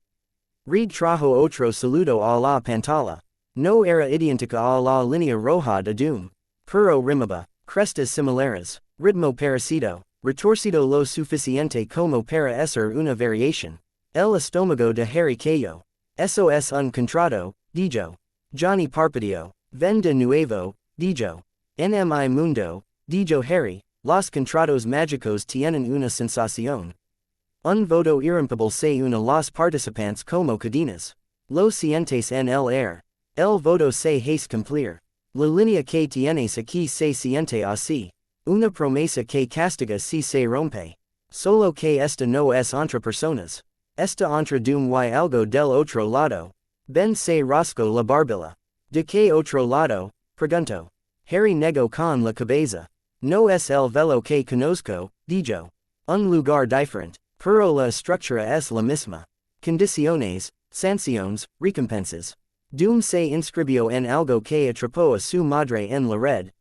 Reed trajo otro saludo a la pantalla. No era idéntica a la línea roja de Doom. Pero rimaba, crestas similares, ritmo parecido, retorcido lo suficiente como para ser una variación. El estómago de Harry cayó. Eso es un contrato, dijo. Johnny parpadeó. Ven de nuevo, dijo. En mi mundo, dijo Harry, los contratos mágicos tienen una sensación. Un voto irrompible se une a los participantes como cadenas. Lo sientes en el air. El voto se hace cumplir. La línea que tienes aquí se siente así. Una promesa que castiga si se rompe. Solo que esta no es entre personas. Esta entre Doom y algo del otro lado. Ben se rascó la barbilla. ¿De qué otro lado? Preguntó. Harry negó con la cabeza. No es el velo que conozco, dijo. Un lugar diferente, pero la estructura es la misma. Condiciones, sanciones, recompensas. Doom se inscribió en algo que atrapó a su madre en la red.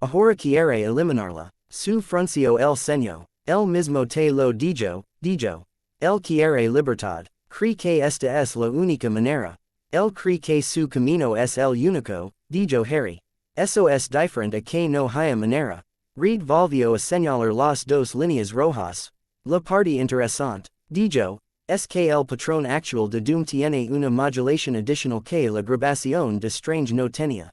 Ahora quiere eliminarla. Su frunció el ceño. El mismo te lo dijo. El quiere libertad. Cree que esta es la única manera. El cree que su camino es el único, dijo Harry. Eso es diferente a que no haya manera. Reed volvió a señalar las dos líneas rojas. La parte interesante, dijo, es que el patrón actual de Doom tiene una modulación adicional que la grabación de Strange no tenía.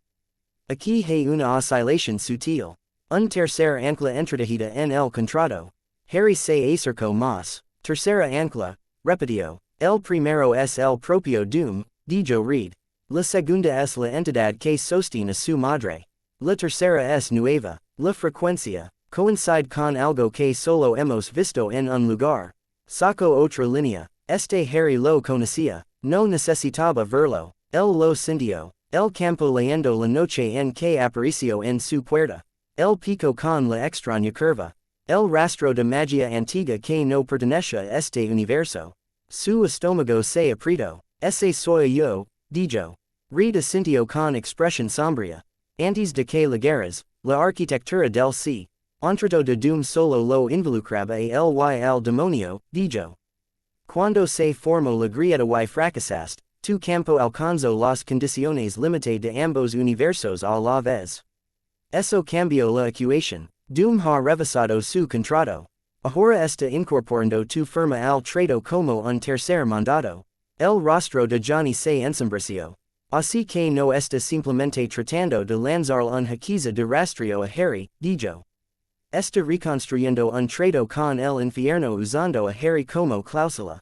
Aquí hay una oscilación sutil. Un tercer ancla entretejida en el contrato. Harry se acercó más. Tercera ancla, repitió. El primero es el propio Doom, dijo Reed. La segunda es la entidad que sostiene a su madre. La tercera es nueva. La frecuencia coincide con algo que solo hemos visto en un lugar. Sacó otra línea. Este Harry lo conocía. No necesitaba verlo. Él lo sintió. El campo leyendo la noche en que apareció en su puerta. El pico con la extraña curva. El rastro de magia antigua que no pertenece a este universo. Su estómago se apretó. Ese soy yo, dijo. Reed asintió con expresión sombría. Antes de que llegaras, la arquitectura del sí. Entreto de doom solo lo involucraba a ly al demonio, dijo. Cuando se formó la grieta y fracasaste, tu campo alcanzó las condiciones límite de ambos universos a la vez. Eso cambió la ecuación. Doom ha revisado su contrato. Ahora está incorporando tu firma al trato como un tercer mandado. El rostro de Johnny se ensombreció. Así que no está simplemente tratando de lanzar un hechizo de rastrillo a Harry, dijo. Está reconstruyendo un trato con el infierno usando a Harry como cláusula.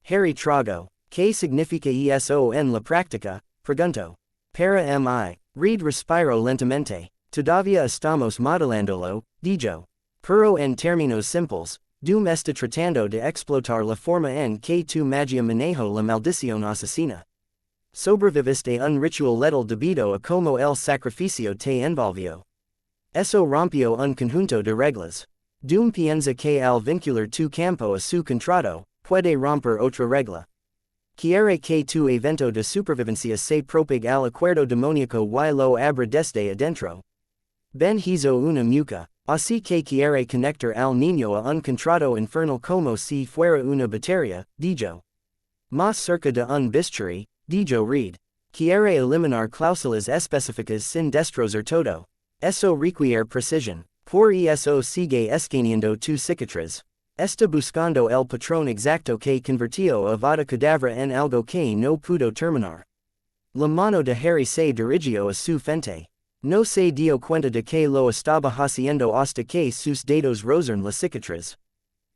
Harry trago. ¿Qué significa eso en la práctica? Preguntó. Para mí. Reed respiró lentamente. Todavía estamos modelándolo, dijo. Pero en términos simples, Doom está tratando de explotar la forma en que tu magia manejó la maldición asesina. Sobreviviste un ritual letal debido a como el sacrificio te envolvió. Eso rompió un conjunto de reglas. Doom piensa que al vincular tu campo a su contrato, puede romper otra regla. Quiere que tu evento de supervivencia se propague al acuerdo demoníaco y lo abra desde adentro. Ben hizo una mueca, así que quiere conectar al niño a un contrato infernal como si fuera una batería, dijo. Más cerca de un bisturí, dijo Reed. Quiere eliminar cláusulas específicas sin destrozar todo. Eso requiere precisión. Por eso sigue escaneando tu cicatriz. Está buscando el patrón exacto que convirtió a vada cadavra en algo que no pudo terminar. La mano de Harry se dirigió a su frente. No se dio cuenta de que lo estaba haciendo hasta que sus dedos rozaron la cicatriz.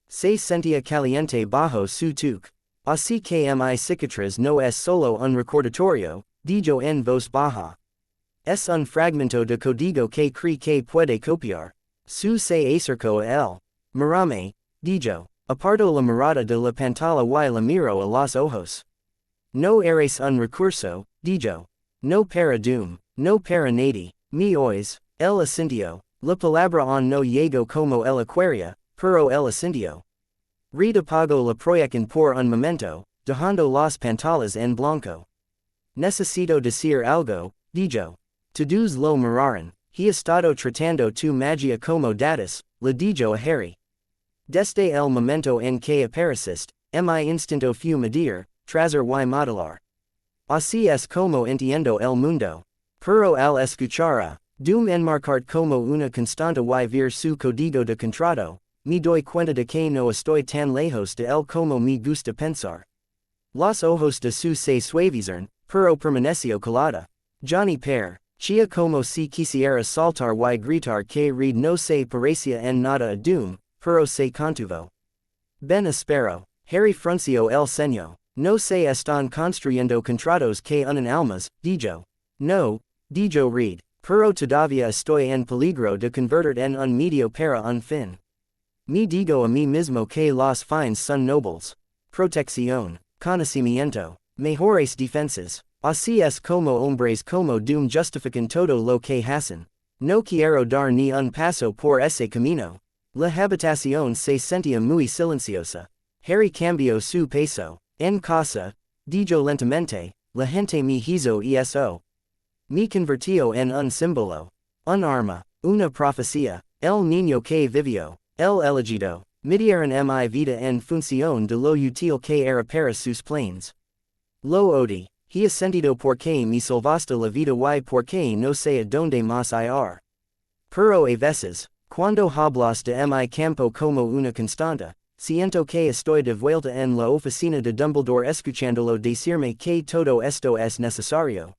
Se sentía caliente bajo su tuque. Así que mi cicatriz no es solo un recordatorio, dijo en voz baja. Es un fragmento de código que cree que puede copiar. Su se acercó a él. Mírame, dijo. Apartó la mirada de la pantalla y la miró a los ojos. No eres un recurso, dijo. No para Doom, no para nadie. Mi ois, el asintió. La palabra on no llegó como el aquaria, pero el asintió. Reed apagó la proyección por un momento, dejando las pantallas en blanco. Necesito decir algo, dijo. Todos lo miraron. He estado tratando tu magia como datos, le dijo a Harry. Desde el momento en que apareciste, mi instinto fue medir, trazar y modelar. Así es como entiendo el mundo. Pero al escuchar Doom enmarcar como una constante y ver su código de contrato, me doy cuenta de que no estoy tan lejos de él como me gusta pensar. Los ojos de su se suavizan, pero permaneció calada. Johnny Pear, chia como si quisiera saltar y gritar que Reed no se parecía en nada a Doom, pero se contuvo. Ben espero. Harry frunció el ceño. No se están construyendo contratos que unen almas, dijo. No, dijo Reed, pero todavía estoy en peligro de convertir en un medio para un fin. Me digo a mí mismo que los fines son nobles. Protección, conocimiento, mejores defensas. Así es como hombres como Doom justifican todo lo que hacen. No quiero dar ni un paso por ese camino. La habitación se sentía muy silenciosa. Harry cambió su peso. En casa, dijo lentamente, la gente me hizo eso. Me convirtió en un símbolo. Un arma, una profecía, el niño que vivió, el elegido. Midieron mi vida en función de lo útil que era para sus planes. Lo odi. He sentido porque me salvaste la vida y porque no sé a dónde más ir. Pero a veces, cuando hablas de mi campo como una constante, siento que estoy de vuelta en la oficina de Dumbledore escuchándolo decirme que todo esto es necesario.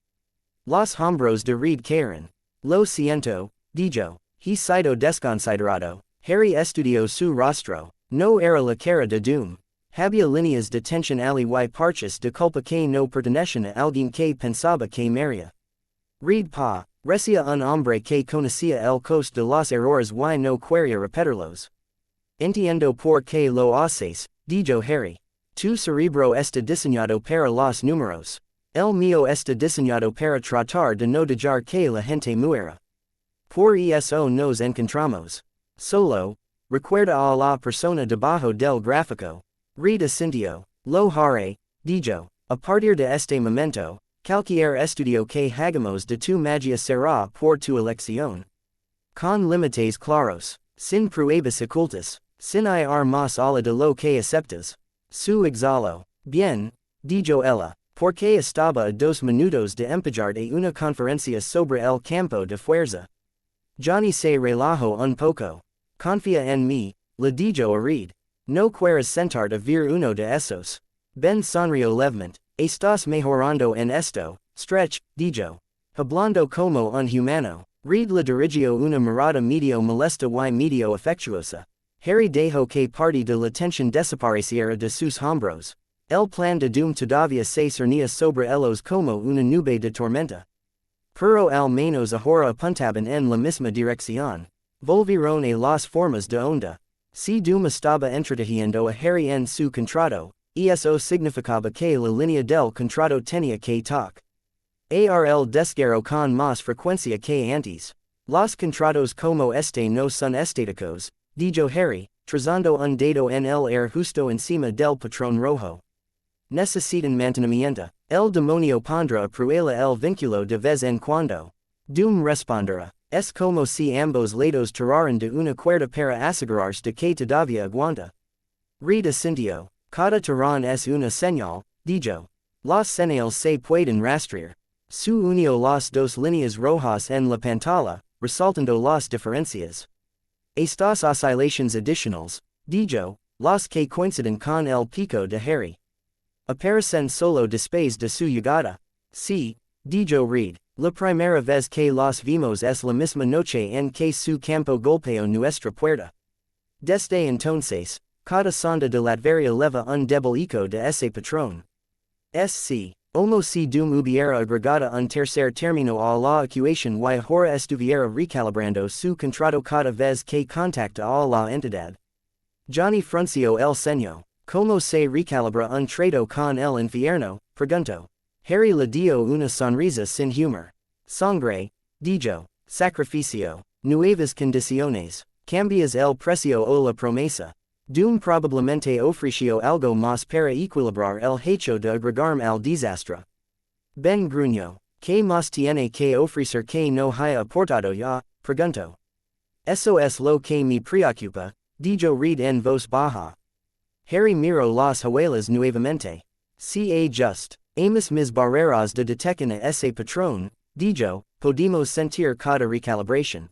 Los hombros de Reed cayeron. Lo siento, dijo. He sido desconsiderado. Harry estudió su rostro. No era la cara de Doom. Había líneas de tensión y parches de culpa que no pertenecen a alguien que pensaba que María. Reed parecía un hombre que conocía el coste de los errores y no quería repetirlos. Entiendo por qué lo haces, dijo Harry. Tu cerebro está diseñado para los números. El mío está diseñado para tratar de no dejar que la gente muera. Por eso nos encontramos. Solo, recuerda a la persona debajo del gráfico. Reed asintió. Lo haré, dijo. A partir de este momento, cualquier estudio que hagamos de tu magia será por tu elección. Con límites claros. sin pruebas ocultas, sin ir más allá de lo que aceptas. Su exalo. Bien, dijo ella, porque estaba a 2 minutos de empezar una conferencia sobre el campo de fuerza. Johnny se relajó un poco. Confía en mí, le dijo a Reed. No quieres sentarte a ver uno de esos. Ben sonrió levemente. Estás mejorando en esto, Stretch, dijo. Hablando como un humano. Reed le dirigió una mirada medio molesta y medio afectuosa. Harry dejó que parte de la tensión desapareciera de sus hombros. El plan de Doom todavía se cernía sobre ellos como una nube de tormenta. Pero al menos ahora apuntaban en la misma dirección. Volvieron a las formas de onda. Si Doom estaba entretejiendo a Harry en su contrato, eso significaba que la línea del contrato tenía que tocar. El desgarro con más frecuencia que antes. Los contratos como este no son estáticos, dijo Harry, trazando un dedo en el aire justo encima del patrón rojo. Necesitan mantenimiento. El demonio pondrá a prueba el vínculo de vez en cuando. Doom responderá. Es como si ambos lados tiraran de una cuerda para asegurarse de que todavía aguanta. Reed asintió. Cada tirón es una señal, dijo. Los señales se pueden rastrear. Su unió las dos líneas rojas en la pantalla, resaltando las diferencias. Estas oscilaciones adicionales, dijo, las que coinciden con el pico de Harry. Aparecen solo después de su llegada. Sí, dijo Reed, la primera vez que los vimos es la misma noche en que su campo golpeó nuestra puerta. Desde entonces, cada sonda de Latveria leva un débil eco de ese patrón. Sí. Como si Doom hubiera agregado un tercer término a la ecuación y ahora estuviera recalibrando su contrato cada vez que contacta a la entidad. Johnny frunció el ceño. ¿Cómo se recalibra un trato con el infierno? Preguntó. Harry le dio una sonrisa sin humor. Sangre, dijo. Sacrificio. Nuevas condiciones. Cambias el precio o la promesa. Doom probablemente ofreció algo más para equilibrar el hecho de agregarme al desastre. Ben gruñó. ¿Qué más tiene que ofrecer que no haya aportado ya? Preguntó. Eso es lo que me preocupa, dijo Reed en voz baja. Harry miró las abuelas nuevamente. Si es just. Amos mis barreras de detección a ese patrón, dijo, podemos sentir cada recalibración.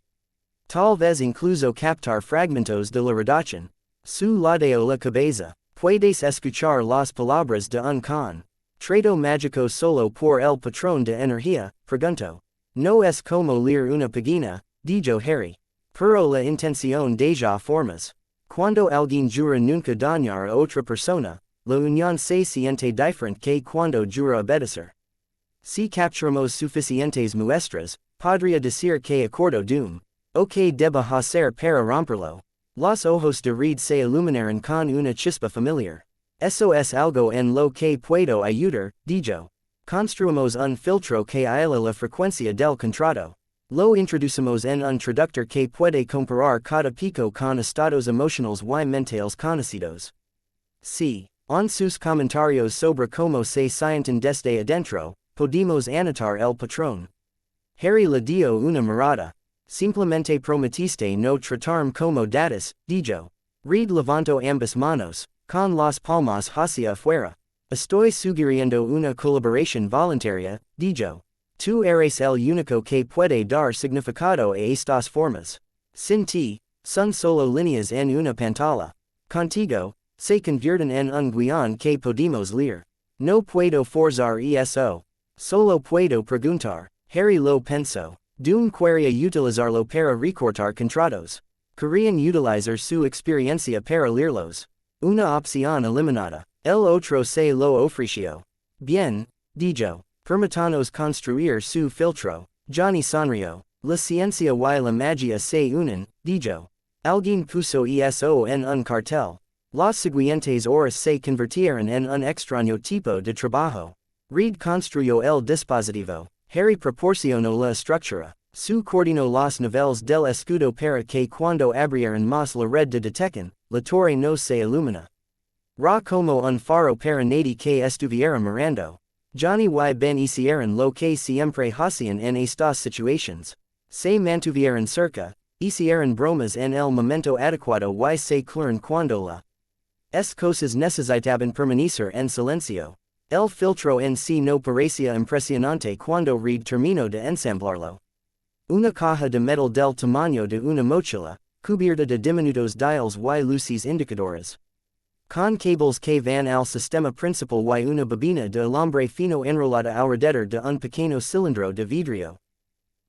Tal vez incluso captar fragmentos de la redacción. Su ladeo la cabeza. Puedes escuchar las palabras de un con. Trato mágico solo por el patrón de energía, preguntó. No es como leer una página, dijo Harry. Pero la intención deja formas. Cuando alguien jura nunca dañar a otra persona, la unión se siente diferente que cuando jura obedecer. Si capturamos suficientes muestras, podría decir que acordo Doom. O que deba hacer para romperlo. Los ojos de Reed se iluminaron con una chispa familiar. Eso es algo en lo que puedo ayudar, dijo. Construimos un filtro que aísla la frecuencia del contrato. Lo introducimos en un traductor que puede comparar cada pico con estados emocionales y mentales conocidos. Sí, en sus comentarios sobre cómo se sienten desde adentro, podemos anotar el patrón. Harry le dio una mirada. Simplemente prometiste no tratarme como datas, dijo. Reed levantó ambas manos, con las palmas hacia afuera. Estoy sugiriendo una colaboración voluntaria, dijo. Tú eres el único que puede dar significado a estas formas. Sin ti, son solo líneas en una pantalla. Contigo, se convierten en un guión que podemos leer. No puedo forzar eso. Solo puedo preguntar. Harry lo pensó. Doom quería utilizarlo para recortar contratos. Querían utilizar su experiencia para leerlos. Una opción eliminada. El otro se lo ofreció. Bien, dijo. Permítanos construir su filtro. Johnny sonrió. La ciencia y la magia se unen, dijo. Alguien puso eso en un cartel. Los siguientes horas se convirtieron en un extraño tipo de trabajo. Reed construyó el dispositivo. Harry proporcionó la estructura. Su coordinó los niveles del escudo para que cuando abrieran más la red de detección, la torre no se ilumina. Ra como un faro para nadie que estuviera mirando. Johnny y Ben hicieron lo que siempre hacían en estas situaciones. Se mantuvieron cerca, hicieron bromas en el momento adecuado y se cluren cuando las cosas necesitaban permanecer en silencio. El filtro en sí no parecía impresionante cuando Reed terminó de ensamblarlo. Una caja de metal del tamaño de una mochila, cubierta de diminutos dials y luces indicadoras. Con cables que van al sistema principal y una bobina de alambre fino enrolada alrededor de un pequeño cilindro de vidrio.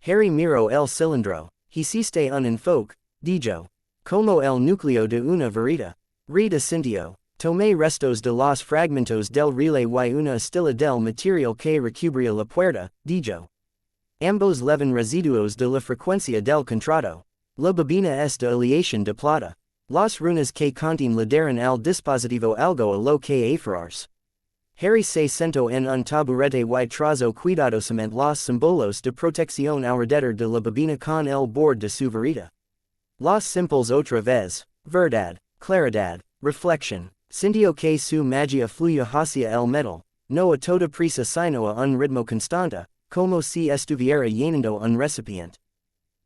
Harry miró el cilindro. Hiciste un enfoque, dijo. Como el núcleo de una varita. Reed asintió. Tomé restos de los fragmentos del relay y una estela del material que recubría la puerta, dijo. Ambos llevan residuos de la frecuencia del contrato. La bobina es de aleación de plata. Las runas que contienen le dieron al dispositivo algo a lo que aferrarse. Harry se sentó en un taburete y trazó cuidadosamente los símbolos de protección alrededor de la bobina con el borde de su varita. Los simples otra vez, verdad, claridad, reflexión. Sintió que su magia fluía hacia el metal, no a toda prisa sino a un ritmo constante, como si estuviera llenando un recipiente.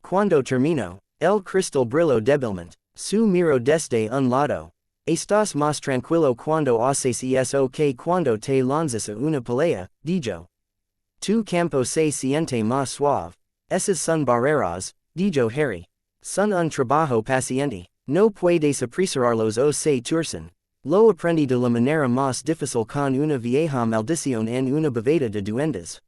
Cuando terminó, el cristal brilló débilmente. Su miró desde un lado. Estás más tranquilo cuando haces eso que cuando te lanzas a una pelea, dijo. Tu campo se siente más suave. Esas son barreras, dijo Harry. Son un trabajo paciente. No puedes apresurarlos o se tuercen. Lo aprendí de la manera más difícil con una vieja maldición en una boveda de duendes.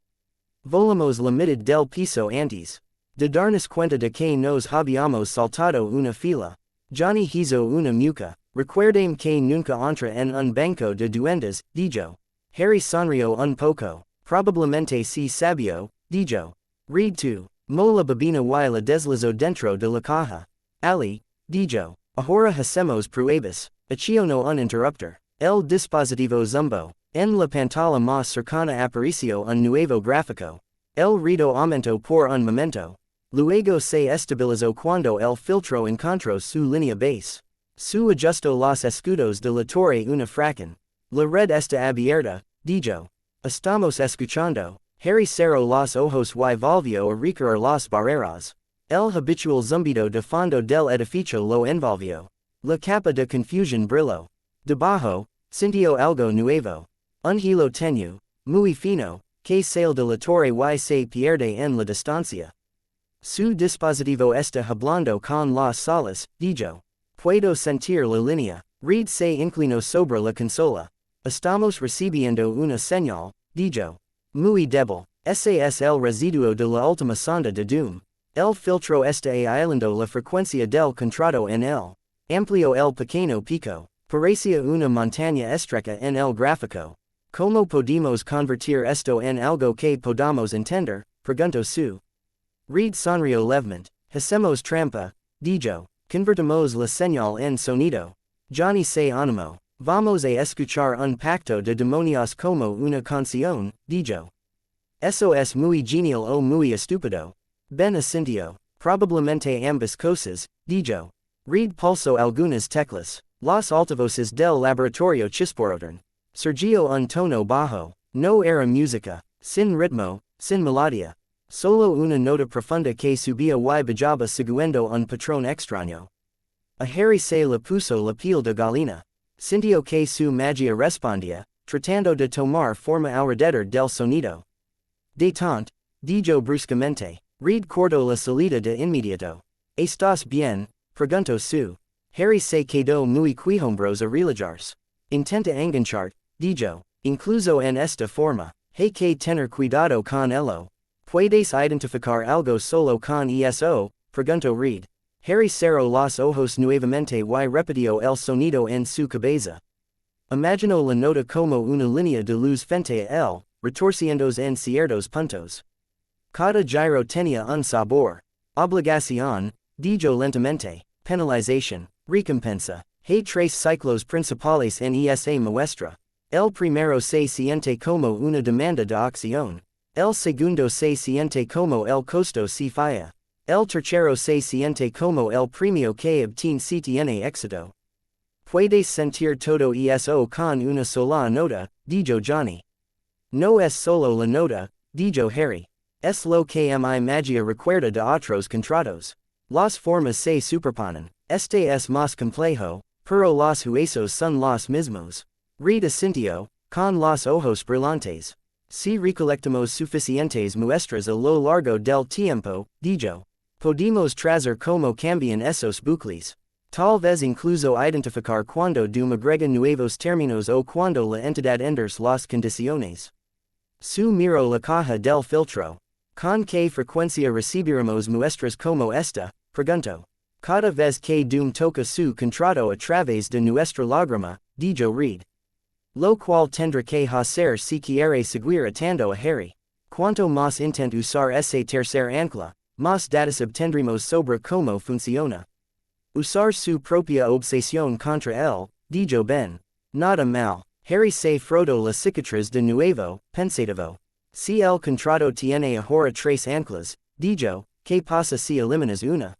Volamos la mitad del piso antes de darnos cuenta de que nos habíamos saltado una fila. Johnny hizo una mueca. Recuerdem que nunca entra en un banco de duendes, dijo. Harry sonrió un poco. Probablemente si sabio, dijo. Reed tu. Mo la bobina y la deslizó dentro de la caja. Ali, dijo. Ahora hacemos pruebas. Accionó un interruptor. El dispositivo zumbó. En la pantalla más cercana apareció un nuevo gráfico. El ruido aumentó por un momento. Luego se estabilizó cuando el filtro encontró su línea base. Su ajustó los escudos de la torre una fracción. La red está abierta, dijo. Estamos escuchando. Harry cerró los ojos y volvió a recorrer las barreras. El habitual zumbido de fondo del edificio lo envolvió. La capa de confusión brilló. Debajo, sintió algo nuevo. Un hilo tenue, muy fino, que sale de la torre y se pierde en la distancia. Su dispositivo está hablando con las salas, dijo. Puedo sentir la línea. Reed se inclinó sobre la consola. Estamos recibiendo una señal, dijo. Muy débil. Ese es el residuo de la última sonda de Doom. El filtro está aislando la frecuencia del contrato en él. Amplió el pequeño pico. Parecía una montaña estrecha en el gráfico. ¿Cómo podemos convertir esto en algo que podamos entender? Preguntó Sue. Reed sonrió levemente. Hacemos trampa, dijo. Convertimos la señal en sonido. Johnny se animó. Vamos a escuchar un pacto de demonios como una canción, dijo. Eso es muy genial o muy estúpido. Ben asintió. Probablemente ambas cosas, dijo. Reed pulsó algunas teclas. Los altavoces del laboratorio chisporotaron. Surgió un tono bajo. No era música. Sin ritmo, sin melodía. Solo una nota profunda que subía y bajaba siguiendo un patrón extraño. A Harry se le puso la piel de gallina. Sintió que su magia respondía, tratando de tomar forma alrededor del sonido. Detente, dijo bruscamente. Reed cortó la salida de inmediato. ¿Estás bien? Preguntó Sue. Harry se quedó muy quejumbroso a relajarse. Intenta enganchar, dijo. Incluso en esta forma. Hay que tener cuidado con ello. ¿Puedes identificar algo solo con eso? Preguntó Reed. Harry cerró los ojos nuevamente y repitió el sonido en su cabeza. Imaginó la nota como una línea de luz frente a él, retorciéndose en ciertos puntos. Cada giro tenía un sabor. Obligación, dijo lentamente. Penalización. Recompensa. Hay tres ciclos principales en esa muestra. El primero se siente como una demanda de acción. El segundo se siente como el costo si falla. El tercero se siente como el premio que obtiene si tiene éxito. Puedes sentir todo eso con una sola nota, dijo Johnny. No es solo la nota, dijo Harry. Es lo que mi magia recuerda de otros contratos. Las formas se superponen. Este es más complejo, pero los huesos son los mismos. Read Asintio, con los ojos brillantes. Si recolectamos suficientes muestras a lo largo del tiempo, dijo. Podemos trazar cómo cambian esos bucles. Tal vez incluso identificar cuando Doom agrega nuevos términos o cuando la entidad endurece las condiciones. Su miro la caja del filtro. ¿Con qué frecuencia recibiremos muestras como esta? Pregunto. Cada vez que Doom toca su contrato a través de nuestra lágrima, dijo Reed. Lo cual tendrá que hacer si quiere seguir atando a Harry. Cuanto más intento usar ese tercer ancla, más datos obtendremos sobre cómo funciona. Usar su propia obsesión contra él, dijo Ben. Nada mal. Harry se frotó la cicatriz de nuevo, pensativo. Si el contrato tiene ahora tres anclas, dijo, ¿qué pasa si eliminas una?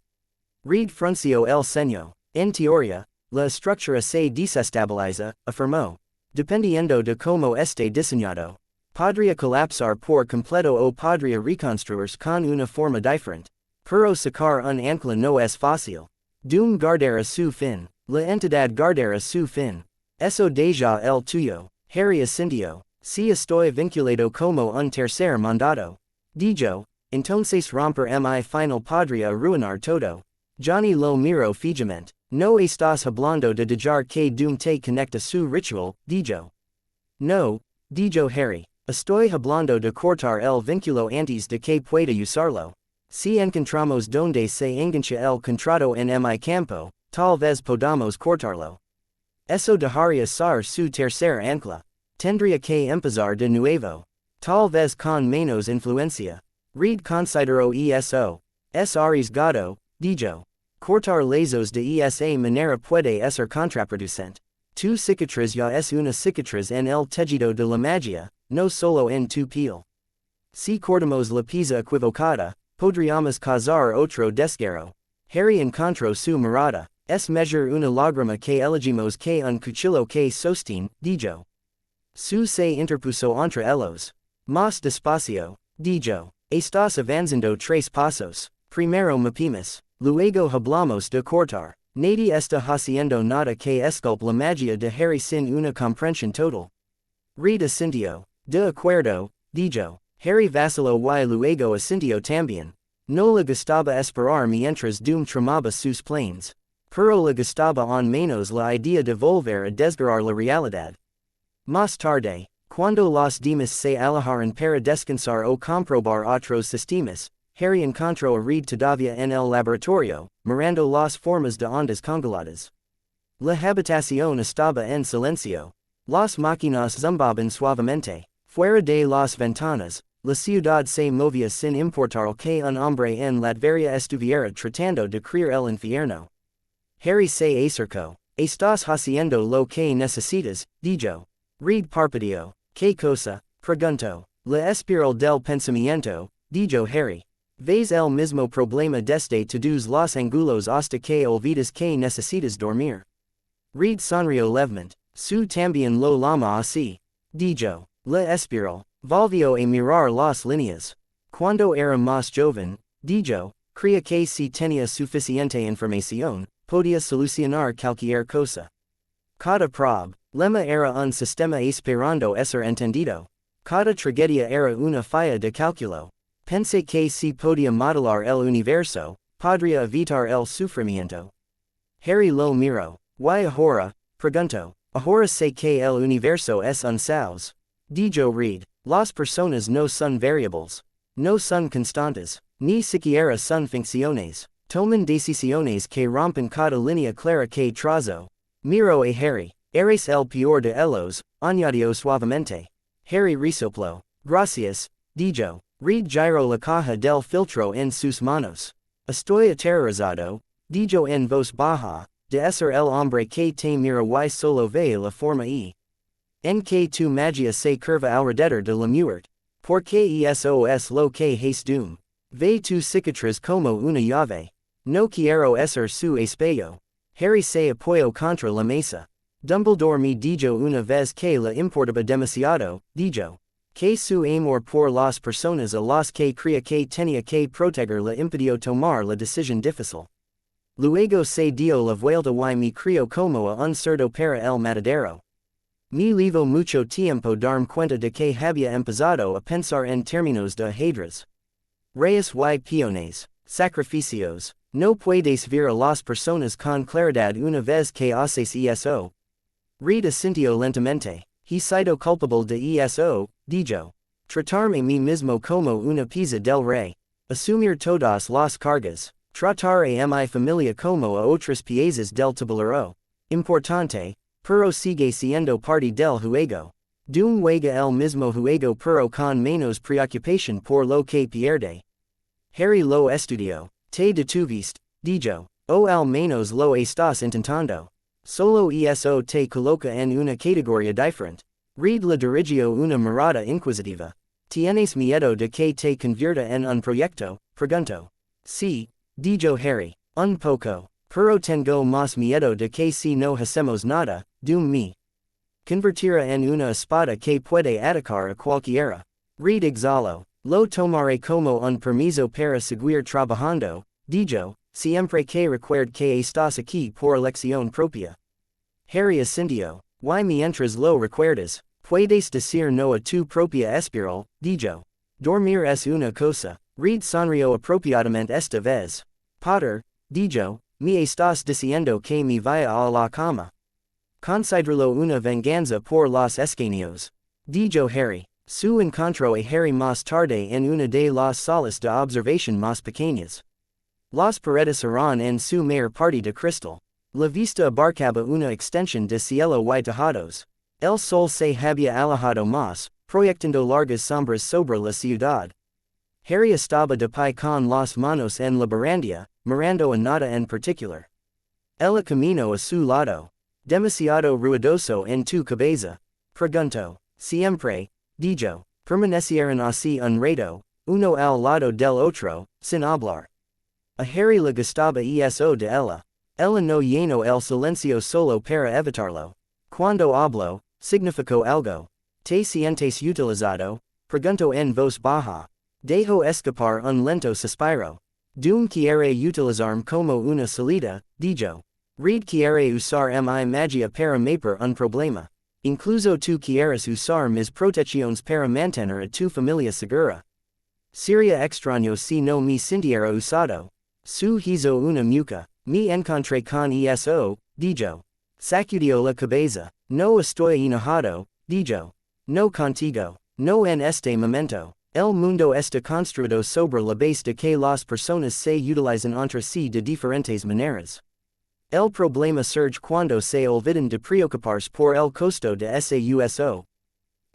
Reed frunció el ceño. En teoría, la estructura se desestabiliza, afirmó. Dependiendo de cómo esté diseñado. Podría colapsar por completo o podría reconstruirse con una forma diferente. Pero sacar un ancla no es fácil. Doom guardará su fin. La entidad guardará su fin. Eso deja el tuyo. Harry asintió. Si estoy vinculado como un tercer mandado. Dijo. Entonces romper mi final podría arruinar todo. Johnny lo miró fijamente. No estás hablando de dejar que Doom te conecta su ritual, dijo. No, dijo Harry. Estoy hablando de cortar el vínculo antes de que pueda usarlo. Si encontramos donde se engancha el contrato en mi campo, tal vez podamos cortarlo. Eso dejaría ser su tercer ancla. Tendría que empezar de nuevo. Tal vez con menos influencia. Reed consideró eso. Es arriesgado, dijo. Cortar lazos de esa manera puede ser contraproducente. Tu cicatriz ya es una cicatriz en el tejido de la magia, no solo en tu piel. Si cortamos la pieza equivocada, podríamos causar otro desgarro. Harry encontró su mirada. Es mejor una lágrima que elegimos que un cuchillo que sostiene, dijo. Su se interpuso entre ellos. Más despacio, dijo. Estás avanzando tres pasos. Primero mapimos. Luego hablamos de cortar. Nadie está haciendo nada que esculpe la magia de Harry sin una comprensión total. Reed asintió. De acuerdo, dijo. Harry vaciló y luego asintió también. No le gustaba esperar mientras Doom tramaba sus planes. Pero le gustaba on menos la idea de volver a desgarrar la realidad. Más tarde, cuando los demás se alejaron para descansar o comprobar otros sistemas, Harry encontró a Reed todavía en el laboratorio, mirando las formas de ondas congeladas. La habitación estaba en silencio. Las máquinas zumbaban suavemente. Fuera de las ventanas, la ciudad se movía sin importar que un hombre en Latveria estuviera tratando de crear el infierno. Harry se acercó. Estás haciendo lo que necesitas, dijo. Reed parpadeó. ¿Qué cosa? Preguntó. La espiral del pensamiento, dijo Harry. ¿Ves el mismo problema desde todos los ángulos hasta que olvidas que necesitas dormir? Reed sonrió levemente. Su también lo llama así. Dijo. La espiral. Volvió a mirar las líneas. Cuando era más joven, dijo, creía que si tenía suficiente información, podía solucionar cualquier cosa. Cada problema era un sistema esperando ser entendido. Cada tragedia era una falla de cálculo. Pensé que si podía modelar el universo, podría evitar el sufrimiento. Harry lo miró. ¿Y ahora? Preguntó. Ahora sé que el universo es un caos. Dijo Reed. Las personas no son variables. No son constantes. Ni siquiera son funciones. Toman decisiones que rompen cada línea clara que trazo. Miró a Harry. Eres el peor de ellos, añadió suavemente. Harry resopló. Gracias, dijo. Reed giró la caja del filtro en sus manos. Estoy aterrorizado, dijo en voz baja, de ser el hombre que te mira y solo ve la forma en que tu magia se curva alrededor de la muerte. Porque eso es lo que es Doom. Ve tu cicatriz como una llave. No quiero ser su espejo. Harry se apoyó contra la mesa. Dumbledore me dijo una vez que le importaba demasiado, dijo. Que su amor por las personas a las que crea que tenía que proteger le impidió tomar la decisión difícil. Luego se dio la vuelta y me crió como a un cerdo para el matadero. Me levo mucho tiempo darme cuenta de que había empezado a pensar en términos de ajedrez. Reyes y peones. Sacrificios. No puedes ver a las personas con claridad una vez que haces eso. Read asintió lentamente. He sido culpable de eso, dijo. Tratarme mí mismo como una pieza del rey. Asumir todas las cargas. Tratar a mi familia como a otras piezas del tablero. Importante, pero sigue siendo parte del juego. Doom juega el mismo juego pero con menos preocupación por lo que pierde. Harry lo estudió. Te detuviste, dijo. O al menos lo estás intentando. Solo eso te coloca en una categoría diferente. Read la dirigió una mirada inquisitiva. ¿Tienes miedo de que te convierta en un proyecto? Preguntó. Sí, dijo Harry. Un poco. Pero tengo más miedo de que si no hacemos nada, doom me convertirá en una espada que puede atacar a cualquiera. Read exhalo. Lo tomaré como un permiso para seguir trabajando, dijo, siempre que recuerde que estás aquí por elección propia. Harry asintió. Y mientras lo recuerdas, puedes decir no a tu propia espiral, dijo. Dormir es una cosa. Read sonrió apropiadamente esta vez. Potter, dijo, me estás diciendo que me vaya a la cama. Considéralo una venganza por los escenios. Dijo Harry. Su encontró a Harry más tarde en una de las salas de observación más pequeñas. Las paredes eran en su mayor parte de cristal. La vista abarcaba una extensión de cielo y tejados. El sol se había alejado más, proyectando largas sombras sobre la ciudad. Harry estaba de pie con las manos en la barandilla, mirando a nada en particular. Ella caminó a su lado. Demasiado ruidoso en tu cabeza. Preguntó. Siempre, dijo. Permanecieron así un rato, uno al lado del otro, sin hablar. A Harry le gustaba eso de ella. Ella no llenó el silencio solo para evitarlo. Cuando habló, significó algo. ¿Te sientes utilizado? Preguntó en voz baja. Dejó escapar un lento suspiro. Doom quiere utilizarme como una salida, dijo. Read quiere usar mi magia para mapar un problema. Incluso tú quieres usar mis protecciones para mantener a tu familia segura. Sería extraño si no me sintiera usado. Su hizo una mueca. Me encontré con eso, dijo. Sacudió la cabeza. No estoy enojado, dijo. No contigo. No en este momento. El mundo está construido sobre la base de que las personas se utilizan entre sí de diferentes maneras. El problema surge cuando se olvidan de preocuparse por el costo de ese uso.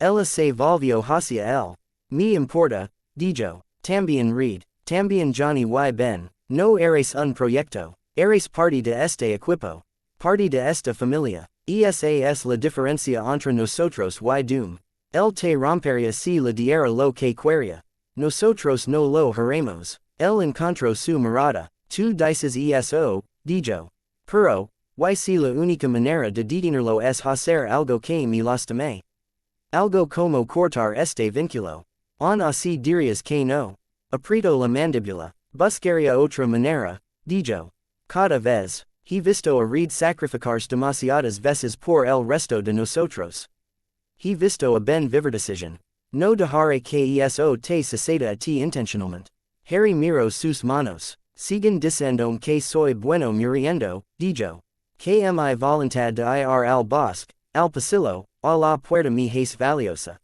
Ella se volvió hacia él. Me importa, dijo. También Reed. También Johnny y Ben. No eres un proyecto. Eres parte de este equipo. Parte de esta familia. Esa es la diferencia entre nosotros y Doom. Él te rompería si le diera lo que quería. Nosotros no lo haremos. Él encontró su mirada. Tú dices eso, dijo. Pero, y si la única manera de detenerlo es hacer algo que me lastime. Algo como cortar este vínculo. Aún así dirías que no. Aprieto la mandíbula. Buscaría otra manera, dijo. Cada vez, he visto a Reed sacrificarse demasiadas veces por el resto de nosotros. He visto a Ben vivir decision. No dejaré que eso te suceda a ti intencionalmente. Harry miró sus manos. Siguen diciendo que soy bueno muriendo, dijo. Que mi voluntad de ir al bosque, al pasillo, a la puerta me es valiosa.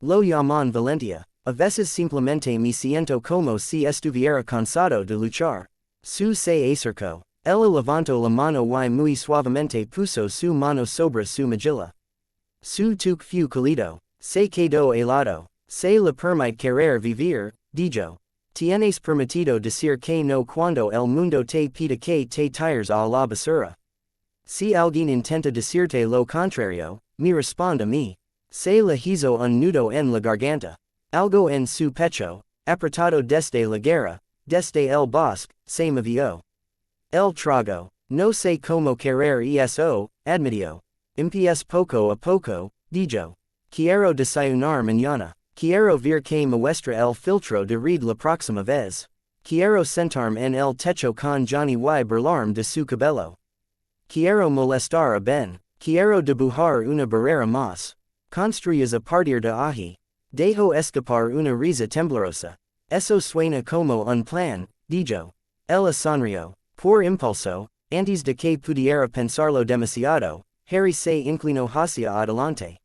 Lo llaman valentia. A veces simplemente me siento como si estuviera cansado de luchar. Su se acercó. Ella levantó la mano y muy suavemente puso su mano sobre su mejilla. Su toque fue cálido. Se quedó helado. Se le permite querer vivir, dijo. Tienes permitido decir que no cuando el mundo te pide que te tires a la basura. Si alguien intenta decirte lo contrario, me responde a mí. Se le hizo un nudo en la garganta. Algo en su pecho, apretado desde la guerra, desde el bosque, se movió. El trago. No sé cómo querer eso, admitió. Empieza poco a poco, dijo. Quiero desayunar mañana. Quiero ver que muestra el filtro de red la próxima vez. Quiero sentarme en el techo con Johnny y burlarme de su cabello. Quiero molestar a Ben. Quiero dibujar una barrera más. Construyes a partir de ahí. Dejo escapar una risa temblorosa. Eso suena como un plan, dijo. Ella sonrió. Por impulso, antes de que pudiera pensarlo demasiado, Harry se inclinó hacia adelante.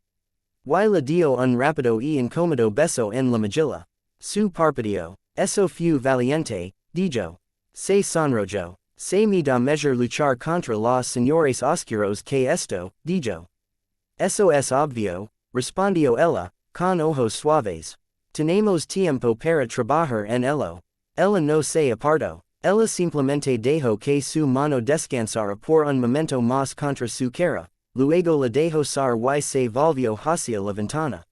Y le dio un rápido y incómodo beso en la mejilla. Su parpadeó. Eso fue valiente, dijo. Se sonrojó. Se me da mejor luchar contra los señores oscuros que esto, dijo. Eso es obvio, respondió ella, con ojos suaves. Tenemos tiempo para trabajar en ello. Ella no se apartó. Ella simplemente dejó que su mano descansara por un momento más contra su cara, luego la dejó salir y se volvió hacia la ventana.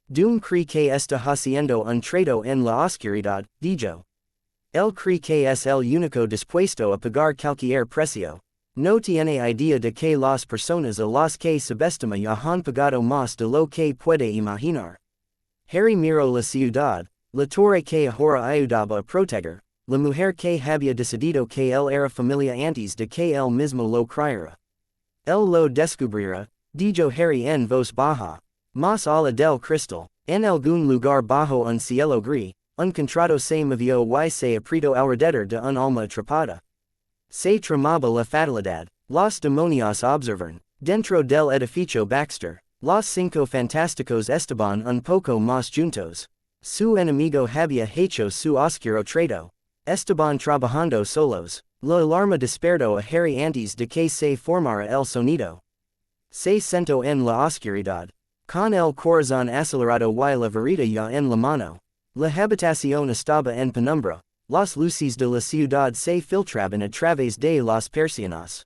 Doom cree que está haciendo un trato en la oscuridad, dijo. Él cree que es el único dispuesto a pagar cualquier precio. No tiene idea de que las personas a las que subestima ya han pagado más de lo que puede imaginar. Harry miró la ciudad, la torre que ahora ayudaba a proteger, la mujer que había decidido que él era familia antes de que él mismo lo creyera. Él lo descubrirá, dijo Harry en voz baja. Más allá del cristal, en algún lugar bajo un cielo gris, un contrato se movió y se apretó alrededor de un alma atrapada. Se tramaba la fatalidad. Los demonios observan. Dentro del edificio Baxter, los cinco fantásticos estaban un poco más juntos. Su enemigo había hecho su oscuro trato. Estaban trabajando solos. La alarma despertó a Harry antes de que se formara el sonido. Se sentó en la oscuridad. Con el corazón acelerado y la varita ya en la mano. La habitación estaba en penumbra. Las luces de la ciudad se filtraban a través de las persianas.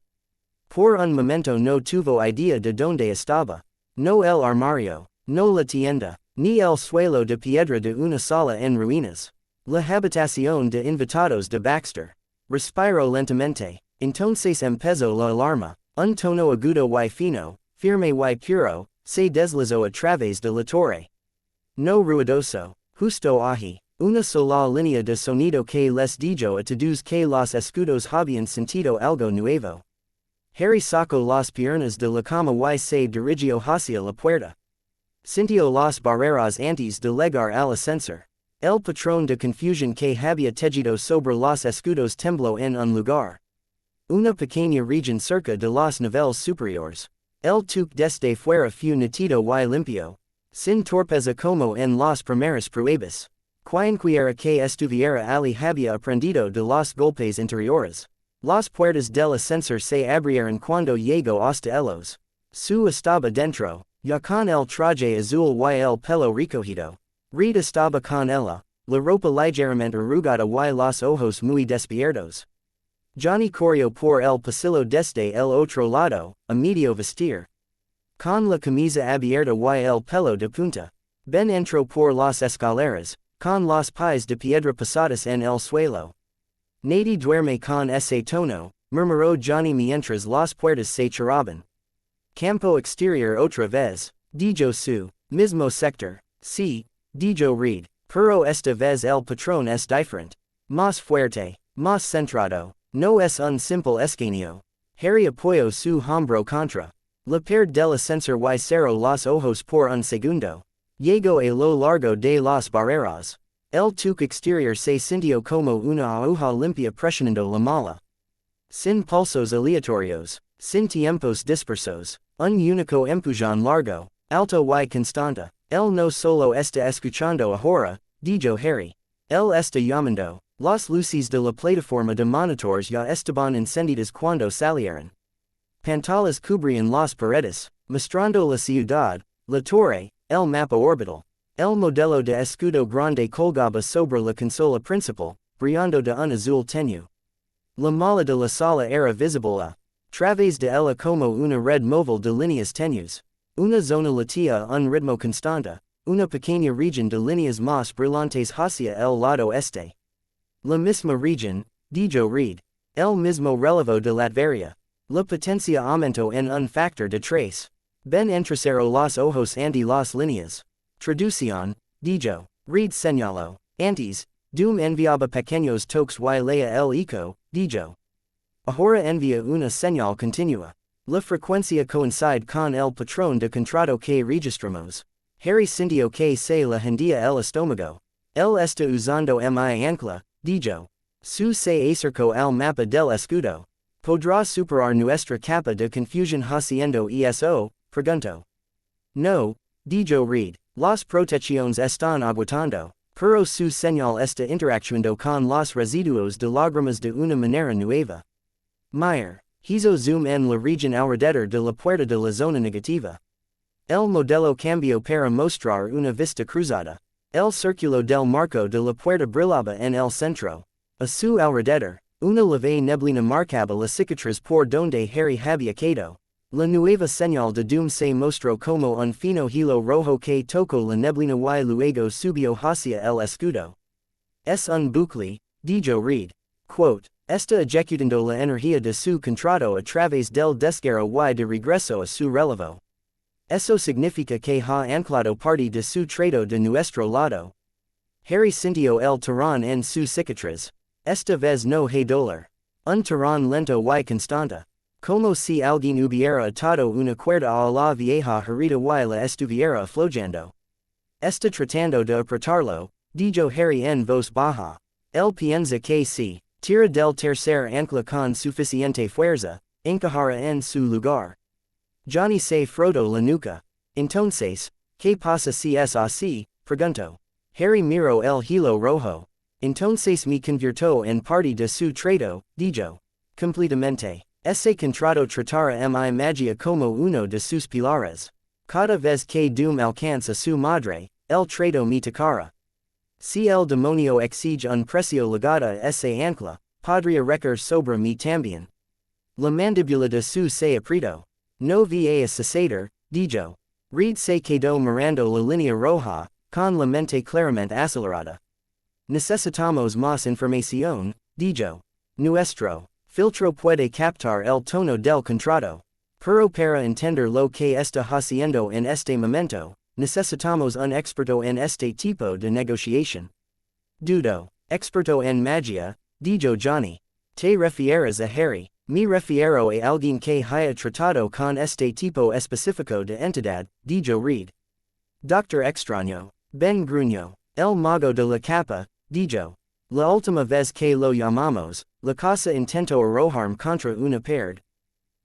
Por un momento no tuvo idea de dónde estaba. No el armario, no la tienda, ni el suelo de piedra de una sala en ruinas. La habitación de invitados de Baxter. Respiró lentamente. Entonces empezó la alarma. Un tono agudo y fino, firme y puro, se deslizó a través de la torre. No ruidoso, justo ahí. Una sola línea de sonido que les dijo a todos que los escudos habían sentido algo nuevo. Harry sacó las piernas de la cama y se dirigió hacia la puerta. Sintió las barreras antes de llegar al ascensor. El patrón de confusión que había tejido sobre los escudos tembló en un lugar. Una pequeña región cerca de los niveles superiores. El tuque desde fuera fue nítido y limpio. Sin torpeza como en las primeras pruebas. Quienquiera que estuviera allí había aprendido de los golpes interiores. Las puertas del ascensor se abrieron cuando llegó hasta ellos. Su estaba dentro, ya con el traje azul y el pelo recogido. Reed estaba con ella, la ropa ligeramente arrugada y los ojos muy despiertos. Johnny corrió por el pasillo desde el otro lado, a medio vestir. Con la camisa abierta y el pelo de punta. Ben entró por las escaleras, con los pies de piedra pasados en el suelo. Nadie duerme con ese tono, murmuró Johnny mientras las puertas se cerraban. Campo exterior otra vez, dijo su, mismo sector, sí, dijo Reed, pero esta vez el patrón es diferente. Más fuerte, más centrado, no es un simple escaneo. Harry apoyó su hombro contra la pared del ascensor y cerró los ojos por un segundo. Llegó a lo largo de las barreras. El tuque exterior se sintió como una aguja limpia presionando la mala. Sin pulsos aleatorios, sin tiempos dispersos, un único empujón largo, alto y constante. Él no solo está escuchando ahora, dijo Harry. Él está llamando. Las luces de la plataforma de monitores ya estaban encendidas cuando salieron. Pantallas cubrían las paredes, mostrando la ciudad, la torre, el mapa orbital. El modelo de escudo grande colgaba sobre la consola principal, brillando de un azul tenue. La malla de la sala era visible a través de ella como una red móvil de líneas tenues. Una zona latía a un ritmo constante, una pequeña región de líneas más brillantes hacia el lado este. La misma región, dijo Reed. El mismo relevo de Latveria. La potencia aumentó en un factor de tres. Ben entrecerró los ojos ante las líneas. Traducción, dijo. Read señalo. Antes, doom enviaba pequeños toques y leía el eco, dijo. Ahora envía una señal continua. La frecuencia coincide con el patrón de contrato que registramos. Harry sintió que se le hendía el estómago. Él está usando mi ancla, dijo. Su se acercó al mapa del escudo. ¿Podrá superar nuestra capa de confusión haciendo eso? Preguntó. No, dijo Reed. Las protecciones están aguantando. Pero su señal está interactuando con los residuos de lágrimas de una manera nueva. Meyer. Hizo zoom en la región alrededor de la puerta de la zona negativa. El modelo cambió para mostrar una vista cruzada. El círculo del marco de la puerta brillaba en el centro. A su alrededor, una leve neblina marcaba la cicatriz por donde Harry había quedado. La nueva señal de doom se mostró como un fino hilo rojo que tocó la neblina y luego subió hacia el escudo. Es un bucle, dijo Reed. Quote, está ejecutando la energía de su contrato a través del descarga y de regreso a su relevo. Eso significa que ha anclado parte de su trato de nuestro lado. Harry sintió el tirón en su cicatriz. Esta vez no hay dolor. Un tirón lento y constante. Como si alguien hubiera atado una cuerda a la vieja herida y la estuviera aflojando. Está tratando de apretarlo, dijo Harry en voz baja. Él piensa que si tira del tercer ancla con suficiente fuerza, encajará en su lugar. Johnny se frotó la nuca. Entonces, ¿qué pasa si es así? Preguntó. Harry miró el hilo rojo. Entonces me convirtió en parte de su trato, dijo. Completamente. Ese contrato tratará mi magia como uno de sus pilares. Cada vez que doom alcanza su madre, el trato me tocará. Si el demonio exige un precio legado a ese ancla, podría recaer sobre mí también. La mandíbula de su se apretó. No va a suceder, dijo. Reed se quedó mirando la línea roja, con la mente claramente acelerada. Necesitamos más información, dijo. Nuestro filtro puede captar el tono del contrato. Pero para entender lo que está haciendo en este momento, necesitamos un experto en este tipo de negociación. Dudo. Experto en magia, dijo Johnny. ¿Te refieres a Harry? Me refiero a alguien que haya tratado con este tipo específico de entidad, dijo Reed. Doctor extraño. Ben gruñó. El mago de la capa, dijo. La última vez que lo llamamos, la casa intentó arrojarme contra una pared.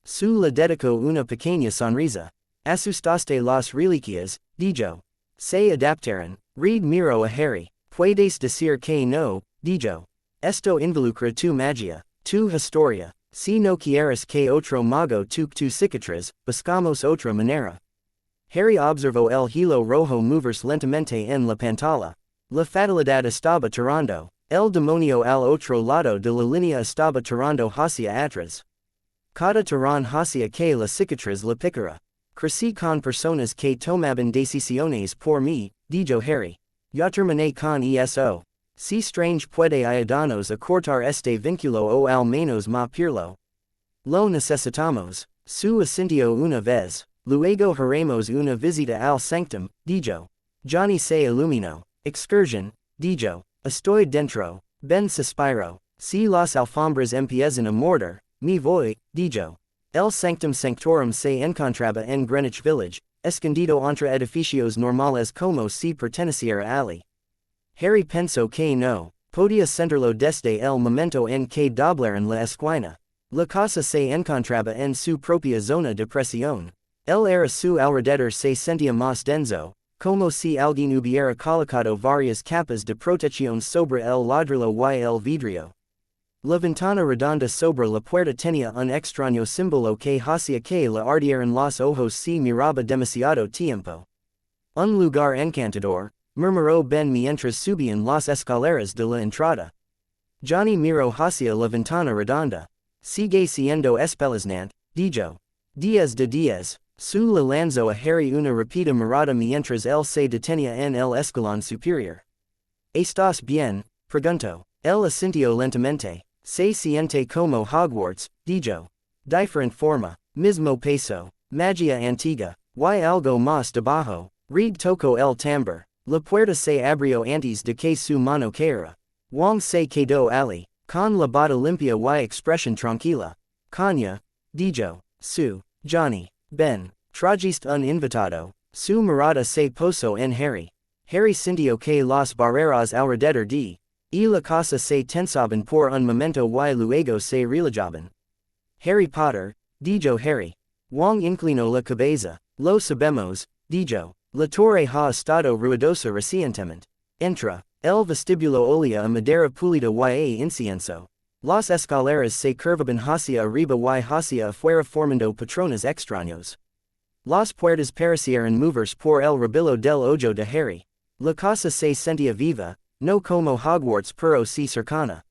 Su le dedicó una pequeña sonrisa. Asustaste las reliquias, dijo. Se adaptaron. Reed miró a Harry. Puedes decir que no, dijo. Esto involucra tu magia, tu historia. Si no quieres que otro mago toque tu cicatriz, buscamos otra manera. Harry observó el hilo rojo moverse lentamente en la pantalla. La fatalidad estaba tirando. El demonio al otro lado de la línea estaba tirando hacia atrás. Cada tirón hacia que la cicatriz la picara. Crecí con personas que tomaban decisiones por mí, dijo Harry. Ya terminé con eso. Si strange puede ayudarnos a cortar este vínculo o al menos mapearlo. Lo necesitamos. Su asintió una vez. Luego haremos una visita al sanctum, dijo. Johnny se iluminó. Excursión, dijo. Estoy dentro. Ben suspiró. Si las alfombras empiezan a morder, me voy, dijo. El sanctum sanctorum se encontraba en Greenwich Village, escondido entre edificios normales como si perteneciera a Ali. Harry pensó que no podía sentirlo desde el momento en que doblaron la esquina. La casa se encontraba en su propia zona de presión. Él era su alrededor se sentía más denso, como si alguien hubiera colocado varias capas de protección sobre el ladrillo y el vidrio. La ventana redonda sobre la puerta tenía un extraño símbolo que hacía que le ardieran los ojos si miraba demasiado tiempo. Un lugar encantador, murmuró Ben mientras subían las escaleras de la entrada. Johnny miró hacia la ventana redonda. Sigue siendo espeluznante, dijo. 10 de 10. Su le lanzó a Harry una rápida mirada mientras él se detenía en el escalón superior. ¿Estás bien? Preguntó. Él asintió lentamente. Se siente como Hogwarts, dijo. Diferente forma, mismo peso, magia antigua, y algo más debajo. Reed tocó el tambor. La puerta se abrió antes de que su mano caera. Wang se quedó allí, con la bota limpia y expresión tranquila. Caña, dijo, su, Johnny, ben, trajiste un invitado. Su mirada se posó en Harry. Harry sintió que las barreras alrededor de y la casa se tensaban por un momento y luego se relajaban. Harry Potter, dijo Harry. Wang inclinó la cabeza. Lo sabemos, dijo. La torre ha estado ruidosa recientemente. Entra. El vestibulo olía a madera pulida y incienso. Las escaleras se curvaban hacia arriba y hacia afuera formando patrones extraños. Las puertas parecieran moverse por el rabillo del ojo de Harry. La casa se sentía viva, no como Hogwarts pero si cercana.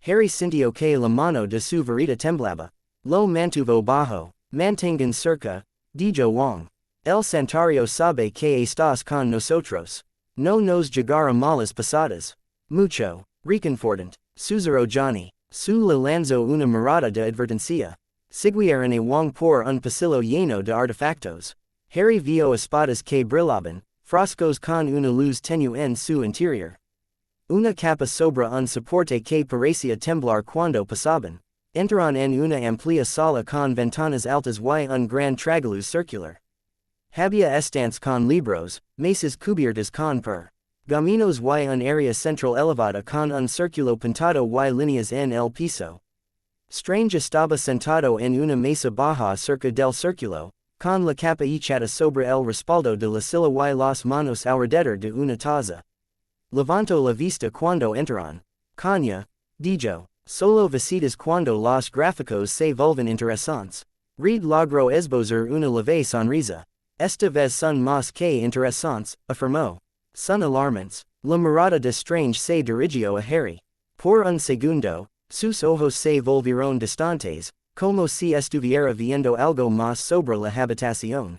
Harry sintió que la mano de su varita temblaba. Lo mantuvo bajo. Mantengan cerca, dijo Wang. El santuario sabe que estás con nosotros. No nos llegará malas pasadas. Mucho. Reconfortant. Susurró Johnny. Su le lanzó una mirada de advertencia. Siguieron a Wang por un pasillo lleno de artefactos. Harry vio espadas que brillaban, frascos con una luz tenue en su interior. Una capa sobre un soporte que parecía temblar cuando pasaban. Entraron en una amplia sala con ventanas altas y un gran tragaluz circular. Había estantes con libros, mesas cubiertas con pergaminos y un área central elevada con un círculo pintado y líneas en el piso. Strange estaba sentado en una mesa baja cerca del círculo, con la capa echada sobre el respaldo de la silla y las manos alrededor de una taza. Levantó la vista cuando entraron. Caña, dijo, solo visitas cuando los gráficos se vuelven interesantes. Reed logró esbozar una leve sonrisa. Esta vez son más que interesantes, afirmó. Son alarmantes. La mirada de Strange se dirigió a Harry. Por un segundo, sus ojos se volvieron distantes, como si estuviera viendo algo más sobre la habitación.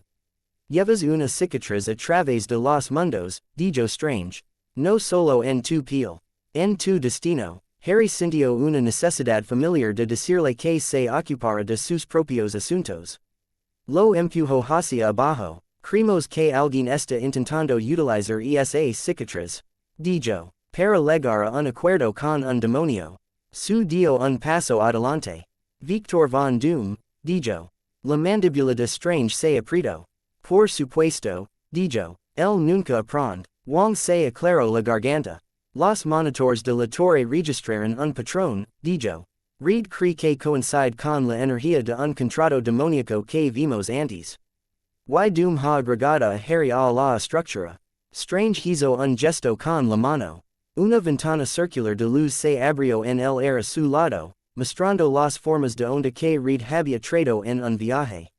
Llevas una cicatriz a través de los mundos, dijo Strange. No solo en tu piel. En tu destino. Harry sintió una necesidad familiar de decirle que se ocupara de sus propios asuntos. Lo empujó hacia abajo. Creemos que alguien está intentando utilizar esa cicatriz. Dijo. Para llegar a un acuerdo con un demonio. Su dio un paso adelante. Victor Von Doom, dijo. La mandíbula de Strange se apretó. Por supuesto, dijo. Él nunca aprende. Wang se aclaró la garganta. Los monitores de la torre registraron un patrón, dijo. Reed cree que coincide con la energía de un contrato demoníaco que vimos antes. Y Doom ha agregado a Harry a la estructura. Strange hizo un gesto con la mano. Una ventana circular de luz se abrió en el aire a su lado, mostrando las formas de onda que Reed había traído en un viaje.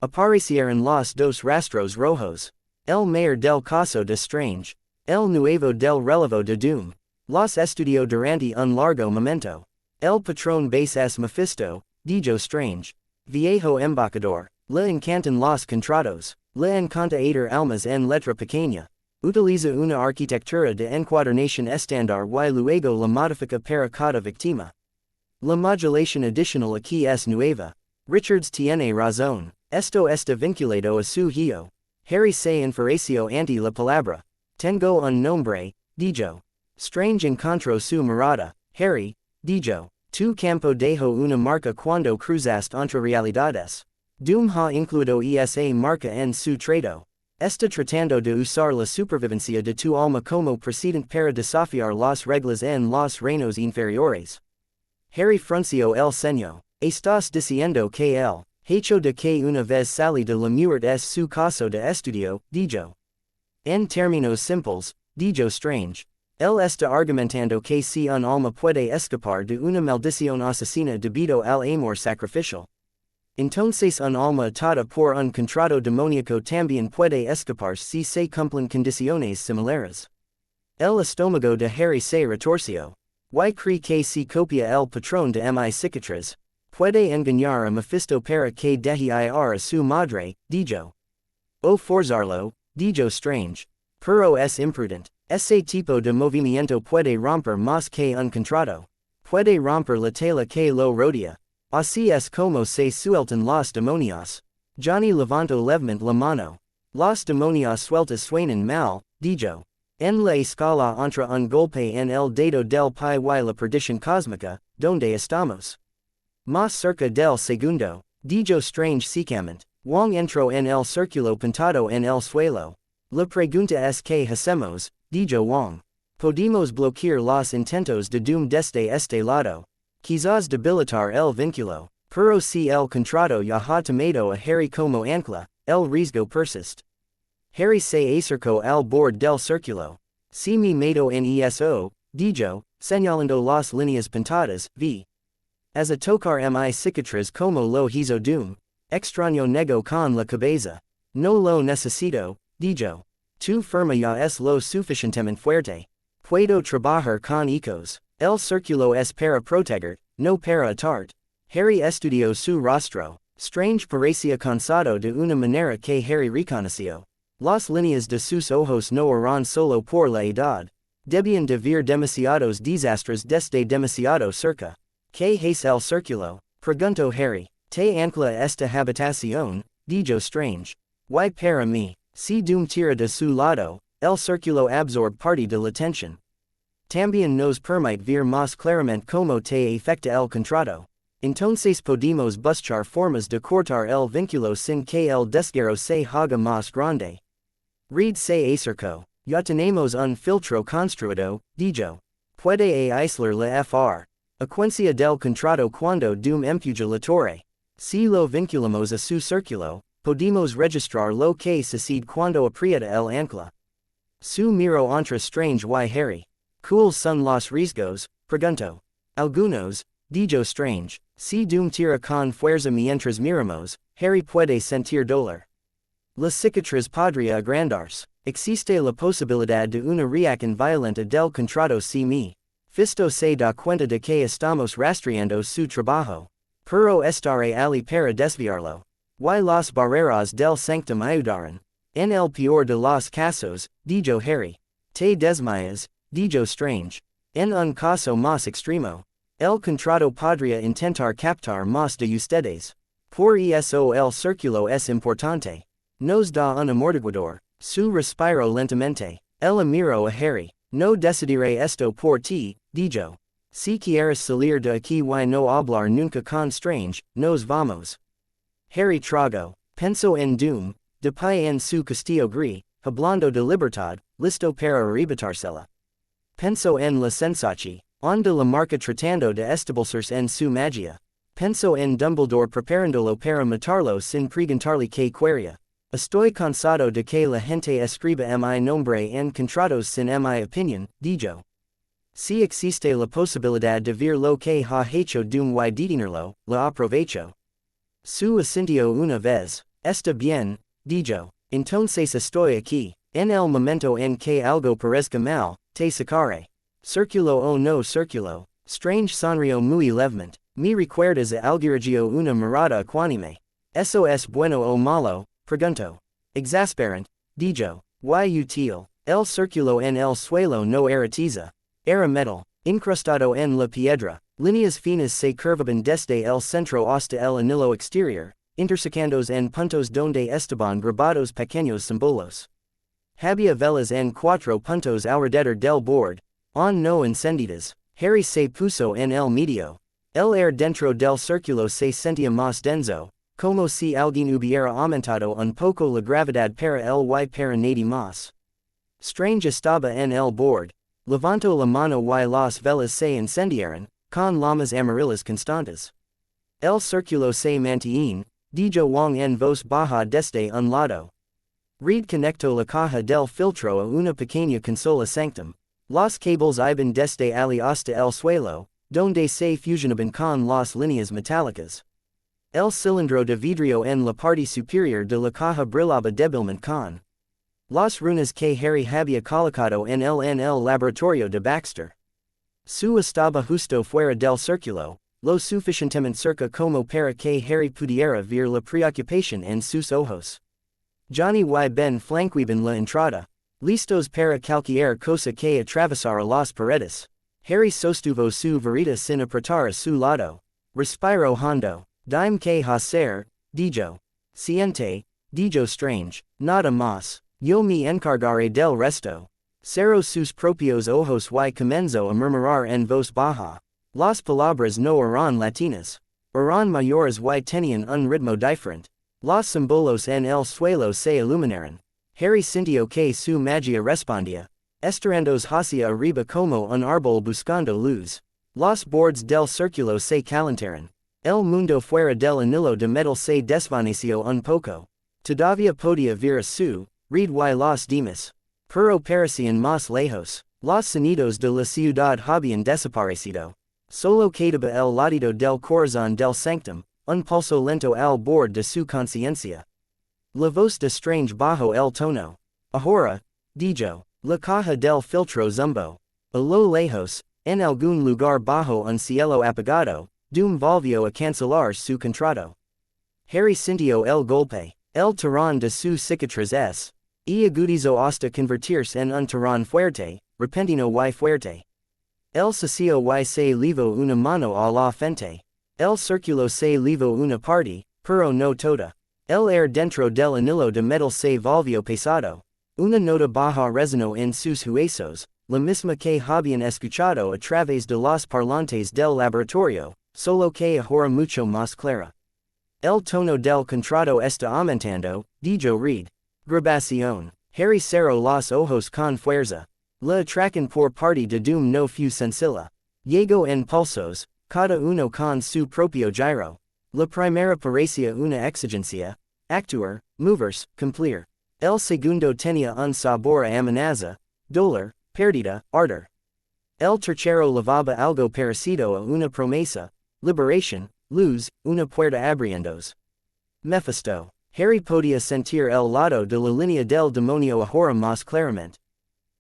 Aparecieron los dos rastros rojos. El mayor del caso de Strange. El nuevo del relevo de Doom. Los estudió durante un largo momento. El patrón base es Mephisto, dijo Strange. Viejo embajador. Le encantan los contratos. Le encanta hacer almas en letra pequeña. Utiliza una arquitectura de encuadernación estándar y luego la modifica para cada víctima. La modulación adicional aquí es nueva. Richards tiene razón. Esto está vinculado a su hijo. Harry se enfureció ante la palabra. Tengo un nombre, dijo. Strange encontró su mirada. Harry, dijo. Tu campo dejó una marca cuando cruzaste entre realidades. Doom ha incluido esa marca en su trato. Está tratando de usar la supervivencia de tu alma como precedente para desafiar las reglas en los reinos inferiores. Harry frunció el ceño. Estás diciendo que el hecho de que una vez salí de la muerte es su caso de estudio, dijo. En términos simples, dijo Strange. Él está argumentando que si un alma puede escapar de una maldición asesina debido al amor sacrificial. Entonces un alma atada por un contrato demoníaco también puede escapar si se cumplen condiciones similares. El estómago de Harry se retorció. Y cree que si copia el patrón de mi cicatriz, puede engañar a Mephisto para que deje ir a su madre, dijo. O forzarlo, dijo Strange. Pero es imprudente. Ese tipo de movimiento puede romper más que un contrato. Puede romper la tela que lo rodea. Así es como se sueltan los demonios. Johnny levantó levemente la mano. Los demonios sueltas suenan mal, dijo. En la escala entre un golpe en el dedo del pie y la perdición cósmica, donde estamos. Más cerca del segundo, dijo strange secamente. Wang entró en el círculo pintado en el suelo. La pregunta es qué hacemos, dijo Wang. Podemos bloquear los intentos de doom desde este lado. Quizás debilitar el vínculo. Pero si el contrato ya ha tomado a Harry como ancla, el riesgo persiste. Harry se acercó al borde del círculo. Si me meto en eso, dijo, señalando las líneas pintadas, vi. As a tocar mi cicatriz como lo hizo doom. Extraño nego con la cabeza. No lo necesito, dijo. Tu firma ya es lo suficientemente fuerte. Puedo trabajar con ecos. El círculo es para proteger, no para atar. Harry estudió su rostro. Strange parecía cansado de una manera que Harry reconoció. Las líneas de sus ojos no eran solo por la edad. Debían de ver demasiados desastres desde demasiado cerca. ¿Qué es el círculo? Preguntó Harry. Te ancla esta habitación, dijo Strange. Y para mí, si doom tira de su lado, el círculo absorbe parte de la tensión. También nos permite ver más claramente cómo te afecta el contrato. Entonces podemos buscar formas de cortar el vínculo sin que el desgarro se haga más grande. Reed se acercó. Ya tenemos un filtro construido, dijo. Puede aislar la frecuencia del contrato cuando doom empuja la torre. Si lo vinculamos a su círculo, podemos registrar lo que sucede cuando aprieta el ancla. Su miro entre Strange y Harry. ¿Cuáles son los riesgos? Preguntó. Algunos, dijo Strange. Si doom tira con fuerza mientras miramos, Harry puede sentir dolor. La cicatriz podría agrandarse. Existe la posibilidad de una reacción violenta del contrato si mi fisto se da cuenta de que estamos rastreando su trabajo. Pero estaré ali para desviarlo. Y las barreras del sanctum ayudaran. En el peor de los casos, dijo Harry. Te desmayas, dijo Strange. En un caso más extremo. El contrato podría intentar captar más de ustedes. Por eso el círculo es importante. Nos da un amortiguador. Su respiró lentamente. Él miró a Harry. No decidiré esto por ti, dijo. Si quieres salir de aquí y no hablar nunca con Strange, nos vamos. Harry tragó. Pensó en Doom, de pie en su castillo gris, hablando de libertad, listo para arrebatársela. Pensó en la sensachi, onda la marca tratando de establecerse en su magia. Pensó en Dumbledore preparándolo para matarlo sin preguntarle qué quería. Estoy cansado de que la gente escriba mi nombre en contratos sin mi opinión, dijo. Si existe la posibilidad de ver lo que ha hecho Doom y detenerlo, la aprovecho. Su asintió una vez. Está bien, dijo. Entonces estoy aquí. En el momento en que algo parezca mal, te sacaré. Circulo o no circulo. Strange sonrió muy levemente. Me recuerdas a alguirigio una mirada ecuánime. ¿Eso es bueno o malo? Preguntó. Exasperante, dijo. Y útil. El círculo en el suelo no era tiza. Era metal, incrustado en la piedra. Líneas finas se curvaban desde el centro hasta el anillo exterior, intersecándoos en puntos donde estaban grabados pequeños símbolos. Había velas en 4 puntos alrededor del borde, aún no encendidas. Harry se puso en el medio. El aire dentro del círculo se sentía más denso, como si alguien hubiera aumentado un poco la gravedad para él y para nadie más. Strange estaba en el borde. Levantó la mano y las velas se encendieron, con llamas amarillas constantes. El círculo se mantiene, dijo Wang en voz baja desde un lado. Reed conectó la caja del filtro a una pequeña consola sanctum. Los cables iban desde ali hasta el suelo, donde se fusionaban con las líneas metálicas. El cilindro de vidrio en la parte superior de la caja brillaba débilmente con las runas que Harry había colocado en el laboratorio de Baxter. Su estaba justo fuera del círculo, lo suficientemente cerca como para que Harry pudiera ver la preocupación en sus ojos. Johnny y Ben flanqueaban la entrada, listos para cualquier cosa que atravesara las paredes. Harry sostuvo su varita sin apretar a su lado. Respiró hondo. Dime que hacer, dijo. Siente, dijo Strange. Nada más. Yo me encargaré del resto. Cero sus propios ojos y comenzo a murmurar en voz baja. Las palabras no eran latinas. Eran mayores y tenían un ritmo diferente. Los símbolos en el suelo se iluminaron. Harry sintió que su magia respondía. Estirandos hacia arriba como un árbol buscando luz. Los bordes del círculo se calentaron. El mundo fuera del anillo de metal se desvaneció un poco. Todavía podía ver su read y los demás. Pero parecían más lejos. Los sonidos de la ciudad habían desaparecido. Solo quedaba el latido del corazón del sanctum, un pulso lento al borde de su conciencia. La voz de strange bajo el tono. Ahora, dijo, la caja del filtro zumbó. A lo lejos, en algún lugar bajo un cielo apagado, volvió a cancelar su contrato. Harry sintió el golpe, el tirón de su cicatriz y agudizó hasta convertirse en un tirón fuerte, repentino y fuerte. El sacio y se levó una mano a la frente. El círculo se levó una parte, pero no toda. El aire dentro del anillo de metal se volvió pesado. Una nota baja resonó en sus huesos, la misma que habían escuchado a través de los parlantes del laboratorio, solo que ahora mucho más clara. El tono del contrato está aumentando, dijo Reed. Grabación. Harry cerró los ojos con fuerza. La atracción por parte de no fue sencilla. Llegó en pulsos, cada uno con su propio giro. La primera parecía una exigencia. Actuar, moverse, cumplir. El segundo tenía un sabor a amenaza, dolor, pérdida, ardor. El tercero levaba algo parecido a una promesa, liberación, luz, una puerta abriéndose. Mephisto. Harry podía sentir el lado de la línea del demonio ahora más claramente.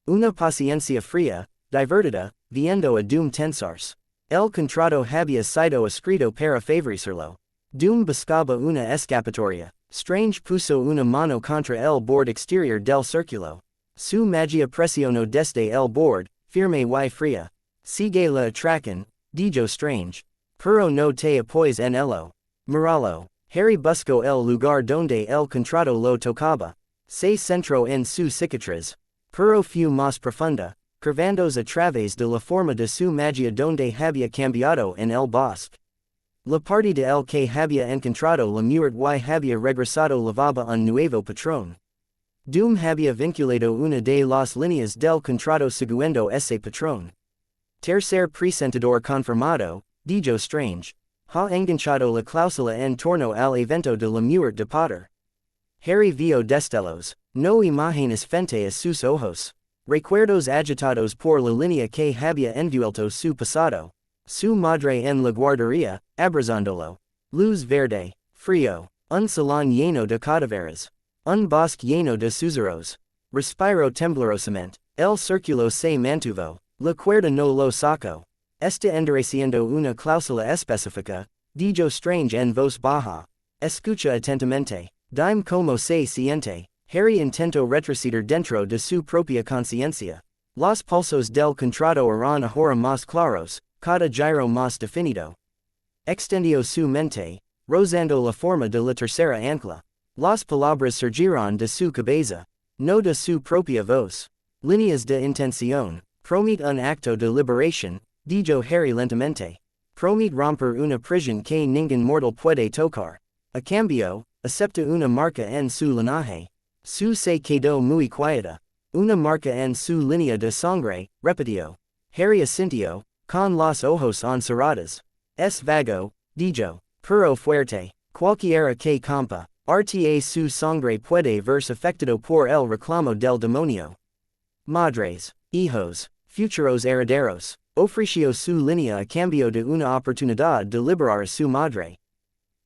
Una paciencia fría, divertida, viendo a tensarse. El contrato había sido escrito para favorecerlo. Buscaba una escapatoria. Strange puso una mano contra el borde exterior del círculo. Su magia presionó desde el borde, firme y fría. Sigue la atracción, dijo Strange. Pero no te apoyes en ello. Míralo. Harry buscó el lugar donde el contrato lo tocaba. Se centró en su cicatriz. Pero fue más profunda, curvándose a través de la forma de su magia donde había cambiado en el bosque. La parte de el que había encontrado la muerte y había regresado levaba un nuevo patrón. Había vinculado una de las líneas del contrato siguiendo ese patrón. Tercer presentador confirmado, dijo Strange. Ha enganchado la cláusula en torno al evento de la muerte de Potter. Harry vio destellos, no imágenes frente a sus ojos. Recuerdos agitados por la línea que había envuelto su pasado. Su madre en la guardería, abrazándolo. Luz verde, frío. Un salón lleno de cadáveres. Un bosque lleno de susurros. Respiró temblorosamente. El círculo se mantuvo. La cuerda no lo sacó. Está endureciendo una cláusula específica, dijo Strange en voz baja. Escucha atentamente. Dime cómo se siente. Harry intentó retroceder dentro de su propia conciencia. Los pulsos del contrato eran ahora más claros, cada giro más definido. Extendió su mente, rozando la forma de la tercera ancla. Las palabras surgieron de su cabeza, no de su propia voz. Líneas de intención. Promete un acto de liberación, dijo Harry lentamente. Promete romper una prisión que ningún mortal puede tocar. A cambio, acepta una marca en su linaje. Su se quedó muy quieta. Una marca en su línea de sangre, repitió. Harry asintió, con los ojos encerrados. Es vago, dijo, pero fuerte. Cualquiera que campa, rta su sangre puede verse afectado por el reclamo del demonio. Madres, hijos, futuros herederos. Ofreció su línea a cambio de una oportunidad de liberar a su madre.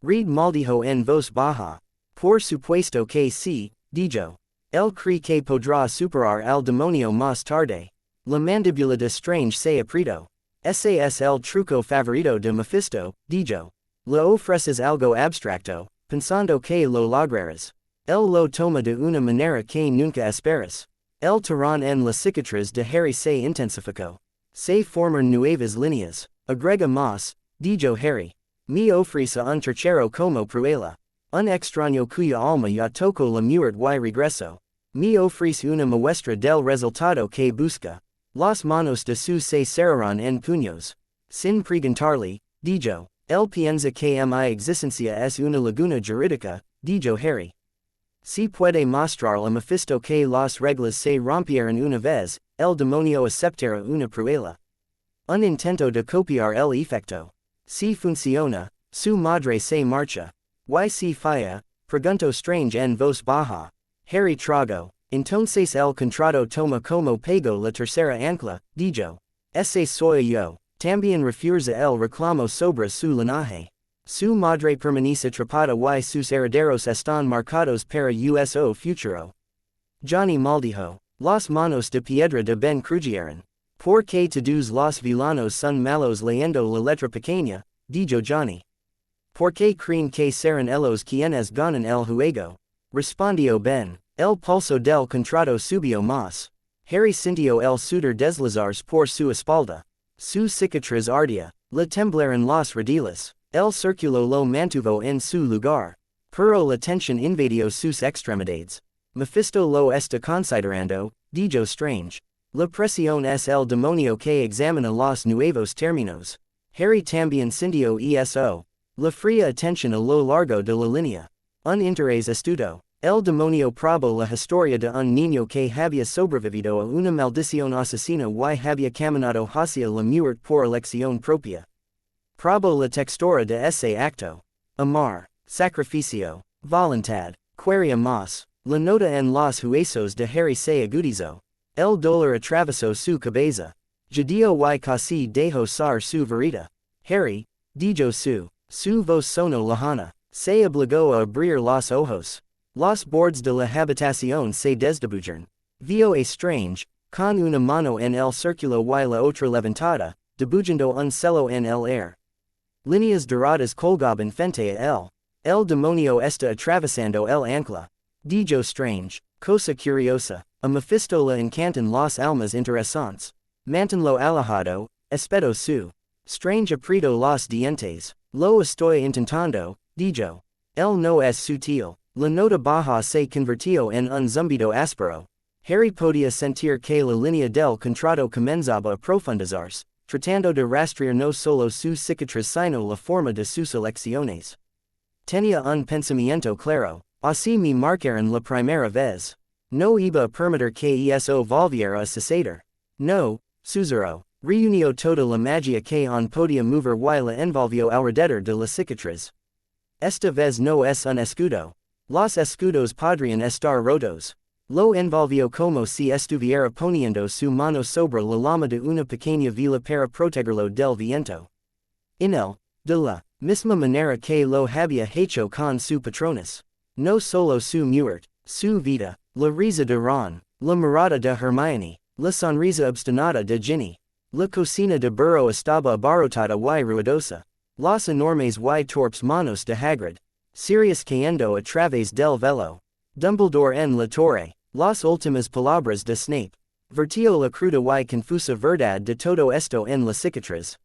Reed maldijo en voz baja. Por supuesto que sí, dijo. Él cree que podrá superar al demonio más tarde. La mandíbula de Strange se apretó. Ese es el truco favorito de Mephisto, dijo. Le ofreces algo abstracto, pensando que lo lograrás. Él lo toma de una manera que nunca esperas. El tirón en la cicatriz de Harry se intensificó. Se forman nuevas líneas. Agrega más, dijo Harry. Me ofrece un tercero como prueba. Un extraño cuya alma ya tocó la muerte y regreso. Me ofrece una muestra del resultado que busca. Las manos de su se cerrarán en puños. Sin preguntarle, dijo. Él piensa que mi existencia es una laguna jurídica, dijo Harry. Si puede mostrar a Mephisto que las reglas se rompieron una vez, el demonio aceptará una prueba. Un intento de copiar el efecto. Si funciona, su madre se marcha. Y si falla, preguntó Strange en voz baja. Harry tragó. Entonces el contrato toma como pago la tercera ancla, dijo. Ese soy yo. También refuerza el reclamo sobre su linaje. Su madre permanece atrapada y sus herederos están marcados para uso futuro. Johnny maldijo. Las manos de piedra de Ben crujieron. ¿Por qué todos los villanos son malos leyendo la letra pequeña? Dijo Johnny. ¿Por qué creen que serán ellos quienes ganan el juego? Respondió Ben. El pulso del contrato subió más. Harry sintió el sudor deslizarse por su espalda. Su cicatriz ardía. Le temblaron las rodillas. El círculo lo mantuvo en su lugar. Pero la tensión invadió sus extremidades. Mephisto lo está considerando, dijo Strange. La presión es el demonio que examina los nuevos términos. Harry también sintió eso. La fría atención a lo largo de la línea. Un interés astuto. El demonio probó la historia de un niño que había sobrevivido a una maldición asesina y había caminado hacia la muerte por elección propia. Probó la textura de ese acto. Amar, sacrificio, voluntad, quería más. La nota en los huesos de Harry se agudizó. El dolor atravesó su cabeza. Judío y casi dejó sar su verita. Harry, dijo su voz sonó lejana. Se obligó a abrir los ojos. Los bordes de la habitación se desdibujaron. Vio a Strange, con una mano en el círculo y la otra levantada, dibujando un celo en el aire. Líneas doradas colgaban frente a él. El demonio está atravesando el ancla. Dijo Strange, cosa curiosa. A Mephisto le encantan las almas interesantes. Manténlo alejado, espeto su. Strange apretó los dientes. Lo estoy intentando, dijo. Él no es sutil. La nota baja se convirtió en un zumbido áspero. Harry podía sentir que la línea del contrato comenzaba a profundizarse, tratando de rastrear no solo su cicatriz sino la forma de sus elecciones. Tenía un pensamiento claro. Así me marcaron la primera vez. No iba a permitir que eso volviera a suceder. No, susurró. Reunió toda la magia que on podía mover y la envolvió alrededor de la cicatriz. Esta vez no es un escudo. Los escudos podrían estar rotos. Lo envolvió como si estuviera poniendo su mano sobre la lama de una pequeña vela para protegerlo del viento. En él, de la misma manera que lo había hecho con su patrones. No solo su muerte, su vida, la risa de Ron, la mirada de Hermione, la sonrisa obstinada de Ginny. La cocina de Burrow estaba abarrotada y ruidosa. Los enormes y torpes manos de Hagrid. Sirius cayendo a través del velo. Dumbledore en la torre. Las últimas palabras de Snape. Vertió la cruda y confusa verdad de todo esto en la cicatriz.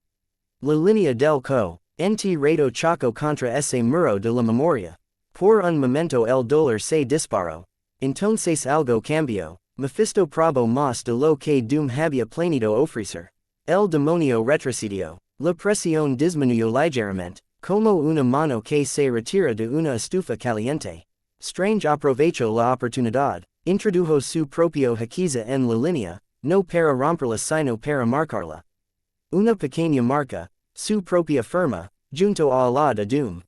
La línea del ente reto choco contra ese muro de la memoria. Por un momento el dolor se disparó. Entonces algo cambió. Mephisto probó más de lo que Doom había planeado ofrecer. El demonio retrocedió. La presión disminuyó ligeramente, como una mano que se retira de una estufa caliente. Strange aprovechó la oportunidad. Introdujo su propio hechizo en la línea, no para romperla sino para marcarla. Una pequeña marca, su propia firma, junto a la de Doom.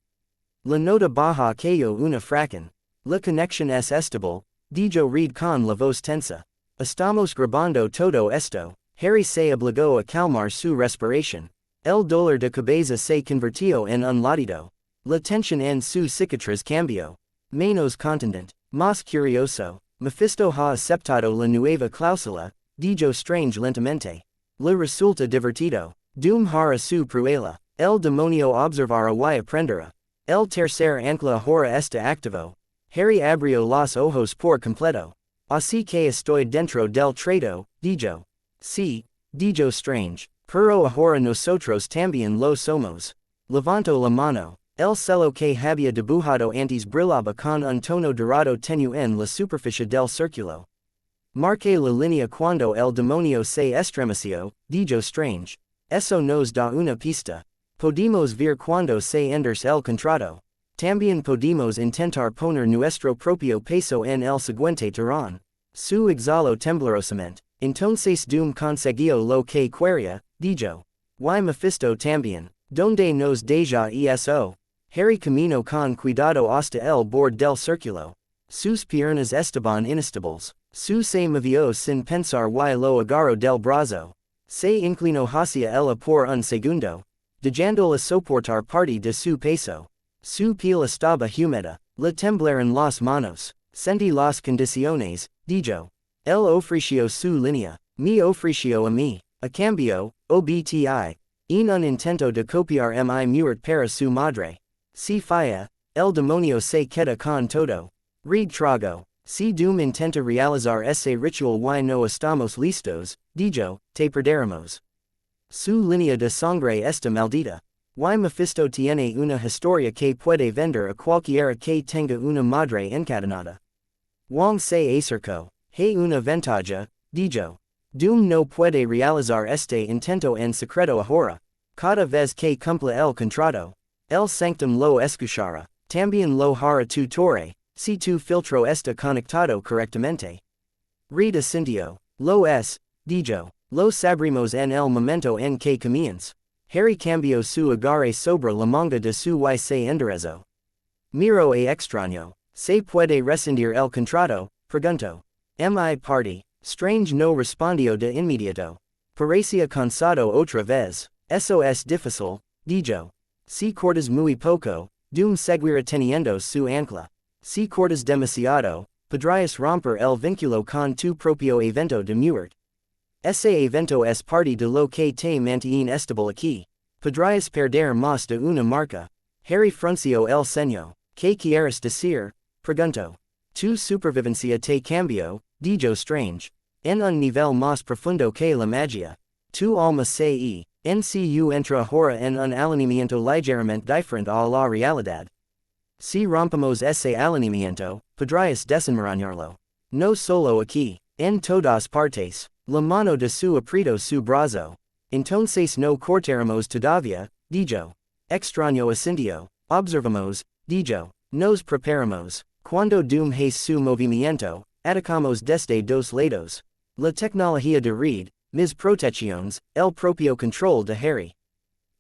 La nota baja cayó una fracción. La conexión es estable, dijo Reed con la voz tensa. Estamos grabando todo esto. Harry se obligó a calmar su respiración. El dolor de cabeza se convirtió en un latido. La tensión en su cicatriz cambió. Menos contundente, más curioso. Mephisto ha aceptado la nueva cláusula, dijo Strange lentamente. Le resulta divertido. Doom hará su prueba. El demonio observará y aprenderá. El tercer ancla ahora está activo. Harry abrió los ojos por completo. Así que estoy dentro del trato, dijo. Sí, dijo Strange. Pero ahora nosotros también lo somos. Levantó la mano. El celo que había dibujado antes brillaba con un tono dorado tenue en la superficie del círculo. Marque la línea cuando el demonio se estremeció, dijo strange. Eso nos da una pista. Podemos ver cuando se endurece el contrato. También podemos intentar poner nuestro propio peso en el siguiente terrón. Su exhalo temblorosamente. Entonces consiguió lo que quería, dijo. Y Mephisto también. Donde nos deja eso. Harry caminó con cuidado hasta el borde del círculo. Sus piernas estaban inestables. Se movió sin pensar y lo agarró del brazo. Se inclinó hacia ella por un segundo. Dejándola soportar parte de su peso. Su piel estaba húmeda. Le temblaron las manos. Sentí las condiciones, dijo. Él ofreció su línea. Me ofreció a mí. A cambio, obti. En un intento de copiar mi muerte para su madre. Si falla, el demonio se queda con todo. Read trago. Si intenta realizar ese ritual y no estamos listos, dijo, te perderemos. Su línea de sangre está maldita. Y Mephisto tiene una historia que puede vender a cualquiera que tenga una madre encadenada. Wong se acercó. Hay una ventaja, dijo. No puede realizar este intento en secreto ahora. Cada vez que cumpla el contrato. El sanctum lo escuchará. También lo hará tu torre, si tu filtro está conectado correctamente. Read asintió. Lo es, dijo. Lo sabremos en el momento en que comience. Harry cambió su agarre sobre la manga de su y se enderezó. Miro a extraño. ¿Se puede rescindir el contrato? Preguntó. Mi party. Strange no respondió de inmediato. Parecía cansado otra vez. Eso es difícil, dijo. Si cortas muy poco, seguirá teniendo su ancla. Si cortas demasiado, podrías romper el vínculo con tu propio evento de muerte. Ese evento es parte de lo que te mantiene estable aquí. Podrías perder más de una marca. Harry frunció el ceño. ¿Qué quieres decir? Preguntó. Tu supervivencia te cambió, dijo Strange. En un nivel más profundo que la magia. Tu alma se entra ahora en un alineamiento ligeramente diferente a la realidad. Si rompemos ese alineamiento, podrías desenmarañarlo. No solo aquí, en todas partes. La mano de su apretó su brazo. Entonces no cortaremos todavía, dijo. Extraño asintió. Observamos, dijo. Nos preparamos. Cuando es su movimiento, atacamos desde dos lados. La tecnología de read, mis protecciones, el propio control de Harry.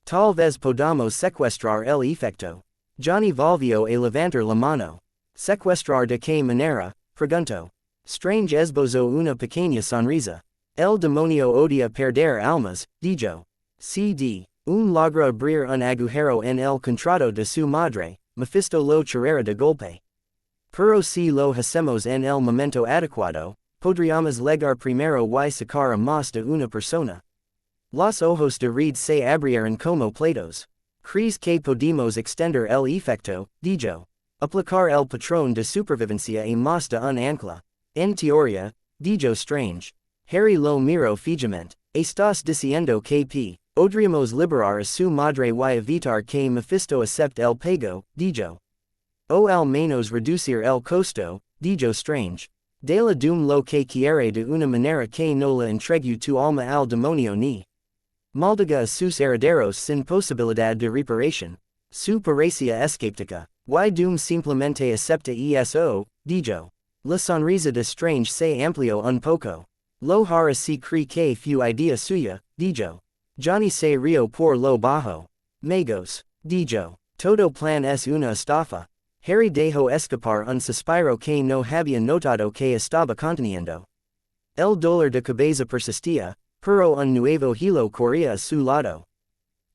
Tal vez podamos secuestrar el efecto. Johnny volvió a levantar la mano. ¿Secuestrar de qué manera? Preguntó. Strange esbozó una pequeña sonrisa. El demonio odia perder almas, dijo. CD. Logra abrir un agujero en el contrato de su madre, Mephisto lo cerrará de golpe. Pero si lo hacemos en el momento adecuado, podríamos llegar primero y sacar a más de una persona. Los ojos de Reed se abrieron como platos. ¿Crees que podemos extender el efecto? Dijo. Aplicar el patrón de supervivencia a más de un ancla. En teoría, dijo Strange. Harry lo miró fijamente. Estás diciendo que podríamos liberar a su madre y evitar que Mephisto acepte el pago, dijo. O al menos reducir el costo, dijo Strange. De la lo que quiere de una manera que no la entregue tu alma al demonio ni maldiga a sus herederos sin posibilidad de reparación. Su parecía escéptica. Y simplemente acepta eso, dijo. La sonrisa de Strange se amplió un poco. Lo hará si cree que fue idea suya, dijo. Johnny se rió por lo bajo. Magos, dijo. Todo plan es una estafa. Harry dejó escapar un suspiro que no había notado que estaba conteniendo. El dolor de cabeza persistía, pero un nuevo hilo corría a su lado.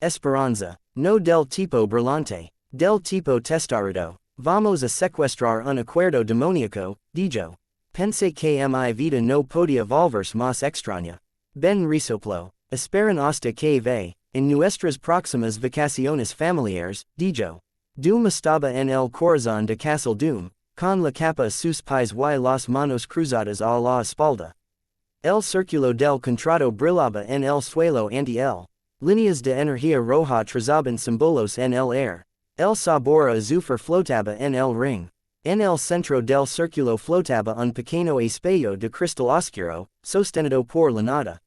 Esperanza. No del tipo brillante. Del tipo testarudo. Vamos a secuestrar un acuerdo demoníaco, dijo. Pensé que mi vida no podía volverse más extraña. Ben resoplo. Esperan hasta que ve, en nuestras próximas vacaciones familiares, dijo. Estaba en el corazón de Castle con la capa a sus pies y las manos cruzadas a la espalda. El círculo del contrato brillaba en el suelo ante él. Líneas de energía roja trazaban símbolos en el aire. El sabor azufre flotaba en el ring. En el centro del círculo flotaba un pequeño espejo de cristal oscuro, sostenido por la nada.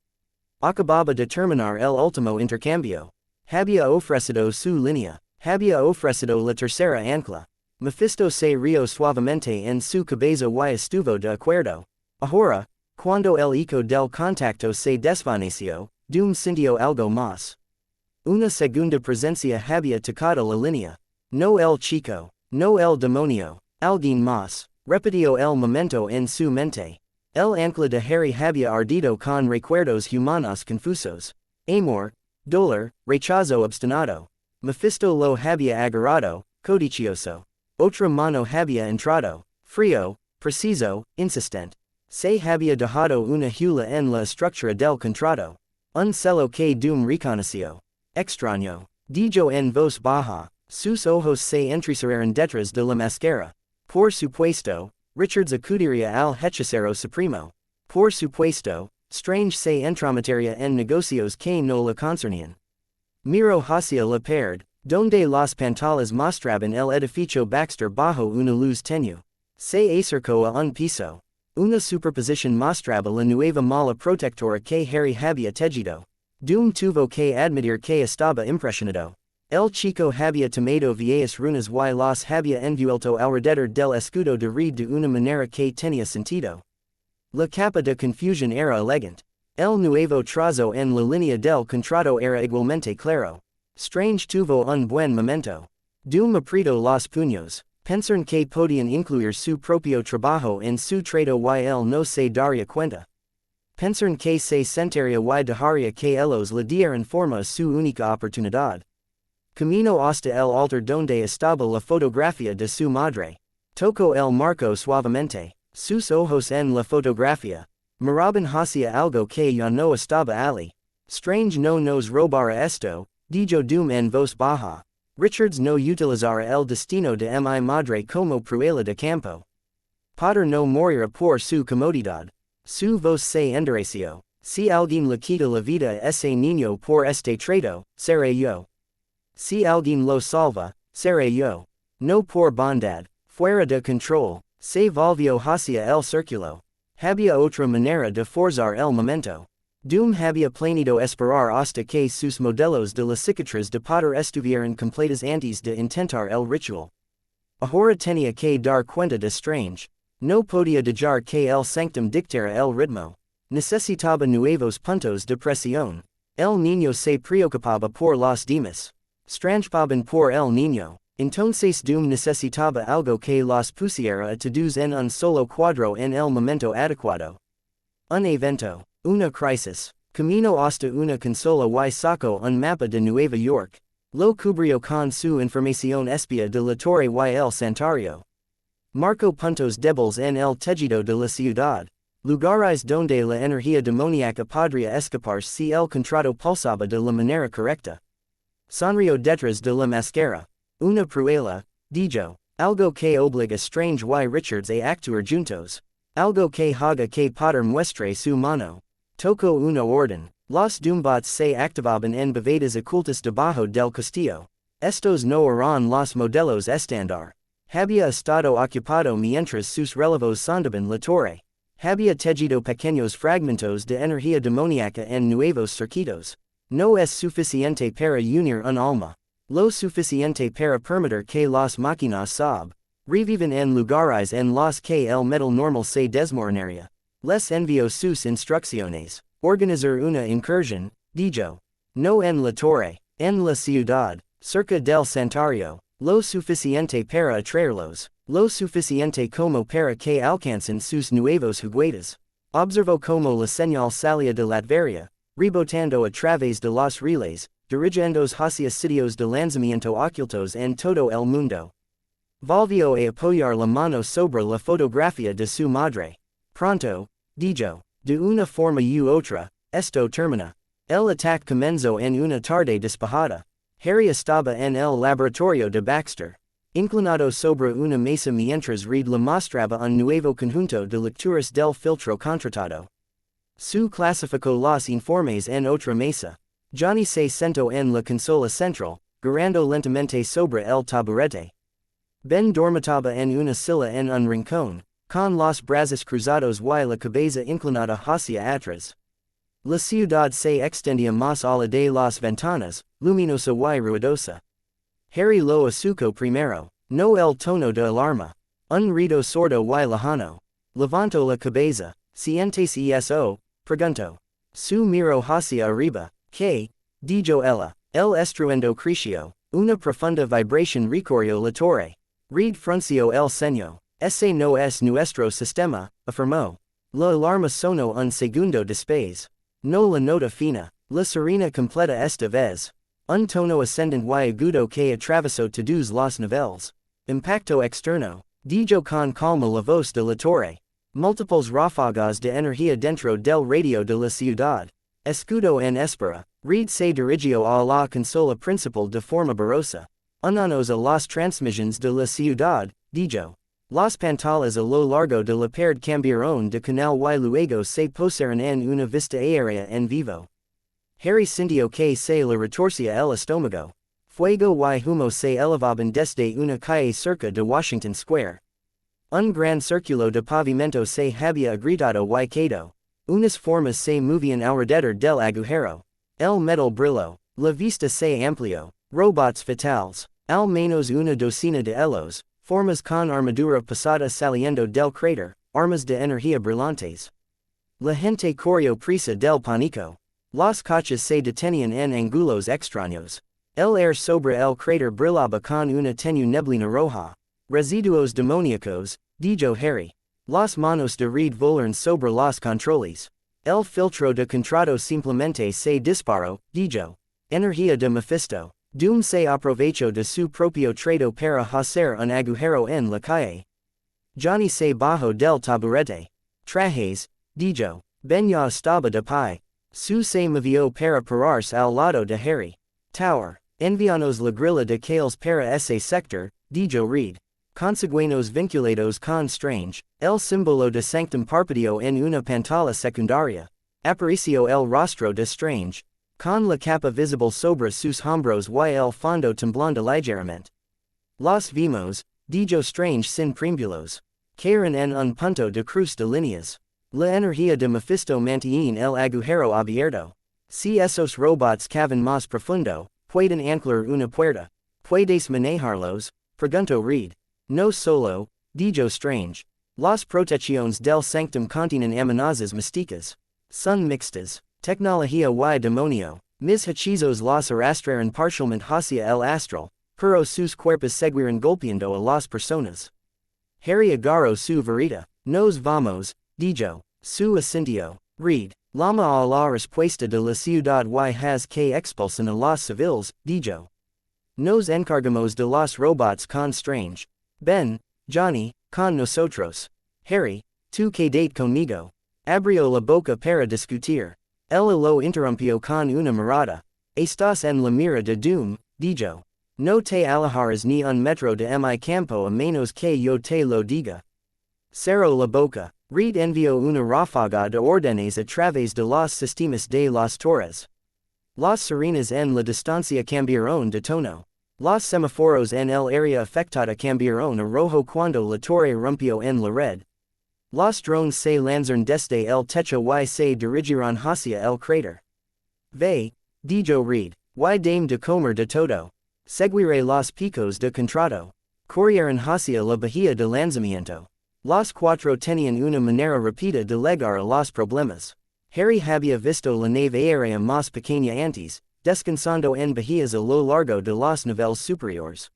Acababa de terminar el último intercambio. Había ofrecido su línea. Había ofrecido la tercera ancla. Mephisto se rió suavemente en su cabeza y estuvo de acuerdo. Ahora, cuando el eco del contacto se desvaneció, sintió algo más. Una segunda presencia había tocado la línea. No el chico. No el demonio. Alguien más. Repitió el momento en su mente. El ancla de Harry había ardido con recuerdos humanos confusos. Amor, dolor, rechazo obstinado. Mephisto lo había agarrado, codicioso. Otra mano había entrado, frío, preciso, insistente. Se había dejado una huella en la estructura del contrato. Un celo que reconoció. Extraño. Dijo en voz baja, sus ojos se entrecerraron detrás de la máscara. Por supuesto, Richards acudiría al hechicero supremo. Por supuesto, Strange se entrometería en negocios que no le concernían. Miró hacia la pared, donde las pantallas mostraban el edificio Baxter bajo una luz tenue. Se acercó a un piso. Una superposición mostraba la nueva malla protectora que Harry había tejido. Tuvo que admitir que estaba impresionado. El chico había tomado viejas runas y las había envuelto alrededor del escudo de red de una manera que tenía sentido. La capa de confusión era elegante. El nuevo trazo en la línea del contrato era igualmente claro. Strange tuvo un buen momento. Apretó los puños. Pensaron que podían incluir su propio trabajo en su trato y él no se daría cuenta. Pensaron que se sentaría y dejaría que ellos le dieran forma a su única oportunidad. Camino hasta el altar donde estaba la fotografía de su madre. Tocó el marco suavemente. Sus ojos en la fotografía. Miraban hacia algo que ya no estaba allí. Strange no nos robará esto, dijo en voz baja. Richards no utilizará el destino de mi madre como prueba de campo. Potter no morirá por su comodidad. Su voz se endureció. Si alguien le quita la vida a ese niño por este trato, seré yo. Si alguien lo salva, seré yo. No por bondad, fuera de control, se volvió hacia el círculo. Había otra manera de forzar el momento. Había planeado esperar hasta que sus modelos de la cicatriz de Potter estuvieran completas antes de intentar el ritual. Ahora tenía que dar cuenta de Strange. No podía dejar que el sanctum dictara el ritmo. Necesitaba nuevos puntos de presión. El niño se preocupaba por los demás. Strangepaban por el niño. Entonces necesitaba algo que los pusiera a todos en un solo cuadro en el momento adecuado. Un evento. Una crisis. Camino hasta una consola y sacó un mapa de Nueva York. Lo cubrió con su información espía de la torre y el santuario. Marcó puntos débiles en el tejido de la ciudad. Lugares donde la energía demoníaca podría escapar si el contrato pulsaba de la manera correcta. Sonrió detrás de la máscara. Una prueba, dijo. Algo que obliga a Strange y Richards a actuar juntos. Algo que haga que Potter muestre su mano. Tocó una orden. Los bots se activaban en bóvedas ocultas debajo del castillo. Estos no eran los modelos estándar. Había estado ocupado mientras sus relevos sondaban la torre. Había tejido pequeños fragmentos de energía demoníaca en nuevos circuitos. No es suficiente para unir un alma. Lo suficiente para permitir que las máquinas reviven en lugares en los que el metal normal se desmoronaría. Les envió sus instrucciones. Organizar una incursión, dijo. No en la torre, en la ciudad, cerca del santuario. Lo suficiente para atraerlos. Lo suficiente como para que alcancen sus nuevos juguetes. Observó como la señal salía de Latveria, rebotando a través de los relays, dirigiéndose hacia sitios de lanzamiento ocultos en todo el mundo. Volvió a apoyar la mano sobre la fotografía de su madre. Pronto, dijo, de una forma u otra, esto termina. El ataque comenzó en una tarde despejada. Harry estaba en el laboratorio de Baxter. Inclinado sobre una mesa mientras Reed le mostraba un nuevo conjunto de lecturas del filtro contratado. Su clasificó los informes en otra mesa. Johnny se sentó en la consola central, garando lentamente sobre el taburete. Ben dormitaba en una silla en un rincón, con los brazos cruzados y la cabeza inclinada hacia atrás. La ciudad se extendía más allá de las ventanas, luminosa y ruidosa. Harry lo escuchó primero, no el tono de alarma. Un ruido sordo y lejano. Levantó la cabeza, sientes eso, preguntó. Su miró hacia arriba, que, dijo ella, el estruendo creció, una profunda vibración recorrió la torre. Reed frunció el ceño. Ese no es nuestro sistema, afirmó. La alarma sonó un segundo después. No la nota fina, la serena completa esta vez. Un tono ascendente y agudo que atravesó todos los niveles. Impacto externo, dijo con calma la voz de la torre. Múltiples ráfagas de energía dentro del radio de la ciudad. Escudo en espera, Reed se dirigió a la consola principal de forma borrosa. Unámonos a las transmisiones de la ciudad, dijo. Las pantallas a lo largo de la pared cambiaron de canal y luego se pusieron en una vista aérea en vivo. Harry sintió que se le retorcía el estómago. Fuego y humo se elevaban desde una calle cerca de Washington Square. Un gran círculo de pavimento se había agrietado y quedado. Unas formas se movían alrededor del agujero. El metal brilló. La vista se amplió. Robots fatales. Al menos una docena de ellos. Formas con armadura pesada saliendo del cráter. Armas de energía brillantes. La gente corrió prisa del pánico. Los coches se detenían en ángulos extraños. El aire sobre el cráter brillaba con una tenue neblina roja. Residuos demoníacos, dijo Harry. Las manos de Reed volaron sobre los controles. El filtro de contrato simplemente se disparó, dijo. Energía de Mephisto. Doom se aprovechó de su propio trato para hacer un agujero en la calle. Johnny se bajó del taburete. Trajes, dijo. Ben ya estaba de pie. Su se movió para pararse al lado de Harry. Tower. Envianos la grilla de cables para ese sector, dijo Reed. Conseguenos vinculados con Strange, el símbolo de Sanctum parpadeó en una pantalla secundaria. Apareció el rostro de Strange. Con la capa visible sobre sus hombros y el fondo temblando ligeramente. Los vimos, dijo Strange sin preámbulos. Cayeron en un punto de cruz de líneas. La energía de Mephisto mantiene el agujero abierto. Si esos robots cavan más profundo, pueden anclar una puerta. ¿Puedes manejarlos? Preguntó Reed. No solo, dijo Strange. Las protecciones del sanctum contienen amenazas místicas. Son mixtas. Tecnología y demonio. Mis hechizos los arrastraron parcialmente hacia el astral, pero sus cuerpos seguirán golpeando a las personas. Harry agarró su varita. Nos vamos, dijo. Su asintió. Reed. Llama a la respuesta de la ciudad y haz que expulsen a los civiles, dijo. Nos encargamos de los robots con Strange. Ben, Johnny, con nosotros. Harry, tú quédate conmigo. Abrió la boca para discutir. Él lo interrumpió con una mirada. Estás en la mira de Doom, dijo. No te alejarás ni un metro de mi campo a menos que yo te lo diga. Cerró la boca. Reed envió una ráfaga de órdenes a través de los sistemas de las torres. Las sirenas en la distancia cambiaron de tono. Los semáforos en el área afectada cambiaron a rojo cuando la torre rompió en la red. Los drones se lanzaron desde el techo y se dirigieron hacia el cráter. Ve, dijo Reed, y dame de comer de todo. Seguiré los picos de contrato. Corrieron hacia la bahía de lanzamiento. Los cuatro tenían una manera rápida de llegar a los problemas. Harry había visto la nave aérea más pequeña antes, descansando en bahías a lo largo de los niveles superiores.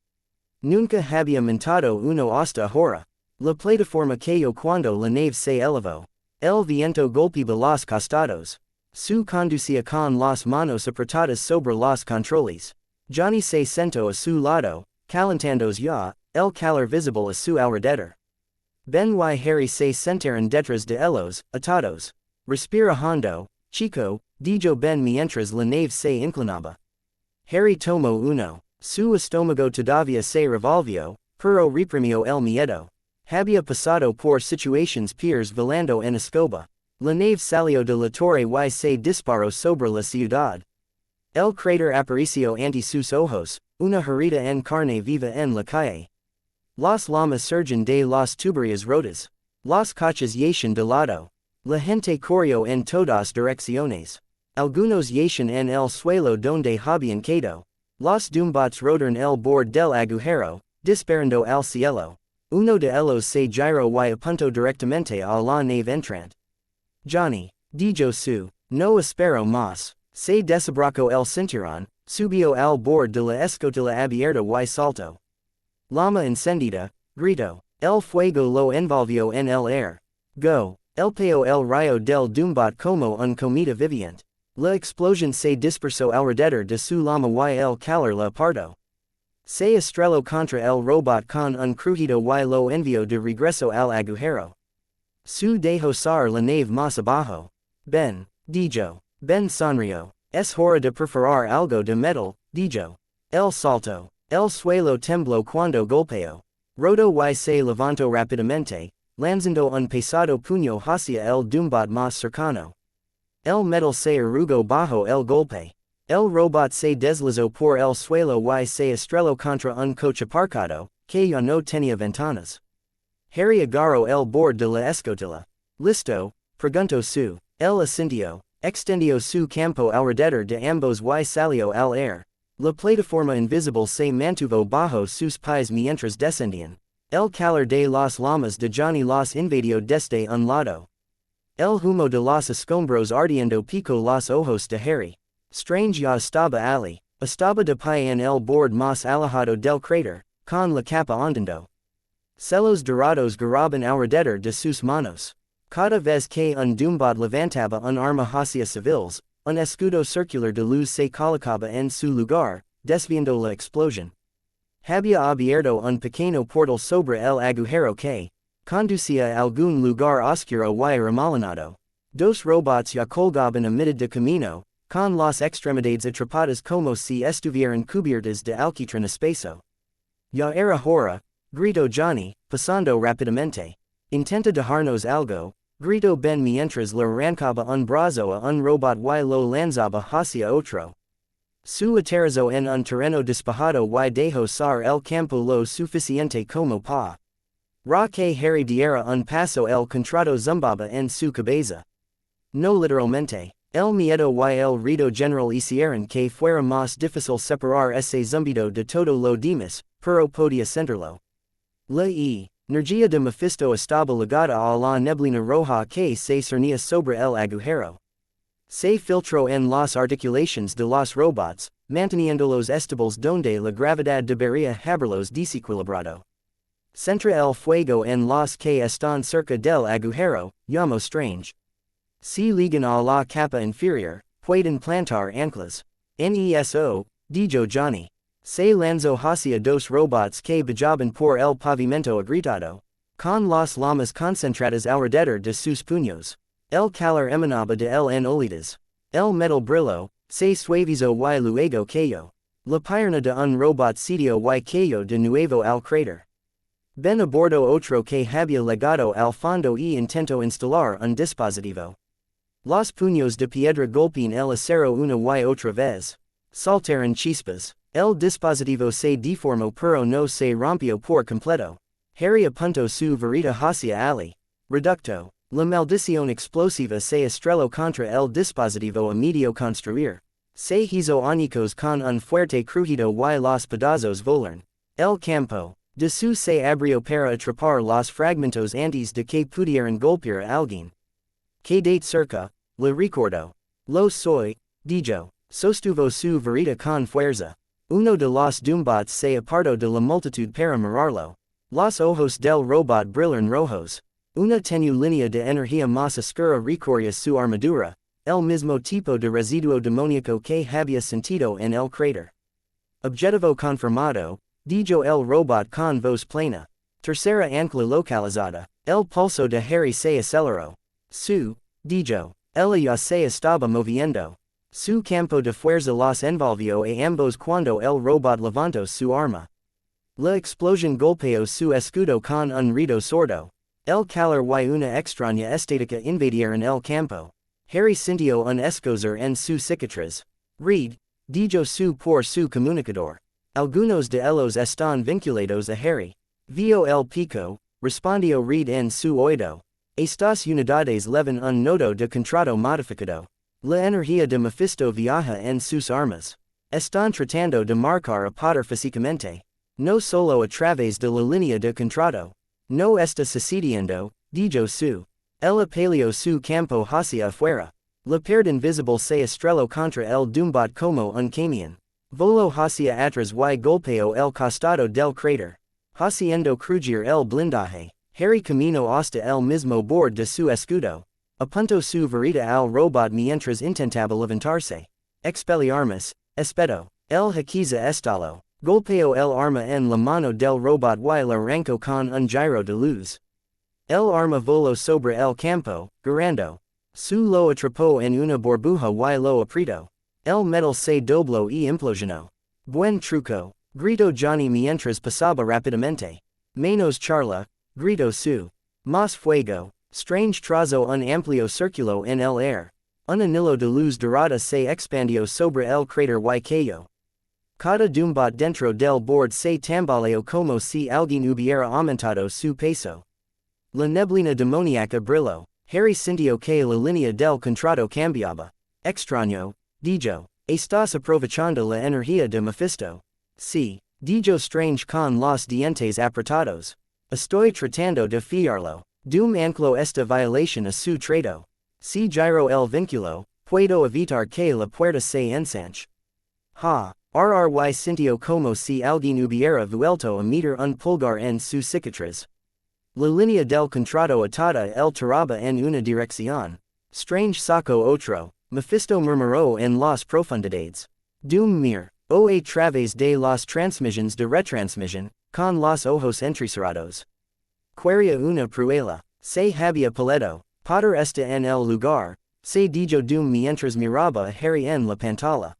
Nunca había montado uno hasta ahora. La plataforma cayó cuando la nave se elevó. El viento golpeaba los costados. Su conducía con las manos apretadas sobre los controles. Johnny se sentó a su lado, calentándose ya, el calor visible a su alrededor. Ben y Harry se sentaron detrás de ellos, atados. Respira hondo, chico, dijo Ben mientras la nave se inclinaba. Harry tomó uno. Su estómago todavía se revolvió, pero reprimió el miedo. Había pasado por situaciones peores volando en escoba. La nave salió de la torre y se disparó sobre la ciudad. El crater aparicio ante sus ojos, una herida en carne viva en la calle. Las llamas surgen de las tuberías rotas. Los coches yacen de lado. La gente corrió en todas direcciones. Algunos yacen en el suelo donde habían quedado. Los dumbots rodaron el borde del agujero, disparando al cielo. Uno de ellos se giró y apuntó directamente a la nave entrante. Johnny, dijo su, no espero más. Se desabrocó el cinturón, subió al borde de la escotilla abierta y saltó. Llama encendida, gritó. El fuego lo envolvió en el air. Go. El peo el rayo del dumbot como un comida viviente. La explosión se dispersó alrededor de su llama y el calor la apartó. Se estrelló contra el robot con un crujido y lo envió de regreso al agujero. Su dejó caer la nave más abajo. Ben, dijo. Ben sonrió. Es hora de perforar algo de metal, dijo. El saltó. El suelo tembló cuando golpeó. Rodó y se levantó rápidamente, lanzando un pesado puño hacia el dumbot más cercano. El metal se arrugó bajo el golpe. El robot se deslizó por el suelo y se estrelló contra un coche aparcado, que ya no tenía ventanas. Harry agarró el borde de la escotilla. ¿Listo? Preguntó su. El asintió. Extendió su campo alrededor de ambos y salió al air. La plataforma invisible se mantuvo bajo sus pies mientras descendían. El calor de las llamas de Johnny los invadió desde un lado. El humo de los escombros ardiendo picó los ojos de Harry. Strange ya estaba allí. Estaba de pie en el borde más alejado del cráter, con la capa ondando. Celos dorados giraban alrededor de sus manos. Cada vez que un dumbot levantaba un arma hacia civiles, un escudo circular de luz se colocaba en su lugar, desviando la explosión. Había abierto un pequeño portal sobre el agujero que conducía a algún lugar oscuro y remolinado. Dos robots ya colgaban a mitad de camino, con las extremidades atrapadas como si estuvieran cubiertas de alquitrán espeso. Ya era hora, gritó Johnny, pasando rápidamente. Intenta dejarnos algo, gritó Ben mientras le arrancaba un brazo a un robot y lo lanzaba hacia otro. Su aterrizó en un terreno despejado y dejó caer el campo lo suficiente como pa. Ra que Harry diera un paso el contrato zumbaba en su cabeza. No literalmente. El miedo y el ruido general hicieron que fuera más difícil separar ese zumbido de todo lo demás, pero podía sentirlo. La energía de Mephisto estaba ligada a la neblina roja que se cernía sobre el agujero. Se filtró en las articulaciones de los robots, manteniéndolos estables donde la gravedad debería haberlos desequilibrado. Centra el fuego en los que están cerca del agujero, llamo strange. Si ligan a la capa inferior, pueden plantar anclas. Neso, dijo Johnny. Se lanzó hacia dos robots que bajaban por el pavimento agrietado, con las llamas concentradas alrededor de sus puños. El calor emanaba de él en oleadas. El metal brilló, se suavizó y luego cayó. La pierna de un robot sitio y cayó de nuevo al cráter. Ben abordó otro que había legado al fondo y intentó instalar un dispositivo. Los puños de piedra golpean el acero una y otra vez. Saltaron chispas. El dispositivo se deformó pero no se rompió por completo. Harry apuntó su varita hacia Ali. Reducto. La maldición explosiva se estrelló contra el dispositivo a medio construir. Se hizo añicos con un fuerte crujido y los pedazos volaron. El campo de su se abrió para atrapar los fragmentos antes de que pudieran golpear a alguien. Quedate cerca, le recordó. Lo soy, dijo. Sostuvo su varita con fuerza. Uno de los dumbots se apartó de la multitud para mirarlo. Los ojos del robot brillaron rojos. Una tenue línea de energía más oscura recorría su armadura, el mismo tipo de residuo demoníaco que había sentido en el cráter. Objetivo confirmado, dijo el robot con voz plena. Tercera ancla localizada. El pulso de Harry se aceleró. Su, dijo. Ella ya se estaba moviendo. Su campo de fuerza los envolvió a ambos cuando el robot levantó su arma. La explosión golpeó su escudo con un ruido sordo. El calor y una extraña estética invadieron el campo. Harry sintió un escozor en su cicatriz. Reed, dijo su por su comunicador. Algunos de ellos están vinculados a Harry. Vio el pico, respondió read en su oído. Estas unidades llevan un nodo de contrato modificado. La energía de Mephisto viaja en sus armas. Están tratando de marcar a Potter físicamente. No solo a través de la línea de contrato. No está sucediendo, dijo su. El apelio su campo hacia afuera. La pared invisible se estrelló contra el dumbot como un camión. Voló hacia atrás y golpeó el costado del cráter. Haciendo crujir el blindaje. Harry caminó hasta el mismo borde de su escudo. Apuntó su varita al robot mientras intentaba levantarse. Expelliarmus, espeto. El haquiza estalo. Golpeó el arma en la mano del robot y la arrancó con un giro de luz. El arma voló sobre el campo, girando. Su lo atrapó en una burbuja y lo apretó. El metal se dobló y implosionó. Buen truco, gritó Johnny mientras pasaba rápidamente. Menos charla, gritó su. Más fuego, strange trazo un amplio círculo en el air. Un anillo de luz dorada se expandió sobre el cráter y cayó. Cada dumbot dentro del borde se tambaleó como si alguien hubiera aumentado su peso. La neblina demoníaca brilló. Harry sintió que la línea del contrato cambiaba. Extraño, dijo. Estás aprovechando la energía de Mephisto. Sí, dijo Strange con los dientes apretados. Estoy tratando de fiarlo. Doom ancló esta violación a su trato. Si giro el vínculo, puedo evitar que la puerta se ensanche. Ha, RRY sintió como si alguien hubiera vuelto a meter un pulgar en su cicatriz. La línea del contrato atada el tiraba en una dirección. Strange sacó otro. Mephisto murmuró en las profundidades. Doom mir, o a través de las transmisiones de retransmisión, con los ojos entrecerrados. Quería una prueba. Se había paleto. Potter está en el lugar. Se dijo Doom mientras miraba a Harry en la pantalla.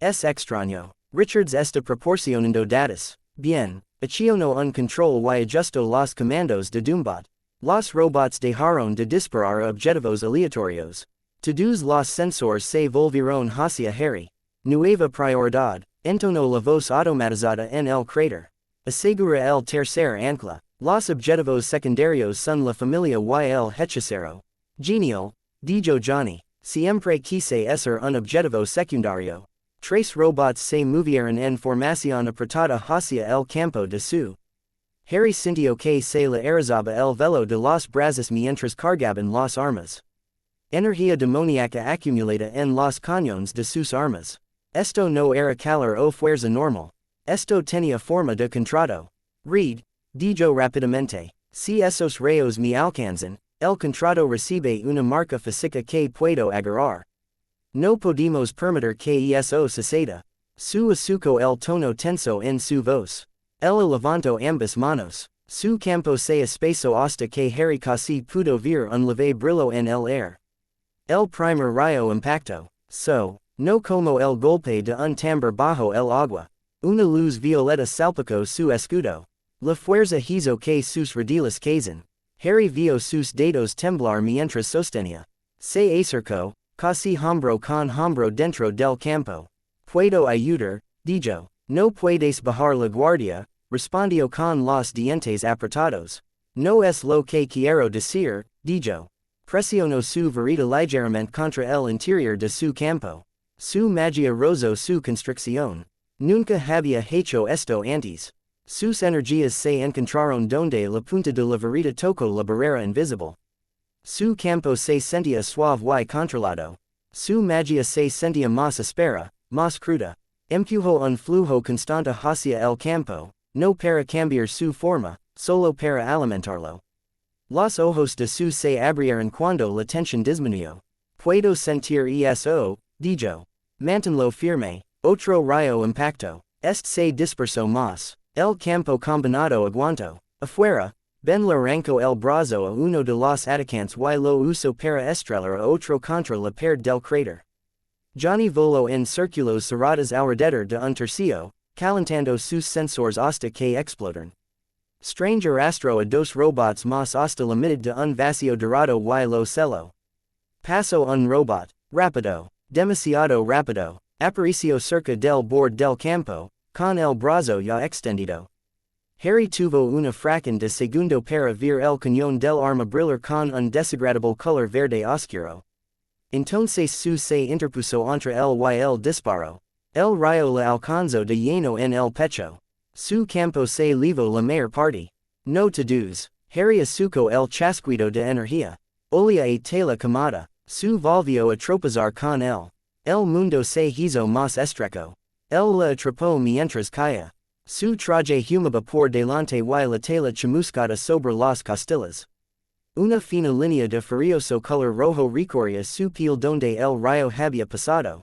Es extraño. Richards está proporcionando datos. Bien. Accionó un control y ajustó los comandos de Doombot. Los robots dejaron de disparar objetivos aleatorios. Todos los sensores se volvieron hacia Harry. Nueva prioridad. Entonó la voz automatizada en el cráter. Asegura el tercer ancla. Los objetivos secundarios son la familia y el hechicero. Genial, dijo Johnny. Siempre quise ser un objetivo secundario. Tres robots se movieron en formación apretada hacia el campo de su. Harry sintió que se le erizaba el velo de los brazos mientras cargaban las armas. Energía demoníaca acumulada en los cañones de sus armas. Esto no era calor o fuerza normal. Esto tenía forma de contrato. Read, dijo rápidamente. Si esos rayos me alcanzan, el contrato recibe una marca física que puedo agarrar. No podemos permitir que eso suceda. Su asuko el tono tenso en su voz. Él levantó ambas manos. Su campo se espesó hasta que Harry casi pudo ver un leve brillo en el air. El primer rayo impactó. No como el golpe de un tambor bajo el agua. Una luz violeta salpicó su escudo. La fuerza hizo que sus rodillas caían. Harry vio sus dedos temblar mientras sostenía. Se acercó. Casi hombro con hombro dentro del campo. Puedo ayudar, dijo. No puedes bajar la guardia, respondió con los dientes apretados. No es lo que quiero decir, dijo. Presionó su varita ligeramente contra el interior de su campo. Su magia rozó su constricción. Nunca había hecho esto antes. Sus energías se encontraron donde la punta de la varita tocó la barrera invisible. Su campo se sentía suave y controlado. Su magia se sentía más áspera, más cruda. Empujó un flujo constante hacia el campo, no para cambiar su forma, solo para alimentarlo. Los ojos de su se abrieron cuando la tensión disminuyó. Puedo sentir eso, dijo. Manténlo firme, otro rayo impactó. Este se dispersó más. El campo combinado aguantó. Afuera, Ben le arrancó el brazo a uno de los atacantes y lo usó para estrellar a otro contra la pared del cráter. Johnny voló en círculos cerrados alrededor de un tercio, calentando sus sensores hasta que explotaron. Strange arrastró a dos robots más hasta la mitad de un vacío dorado y lo celó. Pasó un robot, rápido, demasiado rápido, Aparicio cerca del borde del campo, con el brazo ya extendido. Harry tuvo una fracción de segundo para ver el cañón del arma brillar con un desagradable color verde oscuro. Entonces se interpuso entre él y el disparo. El rayo le alcanzó de lleno en el pecho. Su campo se levó la mayor parte. No todos. Harry asuco el chasquido de energía. Olía a tela quemada. Su volvió a tropezar con él. El mundo se hizo más estrecho. Él le atrapó mientras caía. Su traje humaba por delante y la tela chamuscada sobre las costillas. Una fina línea de furioso color rojo recorría su piel donde el rayo había pasado.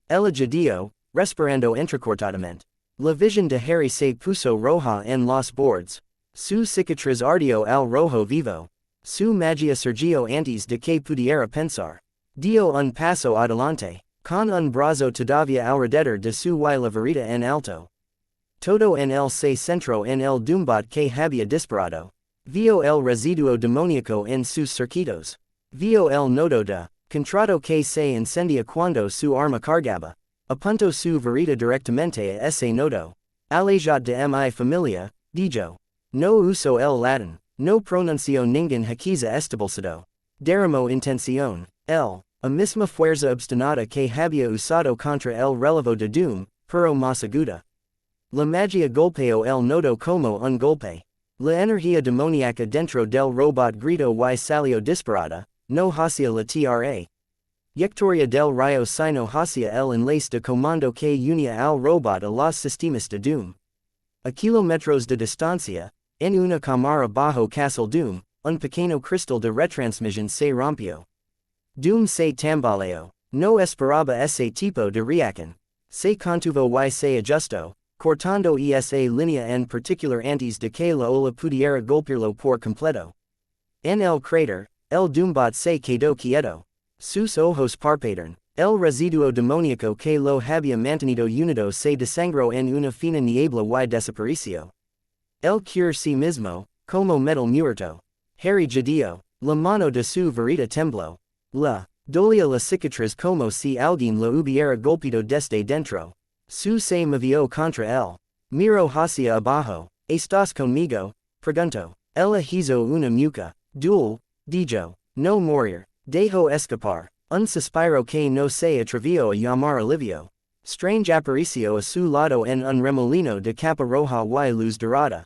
El judío, respirando entrecortadamente. La visión de Harry se puso roja en los bordes. Su cicatriz ardió al rojo vivo. Su magia surgió antes de que pudiera pensar. Dio un paso adelante, con un brazo todavía alrededor de su y la varita en alto. Todo en él se centró en el dumbat que había disparado. Vio el residuo demoníaco en sus circuitos. Vio el nodo de contrato que se encendía cuando su arma cargaba. Apuntó su varita directamente a ese nodo. Alejat de mi familia, dijo. No uso el latín, no pronuncio ningún haquiza establecido. Derramó intención, a misma fuerza obstinada que había usado contra el relevo de doom, pero más aguda. La magia golpeó el nodo como un golpe. La energía demoníaca dentro del robot gritó y salió disparada, no hacia la tra. Yectoria del rayo sino hacia el enlace de comando que unía al robot a los sistemas de doom. A kilómetros de distancia, en una cámara bajo Castle Doom, un pequeño cristal de retransmisión se rompió. Doom se tambaleó. No esperaba ese tipo de reacción. Se contuvo y se ajustó, cortando esa línea en particular antes de que la ola pudiera golpearlo por completo. En el cráter, el Doombot se quedó quieto. Sus ojos parpadearon. El residuo demoníaco que lo había mantenido unido se desangró en una fina niebla y desapareció. El cure sí mismo, como metal muerto. Harry judío, la mano de su varita tembló. Dolía la cicatriz como si alguien lo hubiera golpeado desde dentro. Su se movió contra él. Miró hacia abajo. ¿Estás conmigo? Preguntó. Ella hizo una mueca. Duel, dijo. No morir. Dejó escapar. Un suspiro que no se atrevió a llamar alivio. Strange aparicio a su lado en un remolino de capa roja y luz dorada.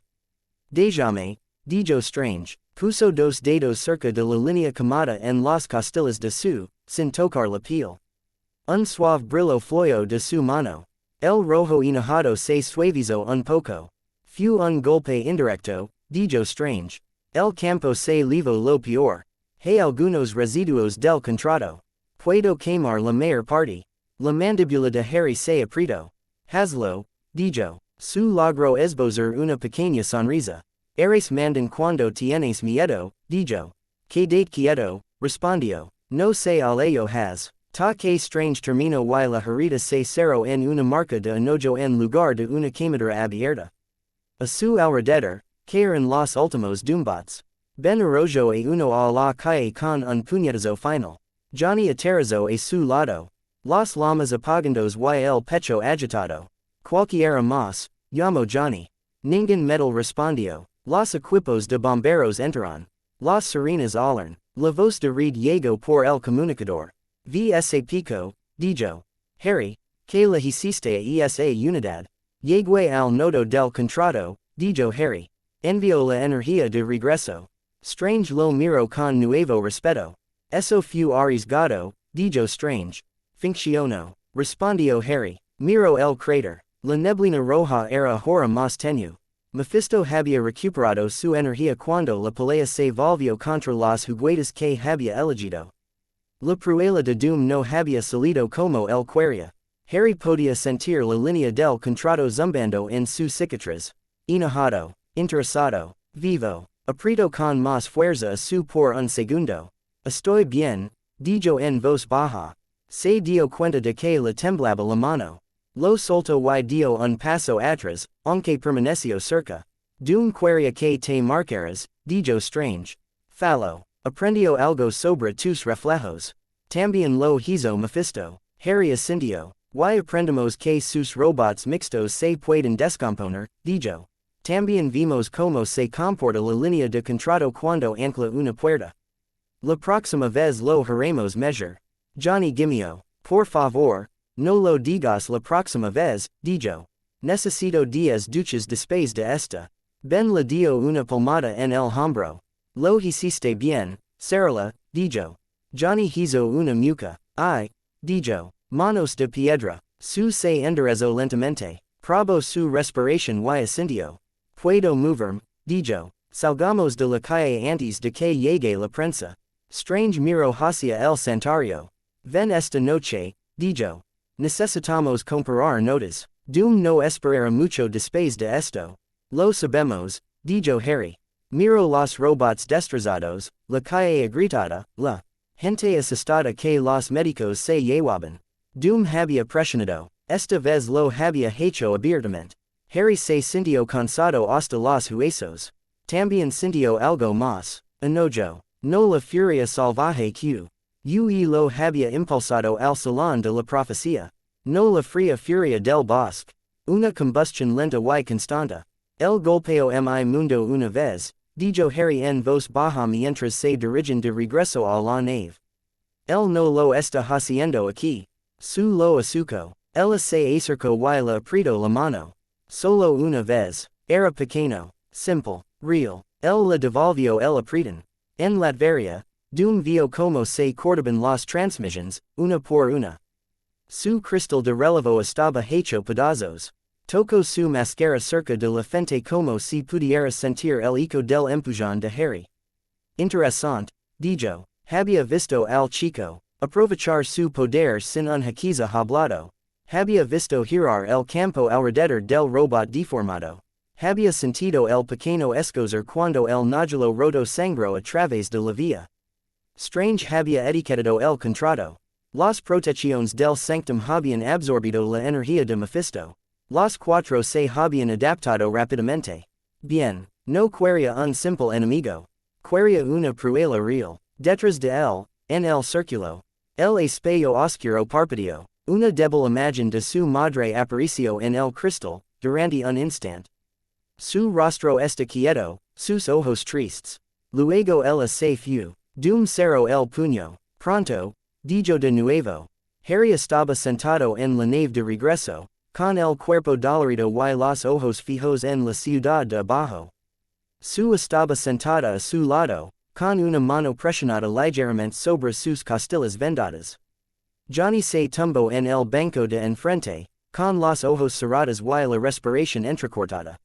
Déjame, dijo Strange. Puso dos dedos cerca de la línea quemada en las costillas de su, sin tocar la piel. Un suave brillo fluyó de su mano. El rojo enojado se suavizó un poco. Fue un golpe indirecto, dijo Strange. El campo se levó lo peor. Hay algunos residuos del contrato. Puedo quemar la mayor parte. La mandíbula de Harry se apretó. Hazlo, dijo. Su logró esbozar una pequeña sonrisa. Eres mandan cuando tienes miedo, dijo. Quédate quieto, respondió. No se alejo has. Ta que Strange terminó y la herida se cerró en una marca de enojo en lugar de una quemadura abierta. A su alrededor, cayeron los últimos Doombots. Ben arrojo a uno a la calle con un puñetazo final. Johnny aterrizó a su lado. Los llamas apagandos y el pecho agitado. Cualquiera más, llamó Johnny. Ningún metal respondió. Los equipos de bomberos entraron. Las sirenas alarm. La voz de Reed llegó por el comunicador. Vs pico, dijo. Harry, que le hiciste a esa unidad. Llegué al nodo del contrato, dijo Harry. Envió la energía de regreso. Strange lo miró con nuevo respeto. Eso fue arriesgado, dijo Strange. Funcionó, respondió Harry. Miró el cráter. La neblina roja era ahora más tenue. Mephisto había recuperado su energía cuando la pelea se volvió contra los juguetes que había elegido. La prueba de Doom no había salido como él quería. Harry podía sentir la línea del contrato zumbando en su cicatriz. Enojado, interesado, vivo, apretó con más fuerza a su por un segundo. Estoy bien, dijo en voz baja. Se dio cuenta de que le temblaba la mano. Lo soltó y dio un paso atrás, aunque permaneció cerca. Doom quería que te marcaras, dijo Strange. Fallo. Aprendió algo sobre tus reflejos. También lo hizo Mephisto. Harry asintió. Y aprendemos que sus robots mixtos se pueden descomponer, dijo. También vimos cómo se comporta la línea de contrato cuando ancla una puerta. La próxima vez lo haremos mejor. Johnny gimió. Por favor, no lo digas la próxima vez, dijo. Necesito 10 duchas después de esta. Ben le dio una palmada en el hombro. Lo hiciste bien, Sarala, dijo. Johnny hizo una mueca. Ay, dijo. Manos de piedra. Su se enderezó lentamente. Probó su respiración y asintió. Puedo moverme, dijo. Salgamos de la calle antes de que llegue la prensa. Strange miró hacia el santuario. Ven esta noche, dijo. Necesitamos comprar notas. No esperar mucho después de esto. Lo sabemos, dijo Harry. Miro los robots destrozados, la calle agritada, la gente asustada que los médicos se llevaban. Había presionado. Esta vez lo había hecho abiertamente. Harry se sintió cansado hasta los huesos. También sintió algo más. Enojo. No la furia salvaje que lo había impulsado al salón de la profecía. No la fría furia del bosque. Una combustión lenta y constante. El golpeo mi mundo una vez, dijo Harry en voz baja mientras se dirigen de regreso a la nave. Él no lo está haciendo aquí. Su lo asuco. Ella se acercó y le apretó la mano. Solo una vez. Era pequeño. Simple. Real. Él le devolvió el apretón. En Latveria, vio como se cortaban las transmissions, una por una. Su cristal de relevo estaba hecho pedazos. Tocó su máscara cerca de la frente como si pudiera sentir el eco del empujón de Harry. Interesante, dijo. Había visto al chico aprovechar su poder sin un jaquiza hablado. Había visto girar el campo alrededor del robot deformado. Había sentido el pequeño escozor cuando el nódulo roto sangró a través de la vía. Strange había etiquetado el contrato. Las protecciones del sanctum habían absorbido la energía de Mephisto. Los cuatro se habían adaptado rápidamente. Bien, no quería un simple enemigo. Quería una prueba real. Detrás de él, en el círculo. El espejo oscuro parpadeó. Una débil imagen de su madre apareció en el cristal, durante un instante. Su rostro está quieto, sus ojos tristes. Luego ella se fue. Cerró el puño. Pronto, dijo de nuevo. Harry estaba sentado en la nave de regreso, con el cuerpo dolorido y los ojos fijos en la ciudad de abajo. Su estaba sentada a su lado, con una mano presionada ligeramente sobre sus costillas vendadas. Johnny se tumbó en el banco de enfrente, con los ojos cerrados y la respiración entrecortada.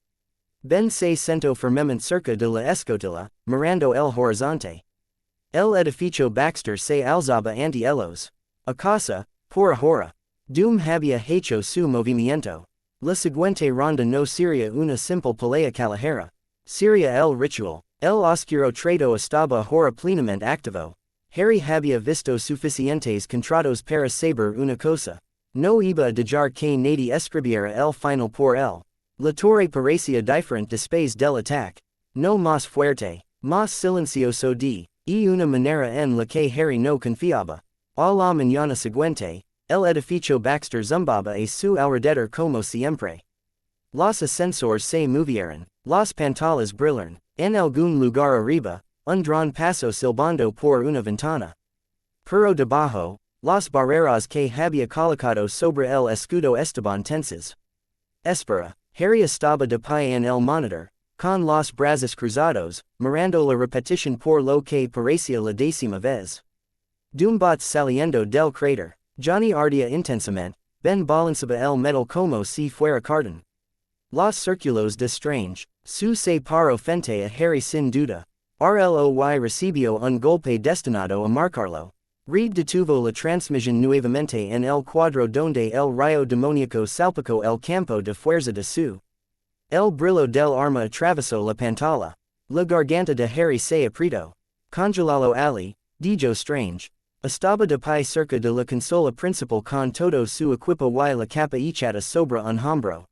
Ben se sentó firmemente cerca de la escotilla, mirando el horizonte. El edificio Baxter se alzaba ante ellos. A casa, por ahora. Había hecho su movimiento. La siguiente ronda no sería una simple pelea callejera. Sería el ritual. El oscuro trato estaba ahora plenamente activo. Harry había visto suficientes contratos para saber una cosa. No iba a dejar que nadie escribiera el final por él. La torre parecía diferente después del ataque. No más fuerte, más silencioso y una manera en la que Harry no confiaba. A la mañana siguiente, el edificio Baxter zumbaba a su alrededor como siempre. Los ascensores se movieron, las pantallas brillaron, en algún lugar arriba, un dron pasó silbando por una ventana. Pero debajo, las barreras que había colocado sobre el escudo estaban tensas. Espera. Harry estaba de pie en el monitor, con los brazos cruzados, mirando la repetición por lo que parecía la décima vez. Bots saliendo del cráter. Johnny ardía intensamente, Ben balanzaba el metal como si fuera cartón. Los círculos de Strange, su se paró frente a Harry sin duda. RLOY recibió un golpe destinado a marcarlo. Reed detuvo la transmisión nuevamente en el cuadro donde el rayo demoníaco salpicó el campo de fuerza de su. El brillo del arma atravesó la pantalla. La garganta de Harry se apretó. Congelalo Ali, dijo Strange. Estaba de pie cerca de la consola principal con todo su equipo y la capa echada sobre un hombro.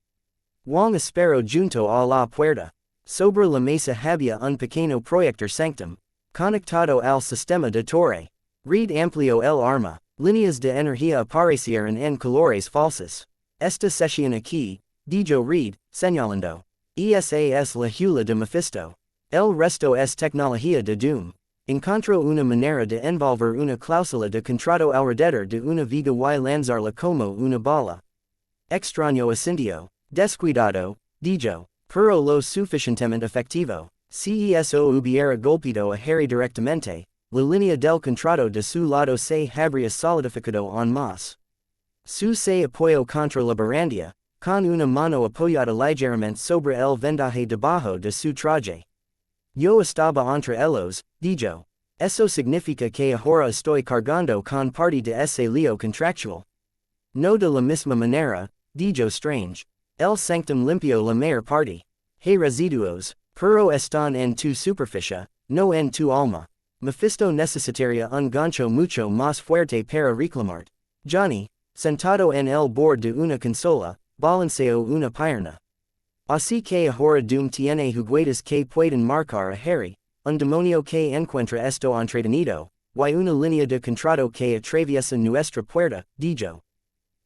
Wong esperó junto a la puerta. Sobre la mesa había un pequeño proyector sanctum, conectado al sistema de torre. Reed amplió el arma, Líneas de energía aparecieron en colores falsos. Esta sesión aquí, dijo Reed, señalando. Esa es la hula de Mephisto. El resto es tecnología de Doom. Encontró una manera de envolver una cláusula de contrato alrededor de una viga y lanzarla como una bala. Extraño ascendió. Descuidado, dijo. Pero lo suficientemente efectivo. Si eso hubiera golpeado a Harry directamente, la línea del contrato de su lado se habría solidificado aún más. Su se apoyó contra la barandilla, con una mano apoyada ligeramente sobre el vendaje debajo de su traje. Yo estaba entre ellos, dijo. Eso significa que ahora estoy cargando con parte de ese lío contractual. No de la misma manera, dijo Strange. El sanctum limpió la mayor parte. Hay residuos, pero están en tu superficie, no en tu alma. Mephisto necesitaría un gancho mucho más fuerte para reclamarte. Johnny, sentado en el borde de una consola, balanceó una pierna. Así que ahora Doom tiene juguetes que pueden marcar a Harry, un demonio que encuentra esto entretenido, y una línea de contrato que atraviesa nuestra puerta, dijo.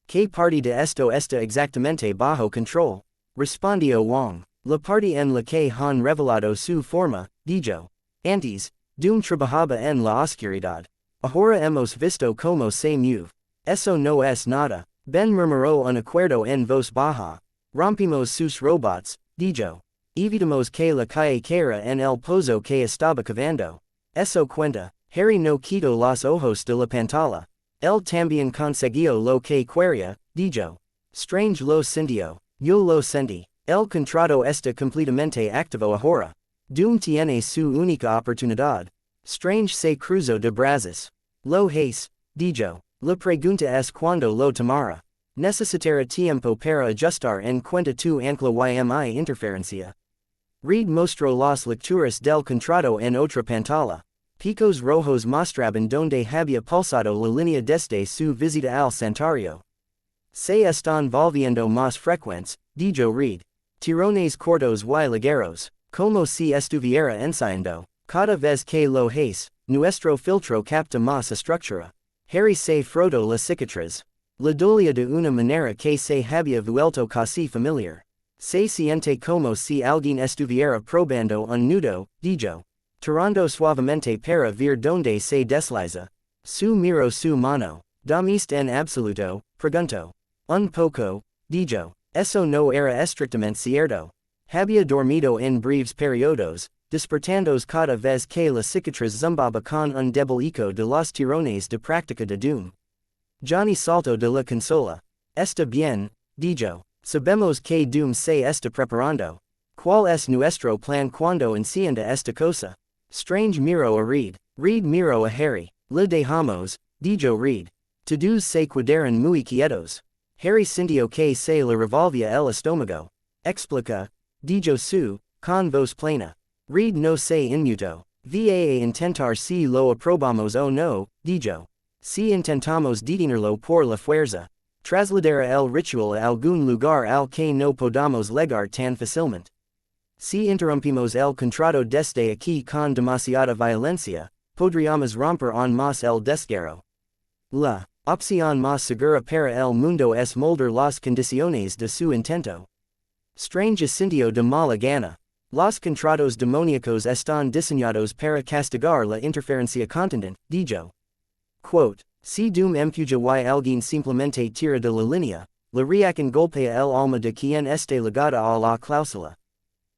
¿Qué parte de esto está exactamente bajo control? Respondió Wong. La parte en la que han revelado su forma, dijo. Antes, Doom trabajaba en la oscuridad. Ahora hemos visto cómo se mueve. Eso no es nada. Ben murmuró un acuerdo en voz baja. Rompimos sus robots, dijo. Evitamos que la calle caiga en el pozo que estaba cavando. Eso cuenta. Harry no quitó los ojos de la pantalla. Él también consiguió lo que quería, dijo. Strange lo sintió. Yo lo sentí. El contrato está completamente activo ahora. Doom tiene su única oportunidad. Strange se cruzó de brazos. Lo hace, dijo. La pregunta es cuándo lo tomará. Necesitará tiempo para ajustar en cuenta tu ancla y mi interferencia. Reed mostró las lecturas del contrato en otra pantalla. Picos rojos mostraban donde había pulsado la línea desde su visita al santuario. Se están volviendo más frecuentes, dijo Reed. Tirones cortos y ligeros, como si estuviera ensayando. Cada vez que lo hace, nuestro filtro capta más estructura. Harry se frotó la cicatriz. Le dolía de una manera que se había vuelto casi familiar. Se siente como si alguien estuviera probando un nudo, dijo. Tirando suavemente para ver donde se desliza. Su miró su mano. ¿Dormiste en absoluto? Preguntó. Un poco, dijo. Eso no era estrictamente cierto. Había dormido en breves periodos, despertándose cada vez que la cicatriz zumbaba con un débil eco de los tirones de práctica de Doom. Johnny saltó de la consola. Está bien, dijo. Sabemos que Doom se está preparando. ¿Cuál es nuestro plan cuando encienda esta cosa? Strange miró a Reed. Reed miró a Harry. Le dejamos, dijo Reed. Todos se quedaron muy quietos. Harry sintió que se le revolvía el estómago. Explica, dijo Sue, con voz plena. Reed no se inmutó. Va a intentar si lo aprobamos o no, dijo. Si intentamos detenerlo por la fuerza. Trasladar el ritual a algún lugar al que no podamos llegar tan fácilmente. Si interrumpimos el contrato desde aquí con demasiada violencia, podríamos romper aún más el desgarro. La opción más segura para el mundo es moldear las condiciones de su intento. Strange asintió de mala gana. Los contratos demoníacos están diseñados para castigar la interferencia contundente, dijo. Quote, si Doom empuja y alguien simplemente tira de la línea, la reacción golpea el alma de quien esté ligada a la cláusula.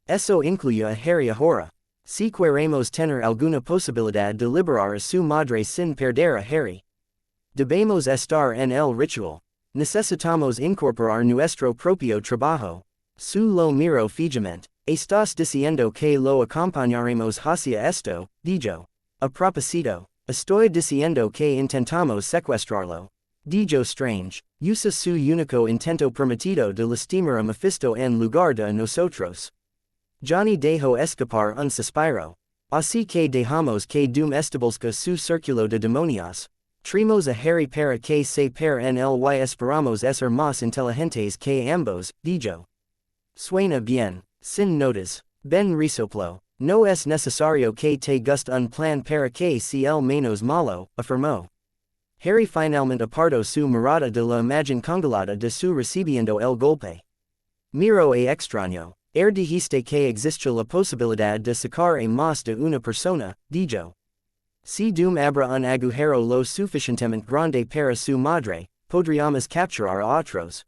Eso incluye a Harry ahora. Si queremos tener alguna posibilidad de liberar a su madre sin perder a Harry. Debemos estar en el ritual. Necesitamos incorporar nuestro propio trabajo. Su lo miró fijamente. Estás diciendo que lo acompañaremos hacia esto, dijo. A propósito, estoy diciendo que intentamos secuestrarlo. Dijo Strange. Usa su único intento permitido de lastimar a Mephisto en lugar de a nosotros. Johnny dejó escapar un suspiro. Así que dejamos que Doom establezca su círculo de demonios. Trimos a Harry para que se per en el y esperamos ser más inteligentes que ambos, dijo. Suena bien, sin notas. Ben resoplo. No es necesario que te guste un plan para que sea el menos malo, afirmó. Harry finalmente apartó su mirada de la imagen congelada de su recibiendo el golpe. Miro a extraño. Dijiste que existe la posibilidad de sacar a más de una persona, dijo. Si Doom abra un agujero lo suficientemente grande para su madre, podríamos capturar a otros.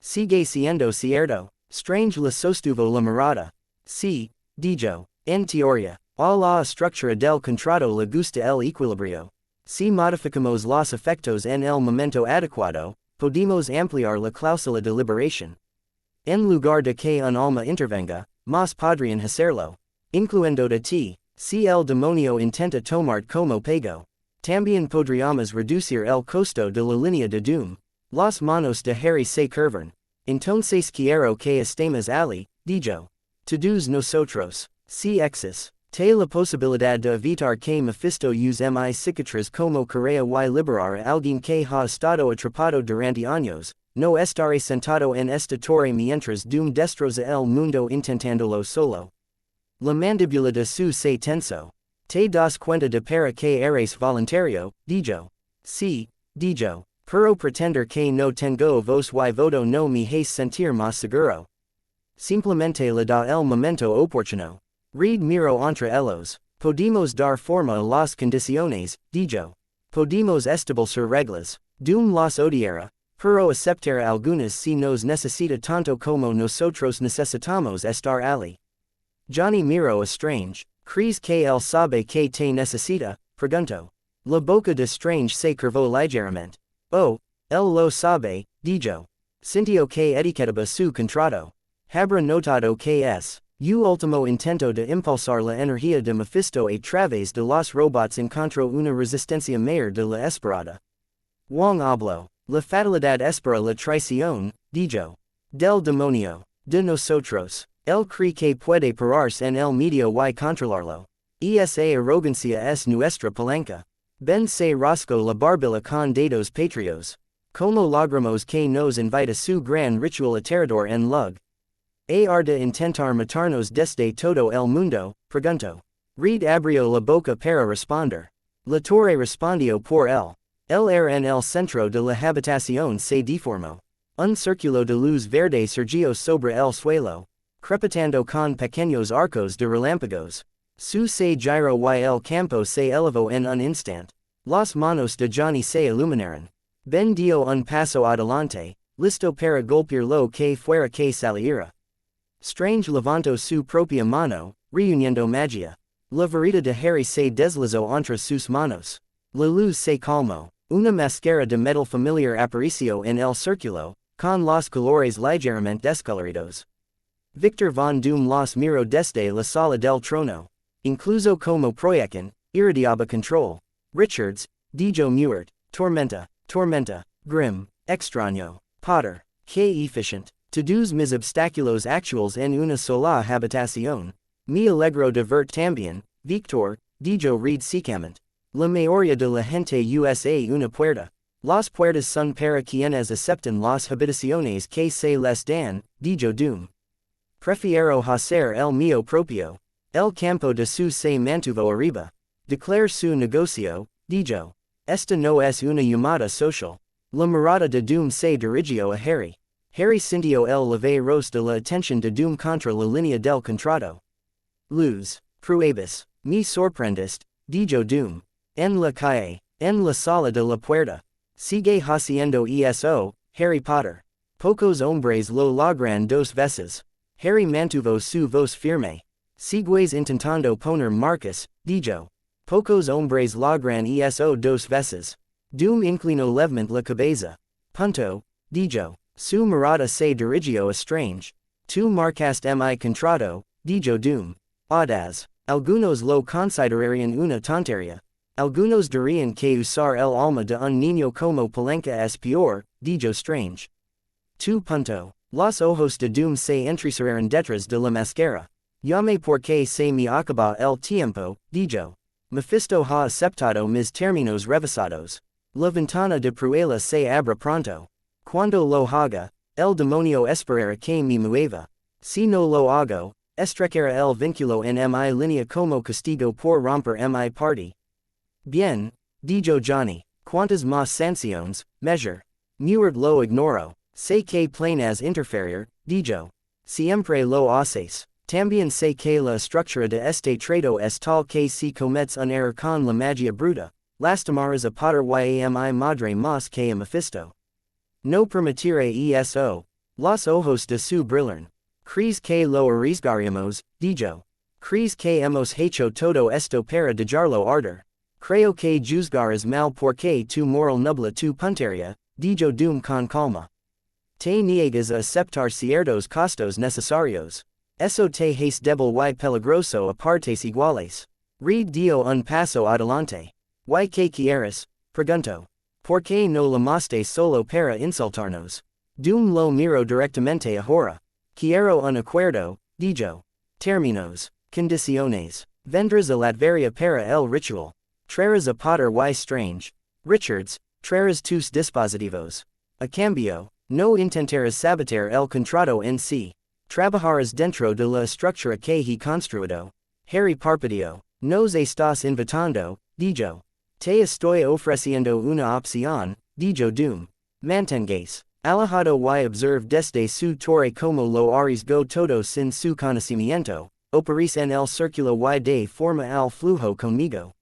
Sigue siendo cierto. Strange le sostuvo la mirada. Sí, dijo. En teoría, a la estructura del contrato le gusta el equilibrio. Si modificamos los efectos en el momento adecuado, podemos ampliar la cláusula de liberación. En lugar de que un alma intervenga, más podrían hacerlo. Incluyendo de ti, si el demonio intenta tomar como pago. También podríamos reducir el costo de la línea de Doom. Las manos de Harry se curvan. Entonces quiero que estemos ali, dijo. Todos nosotros. Si exis. Te la posibilidad de evitar que Mephisto use mi cicatriz como correa y liberar a alguien que ha estado atrapado durante años. No estaré sentado en esta torre mientras Doom destroza el mundo intentándolo solo. La mandíbula de su se tensó. Te das cuenta de para que eres voluntario, dijo. Sí, dijo. Pero pretender que no tengo voz y voto no me hace sentir más seguro. Simplemente le da el momento oportuno. Read miro entre ellos. Podemos dar forma a las condiciones, dijo. Podemos establecer reglas. Doom las odiara. Pero aceptar algunas si nos necesita tanto como nosotros necesitamos estar ali. Johnny miró a Strange. ¿Crees que él sabe que te necesita? Preguntó. La boca de Strange se curvó ligeramente. Oh, él lo sabe, dijo. Sintió que etiquetaba su contrato. Habrá notado que es último intento de impulsar la energía de Mephisto a través de los robots encontró una resistencia mayor de la esperada. Wong habló. La fatalidad espera la traición, dijo. Del demonio. De nosotros. Él cree que puede pararse en el medio y controlarlo. Esa arrogancia es nuestra palanca. Ben se rascó la barbilla con dedos patrios. Como logramos que nos invita su gran ritual aterrador en lug. De intentar matarnos desde todo el mundo, preguntó. Reed abrió la boca para responder. La torre respondió por él. El aire en el centro de la habitación se deformó. Un círculo de luz verde surgió sobre el suelo, crepitando con pequeños arcos de relámpagos. Su se giró y el campo se elevó en un instante. Las manos de Johnny se iluminaron. Ben dio un paso adelante, listo para golpear lo que fuera que saliera. Strange levantó su propia mano, reuniendo magia. La varita de Harry se deslizó entre sus manos. La luz se calmó. Una máscara de metal familiar apareció en el círculo, con los colores ligeramente descoloridos. Victor von Doom los miró desde la sala del trono. Incluso como proyectan, irradiaba control. Richards, dijo Muert, tormenta, grim, extraño, Potter, que efficient. Todos mis obstáculos actuales en una sola habitación. Me alegro de ver también, Victor, dijo Reed secamente. La mayoría de la gente usa una puerta. Las puertas son para quienes aceptan las habitaciones que se les dan, dijo Doom. Prefiero hacer el mío propio. El campo de su se mantuvo arriba. Declare su negocio, dijo. Esta no es una llamada social. La mirada de Doom se dirigió a Harry. Harry sintió el leve roce de la atención de Doom contra la línea del contrato. Luz, pruebas, me sorprendiste, dijo Doom. En la calle, en la sala de la puerta. Sigue haciendo eso, Harry Potter. Pocos hombres lo logran dos veces. Harry mantuvo su voz firme. Sigues intentando poner marcas, dijo. Pocos hombres logran eso dos veces. Doom inclinó levemente la cabeza. Punto, dijo. Su mirada se dirigió a Strange. Tu marcaste mi contrato, dijo Doom. Audaz. Algunos lo considerarían una tontería. Algunos dirían que usar el alma de un niño como palanca es peor, dijo Strange. Tu punto. Los ojos de Doom se entrecerraron detrás de la máscara. Llame porque se me acaba el tiempo, dijo. Mephisto ha aceptado mis términos revisados. La ventana de prueba se abre pronto. Cuando lo haga, el demonio esperará que me mueva. Si no lo hago, estrechará el vínculo en mi línea como castigo por romper mi party. Bien, dijo Johnny. Quantas más sanciones, measure. Muert lo ignoro. Sé que planas interferir, digo. Siempre lo haces. También sé que la estructura de este trato es tal que si cometes un error con la magia bruta, lastimarás a padre y mi madre más que a Mephisto. No permitiré eso. Los ojos de su brillan. ¿Crees que lo arriesgaremos, digo? ¿Crees que hemos hecho todo esto para dejarlo arder? Creo que juzgarás mal porque tu moral nubla tu puntería, digo con calma. Te niegas a aceptar ciertos costos necesarios. Eso te hace débil y peligroso a partes iguales. Read dio un paso adelante. ¿Y qué quieres? Pregunto. ¿Por qué no llamaste solo para insultarnos? Lo miro directamente ahora. Quiero un acuerdo, digo. Términos. Condiciones. Vendrás a Latveria para el ritual. Traerás a poder y strange. Richards, traerás tus dispositivos. A cambio, no intentarás sabotear el contrato en sí. Trabajarás dentro de la estructura que he construido. Harry parpadeó. Nos estás invitando, digo. Te estoy ofreciendo una opción, digo Mantengáis. Alejado y observe desde su torre como lo arriesgó todo sin su conocimiento. Operís en el círculo y de forma al flujo conmigo.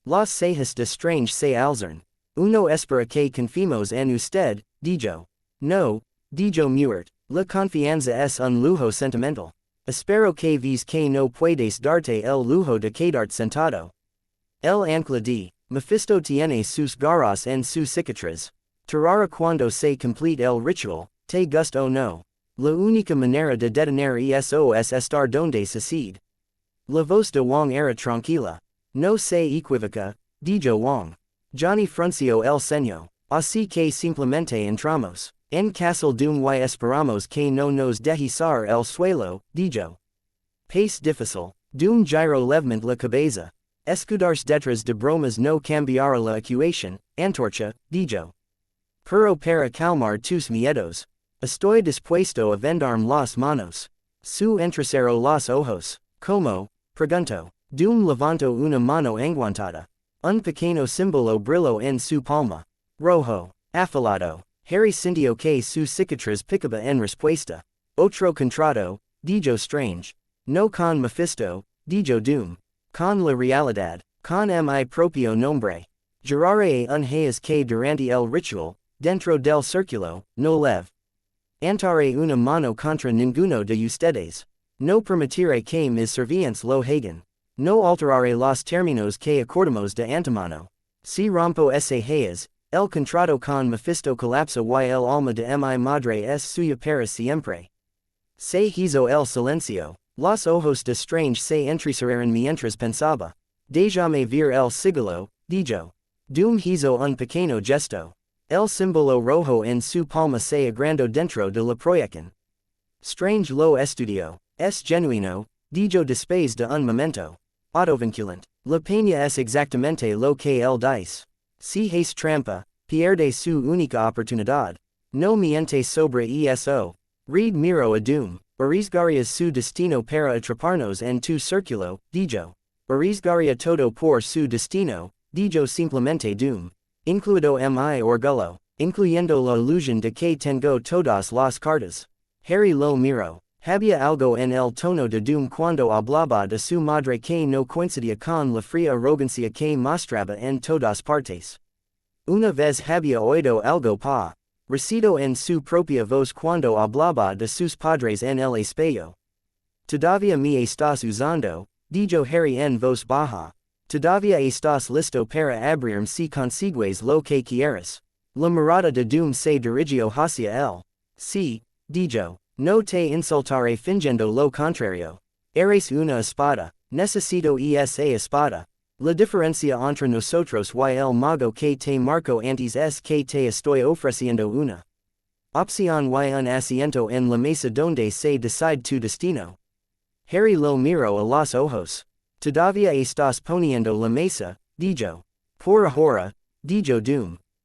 Los seis de strange se alzan. Uno espera que confiemos en usted, digo. No, digo muert. La confianza es un lujo sentimental. Espero que ves que no puedes darte el lujo de quedarte sentado. El ancla de Mephisto tiene sus garras en su cicatriz. Tarara cuando se complete el ritual, te gusta o no. La única manera de detener eso es estar donde sucede. La voz de Wang era tranquila. No se equivoca, dijo Wang. Johnny frunció el ceño. Así que simplemente entramos. En caso y esperamos que no nos deje salir el suelo, dijo. Pace difícil. Giro levemente la cabeza. Escudarse detrás de bromas no cambiará la ecuación, antorcha, dijo. Pero para calmar tus miedos. Estoy dispuesto a vendarme las manos. Su entrecero los ojos. ¿Cómo? Pregunto. Levanto una mano enguantada. Un pequeño símbolo brilló en su palma. Rojo. Afilado. Harry sintió que su cicatriz picaba en respuesta. Otro contrato, dijo strange. No con Mephisto, dijo Con la realidad. Con mi propio nombre. Juraré un hayas que durante el ritual, dentro del círculo, no lev. Antaré una mano contra ninguno de ustedes. No permitiré que mis servientes lo hagan. No alteraré los términos que acordamos de antemano. Si rompo ese hayas, el contrato con Mephisto colapsa y el alma de mi madre es suya para siempre. Se hizo el silencio. Los ojos de strange se entrecerraron mientras pensaba. Déjame ver el sigilo, dijo. Hizo un pequeño gesto. El símbolo rojo en su palma se agrandó dentro de la proyección. Strange lo estudió. Es genuino, dijo después de un momento. Autovinculante. La peña es exactamente lo que él dice. Si hace trampa, pierde su única oportunidad. No miente sobre eso. Read miro a arriesgaría su destino para atraparnos en tu círculo, dijo. Arriesgaría todo por su destino, dijo simplemente Incluido mi orgullo, incluyendo la ilusión de que tengo todas las cartas. Harry lo miró. Había algo en el tono de cuando hablaba de su madre que no coincidía con la fría arrogancia que mostraba en todas partes. Una vez había oído algo recido en su propia voz cuando hablaba de sus padres en el espejo. Todavía me estás usando, dijo Harry en voz baja. Todavía estás listo para abrirme si consigues lo que quieres. La mirada de se dirigió hacia él. Sí, dijo. No te insultaré fingiendo lo contrario. Eres una espada. Necesito esa espada. La diferencia entre nosotros y el mago que te marco antes es que te estoy ofreciendo una opción y un asiento en la mesa donde se decide tu destino. Harry lo miró a los ojos. Todavía estás poniendo la mesa, dijo. Por ahora, dijo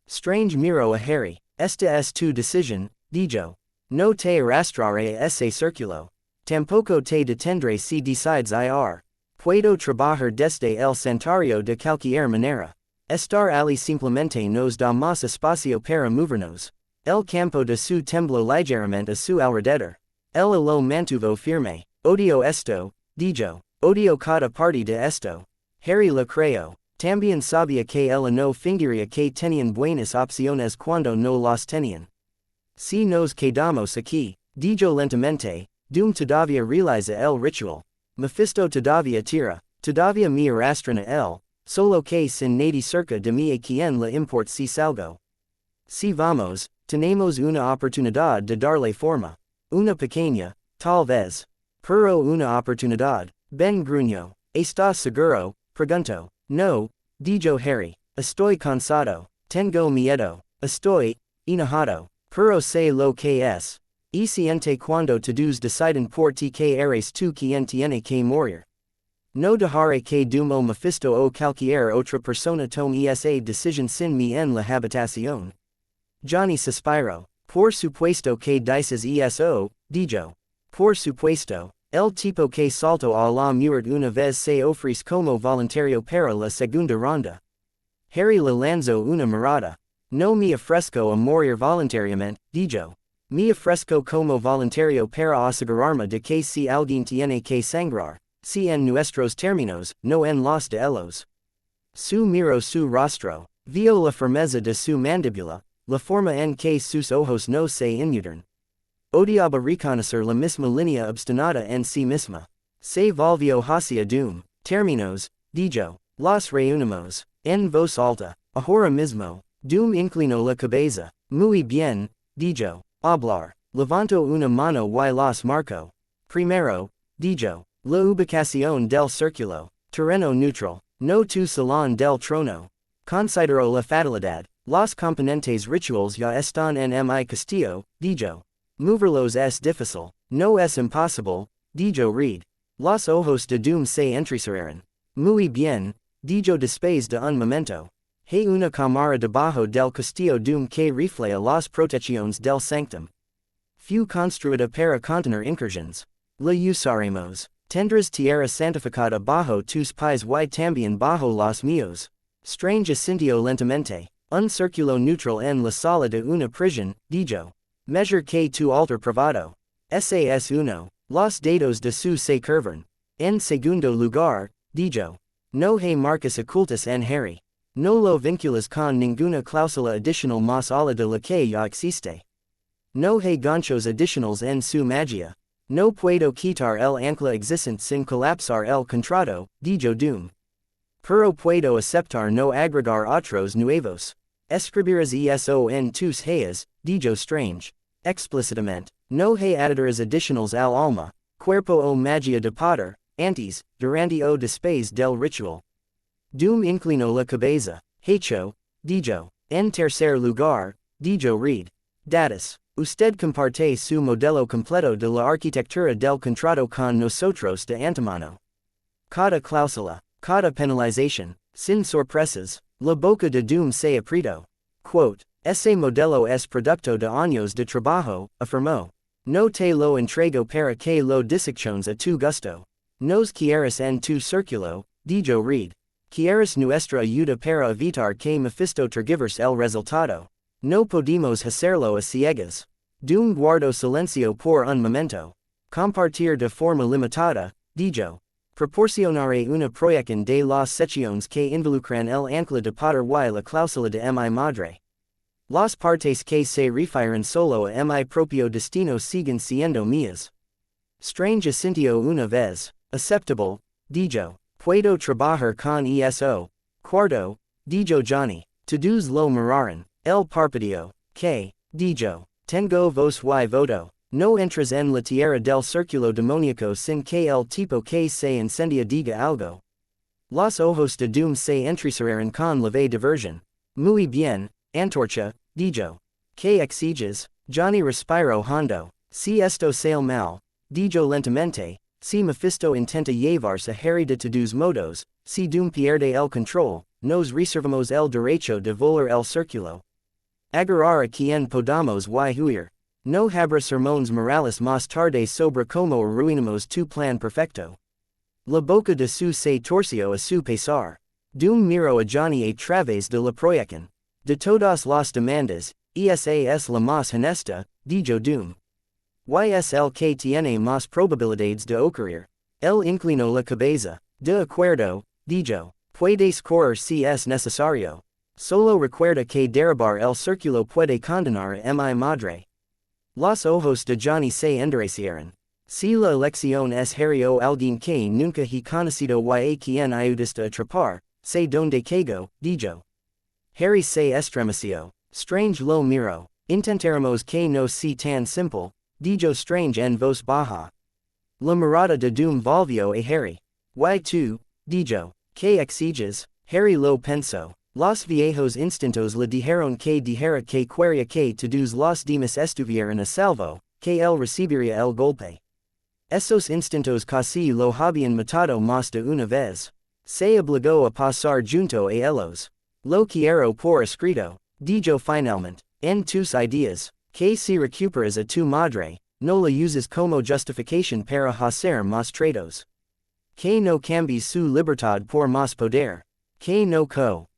Strange miró a Harry. Esta es tu decisión, dijo. No te arrastraré a ese círculo. Tampoco te detendré si decides ir. Puedo trabajar desde el santuario de cualquier manera. Estar ali simplemente nos da más espacio para movernos. El campo de su tembló ligeramente a su alrededor. Él lo mantuvo firme. Odio esto, dijo. Odio cada parte de esto. Harry lo creyó. También sabía que él no fingiría que tenían buenas opciones cuando no las tenían. Si nos quedamos aquí, dijo lentamente, Doom todavía realiza el ritual. Mephisto todavía tira, todavía me arrastran a él, solo que sin nadie cerca de mí a quien le importa si salgo. Si vamos, tenemos una oportunidad de darle forma. Una pequeña, tal vez. Pero una oportunidad. Ben gruñó. ¿Estás seguro? Preguntó. No, dijo Harry. Estoy cansado. Tengo miedo. Estoy enojado. Pero sé lo que es. Y siente cuando todos deciden por ti que eres tú quien tiene que morir. No dejaré que Doom o Mephisto o cualquier otra persona tome esa decisión sin mí en la habitación. Johnny suspiró. Por supuesto que dices eso, dijo. Por supuesto. El tipo que saltó a la muerte una vez se ofrece como voluntario para la segunda ronda. Harry le lanzó una mirada. No me ofrezco a morir voluntariamente, dijo. Me ofrezco como voluntario para asegurarme de que si alguien tiene que sangrar, si en nuestros términos, no en los de ellos. Su miró su rostro, vio la firmeza de su mandíbula, la forma en que sus ojos no se inmutan. Odiaba reconocer la misma línea obstinada en sí misma. Se volvió hacia Doom. Términos, dijo. Los reunimos. En voz alta. Ahora mismo. Doom inclinó la cabeza. Muy bien, dijo. Hablar. Levantó una mano y los marcó. Primero, dijo. La ubicación del círculo. Terreno neutral. No tu salón del trono. Consideró la fatalidad. Los componentes rituales ya están en mi castillo, dijo. Moverlos es difícil. No es imposible, dijo Reed. Los ojos de Doom se entrecerraron. Muy bien, dijo después de un momento. Hay una cámara debajo del castillo Doom que refleja las protecciones del sanctum. Fue construida para contener incursiones. La usaremos. Tendrás tierra santificada bajo tus pies y también bajo los míos. Strange sintió lentamente. Un círculo neutral en la sala de una prisión, dijo. Measure que tu altar privado. SAS 1. Los dedos de su se curvan. En segundo lugar, dijo. No hay marcas ocultas en Harry. No lo vinculas con ninguna cláusula adicional más allá de la que ya existe. No hay ganchos adicionales en su magia. No puedo quitar el ancla existente sin colapsar el contrato, dijo Doom. Pero puedo aceptar no agregar otros nuevos. Escribirás eso en tus hayas, dijo Strange. Explícitamente. No hay additores adicionales al alma, cuerpo o magia de poder, antes, durante o después del ritual. Doom inclinó la cabeza. Hecho, dijo. En tercer lugar, dijo Reed. Datus. Usted comparte su modelo completo de la arquitectura del contrato con nosotros de antemano. Cada cláusula, cada penalización, sin sorpresas, la boca de Doom se apretó. Quote. Ese modelo es producto de años de trabajo, afirmó. No te lo entrego para que lo disecciones a tu gusto. Nos quieres en tu círculo, dijo Reed. Quieres nuestra ayuda para evitar que Mephisto tergiverse el resultado. No podemos hacerlo a ciegas. Doom guardó silencio por un momento. Compartir de forma limitada, dijo. Proporcionaré una proyección de las secciones que involucran el ancla de poder y la cláusula de mi madre. Las partes que se refieren solo a mi propio destino siguen siendo mías. Strange asintió una vez. Aceptable, dijo. Puedo trabajar con eso. Cuarto, dijo Johnny. Todos lo miraron. El parpadeó. Que, dijo. Tengo voz y voto. No entras en la tierra del círculo demoníaco sin que el tipo que se incendia diga algo. Los ojos de Doom se entrecerraron con leve diversión. Muy bien, Antorcha, dijo. ¿Qué exiges? Johnny respiró hondo. Si esto sale mal, dijo lentamente, si Mephisto intenta llevarse a Harry de todos modos, si Doom pierde el control, nos reservamos el derecho de volar el círculo. Agarrar a quien podamos y huir. No habrá sermones morales más tarde sobre cómo arruinamos tu plan perfecto. La boca de su se torció a su pesar. Doom miro a Johnny a través de la proyección. De todas las demandas, esas la más honesta, dijo Doom. YSL que tiene más probabilidades de ocurrir. El inclinó la cabeza. De acuerdo, dijo. Puedes correr si es necesario. Solo recuerda que derribar el círculo puede condenar a mi madre. Los ojos de Johnny se endurecieron. Si la elección es Harry o alguien que nunca he conocido y a quien ayudaste a atrapar, sé donde caigo, dijo. Harry se estremeció. Strange lo miró. Intentaremos que no sea tan simple, dijo Strange en voz baja. La mirada de Doom volvió a Harry. Y tú, dijo, ¿qué exiges? Harry lo pensó. Los viejos instintos le dijeron que dijera que quería que todos los demás estuvieran a salvo, que él recibiría el golpe. Esos instintos casi lo habían matado más de una vez. Se obligó a pasar junto a ellos. Lo quiero por escrito, dijo finalmente, en tus ideas, que si recuperas a tu madre, no la uses como justificación para hacer más tratos. Que no cambies su libertad por más poder. Que no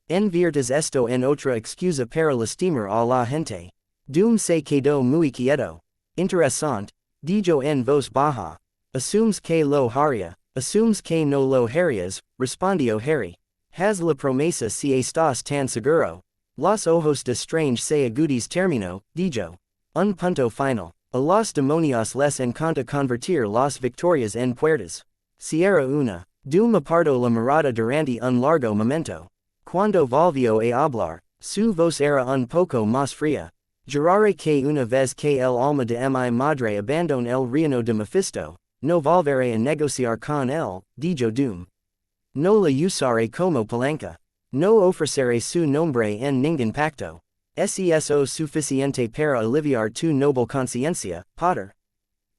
inviertas esto en otra excusa para lastimar a la gente. Doom se quedó muy quieto. Interesante, dijo en voz baja. Asumes que lo haría, asumes que no lo harías, respondió Harry. Haz la promesa si estás tan seguro. Los ojos de Strange se agudis terminó, dijo. Un punto final. A los demonios les encanta convertir las victorias en puertas. Sierra una. Doom apartó la mirada durante un largo momento. Cuando volvió a hablar, su voz era un poco más fría. Juraré que una vez que el alma de mi madre abandone el reino de Mephisto, no volveré a negociar con él, dijo Doom. No la usaré como palanca. No ofreceré su nombre en ningún pacto. Es eso suficiente para aliviar tu noble conciencia, Potter.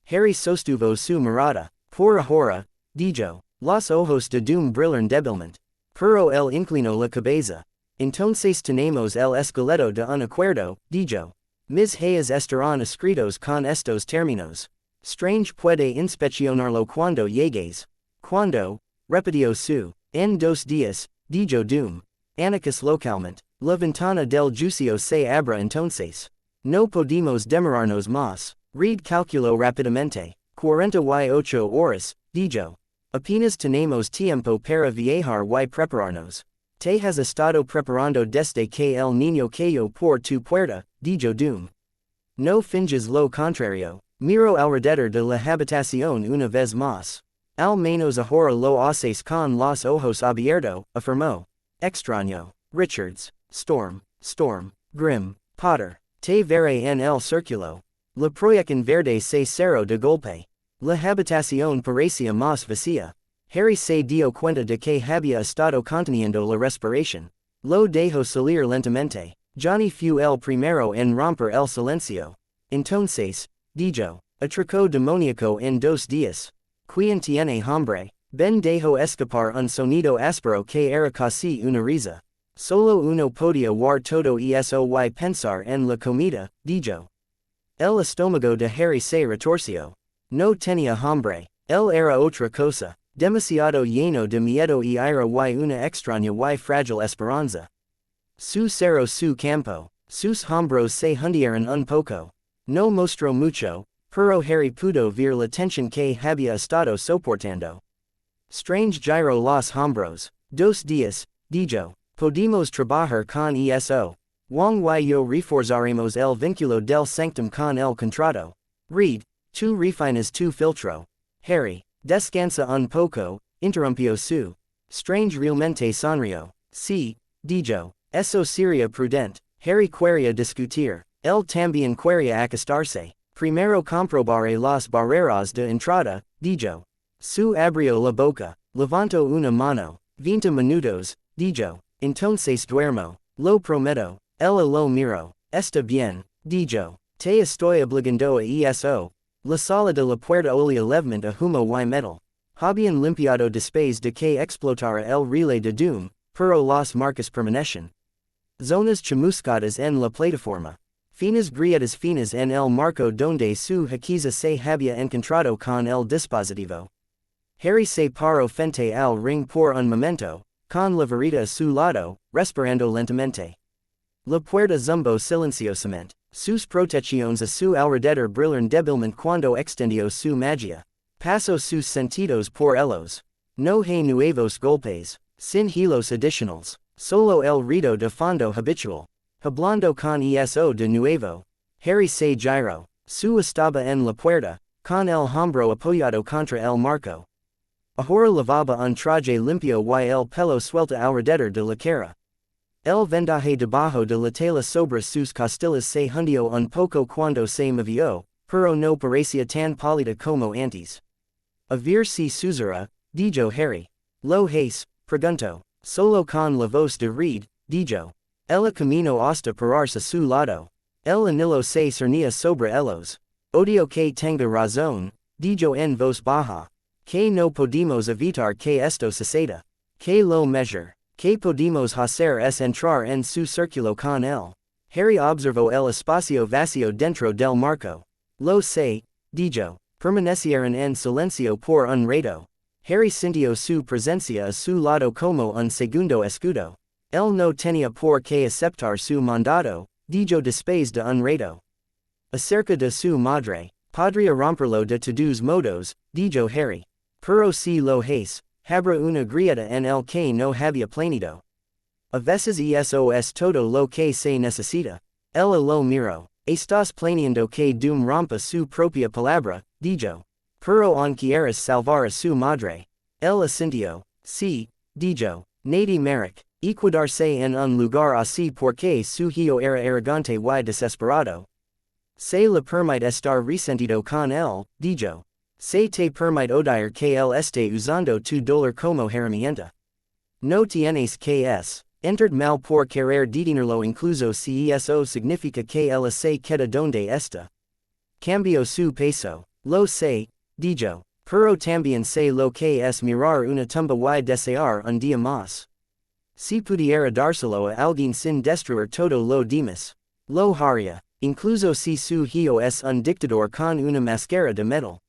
Harry sostuvo su mirada. Por ahora, dijo. Los ojos de Doom brillaron débilmente. Pero él inclinó la cabeza. Entonces tenemos el esqueleto de un acuerdo, dijo. Mis hayas estarán escritos con estos términos. Strange puede inspeccionarlo cuando llegues. Cuando, repitió su. En 2 días, dijo Doom. Anarchis localmente. La ventana del juicio se abra entonces. No podemos demorarnos más. Reed calculó rápidamente. 48 horas, dijo. Apenas tenemos tiempo para viajar y prepararnos. Te has estado preparando desde que el niño cayó por tu puerta, dijo Doom. No finges lo contrario. Miro alrededor de la habitación una vez más. Al menos ahora lo haces con los ojos abiertos, afirmó. Extraño. Richards. Storm. Grim. Potter. Te veré en el círculo. La proyección verde se cerró de golpe. La habitación parecía más vacía. Harry se dio cuenta de que había estado conteniendo la respiración. Lo dejó salir lentamente. Johnny fue el primero en romper el silencio. Entonces, dijo, atracó demoníaco en 2 días. ¿Quién tiene hambre? Ben dejó escapar un sonido áspero que era casi una risa. Solo uno podía ver todo eso y pensar en la comida, dijo. El estómago de Harry se retorció. No tenía hambre. Él era otra cosa. Demasiado lleno de miedo y ira y una extraña y frágil esperanza. Su cerró su campo. Sus hombros se hundieron un poco. No mostró mucho, pero Harry pudo ver la tensión que había estado soportando. Strange giró los hombros. 2 días, dijo. Podemos trabajar con eso. Wang y yo reforzaremos el vínculo del sanctum con el contrato. Reed, tú refinas tu filtro. Harry, descansa un poco, interrumpió su. Strange realmente sonrió. Sí, dijo. Eso sería prudente. Harry quería discutir. Él también quería acostarse. Primero comprobaré las barreras de entrada, dijo. Su abrió la boca. Levantó una mano. 20 minutos, dijo. Entonces duermo. Lo prometo. Ella lo miró. Está bien, dijo. Te estoy obligando a eso. La sala de la puerta olía levemente a humo y metal. Habían limpiado después de que explotara el relay de Doom, pero las marcas permanecen. Zonas chamuscadas en la plataforma. Finas grietas finas en el marco donde su jaquiza se había encontrado con el dispositivo. Harry se paró frente al ring por un momento, con la verita a su lado, respirando lentamente. La puerta zumbo silenciosamente. Sus protecciones a su alrededor brillan débilmente cuando extendió su magia. Paso sus sentidos por ellos. No hay nuevos golpes, sin hilos adicionales. Solo el ruido de fondo habitual. Hablando con eso de nuevo. Harry se giró. Su estaba en la puerta, con el hombro apoyado contra el marco. Ahora lavaba un traje limpio y el pelo suelto alrededor de la cara. El vendaje debajo de la tela sobre sus costillas se hundió un poco cuando se movió, pero no parecía tan pálida como antes. A ver si susurra, dijo Harry. Lo has, preguntó. Solo con la voz de Reed, dijo. Ella camino hasta pararse a su lado. El anillo se cernía sobre ellos. Odio que tenga razón, dijo en voz baja. Que no podemos evitar que esto suceda. Que lo mejor que podemos hacer es entrar en su círculo con él. Harry observó el espacio vacío dentro del marco. Lo sé, dijo. Permanecieron en silencio por un rato. Harry sintió su presencia a su lado como un segundo escudo. Él no tenía por qué aceptar su mandato, dijo después de un rato. Acerca de su madre, podría romperlo de todos modos, dijo Harry. Pero si lo hace, habrá una grieta en el que no había planeado. A veces eso es todo lo que se necesita. Ella lo miró. Estás planeando que Doom rompa su propia palabra, dijo. Pero aún quieres salvar a su madre. Él asintió. Sí, dijo. Nadie merece quedarse en un lugar así porque su hijo era arrogante y desesperado. Se le permite estar resentido con él, dijo. Se te permite odiar que él esté usando tu dolor como herramienta. No tienes que entered mal por querer detenerlo incluso si eso significa que él se queda donde está. Cambió su peso. Lo sé, dijo. Pero también sé lo que es mirar una tumba y desear un día más. Si pudiera dárselo a alguien sin destruir todo lo demás. Lo haría, incluso si su hijo es un dictador con una máscara de metal.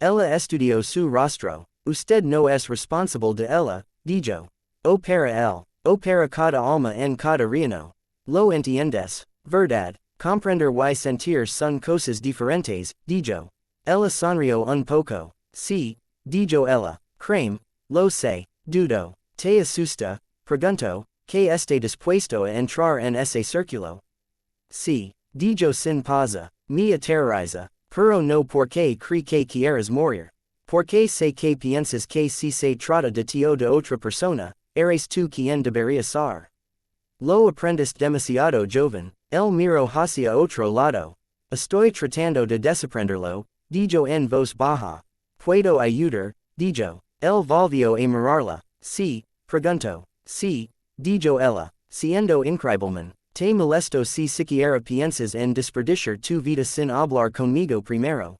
Ella estudió su rostro. Usted no es responsable de ella, dijo. O para él, o para cada alma en cada reino. Lo entiendes, verdad. Comprender y sentir son cosas diferentes, dijo. Ella sonrió un poco. Sí, dijo ella. Creme, lo sé, dudo. ¿Te asusta? Preguntó. Que esté dispuesto a entrar en ese círculo. Sí, dijo sin pausa. Me aterroriza. Pero no porque cree que quieres morir. Porque sé que piensas que si se trata de ti o de otra persona, eres tú quien debería ser. Lo aprendes demasiado joven. Él miró hacia otro lado. Estoy tratando de desaprenderlo, dijo en voz baja. Puedo ayudar, dijo. Él volvió a mirarla. Sí, preguntó. Sí, dijo ella, siendo increíblemente. Te molesto si siquiera piensas en desperdiciar tu vida sin hablar conmigo primero.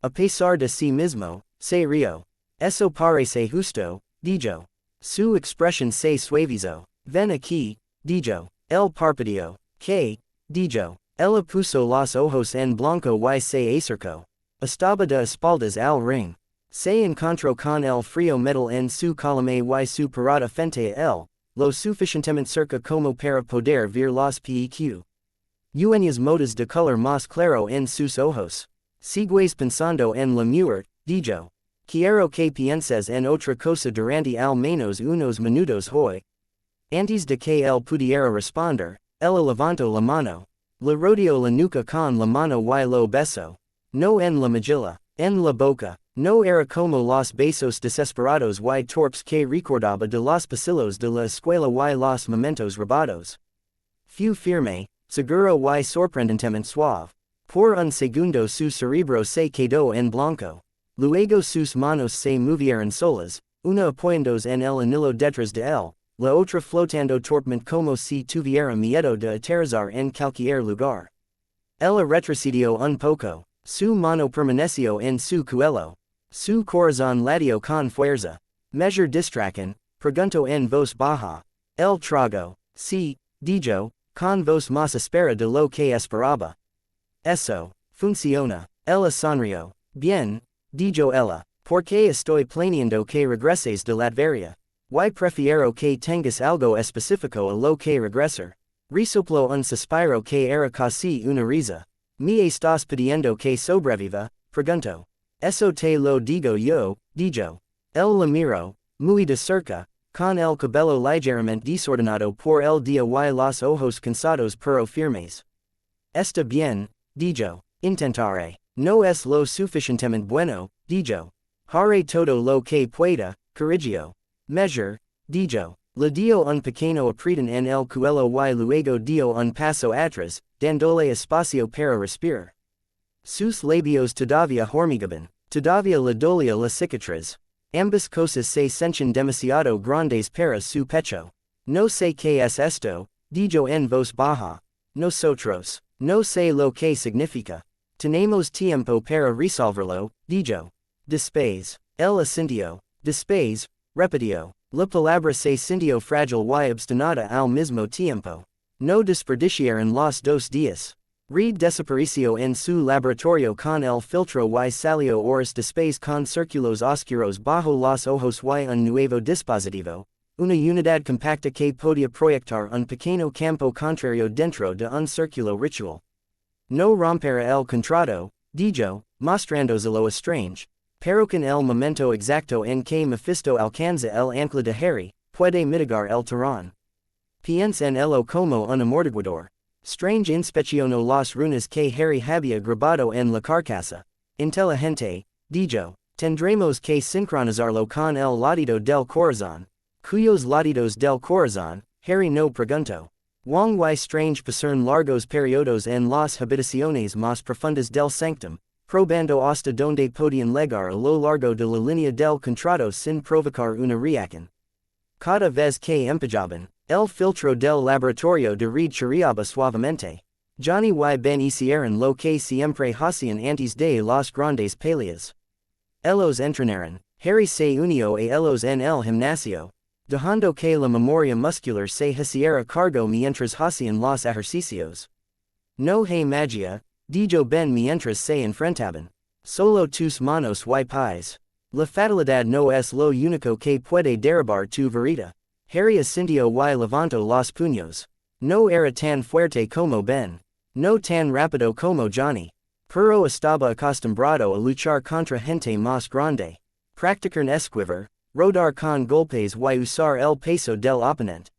A pesar de sí mismo, se rió. Eso parece justo, dijo. Su expresión se suavizó. Ven aquí, dijo. Él parpadeó. ¿Qué? Dijo. Ella puso los ojos en blanco y se acercó. Estaba de espaldas al ring. Se encontró con el frío metal en su columna y su parada frente a él, lo suficientemente cerca como para poder ver los peq. Uñas motas de color más claro en sus ojos. Sigues pensando en la muerte, dijo. Quiero que pienses en otra cosa durante al menos unos minutos hoy. Antes de que él pudiera responder, ella levantó la mano. Le rodeó la nuca con la mano y lo besó. No en la mejilla, en la boca. No era como los besos desesperados y torpes que recordaba de los pasillos de la escuela y los momentos robados. Fue firme, seguro y sorprendentemente suave. Por un segundo su cerebro se quedó en blanco. Luego sus manos se movieron solas, una apoyándose en el anillo detrás de él, la otra flotando torpemente como si tuviera miedo de aterrizar en cualquier lugar. Ella retrocedió un poco. Su mano permaneció en su cuello. Su corazón latió con fuerza. Measure distracan, preguntó en voz baja. El trago. Sí, dijo, con voz más áspera de lo que esperaba. Eso, funciona. Ella sonrió. Bien, dijo ella, porque estoy planeando que regreses de Latveria. Y prefiero que tengas algo específico a lo que regresar. Resoplo un suspiro que era casi una risa. Me estás pidiendo que sobreviva, pregunto. Eso te lo digo yo, dijo. El la miro, muy de cerca, con el cabello ligeramente desordenado por el día y los ojos cansados pero firmes. Está bien, dijo. Intentaré. No es lo suficientemente bueno, dijo. Haré todo lo que pueda, corrigió. Measure, dijo. Le dio un pequeño apretón en el cuello y luego dio un paso atrás, dándole espacio para respirar. Sus labios todavía hormigaban, todavía le dolía la cicatriz. Ambas cosas se sentían demasiado grandes para su pecho. No sé qué es esto, dijo en voz baja. Nosotros. No sé lo que significa. Tenemos tiempo para resolverlo, dijo. Después. El asintió. Después, repitió. La palabra se sintió frágil y obstinada al mismo tiempo. No desperdiciaron los 2 días. Reed desapareció en su laboratorio con el filtro y salió horas después con círculos oscuros bajo los ojos y un nuevo dispositivo. Una unidad compacta que podía proyectar un pequeño campo contrario dentro de un círculo ritual. No romperá el contrato, dijo, mostrándoselo strange. Pero con el momento exacto en que Mephisto alcanza el ancla de Harry, puede mitigar el tirón. Piensa en ello como un amortiguador. Strange inspeccionó las runas que Harry había grabado en la carcasa. Inteligente, dijo, tendremos que sincronizarlo con el latido del corazón. Cuyos latidos del corazón, Harry no preguntó. Wang y Strange pasaron largos periodos en las habitaciones más profundas del sanctum, probando hasta donde podían llegar a lo largo de la línea del contrato sin provocar una reacción. Cada vez que empezaban, el filtro del laboratorio de Reed chirriaba suavemente. Johnny y Ben hicieron lo que siempre hacían antes de las grandes peleas. Ellos entrenaron. Harry se unió a ellos en el gimnasio, dejando que la memoria muscular se hiciera cargo mientras hacían los ejercicios. No hay magia, dijo Ben mientras se enfrentaban. Solo tus manos y pies. La fatalidad no es lo único que puede derribar tu vida. Harry asintió y levantó los puños. No era tan fuerte como Ben. No tan rápido como Johnny. Pero estaba acostumbrado a luchar contra gente más grande. Practicar esquivar, rodar con golpes y usar el peso del oponente.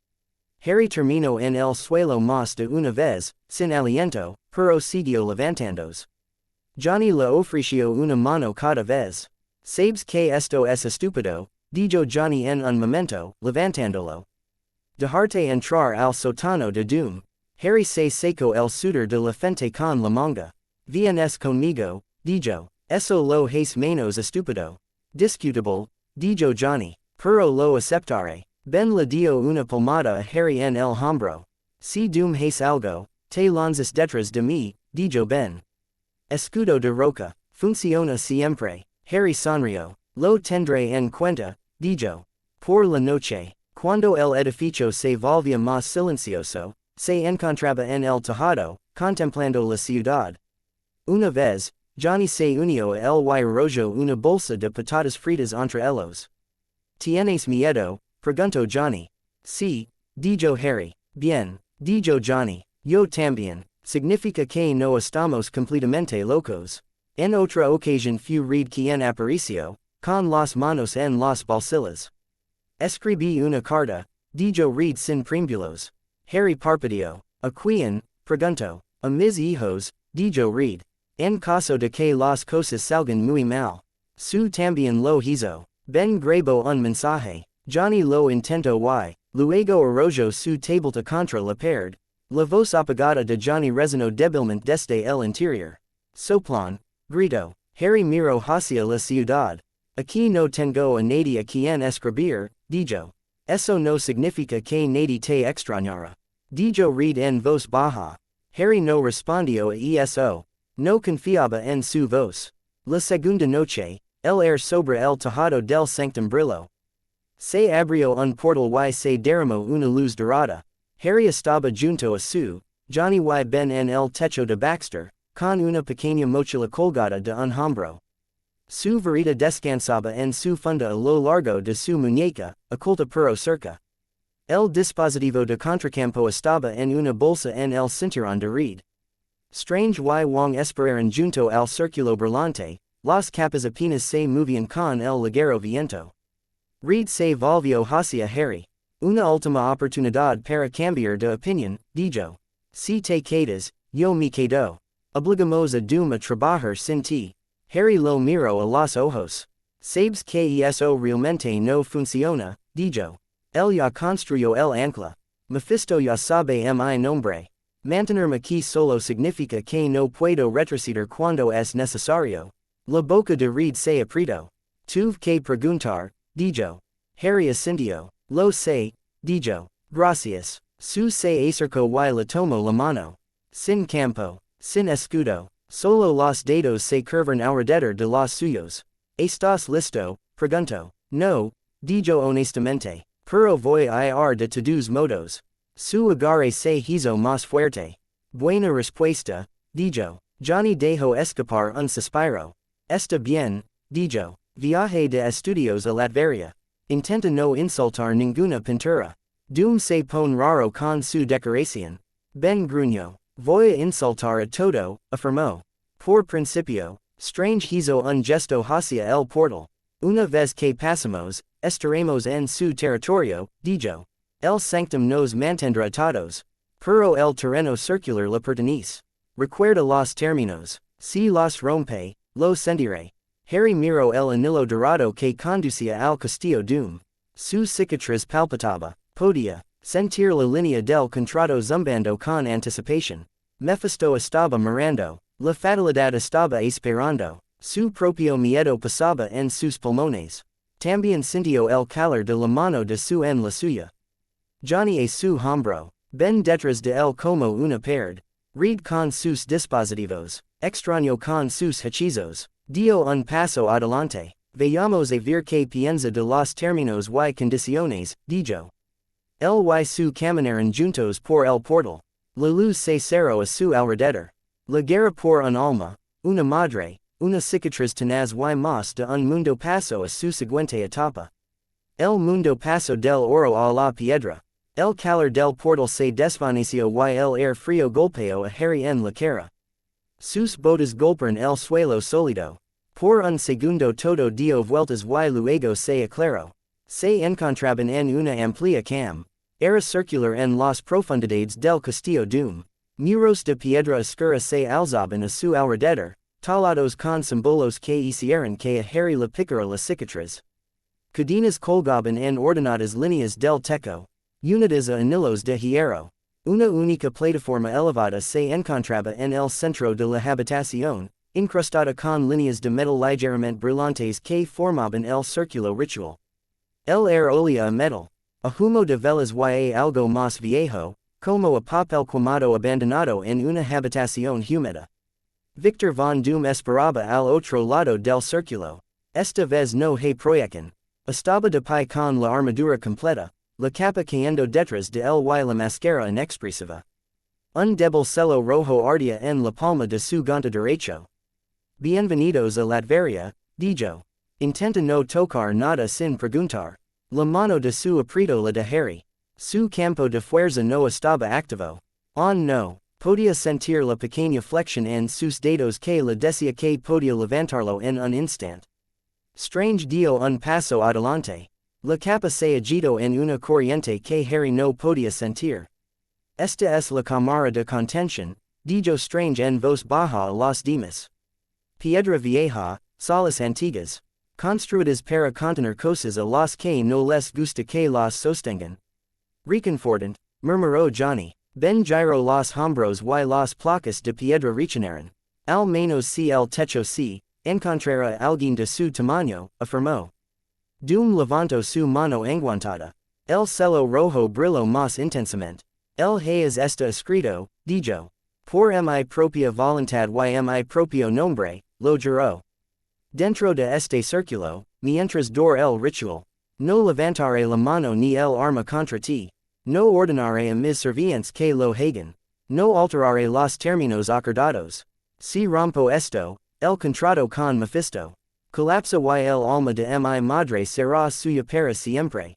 Harry terminó en el suelo más de una vez, sin aliento, pero siguió levantándose. Johnny le ofreció una mano cada vez. Sabes que esto es estúpido, dijo Johnny en un momento, levantándolo. Dejarte entrar al sótano de Doom. Harry se secó el sudor de la frente con la manga. Vienes conmigo, dijo. Eso lo es menos estúpido. Discutible, dijo Johnny. Pero lo aceptaré. Ben le dio una palmada a Harry en el hombro. Si Doom es algo, te lanzas detrás de mí, dijo Ben. Escudo de roca, funciona siempre. Harry sonrió. Lo tendré en cuenta, dijo. Por la noche, cuando el edificio se volvía más silencioso, se encontraba en el tejado, contemplando la ciudad. Una vez, Johnny se unió a él y arrojó una bolsa de patatas fritas entre ellos. ¿Tienes miedo?, preguntó Johnny. Sí, dijo Harry. Bien, dijo Johnny. Yo también. Significa que no estamos completamente locos. En otra ocasión fue Reed quien apareció, con las manos en las bolsillas. Escribí una carta, dijo Reed sin preámbulos. Harry parpadeó. ¿A quién?, preguntó. A mis hijos, dijo Reed. En caso de que las cosas salgan muy mal. Su también lo hizo. Ben grabó un mensaje. Johnny lo intentó y, luego arrojó su tableta contra la pared. La voz apagada de Johnny resonó débilmente desde el interior. Soplan, gritó. Harry miró hacia la ciudad. Aquí no tengo a nadie a quien escribir, dijo. Eso no significa que nadie te extrañara. Dijo Reed en voz baja. Harry no respondió a eso. No confiaba en su voz. La segunda noche, el aire sobre el tejado del sanctum brilló. Se abrió un portal y se derramó una luz dorada. Harry estaba junto a su, Johnny y Ben en el techo de Baxter, con una pequeña mochila colgada de un hombro. Su verita descansaba en su funda a lo largo de su muñeca, oculta pero cerca. El dispositivo de contracampo estaba en una bolsa en el cinturón de Reed. Strange y Wong esperaron junto al círculo brillante, las capas apenas se movían con el ligero viento. Reed se volvió hacia Harry. Una última oportunidad para cambiar de opinión, dijo. Si te quedas, yo me quedo. Obligamos a Doom a trabajar sin ti. Harry lo miró a los ojos. Sabes que eso realmente no funciona, dijo. Él ya construyó el ancla. Mephisto ya sabe mi nombre. Mantenerme aquí solo significa que no puedo retroceder cuando es necesario. La boca de Reed se apretó. Tuve que preguntar, dijo. Harry asintió. Lo sé, dijo. Gracias. Su se acercó y le tomó la mano. Sin campo. Sin escudo. Solo los dedos se curvan alrededor de los suyos. ¿Estás listo? Preguntó. No, dijo honestamente. Pero voy a ir de todos modos. Su agarre se hizo más fuerte. Buena respuesta, dijo. Johnny dejó escapar un suspiro. Está bien, dijo. Viaje de estudios a Latveria. Intenta no insultar ninguna pintura. Doom se pone raro con su decoración. Ben gruñó. Voy a insultar a todo, afirmó. Por principio, Strange hizo un gesto hacia el portal. Una vez que pasamos, estaremos en su territorio, dijo. El sanctum nos mantendrá atados. Pero el terreno circular le pertenece. Recuerda los términos. Si los rompe, lo sentiré. Harry miró el anillo dorado que conducía al castillo Doom. Su cicatriz palpitaba. Podía sentir la línea del contrato zumbando con anticipación. Mephisto estaba mirando. La fatalidad estaba esperando. Su propio miedo pasaba en sus pulmones. También sintió el calor de la mano de su en la suya. Johnny a su hombro. Ben detrás de él como una pared. Reed con sus dispositivos. Extraño con sus hechizos. Dio un paso adelante. Veamos a ver qué piensa de los términos y condiciones, dijo. El y su caminaron juntos por el portal. La luz se cerró a su alrededor. La guerra por un alma, una madre, una cicatriz tenaz y más de un mundo pasó a su siguiente etapa. El mundo pasó del oro a la piedra. El calor del portal se desvaneció y el aire frío golpeó a Harry en la cara. Sus botas golpearon el suelo sólido. Por un segundo todo dio vueltas y luego se aclaró. Se encontraban en una amplia cam. Era circular en las profundidades del castillo Doom. Muros de piedra oscura se alzaban a su alrededor, talados con símbolos que hicieron que a Harry le picara la cicatriz. Cadenas colgaban en ordenadas líneas del techo. Unidas a anillos de hierro. Una única plataforma elevada se encontraba en el centro de la habitación, incrustada con líneas de metal ligeramente brillantes que formaban el círculo ritual. El aire olía a metal. A humo de velas y algo más viejo, como a papel quemado abandonado en una habitación húmeda. Victor von Doom esperaba al otro lado del círculo. Esta vez no hay proyección. Estaba de pie con la armadura completa, la capa cayendo detrás de él y la máscara inexpresiva. Un débil celo rojo ardía en la palma de su guante derecho. Bienvenidos a Latveria, dijo. Intenta no tocar nada sin preguntar. La mano de su apretó la de Harry. Su campo de fuerza no estaba activo. Oh no, podía sentir la pequeña flexión en sus dedos que le decía que podía levantarlo en un instante. Strange dio un paso adelante. La capa se agitó en una corriente que Harry no podía sentir. Esta es la cámara de contención, dijo Strange en voz baja a los demás. Piedra vieja, salas antiguas. Construidas para contener cosas a los que no les gusta que los sostengan. Reconfortant, murmuró Johnny. Ben giró los hombros y las placas de piedra rechazaron. Al menos si el techo si, encontrara a alguien de su tamaño, afirmó. Doom levantó su mano enguantada. El cielo rojo brilló más intensamente. El hayes está escrito, dijo. Por mi propia voluntad y mi propio nombre, lo juró. Dentro de este círculo, mientras dure el ritual, no levantaré la mano ni el arma contra ti. No ordenaré a mis servientes que lo hagan. No alteraré los términos acordados. Si rompo esto, el contrato con Mephisto. Colapsa y el alma de mi madre será suya para siempre.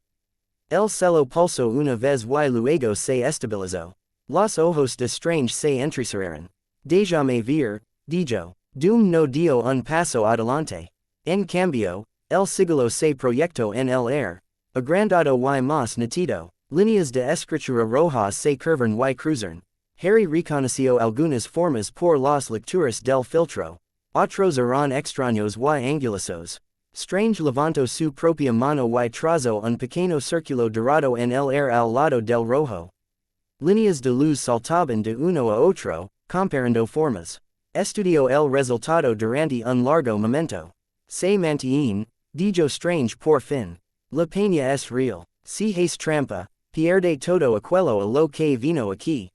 El cielo pulso una vez y luego se estabilizó. Los ojos de strange se entrecerraron. Déjame ver, dijo. Doom no dio un paso adelante. En cambio, el siglo se proyectó en el aire. Agrandado y más nítido. Líneas de escritura rojas se curvan y cruzan. Harry reconoció algunas formas por las lecturas del filtro. Otros eran extraños y angulosos. Strange levantó su propia mano y trazó un pequeño círculo dorado en el aire al lado del rojo. Líneas de luz saltaban de uno a otro, comparando formas. Estudió el resultado durante un largo momento. Se mantiene, dijo Strange por fin. La peña es real. Si es trampa, pierde todo aquello a lo que vino aquí.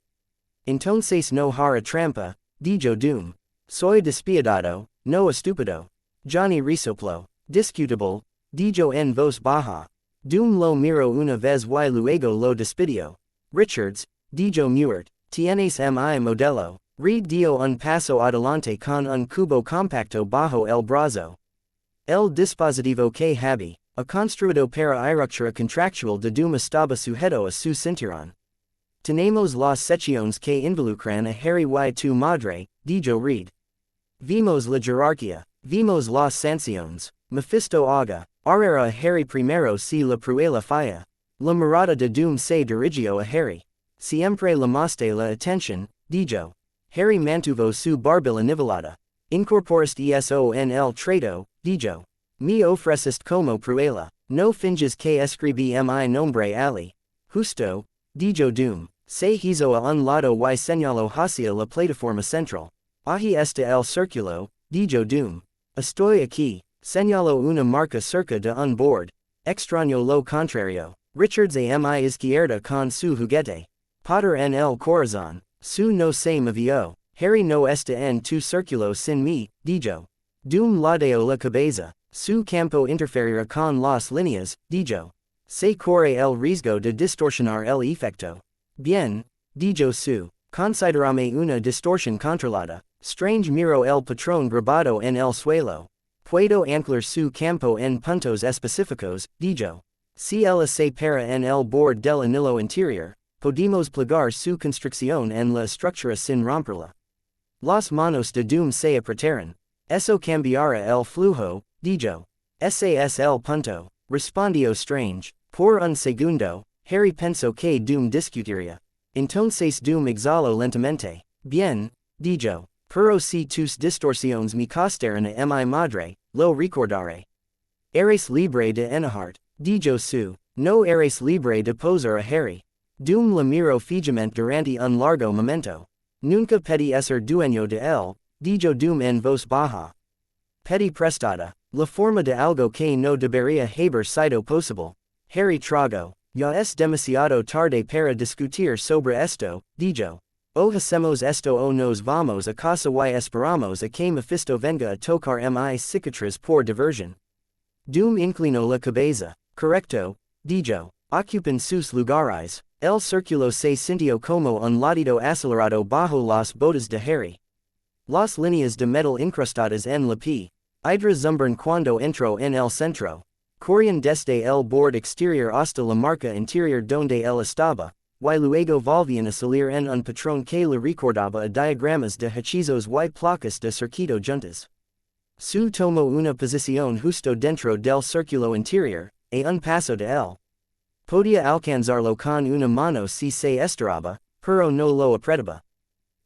Entonces no hará trampa, dijo Doom. Soy despiadado, no estúpido. Johnny resopló. Discutible, dijo en voz baja. Doom lo miró una vez y luego lo despidió. Richards, dijo Muert, tienes mi modelo. Reed dio un paso adelante con un cubo compacto bajo el brazo. El dispositivo que había construido para estructura contractual de Doom estaba sujeto a su cinturón. Tenemos las secciones que involucran a Harry y tu madre, dijo Reed. Vimos la jerarquía, vimos las sanciones. Mephisto Aga, arrera a Harry primero si la prueba falla. La mirada de Doom se dirigió a Harry. Siempre llamaste la atención, dijo. Harry mantuvo su barbilla nivelada. Incorporaste eso en el trato, dijo. Me ofreciste como prueba. No finges que escribí mi nombre ali. Justo, dijo Doom. Se hizo a un lado y señaló hacia la plataforma central. Ahí está el círculo, dijo Doom. Estoy aquí. Señaló una marca cerca de un board. Extraño lo contrario. Richards a mi izquierda con su juguete. Potter en el corazón. Su no se movió. Harry no está en tu círculo sin mí, dijo. Doom ladeo la cabeza. Su campo interferirá con las líneas, dijo. Se corre el riesgo de distorsionar el efecto. Bien, dijo Su. Considerame una distorsión controlada. Strange miró el patrón grabado en el suelo. Puedo anclar su campo en puntos específicos, dijo. Si él se para en el borde del anillo interior, podemos plegar su constricción en la estructura sin romperla. Las manos de Doom se apretaron. Eso cambiará el flujo, dijo. Ese es el punto, respondió Strange. Por un segundo, Harry pensó que Doom discutiría. Entonces Doom exhaló lentamente. Bien, dijo. Pero si tus distorsiones me costaron a mi madre, lo recordaré. Eres libre de enojar, dijo Su. No eres libre de posar a Harry. Doom la miró fijamente durante un largo momento. Nunca pedí ser dueño de él, dijo Doom en voz baja. Pedí prestada, la forma de algo que no debería haber sido posible. Harry tragó. Ya es demasiado tarde para discutir sobre esto, dijo. O hacemos esto o nos vamos a casa y esperamos a que Mephisto venga a tocar mi cicatriz por diversión. Doom inclinó la cabeza. Correcto, dijo. Ocupen sus lugares. El círculo se sintió como un latido acelerado bajo las botas de Harry. Las líneas de metal incrustadas en la piedra zumban cuando entró en el centro. Corrían desde el borde exterior hasta la marca interior donde él estaba. Y luego volvían a salir en un patrón que le recordaba a diagramas de hechizos y placas de circuito juntas. Su tomó una posición justo dentro del círculo interior, a un paso de él. Podía alcanzarlo con una mano si se estiraba, pero no lo apretaba.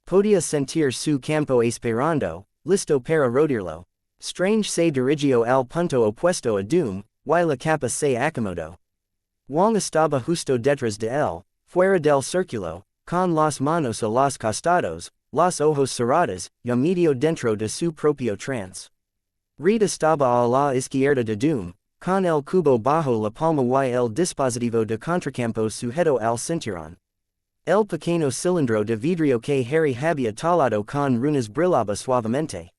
Podía sentir su campo esperando, listo para rodearlo. Strange se dirigió al punto opuesto a Doom, y la capa se acomodó. Wong estaba justo detrás de él. Fuera del círculo, con las manos a los costados, los ojos cerrados, y medio dentro de su propio trance. Reed estaba a la izquierda de Doom, con el cubo bajo la palma y el dispositivo de contracampo sujeto al cinturón. El pequeño cilindro de vidrio que Harry había talado con runas brillaba suavemente.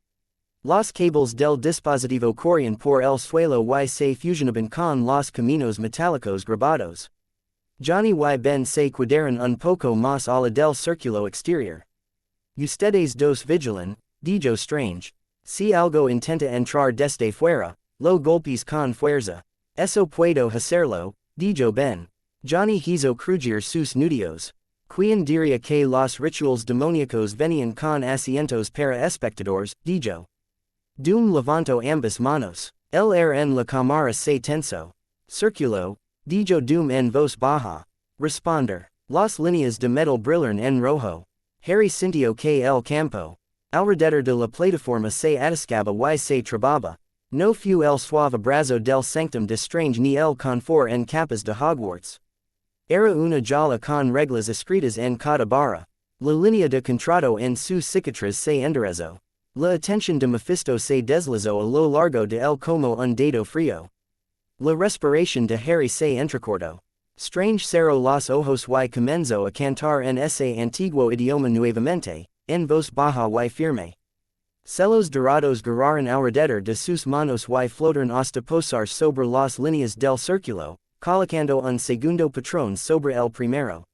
Los cables del dispositivo corrían por el suelo y se fusionaban con los caminos metálicos grabados. Johnny y Ben se quedaron un poco más a la del círculo exterior. Ustedes dos vigilan, dijo Strange. Si algo intenta entrar desde fuera, lo golpes con fuerza. Eso puedo hacerlo, dijo Ben. Johnny hizo crujir sus nudios. Quien diría que los rituals demoníacos venían con asientos para espectadores, dijo. Doom levanto ambas manos. El en la cámara se tensó. Circuló, dijo Doom en voz baja. Responder. Las líneas de metal brillan en rojo. Harry sintió que el campo alrededor de la plataforma se atascaba y se trababa. No fue el suave abrazo del sanctum de strange ni el confort en capas de Hogwarts. Era una jaula con reglas escritas en cada barra. La línea de contrato en su cicatriz se enderezó. La atención de Mephisto se deslizó a lo largo de él como un dedo frío. La respiración de Harry se entrecortó. Strange cerró los ojos y comenzó a cantar en ese antiguo idioma nuevamente, en voz baja y firme. Celos dorados giraron alrededor de sus manos y flotaron hasta posar sobre las líneas del círculo, colocando un segundo patrón sobre el primero.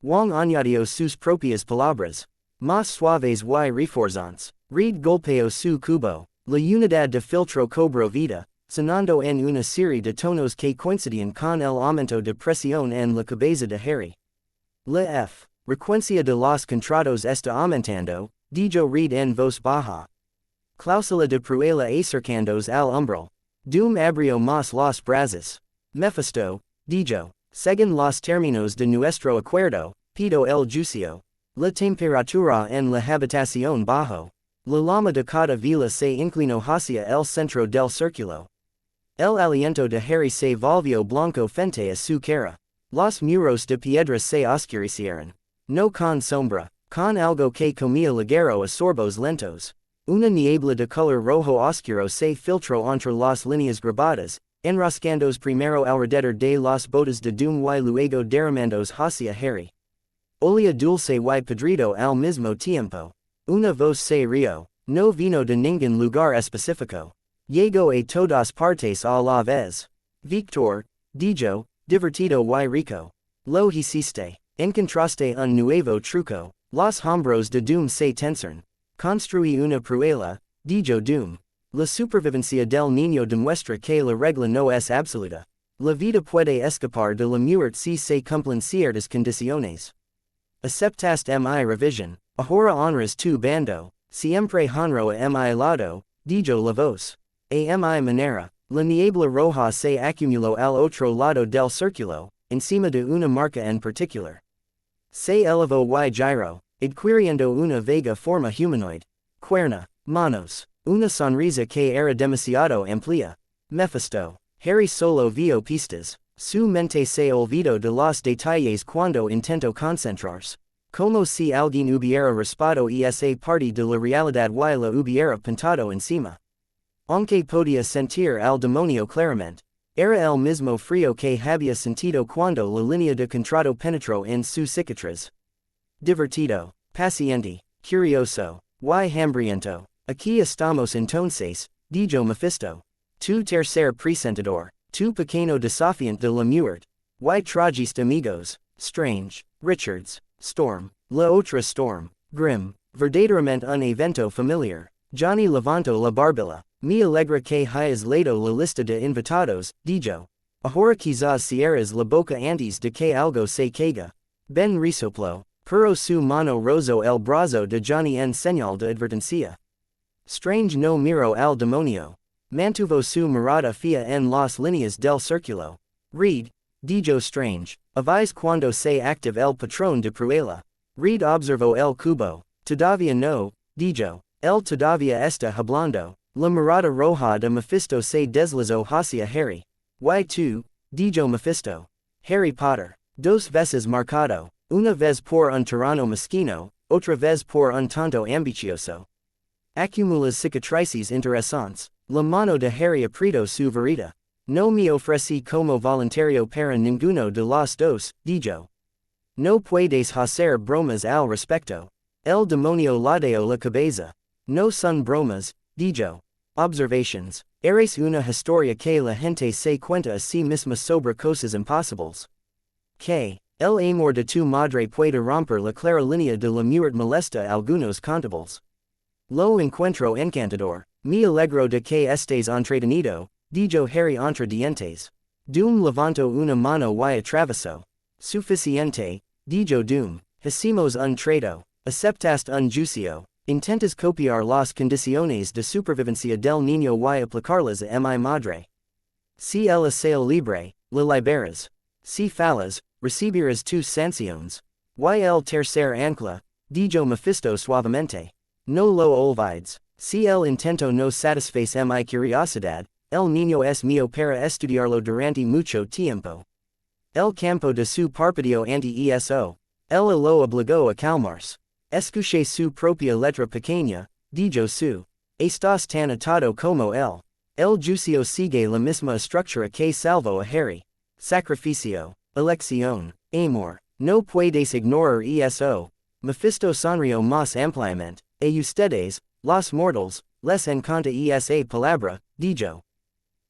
Wong añadió sus propias palabras, más suaves y reforzantes. Reed golpeó su cubo. La unidad de filtro cobró vida, sonando en una serie de tonos que coincidían con el aumento de presión en la cabeza de Harry. La frecuencia de los contratos está aumentando, dijo Reed en voz baja. Cláusula de prueba acercándose al umbral. Doom abrió más los brazos. Mephisto, dijo, según los términos de nuestro acuerdo, pido el juicio. La temperatura en la habitación bajó. La lama de cada vela se inclinó hacia el centro del círculo. El aliento de Harry se volvió blanco frente a su cara. Los muros de piedra se oscurecieron. No con sombra, con algo que comía ligero a sorbos lentos. Una niebla de color rojo oscuro se filtró entre las líneas grabadas, enroscándose primero alrededor de los botes de Doom y luego derramándose hacia Harry. Olía dulce y podrido al mismo tiempo. Una voz se rió. No vino de ningún lugar específico. Llegó a todas partes a la vez. Victor, dijo, divertido y rico. Lo hiciste. Encontraste un nuevo truco. Los hombros de Doom se tensaron. Construí una prueba, dijo Doom. La supervivencia del niño demuestra que la regla no es absoluta. La vida puede escapar de la muerte si se cumplen ciertas condiciones. Aceptaste mi revision. Ahora honras tu bando. Siempre honro a mi lado, dijo la voz. A mi manera. La niebla roja se acumuló al otro lado del círculo, encima de una marca en particular. Se elevó y giró, adquiriendo una vaga forma humanoid. Cuerna, manos, una sonrisa que era demasiado amplia. Mephisto. Harry solo vio pistas. Su mente se olvidó de los detalles cuando intentó concentrarse. Como si alguien hubiera raspado esa parte de la realidad y la hubiera pintado encima. Aunque podía sentir al demonio claramente. Era el mismo frío que había sentido cuando la línea de contrato penetró en su cicatriz. Divertido, paciente, curioso, y hambriento. Aquí estamos entonces, dijo Mephisto. Tu tercer presentador, tu pequeño desafiante de la muerte. Y trajiste amigos, Strange, Richards, Storm, la otra Storm, Grim, verdaderamente un evento familiar. Johnny levantó la barbilla. Me alegra que hayas leído la lista de invitados, dijo. Ahora quizás cierres la boca antes de que algo se caiga. Ben resopló, pero su mano rozó el brazo de Johnny en señal de advertencia. Strange no miró al demonio. Mantuvo su mirada fija en las líneas del círculo. Reed, dijo Strange, avise cuando se active el patrón de prueba. Reed observó el cubo. Todavía no, dijo. Él todavía está hablando. La mirada roja de Mephisto se deslizó hacia Harry. Y tú, dijo Mephisto. Harry Potter. Dos veces marcado. Una vez por un tirano mezquino, otra vez por un tonto ambicioso. Acumulas cicatrices interesantes. La mano de Harry apretó su varita. No me ofrecí como voluntario para ninguno de los dos, dijo. No puedes hacer bromas al respecto. El demonio ladeó la cabeza. No son bromas, dijo. Observations. Eres una historia que la gente se cuenta a sí misma sobre cosas imposibles. Que, el amor de tu madre puede romper la clara línea de la muerte molesta a algunos contables. Lo encuentro encantador, me alegro de que estés entretenido, dijo Harry entre dientes. Doom levanto una mano y atravesó. Suficiente, dijo Doom, hicimos un trato, aceptaste un juicio, intentas copiar las condiciones de supervivencia del niño y aplicarlas a mi madre. Si el aseo libre, la liberas. Si falas, recibirás tus sanciones. Y el tercer ancla, dijo Mephisto suavemente. No lo olvides. Si el intento no satisface mi curiosidad, el niño es mío para estudiarlo durante mucho tiempo. El campo de su partido anti eso. Él lo obligó a calmarse. Escuché su propia letra pequeña, dijo su. Estás tan atado como él. El juicio sigue la misma estructura que salvó a Harry. Sacrificio, elección, amor. No puedes ignorar eso. Mephisto sonrió más ampliamente. A ustedes, los mortals, les encanta esa palabra, dijo.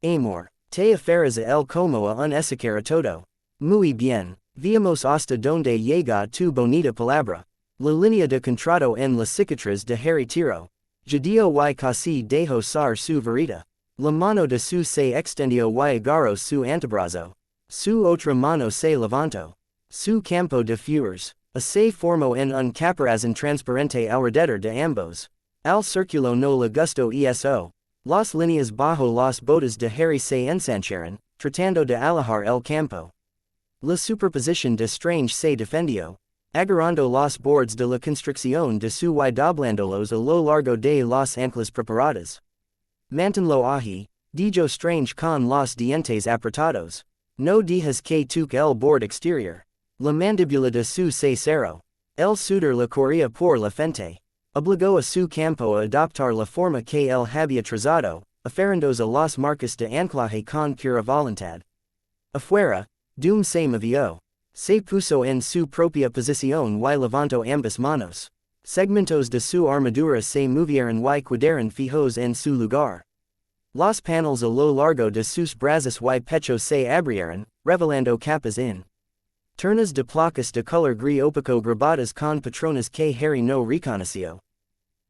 Amor. Te aferras a él como a un esquire todo. Muy bien. Veamos hasta donde llega tu bonita palabra. La línea de contrato en la cicatriz de Harry tiró. Judío y casi dejó sar su verita. La mano de su se extendió y agarró su antebrazo. Su otra mano se levantó. Su campo de fuerzas se formó en un caparazón transparente alrededor de ambos. Al círculo no le gustó eso. Las líneas bajo las botas de Harry se ensancharon, tratando de alejar el campo. La superposición de Strange se defendió, agarrando los bordes de la construcción de su y doblándolos a lo largo de las anclas preparadas. Manténlo ahí, dijo Strange con los dientes apretados. No dejes que toque el borde exterior. La mandíbula de su se cerró. El sudor le corría por la frente. Obligó a su campo a adoptar la forma que él había trazado, aferrándose a las marcas de anclaje con pura voluntad. Afuera, Doom se movió. Se puso en su propia posición y levantó ambas manos. Segmentos de su armadura se movieron y quedaron fijos en su lugar. Los panels a lo largo de sus brazos y pecho se abrieron, revelando capas in. Ternas de placas de color gris opaco grabadas con patrones que Harry no reconoció.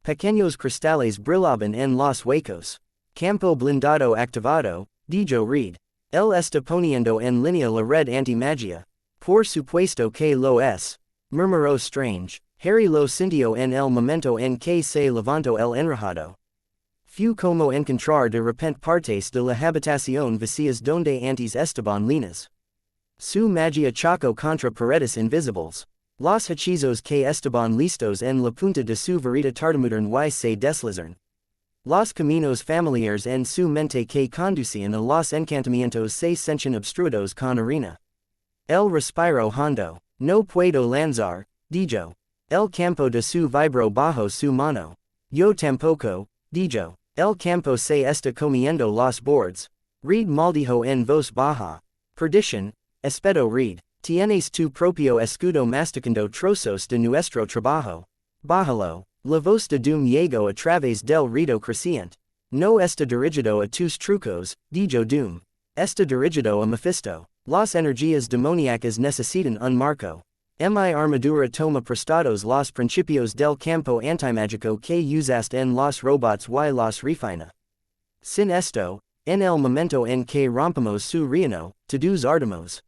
Pequeños cristales brillaban en los huecos. Campo blindado activado, dijo Reed. Él está poniendo en línea la red anti-magia. Por supuesto que lo es. Murmuró Strange. Harry lo sintió en el momento en que se levantó el enrejado. Fue como encontrar de repente partes de la habitación vacías donde antes estaban líneas. Su magia chocó contra paredes invisibles. Los hechizos que estaban listos en la punta de su varita tartamuderon y se deslizaron. Los caminos familiares en su mente que conducían a los encantamientos se sentían obstruidos con arena. El respiro hondo. No puedo lanzar, dijo. El campo de su vibró bajo su mano. Yo tampoco, dijo. El campo se está comiendo los bordes. Reed maldijo en voz baja. Perdición. Espedo Reed. Tienes tu propio escudo masticando trozos de nuestro trabajo. Bájalo. La voz de Doom llegó a través del ruido creciente. No está dirigido a tus trucos, dijo Doom. Está dirigido a Mephisto. Las energías demoníacas necesitan un marco. Mi armadura toma prestados los principios del campo antimágico que usaste en los robots y los refina. Sin esto, en el momento en que rompamos su reino, todos ardemos.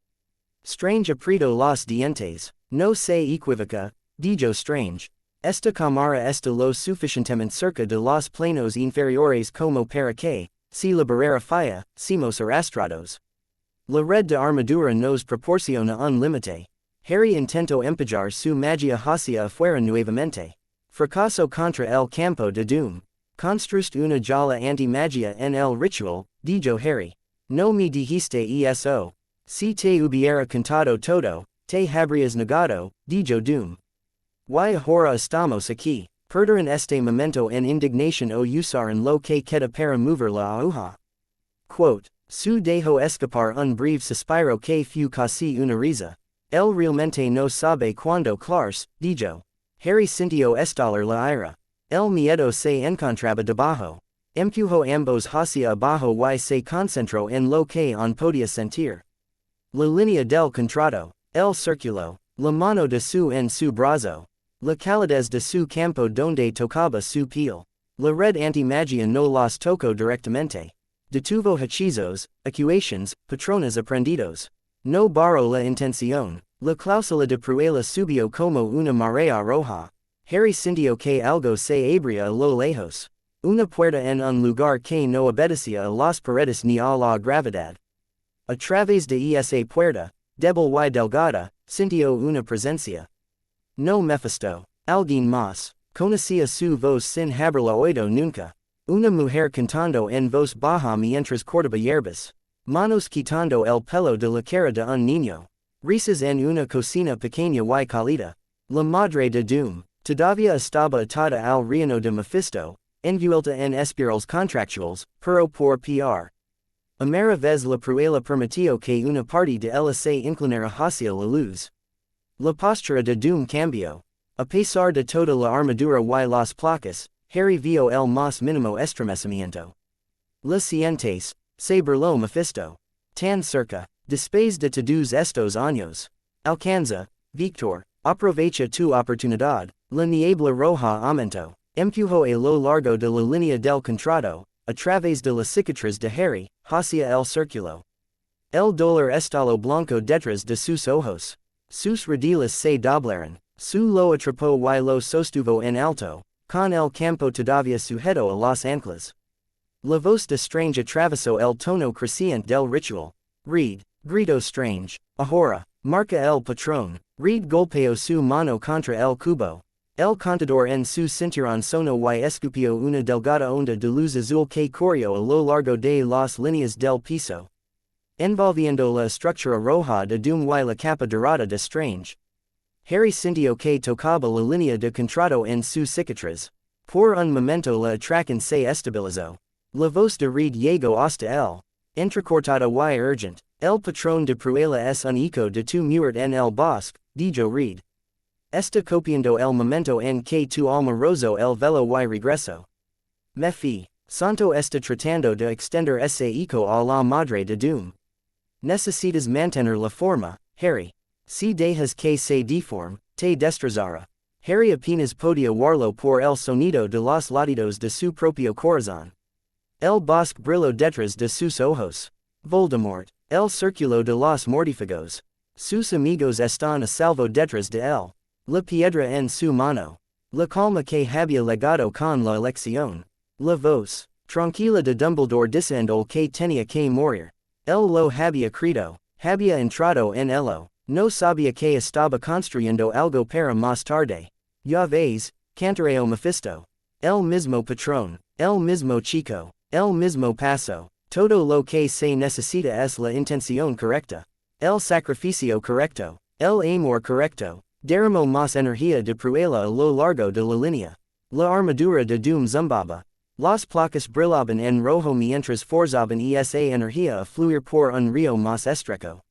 Strange apretó los dientes. No se equivoca, dijo Strange. Esta cámara está lo suficientemente cerca de los planos inferiores como para que, si la barrera falla, seamos arrastrados. La red de armadura nos proporciona un límite. Harry intentó empujar su magia hacia afuera nuevamente. Fracaso contra el campo de Doom. Construiste una jaula anti-magia en el ritual, dijo Harry. No me dijiste eso. Si te hubiera contado todo, te habrías negado, dijo Doom. Y ahora estamos aquí. Perderán este momento en indignación o usaron lo que queda para mover la aguja. Quote. Su dejó escapar un breve suspiro que fue casi una risa. Él realmente no sabe cuándo clarse, dijo. Harry sintió estallar la ira. El miedo se encontraba debajo. Empujó ambos hacia abajo y se concentró en lo que aún podía sentir. La línea del contrato. El círculo. La mano de su en su brazo. La calidez de su campo donde tocaba su piel. La red anti-magia no los toco directamente. Detuvo hechizos, acusaciones, patrones aprendidos. No barro la intención. La cláusula de prueba subió como una marea roja. Harry sintió que algo se abría a lo lejos. Una puerta en un lugar que no obedecía a las paredes ni a la gravedad. A través de esa puerta, débil y delgada, sintió una presencia. No Mephisto. Alguien más. Conocía su voz sin haberla oído nunca. Una mujer cantando en voz baja mientras cortaba hierbas. Manos quitando el pelo de la cara de un niño. Risas en una cocina pequeña y cálida. La madre de Doom. Todavía estaba atada al reino de Mephisto, envuelta en espirales contractuales, pero por PR. Amara vez la prueba permitió que una parte de ella se inclinara hacia la luz. La postura de Doom cambió. A pesar de toda la armadura y las placas, Harry vio el más mínimo estremecimiento. Las siguientes, se burló Mephisto. Tan cerca, después de todos estos años. Alcanza, Victor, aprovecha tu oportunidad. La niebla roja aumentó. Empujó a lo largo de la línea del contrato, a través de la cicatriz de Harry, hacia el círculo. El dolor estalo blanco detrás de sus ojos. Sus redilas se doblaron. Su lo atrapó y lo sostuvo en alto, con el campo todavía sujeto a las anclas. La voz de Strange atravesó el tono creciente del ritual. Reed, gritó Strange, ahora, marca el patrón. Reed golpeó su mano contra el cubo. El contador en su cinturón sonó y escupió una delgada onda de luz azul que corrió a lo largo de las líneas del piso, envolviendo la estructura roja de Doom y la capa dorada de Strange. Harry sintió que tocaba la línea de contrato en su cicatriz. Por un momento la atracción se estabilizó. La voz de Reed llegó hasta él. Entrecortada y urgent. El patrón de prueba es un eco de tu muerte en el bosque, dijo Reed. Está copiando el momento en que tu alma rozó el velo y regresó. Me fi. Santo está tratando de extender ese eco a la madre de Doom. Necesitas mantener la forma, Harry. Si dejas que se deforme, te destrozará. Harry apenas podía oírlo por el sonido de los latidos de su propio corazón. El bosque brilló detrás de sus ojos. Voldemort, el círculo de los mortífagos. Sus amigos están a salvo detrás de él. La piedra en su mano. La calma que había legado con la elección. La voz, tranquila de Dumbledore diciendo que tenía que morir. Él lo había creído, había entrado en ello. No sabía que estaba construyendo algo para más tarde. Ya ves, cantareo Mephisto. El mismo patrón, el mismo chico, el mismo paso. Todo lo que se necesita es la intención correcta. El sacrificio correcto, el amor correcto. Derramó más energía de prueba a lo largo de la línea. La armadura de Doom zumbaba. Las placas brillaban en rojo mientras forzaban esa energía a fluir por un río más estrecho.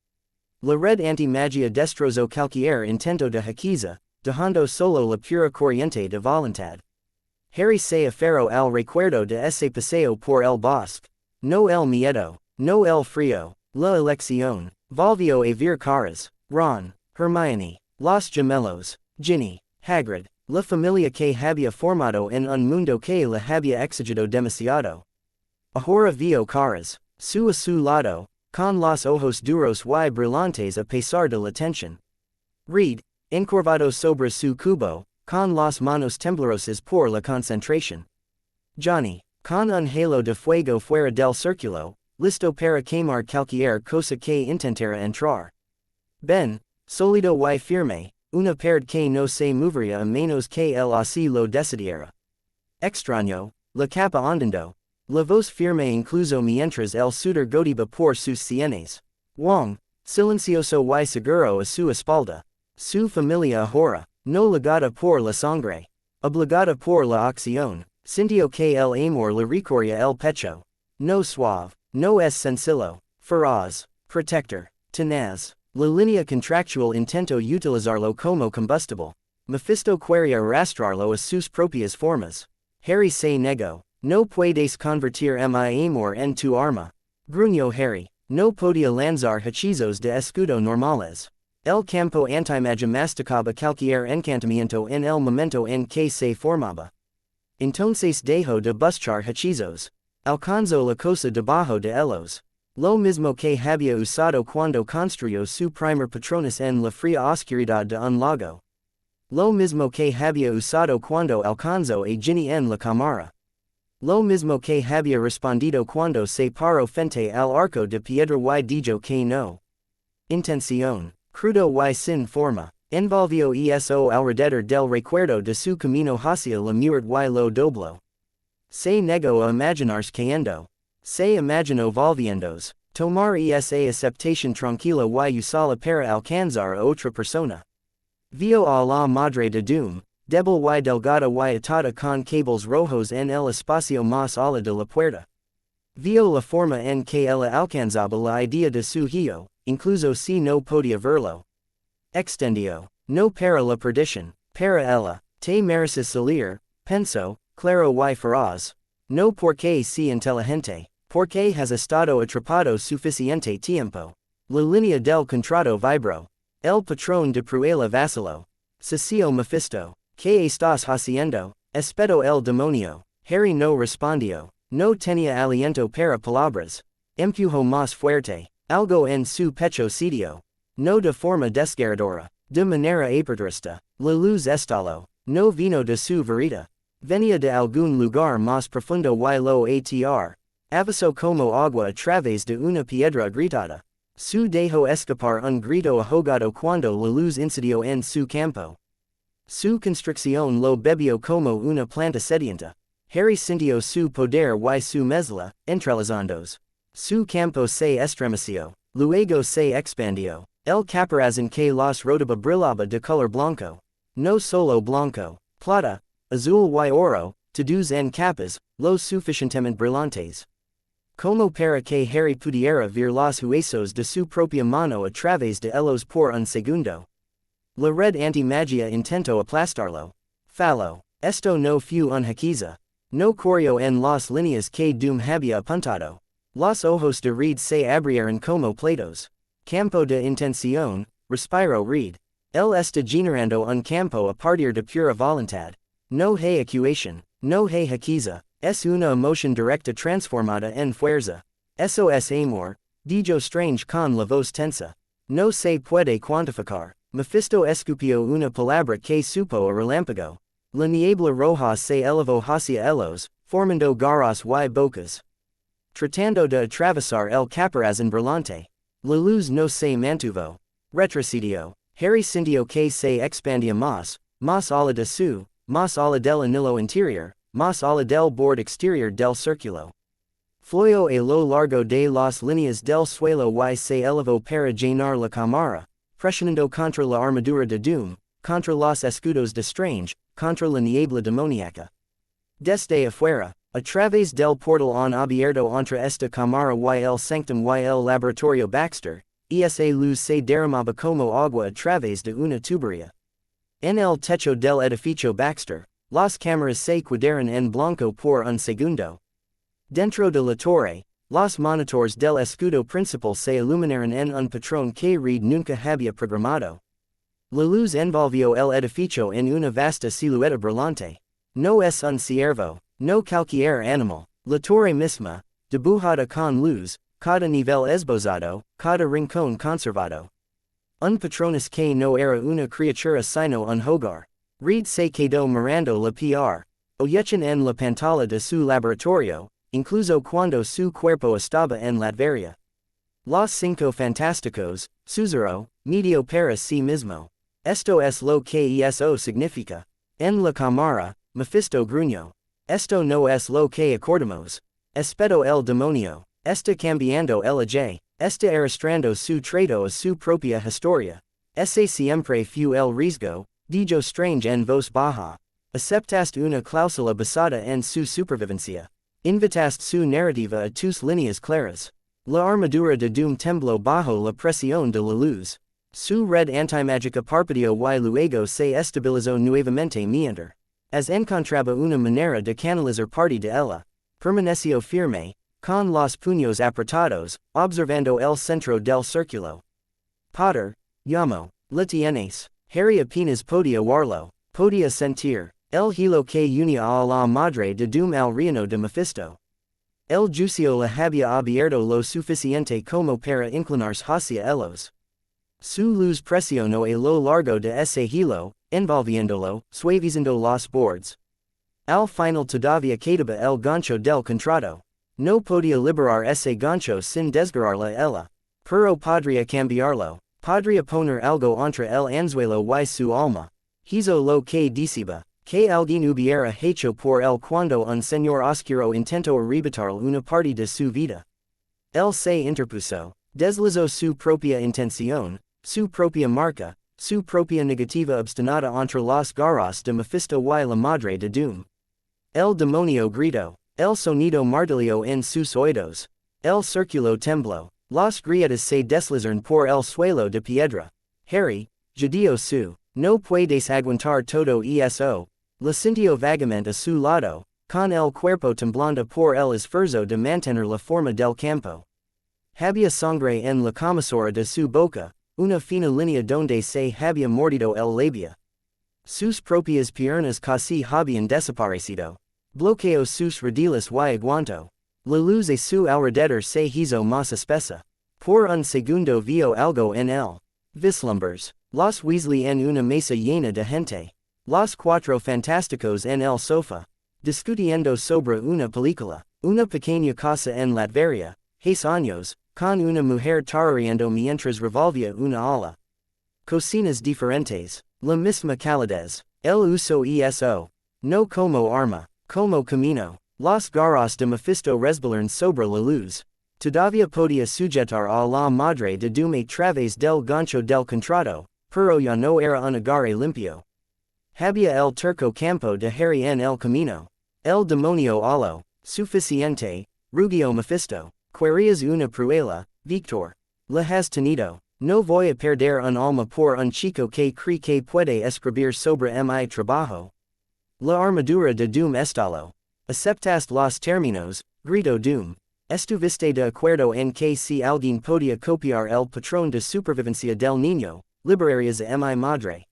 La red anti-magia destrozó cualquier intento de hechiza, dejando solo la pura corriente de voluntad. Harry se aferró al recuerdo de ese paseo por el bosque. No el miedo, no el frío, la elección. Volvió a ver caras. Ron, Hermione, los gemelos, Ginny, Hagrid, la familia que había formado en un mundo que la había exagerado demasiado. Ahora vio caras, a su lado, con los ojos duros y brillantes a pesar de la tensión. Reed, encorvado sobre su cubo, con las manos temblorosas por la concentración. Johnny, con un halo de fuego fuera del círculo, listo para quemar cualquier cosa que intentara entrar. Ben, sólido y firme, una pared que no se movería a menos que él así lo decidiera. Extraño, la capa ondando. La voz firme incluso mientras el sudor goteaba por sus sienes. Wong, silencioso y seguro a su espalda. Su familia ahora, no ligada por la sangre, obligada por la acción, sintió que el amor le recorría el pecho. No suave, no es sencillo, feroz, protector, tenaz. La línea contractual intentó utilizarlo como combustible. Mephisto quería arrastrarlo a sus propias formas. Harry se negó. No puedes convertir mi amor en tu arma. Gruñó Harry. No podía lanzar hechizos de escudo normales. El campo antimagia masticaba cualquier encantamiento en el momento en que se formaba. Entonces dejo de buscar hechizos. Alcanzo la cosa debajo de ellos. Lo mismo que había usado cuando construyó su primer patrones en la fría oscuridad de un lago. Lo mismo que había usado cuando alcanzó a Ginny en la cámara. Lo mismo que había respondido cuando se paró frente al arco de piedra y dijo que no. Intención. Crudo y sin forma. Envolvió eso alrededor del recuerdo de su camino hacia la muerte y lo dobló. Se negó a imaginarse cayendo. Se imaginó volviéndose. Tomar esa aceptación tranquila y usala para alcanzar a otra persona. Vio a la madre de Doom, débil y delgada y atada con cables rojos en el espacio más ala de la puerta. Vio la forma en que ella alcanzaba la idea de su hijo, incluso si no podía verlo. Extendió. No para la perdición, para ella, te mereces salir, pensó, claro y feroz. No porque si inteligente, porque has estado atrapado suficiente tiempo. La línea del contrato vibró. El patrón de Pruela vaciló. Cecil Mephisto. ¿Qué estás haciendo? Espetó el demonio. Harry no respondió. No tenía aliento para palabras. Empujó más fuerte. Algo en su pecho cedió. No de forma desgarradora. De manera aperturista. La luz estalló. No vino de su vereda. Venía de algún lugar más profundo y lo atr. Avisó como agua a través de una piedra agrietada. Su dejó escapar un grito ahogado cuando la luz incidió en su campo. Su constricción lo bebió como una planta sedienta. Harry sintió su poder y su mezcla, entrelazándose. Su campo se estremeció. Luego se expandió. El caparazón que los rodeaba brillaba de color blanco. No solo blanco, plata, azul y oro, todos en capas, lo suficientemente brillantes. Como para que Harry pudiera ver los huesos de su propia mano a través de ellos por un segundo. La red anti-magia intentó aplastarlo. Fallo. Esto no fue un hechizo. No corrió en las líneas que Doom había apuntado. Los ojos de Reed se abrieron como platos. Campo de intención, respiró Reed. Él está generando un campo a partir de pura voluntad. No hay ecuación, no hay hechizo. Es una emoción directa transformada en fuerza. Eso es amor, dijo Strange con la voz tensa. No se puede cuantificar. Mephisto escupió una palabra que supo a relámpago. La niebla roja se elevó hacia ellos, formando garras y bocas. Tratando de atravesar el caparazón brillante. La luz no se mantuvo. Retrocedió. Harry sintió que se expandía más ala de su, más ala del anillo interior, más ala del borde exterior del círculo. Fluyó a lo largo de las líneas del suelo y se elevó para llenar la cámara, presionando contra la armadura de Doom, contra los escudos de Strange, contra la niebla demoníaca. Desde afuera, a través del portal on abierto entre esta cámara y el sanctum y el laboratorio Baxter, esa luz se derramaba como agua a través de una tubería. En el techo del edificio Baxter, las cámaras se cuadran en blanco por un segundo. Dentro de la torre, los monitores del escudo principal se iluminaron en un patrón que Reed nunca había programado. La luz envolvió el edificio en una vasta silueta brillante. No es un ciervo, no cualquier animal, la torre misma, dibujada con luz, cada nivel esbozado, cada rincón conservado. Un patrones que no era una criatura sino un hogar. Reed se quedó mirando la PR. Oyechen en la pantalla de su laboratorio, incluso cuando su cuerpo estaba en Latveria. Los Cinco Fantásticos, susurró, medio para sí mismo. Esto es lo que eso significa. En la cámara, Mephisto gruñó. Esto no es lo que acordamos. Espetó el demonio. Está cambiando el AJ. Está arrastrando su trato a su propia historia. Ese siempre fue el riesgo, dijo Strange en voz baja. Aceptaste una cláusula basada en su supervivencia. Invitaste su narrativa a tus líneas claras. La armadura de Doom tembló bajo la presión de la luz. Su red antimágica parpadeó y luego se estabilizó nuevamente mientras encontraba una manera de canalizar parte de ella. Permaneció firme, con los puños apretados, observando el centro del círculo. Potter, llamó. ¿Le tienes? Harry apenas podía verlo. Podía sentir. El hilo que unia a la madre de Doom al reino de Mephisto. El juicio le había abierto lo suficiente como para inclinarse hacia ellos. Su luz presionó a lo largo de ese hilo, envolviéndolo, suavizando los bordes. Al final todavía quedaba el gancho del contrato. No podía liberar ese gancho sin desgarrarla ella. Pero podría cambiarlo. Podría poner algo entre el anzuelo y su alma. Hizo lo que decía, que alguien hubiera hecho por él cuando un señor oscuro intentó arrebatar una parte de su vida. Él se interpuso, deslizó su propia intención, su propia marca, su propia negativa obstinada entre las garras de Mephisto y la madre de Doom. El demonio gritó, el sonido martilló en sus oídos, el círculo tembló, las grietas se deslizaron por el suelo de piedra. Harry, judío su, no puedes aguantar todo eso, le sintió vagamente a su lado, con el cuerpo temblando por el esfuerzo de mantener la forma del campo. Había sangre en la comisura de su boca, una fina línea donde se había mordido el labio. Sus propias piernas casi habían desaparecido. Bloqueó sus rodillas y aguantó. La luz de su alrededor se hizo más espesa. Por un segundo vio algo en él. Vislumbres. Los Weasley en una mesa llena de gente. Los Cuatro Fantásticos en el sofá. Discutiendo sobre una película. Una pequeña casa en Latveria. 6 años, con una mujer tarareando mientras revolvía una ala. Cocinas diferentes. La misma calidez. El uso eso. No como arma. Como camino. Las garras de Mephisto resbalaron sobre la luz. Todavía podía sujetar a la madre de Doom a través del gancho del contrato, pero ya no era un agarre limpio. Había el turco campo de Harry en el camino. El demonio halo, suficiente, rugió Mephisto. Querías una prueba, Victor. La has tenido. No voy a perder un alma por un chico que cree que puede escribir sobre mi trabajo. La armadura de Doom estalo. Aceptaste los términos, gritó Doom. Estuviste de acuerdo en que si alguien podía copiar el patrón de supervivencia del niño, liberarías a mi madre.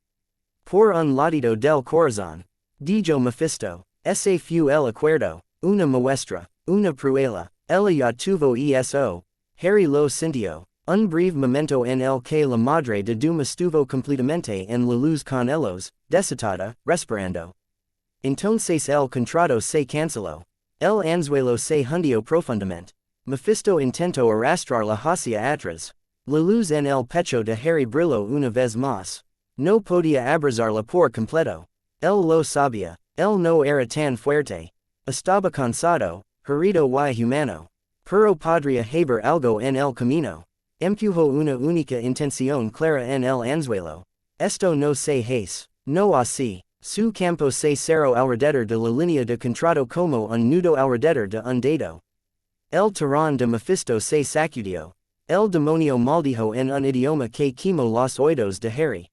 Por un latido del corazón. Dijo Mephisto. Ese fue el acuerdo. Una muestra. Una prueba. Ella ya tuvo eso. Harry lo sintió. Un breve momento en el que la madre de Doom estuvo completamente en la luz con ellos, desatada, respirando. Entonces el contrato se canceló. El anzuelo se hundió profundamente. Mephisto intentó arrastrarla hacia atrás. La luz en el pecho de Harry brilló una vez más. No podía abrazarla por completo. Él lo sabía. Él no era tan fuerte. Estaba cansado, herido y humano. Pero podría haber algo en el camino. Empujó una única intención clara en el anzuelo. Esto no se hace. No así. Su campo se cerró alrededor de la línea de contrato como un nudo alrededor de un dedo. El tirón de Mephisto se sacudió. El demonio maldijo en un idioma que quemó los oídos de Harry.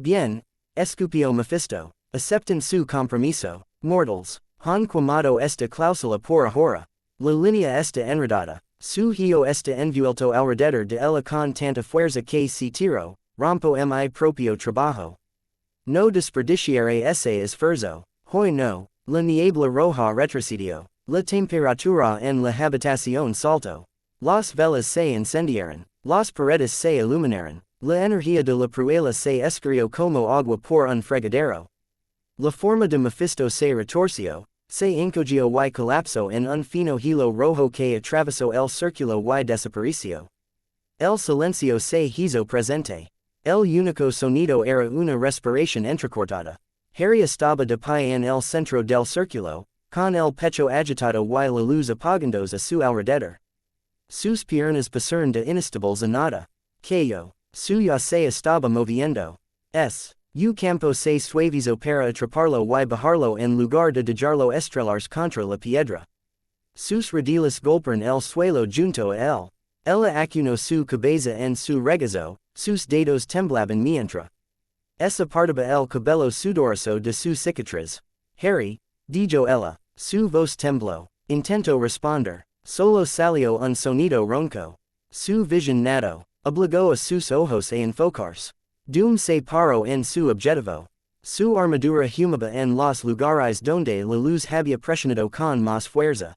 Bien, escupió Mephisto. Acepten su compromiso, mortals. Han quemado esta cláusula por ahora. La línea está enredada. Su hilo está envuelto alrededor de ella con tanta fuerza que si tiro, rompo mi propio trabajo. No desperdiciaré ese esfuerzo. Hoy no. La niebla roja retrocedió. La temperatura en la habitación saltó. Las velas se incendiaron. Las paredes se iluminaron. La energía de la prueba se escurrió como agua por un fregadero. La forma de Mephisto se retorció, se encogió y colapsó en un fino hilo rojo que atravesó el círculo y desapareció. El silencio se hizo presente. El único sonido era una respiración entrecortada. Harry estaba de pie en el centro del círculo, con el pecho agitado y la luz apagándose a su alrededor. Sus piernas pasaron de inestables a nada. Cayó. Suya se estaba moviendo. Campo se suavizó para atraparlo y bajarlo en lugar de dejarlo estrellarse contra la piedra. Sus rodillas golpearon el suelo junto a él. Ella acunó su cabeza en su regazo, sus dedos temblaban mientras apartaba el cabello sudoroso de su cicatriz. Harry, dijo ella, su voz tembló. Intentó responder. Solo salió un sonido ronco. Su visión nadó. Obligó a sus ojos a enfocarse. Doom se paró en su objetivo. Su armadura humaba en los lugares donde la luz había presionado con más fuerza.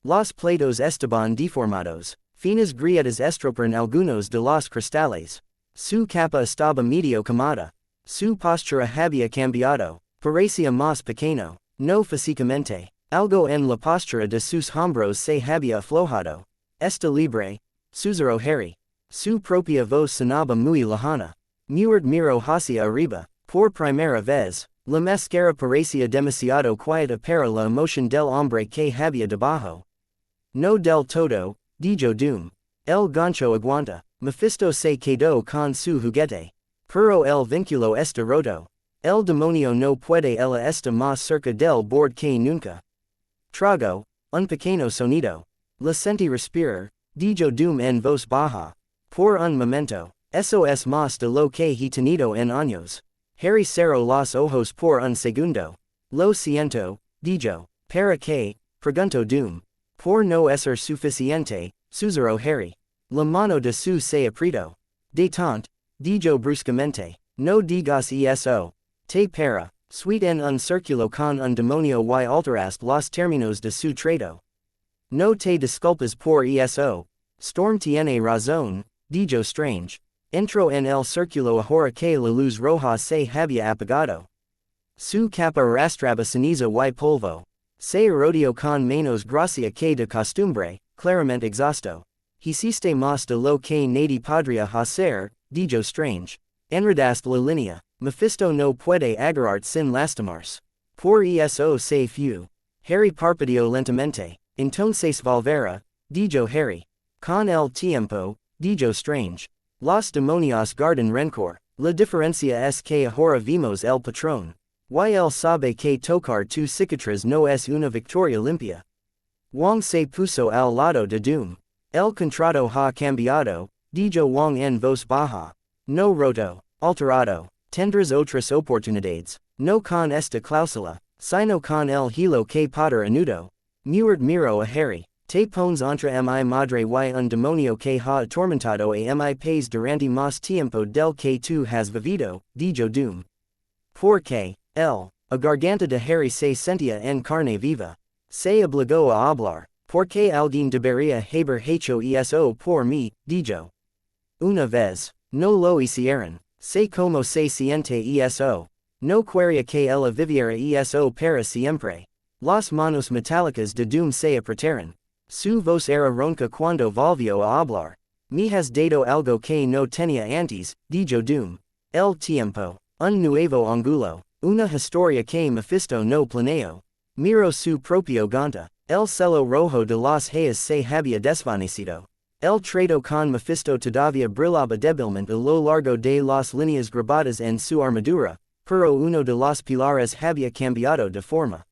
Los platos estaban deformados. Finas grietas estropearon algunos de los cristales. Su capa estaba medio quemada. Su postura había cambiado. Parecía más pequeño. No físicamente. Algo en la postura de sus hombros se había aflojado. Está libre. Susurró Harry. Su propia voz sonaba muy lejana. Muerd miró hacia arriba. Por primera vez, la máscara parecía demasiado quieta para la emoción del hombre que había debajo. No del todo, dijo Doom. El gancho aguanta. Mephisto se quedó con su juguete. Pero el vínculo está roto. El demonio no puede ella está más cerca del borde que nunca. Trago, un pequeño sonido. La sentí respirar, dijo Doom en voz baja. Por un momento, eso es más de lo que he tenido en años. Harry cerró los ojos por un segundo. Lo siento, dijo. ¿Para qué? Preguntó Doom. Por no ser suficiente, susurró Harry. La mano de su se apretó. Detente, dijo bruscamente. No digas eso. Te para, sweet en un círculo con un demonio y alteraste los términos de su trato. No te disculpes por eso. Storm tiene razón, dijo Strange. Entró en el círculo ahora que la luz roja se había apagado. Su capa arrastraba ceniza y polvo. Se rodeó con menos gracia que de costumbre, claramente exhausto. Hiciste más de lo que nadie podría hacer, dijo Strange. Enredaste la línea. Mephisto no puede agarrarte sin lastimarse. Por eso se fue. Harry parpadeó lentamente. Entonces volverá, dijo Harry. Con el tiempo, dijo Strange. Los demonios guardan rencor. La diferencia es que ahora vimos el patrón. Y él sabe que tocar tu cicatriz no es una victoria limpia. Wong se puso al lado de Doom. El contrato ha cambiado, dijo Wong en voz baja. No roto, alterado. Tendrás otras oportunidades. No con esta cláusula, sino con el hilo que poder anudo. Muerd miró a Harry. Te pones entre mi madre y un demonio que ha atormentado a mi país durante más tiempo del que tú has vivido, dijo Doom. Porque, a garganta de Harry se sentía en carne viva. Se obligó a hablar. Porque alguien debería haber hecho eso por mí, dijo. Una vez, no lo hicieron. Sé cómo se siente eso. No quería que ella viviera eso para siempre. Las manos metálicas de Doom se apretaron. Su voz era ronca cuando volvió a hablar. Me has dado algo que no tenía antes, dijo Doom. El tiempo. Un nuevo ángulo. Una historia que Mephisto no planeó. Miró su propio ganta. El cielo rojo de los hayas se había desvanecido. El trato con Mephisto todavía brillaba débilmente a lo largo de las líneas grabadas en su armadura, pero uno de los pilares había cambiado de forma.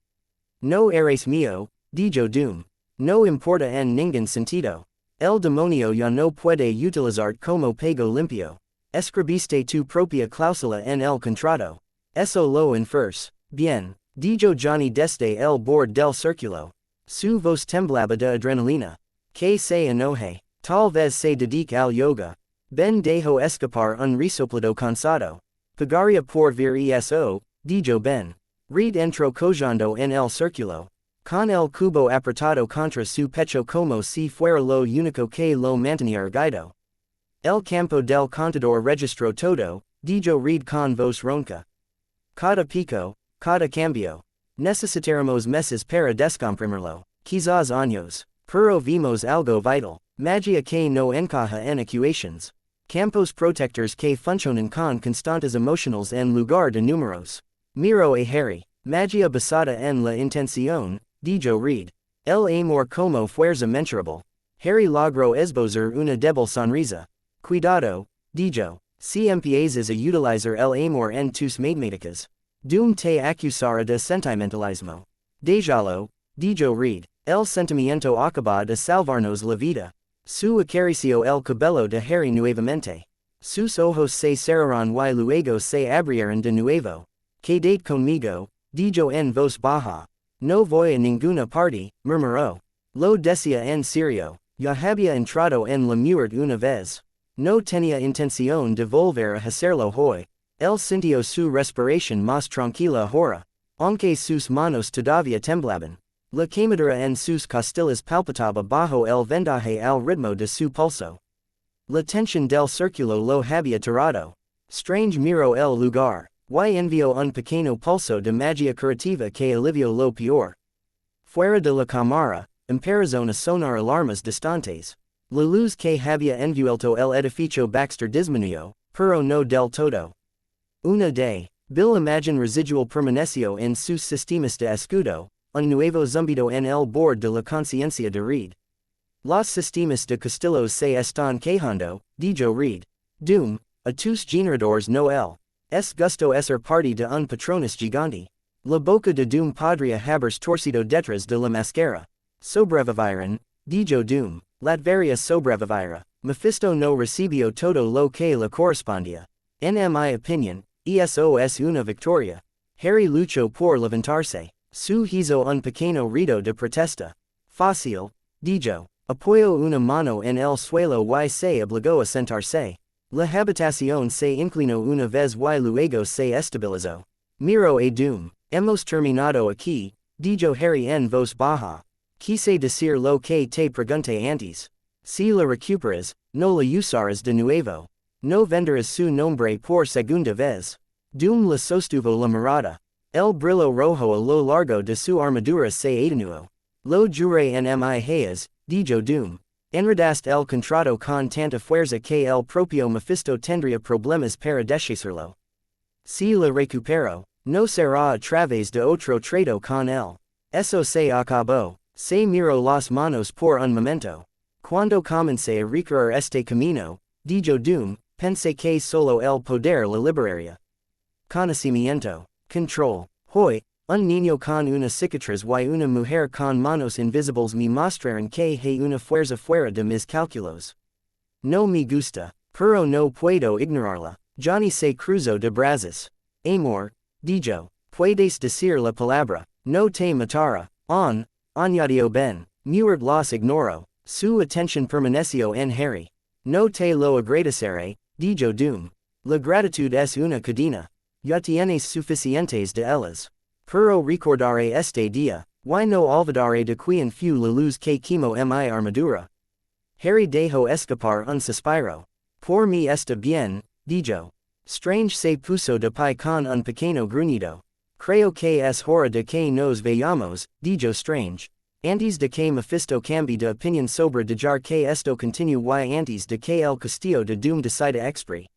No eres mío, dijo Doom. No importa en ningún sentido. El demonio ya no puede utilizarte como pago limpio. Escribiste tu propia cláusula en el contrato. Eso lo infers. Bien, dijo Johnny desde el borde del círculo. Su voz temblaba de adrenalina. Que se enoje. Tal vez se dedique al yoga. Ben dejo escapar un resoplado cansado. Pagaría por ver eso, dijo Ben. Reed entró cojeando en el círculo. Con el cubo apretado contra su pecho como si fuera lo único que lo mantenía erguido. El campo del contador registró todo, dijo Reed con voz ronca. Cada pico, cada cambio. Necesitaremos meses para descomprimirlo. Quizás años. Pero vimos algo vital. Magia que no encaja en ecuations. Campos protectors que funcionan con constantes emocionales en lugar de números. Miro a Harry. Magia basada en la intención, dijo Reed. El amor como fuerza mensurable. Harry logró esbozar una débil sonrisa. Cuidado, dijo. Si empiezas a utilizar el amor en tus matemáticas. Doom te acusará de sentimentalismo. Déjalo, dijo Reed. El sentimiento acaba de salvarnos la vida. Su acarició el cabello de Harry nuevamente. Sus ojos se cerraron y luego se abrieron de nuevo. Quédate conmigo, dijo en voz baja. No voy a ninguna parte, murmuró. Lo decía en serio. Ya había entrado en la muerte una vez. No tenía intención de volver a hacerlo hoy. El sitio su respiración más tranquila ahora, aunque sus manos todavía temblaban. La quemadura en sus costillas palpitaba bajo el vendaje al ritmo de su pulso. La tensión del círculo lo había tirado. Strange miró el lugar, y envió un pequeño pulso de magia curativa que alivió lo peor. Fuera de la cámara, empezaron a sonar alarmas distantes. La luz que había envuelto el edificio Baxter disminuyó, pero no del todo. Una de, Bill imagine residual permaneció en sus sistemas de escudo, un nuevo zumbido en el borde de la conciencia de Reed. Los sistemas de castillos se están quejando, dijo Reed. Doom, a tus generadores no el. Es gusto ser parte de un patronus gigante. La boca de Doom podría haberse torcido detrás de la máscara. Sobrevivirán, dijo Doom, Latveria sobrevivirá. Mephisto no recibió todo lo que le correspondía. En mi opinión, eso es una victoria. Harry luchó por levantarse. Su hizo un pequeño rito de protesta. Fácil, dijo. Apoyó una mano en el suelo y se obligó a sentarse. La habitación se inclinó una vez y luego se estabilizó. Miró a Doom. Hemos terminado aquí, dijo Harry en voz baja. Quise decir lo que te pregunté antes. Si la recuperas, no la usarás de nuevo. No venderás su nombre por segunda vez. Doom le sostuvo la mirada. El brillo rojo a lo largo de su armadura se atenuó. Lo juré en mi hayas, dijo Doom. Enredaste el contrato con tanta fuerza que el propio Mephisto tendría problemas para deshacerlo. Si la recupero, no será a través de otro trato con él. Eso se acabó. Se miró las manos por un momento. Cuando comencé a recorrer este camino, dijo Doom, pensé que solo el poder la liberaría. Conocimiento. Control. Hoy, un niño con una cicatriz y una mujer con manos invisibles me mostraron que hay una fuerza fuera de mis cálculos. No me gusta, pero no puedo ignorarla. Johnny se cruzó de brazos. Amor, dijo, puedes decir la palabra, no te matará. Añadió Ben. Muert los ignoró. Su atención permaneció en Harry. No te lo agradeceré, dijo Doom. La gratitud es una cadena. Ya tienes suficientes de ellas. Pero recordaré este día, y no olvidaré de quien fue la luz que quemó mi armadura. Harry dejó escapar un suspiro. Por mí está bien, dijo. Strange se puso de pie con un pequeño gruñido. Creo que es hora de que nos veamos, dijo Strange. Antes de que Mephisto cambie de opinión sobre dejar que esto continue y antes de que el castillo de Doom decida expre.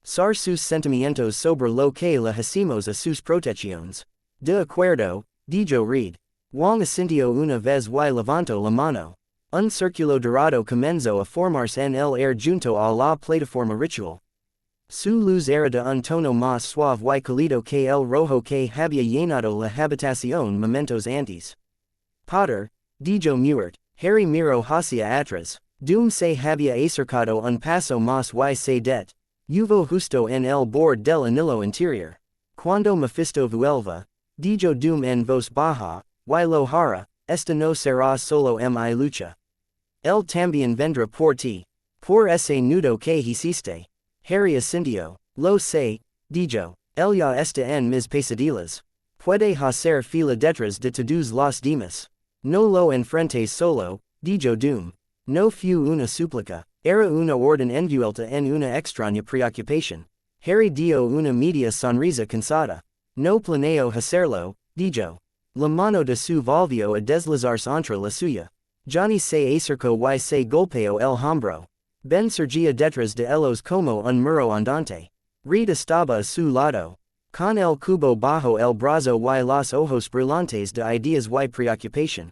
Sar sus sentimientos sobre lo que le hacemos a sus protecciones. De acuerdo, dijo Reed. Wang asintió una vez y levantó la mano. Un círculo dorado comenzó a formarse en el aire junto a la plataforma ritual. Su luz era de un tono más suave y cálido que el rojo que había llenado la habitación momentos antes. Potter, dijo Muert. Harry miró hacia atrás. Doom se había acercado un paso más y se detuvo justo en el borde del anillo interior. Cuando Mephisto vuelva, dijo Doom en voz baja, y lo hará, esta no será solo mi lucha. Él también vendrá por ti. Por ese nudo que hiciste. Harry asintió. Lo sé, dijo. Él ya está en mis pesadillas. Puede hacer fila detrás de todos los demás. No lo enfrentes solo, dijo Doom. No fue una súplica, era una orden envuelta en una extraña preocupación. Harry dio una media sonrisa cansada. No planeo hacerlo, dijo. La mano de su volvió a deslizarse entre la suya. Johnny se acercó y se golpeó el hombro. Ben surgía detrás de ellos como un muro andante. Reed estaba a su lado. Con el cubo bajo el brazo y los ojos brillantes de ideas y preocupación.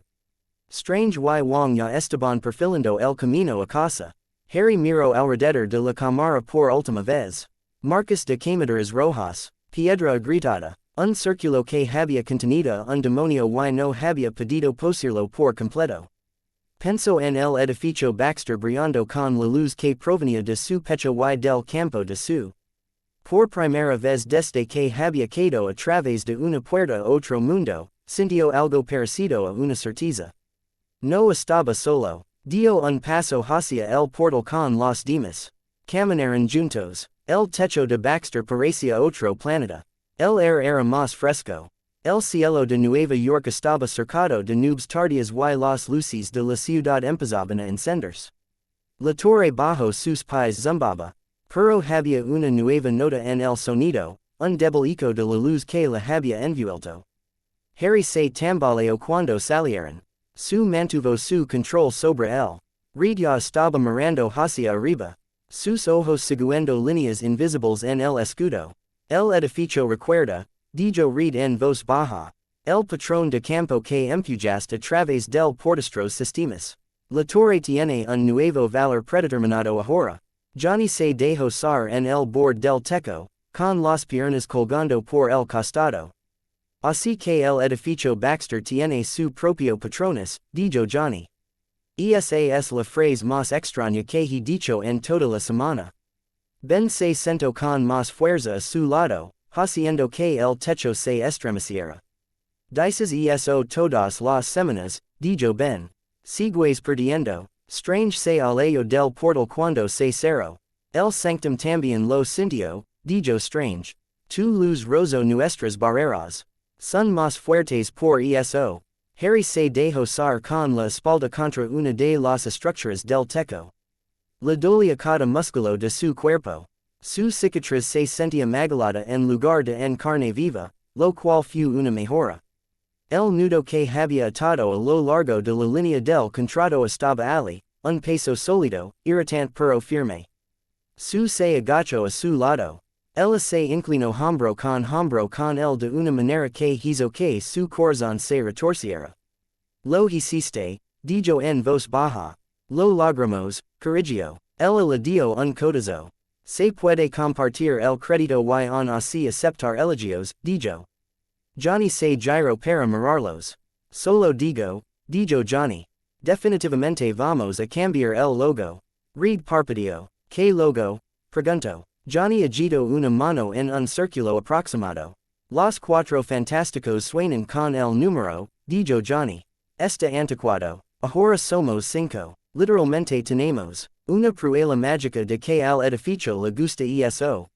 Strange y Wang ya estaban perfilando el camino a casa. Harry miró alrededor de la cámara por última vez. Marcas de quemaduras rojas, piedra agrietada, un círculo que había contenido un demonio y no había podido poseerlo por completo. Pensó en el edificio Baxter brillando con la luz que provenía de su pecho y del campo de su. Por primera vez desde que había caído a través de una puerta a otro mundo, sintió algo parecido a una certeza. No estaba solo, dio un paso hacia el portal con los demás. Caminaron juntos. El techo de Baxter parecía otro planeta. El aire era más fresco. El cielo de Nueva York estaba cercado de nubes tardías y las luces de la ciudad empezaban a encenderse. La torre bajo sus pies zumbaba. Pero había una nueva nota en el sonido, un débil eco de la luz que la había envuelto. Harry se tambaleó cuando salieron. Su mantuvo su control sobre él. Reed ya estaba mirando hacia arriba. Sus ojos siguiendo líneas invisibles en el escudo. El edificio recuerda, dijo Reed en voz baja. El patrón de campo que empujaste a través del portastros sistemas. La torre tiene un nuevo valor predeterminado ahora. Johnny se dejó caer en el borde del techo, con las piernas colgando por el costado. Así que el edificio Baxter tiene su propio patrones, dijo Johnny. Esa es la frase más extraña que he dicho en toda la semana. Ben se sentó con más fuerza a su lado, haciendo que el techo se estremeciera. Dices eso todas las semanas, dijo Ben. Sigues perdiendo. Strange se alejó del portal cuando se cerró. El sanctum también lo sintió, dijo Strange. Tu luz rozó nuestras barreras. Son más fuertes por eso. Harry se dejó caer con la espalda contra una de las estructuras del techo. Le dolía cada músculo de su cuerpo. Su cicatriz se sentía magullada en lugar de en carne viva, lo cual fue una mejora. El nudo que había atado a lo largo de la línea del contrato estaba ali, un peso sólido, irritante pero firme. Su se agachó a su lado. Ella se inclinó hombro con él de una manera que hizo que su corazón se retorciera. Lo hiciste, dijo en voz baja. Lo logramos, Corrigió. Ella le dio un codazo. Se puede compartir el crédito y aún así aceptar elogios, dijo. Johnny se giró para mirarlos. Solo dijo Johnny. Definitivamente vamos a cambiar el logo. Reed parpadeó. ¿Qué logo? Preguntó. Johnny agitó una mano en un círculo aproximado. Los Cuatro Fantásticos suenan con el número, dijo Johnny. Está anticuado. Ahora somos 5. Literalmente tenemos una prueba mágica de que al edificio le gusta eso.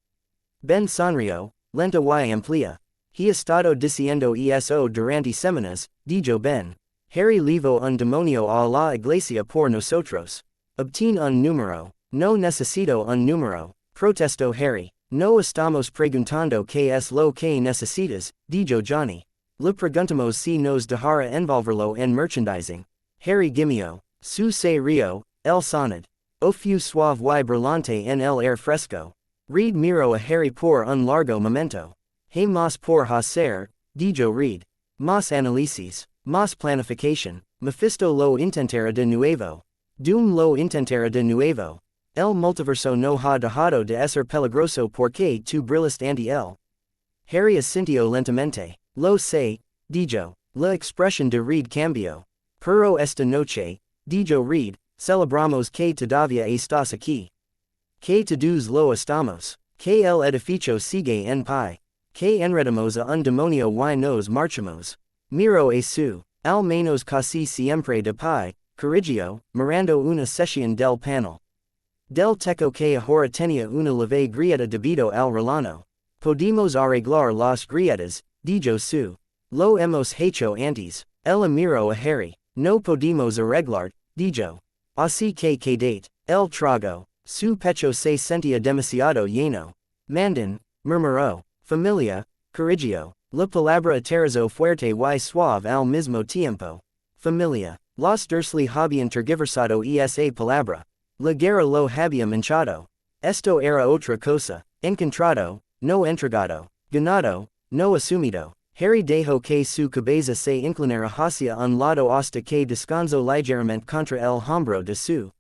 Ben sonrió, lenta y amplia. He estado diciendo eso durante semanas, dijo Ben. Harry llevó un demonio a la iglesia por nosotros. Obtén un número. No necesito un número, protestó Harry. No estamos preguntando qué es lo que necesitas, dijo Johnny. Le preguntamos si nos dejará envolverlo en merchandising. Harry gimió. Su se rió, el sonid. O fue suave y brillante en el aire fresco. Reed miró a Harry por un largo momento. Hay más por hacer, dijo Reed. Más análisis, más planificación. Mephisto lo intentará de nuevo. Doom lo intentará de nuevo. El multiverso no ha dejado de ser peligroso porque tú brillaste ante él. Harry asintió lentamente. Lo sé, dijo. La expresión de Reed cambió. Pero esta noche, dijo Reed, celebramos que todavía estás aquí. Que todos lo estamos. Que el edificio sigue en pie. Que enredamos a un demonio y nos marchamos. Miro a su. Al menos casi siempre de pie, corrigió, mirando una sesión del panel. Del techo que ahora tenía una leve grieta debido al relano. Podemos arreglar las grietas, dijo su. Lo hemos hecho antes. Ella miró a Harry. No podemos arreglar, dijo. Así que quedate. El trago. Su pecho se sentía demasiado lleno. Mandan, murmuró. Familia, corrigió. La palabra aterrizó fuerte y suave al mismo tiempo. Familia. Los Dursley habían tergiversado esa palabra. La guerra lo había manchado. Esto era otra cosa. Encontrado, no entregado. Ganado, no asumido. Harry dejó que su cabeza se inclinara hacia un lado hasta que descansó ligeramente contra el hombro de su.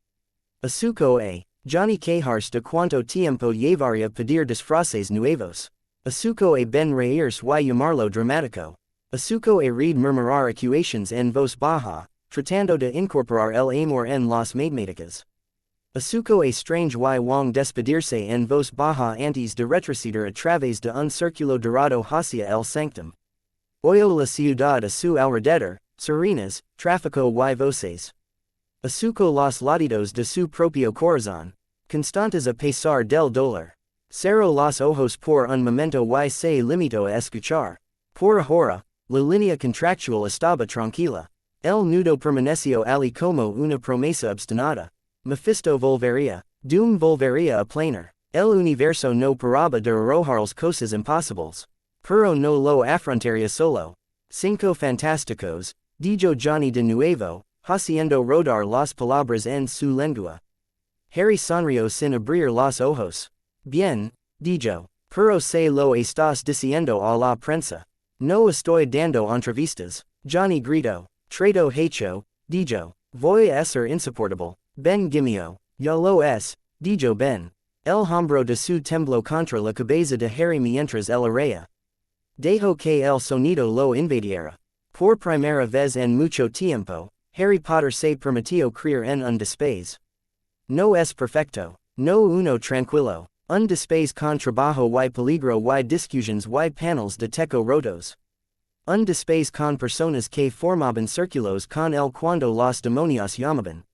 Asuko a. Johnny quejarse de cuánto tiempo llevaría pedir disfraces nuevos. Asuko a Ben reírse y llamarlo dramático. Asuko a Reed murmurar ecuaciones en voz baja, tratando de incorporar el amor en las matemáticas. Asuko a Strange y Wong despedirse en voz baja antes de retroceder a través de un círculo dorado hacia el sanctum. Oyó la ciudad a su alrededor, serenas, tráfico y voces. Asuko los latidos de su propio corazón, constantes a pesar del dolor. Cero los ojos por un momento y se limitó a escuchar. Por ahora, la línea contractual estaba tranquila. El nudo permaneció ali como una promesa obstinada. Mephisto volvería. Doom volvería a planar. El universo no paraba de arrojar las cosas imposibles. Pero no lo afrontaría solo. Cinco fantásticos, dijo Johnny de nuevo, haciendo rodar las palabras en su lengua. Harry sonrió sin abrir los ojos. Bien, dijo, pero se lo estás diciendo a la prensa. No estoy dando entrevistas. Johnny gritó. Trato hecho, dijo. Voy a ser insoportable. Ben gimió. Ya lo es, dijo Ben. El hombro de su tembló contra la cabeza de Harry mientras él reía. Dejó que el sonido lo invadiera. Por primera vez en mucho tiempo, Harry Potter se permitió creer en un despace. No es perfecto. No uno tranquilo. Un despace con trabajo y peligro y discusiones y panels de teco rotos. Un despace con personas que formaban círculos con él cuando los demonios llamaban.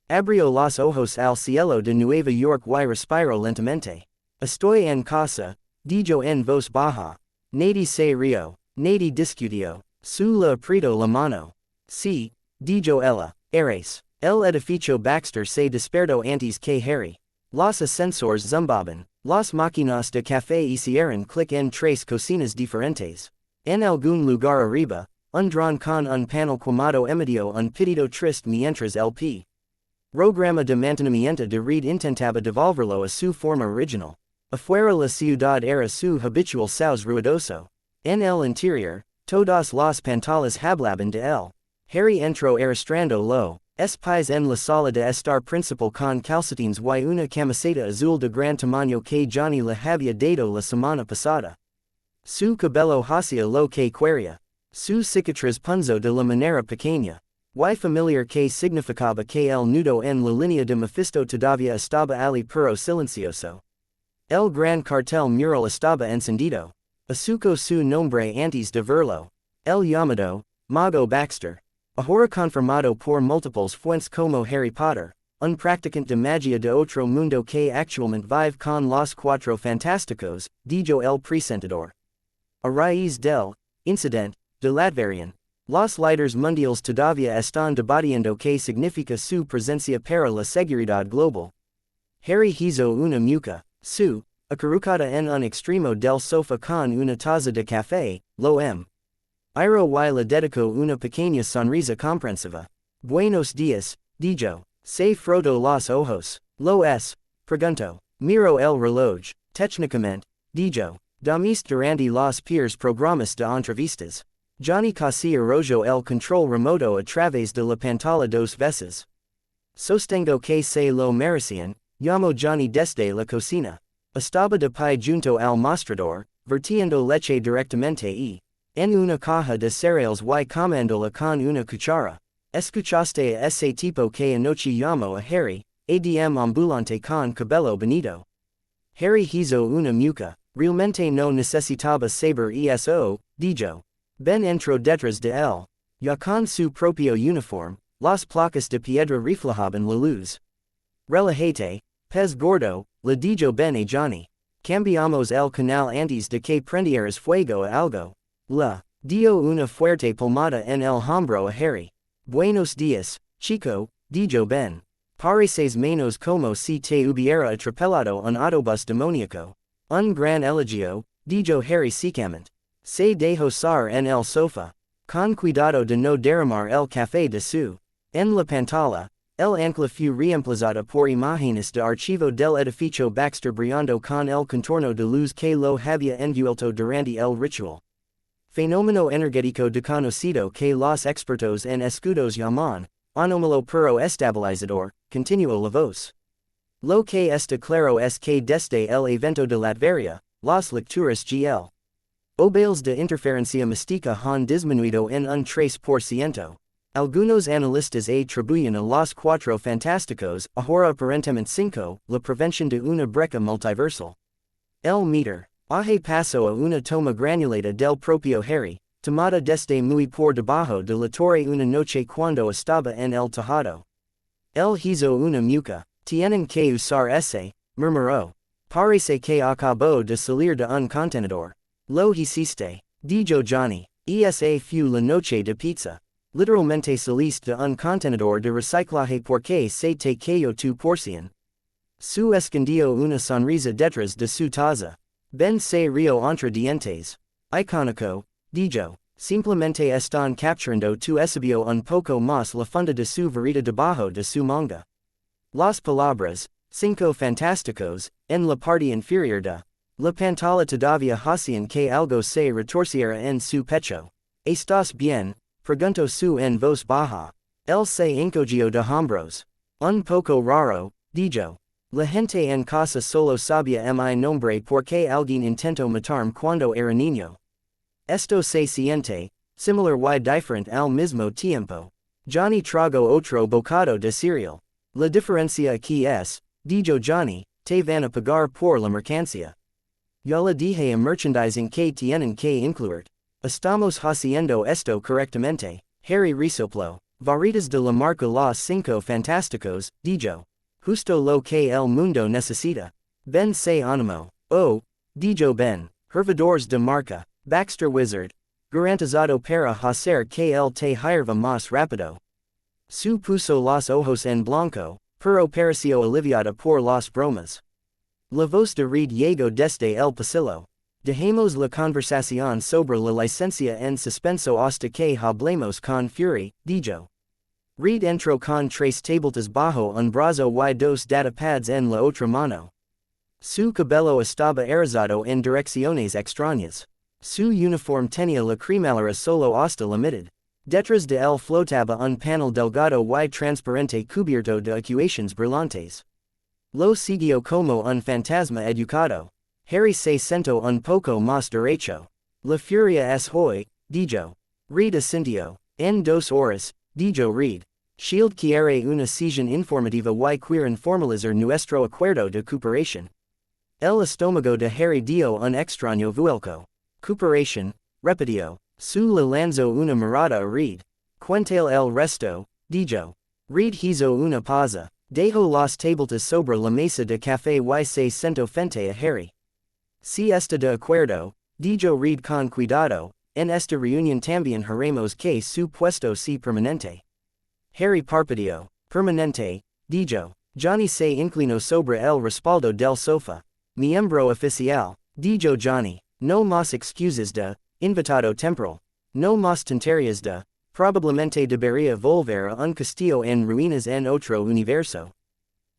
Abrió los ojos al cielo de Nueva York y respiró lentamente. Estoy en casa, dijo en voz baja. Nadie se rió. Nadie discutió. Su le apretó la mano. Sí, dijo ella. Eres. El edificio Baxter se despertó antes que Harry. Los ascensores zumbaban. Las máquinas de café hicieron clic en tres cocinas diferentes. En algún lugar arriba, un dron con un panel quemado emitió un pitido triste mientras el programa de mantenimiento de red intentaba devolverlo a su forma original. Afuera la ciudad era su habitual caos ruidoso. En el interior, todas las pantallas hablaban de él. Harry entró arrastrando lo. Pies en la sala de estar principal con calcetines y una camiseta azul de gran tamaño que Johnny le había dado la semana pasada. Su cabello hacía lo que quería. Su cicatriz punzó de la manera pequeña. Y familiar que significaba que el nudo en la línea de Mephisto todavía estaba ali pero silencioso. El gran cartel mural estaba encendido. Asuco su nombre antes de verlo. El llamado, Mago Baxter. Ahora confirmado por múltiples fuentes como Harry Potter, un practicante de magia de otro mundo que actualmente vive con los Cuatro Fantásticos, dijo el presentador. A raíz del incidente de Latverian, los líderes mundiales todavía están debatiendo qué significa su presencia para la seguridad global. Harry hizo una mueca, su, acurrucada en un extremo del sofá con una taza de café, lo Iro y le dedicó una pequeña sonrisa comprensiva. Buenos días, dijo. Se frotó los ojos. Lo es, preguntó. Miro el reloj. Técnicamente, dijo. Damis durante los peers programas de entrevistas. Johnny casi arrolló el control remoto a través de la pantalla dos veces. Sostengo que se lo merecían, llamó Johnny desde la cocina. Estaba de pie junto al mostrador, vertiendo leche directamente en una caja de cereales y comándola con una cuchara. Escuchaste a ese tipo que anoche llamó a Harry, ADM ambulante con cabello bonito. Harry hizo una mueca. Realmente no necesitaba saber eso, dijo. Ben entró detrás de él. Ya con su propio uniforme, las placas de piedra reflejaban la luz. Relájate, pez gordo, le dijo Ben a Johnny. Cambiamos el canal antes de que prendieras fuego a algo. La dio una fuerte palmada en el hombro a Harry. Buenos días, chico, dijo Ben. Pareces menos como si te hubiera atropellado un autobús demoníaco. Un gran elogio, dijo Harry secamente. Se dejó caer en el sofá. Con cuidado de no derramar el café de su. En la pantalla, el ancla fue reemplazada por imágenes de archivo del edificio Baxter brillando con el contorno de luz que lo había envuelto durante el ritual. Fenómeno energético desconocido que los expertos en escudos llaman, anómalo pero estabilizador, continuó la voz. Lo que está claro es que desde el evento de Latveria, las lecturas GL. Obales de interferencia mística han disminuido en un 3%. Algunos analistas atribuyen a los Cuatro Fantásticos, ahora aparentemente 5, la prevención de una brecha multiversal. El meter. Aje pasó a una toma granulada del propio Harry, tomada desde muy por debajo de la torre una noche cuando estaba en el tejado. Él hizo una mueca. Tienen que usar ese, murmuró. Parece que acabó de salir de un contenedor. Lo hiciste. Dijo Johnny. Esa fue la noche de pizza. Literalmente saliste de un contenedor de reciclaje porque se te cayó tu porción. Su escondió una sonrisa detrás de su taza. Ben se rió entre dientes. Icónico, dijo. Simplemente están capturando tu exhibió un poco más la funda de su verita debajo de su manga. Las palabras, cinco fantásticos, en la parte inferior de la pantalla todavía hacían que algo se retorciera en su pecho. ¿Estás bien? Preguntó su en voz baja. Él se encogió de hombros. Un poco raro, dijo. La gente en casa solo sabía mi nombre porque alguien intentó matarme cuando era niño. Esto se siente, similar y diferente al mismo tiempo. Johnny tragó otro bocado de cereal. La diferencia aquí es, dijo Johnny, te van a pagar por la mercancía. Ya le dije a merchandising que tienen que incluir. Estamos haciendo esto correctamente. Harry resopló. Varitas de la marca Los Cinco Fantásticos, dijo. Justo lo que el mundo necesita. Ben se animó. Oh, dijo Ben. Hervidores de marca. Baxter Wizard. Garantizado para hacer que él te hierva más rápido. Su puso los ojos en blanco, pero pareció aliviada por las bromas. La voz de Reed llegó desde el pasillo. Dejemos la conversación sobre la licencia en suspenso hasta que hablemos con Fury, dijo. Reed entró con tres tabletas bajo un brazo y dos datapads en la otra mano. Su cabello estaba erizado en direcciones extrañas. Su uniforme tenía la cremallera solo hasta la mitad. Detrás de él flotaba un panel delgado y transparente cubierto de ecuaciones brillantes. Lo siguió como un fantasma educado. Harry se sentó un poco más derecho. La furia es hoy, dijo. Reed asintió. En 2 horas, dijo Reed. Shield quiere una sesión informativa y quieren formalizar nuestro acuerdo de cooperación. El estómago de Harry dio un extraño vuelco. Cooperación, repitió. Su le lanzó una mirada a Reed. Cuéntale el resto, dijo. Reed hizo una pausa. Dejó las tabletas sobre la mesa de café y se sentó frente a Harry. Si está de acuerdo, dijo Reed con cuidado, en esta reunión también haremos que su puesto sea permanente. Harry parpadeó. Permanente, dijo. Johnny se inclinó sobre el respaldo del sofá. Miembro oficial, dijo Johnny. No más excusas de invitado temporal. No más tonterías de probablemente debería volver a un castillo en ruinas en otro universo.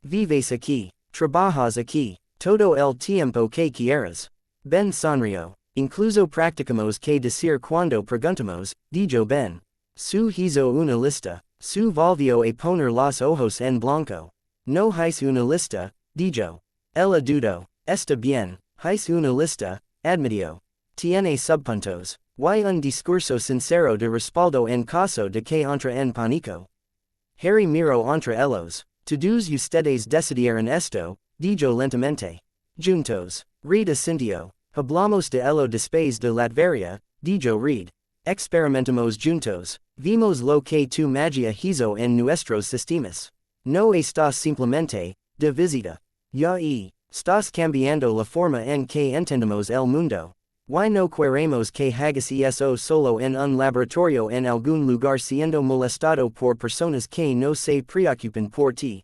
Vives aquí. Trabajas aquí. Todo el tiempo que quieras. Ben sonrió. Incluso practicamos que decir cuando preguntamos, dijo Ben. Su hizo una lista. Su volvió a poner los ojos en blanco. No hice una lista, dijo. Ella dudó. Está bien. Hice una lista, admitió. Tiene subpuntos. Y un discurso sincero de respaldo en caso de que entre en pánico. Harry miró entre ellos. Todos ustedes decidieron esto, dijo lentamente. Juntos. Reed asintió. Hablamos de ello después de Latveria, dijo Reed. Experimentamos juntos. Vimos lo que tu magia hizo en nuestros sistemas. No estás simplemente de visita. Ya estás cambiando la forma en que entendemos el mundo. Y no queremos que hagas eso solo en un laboratorio en algún lugar siendo molestado por personas que no se preocupen por ti.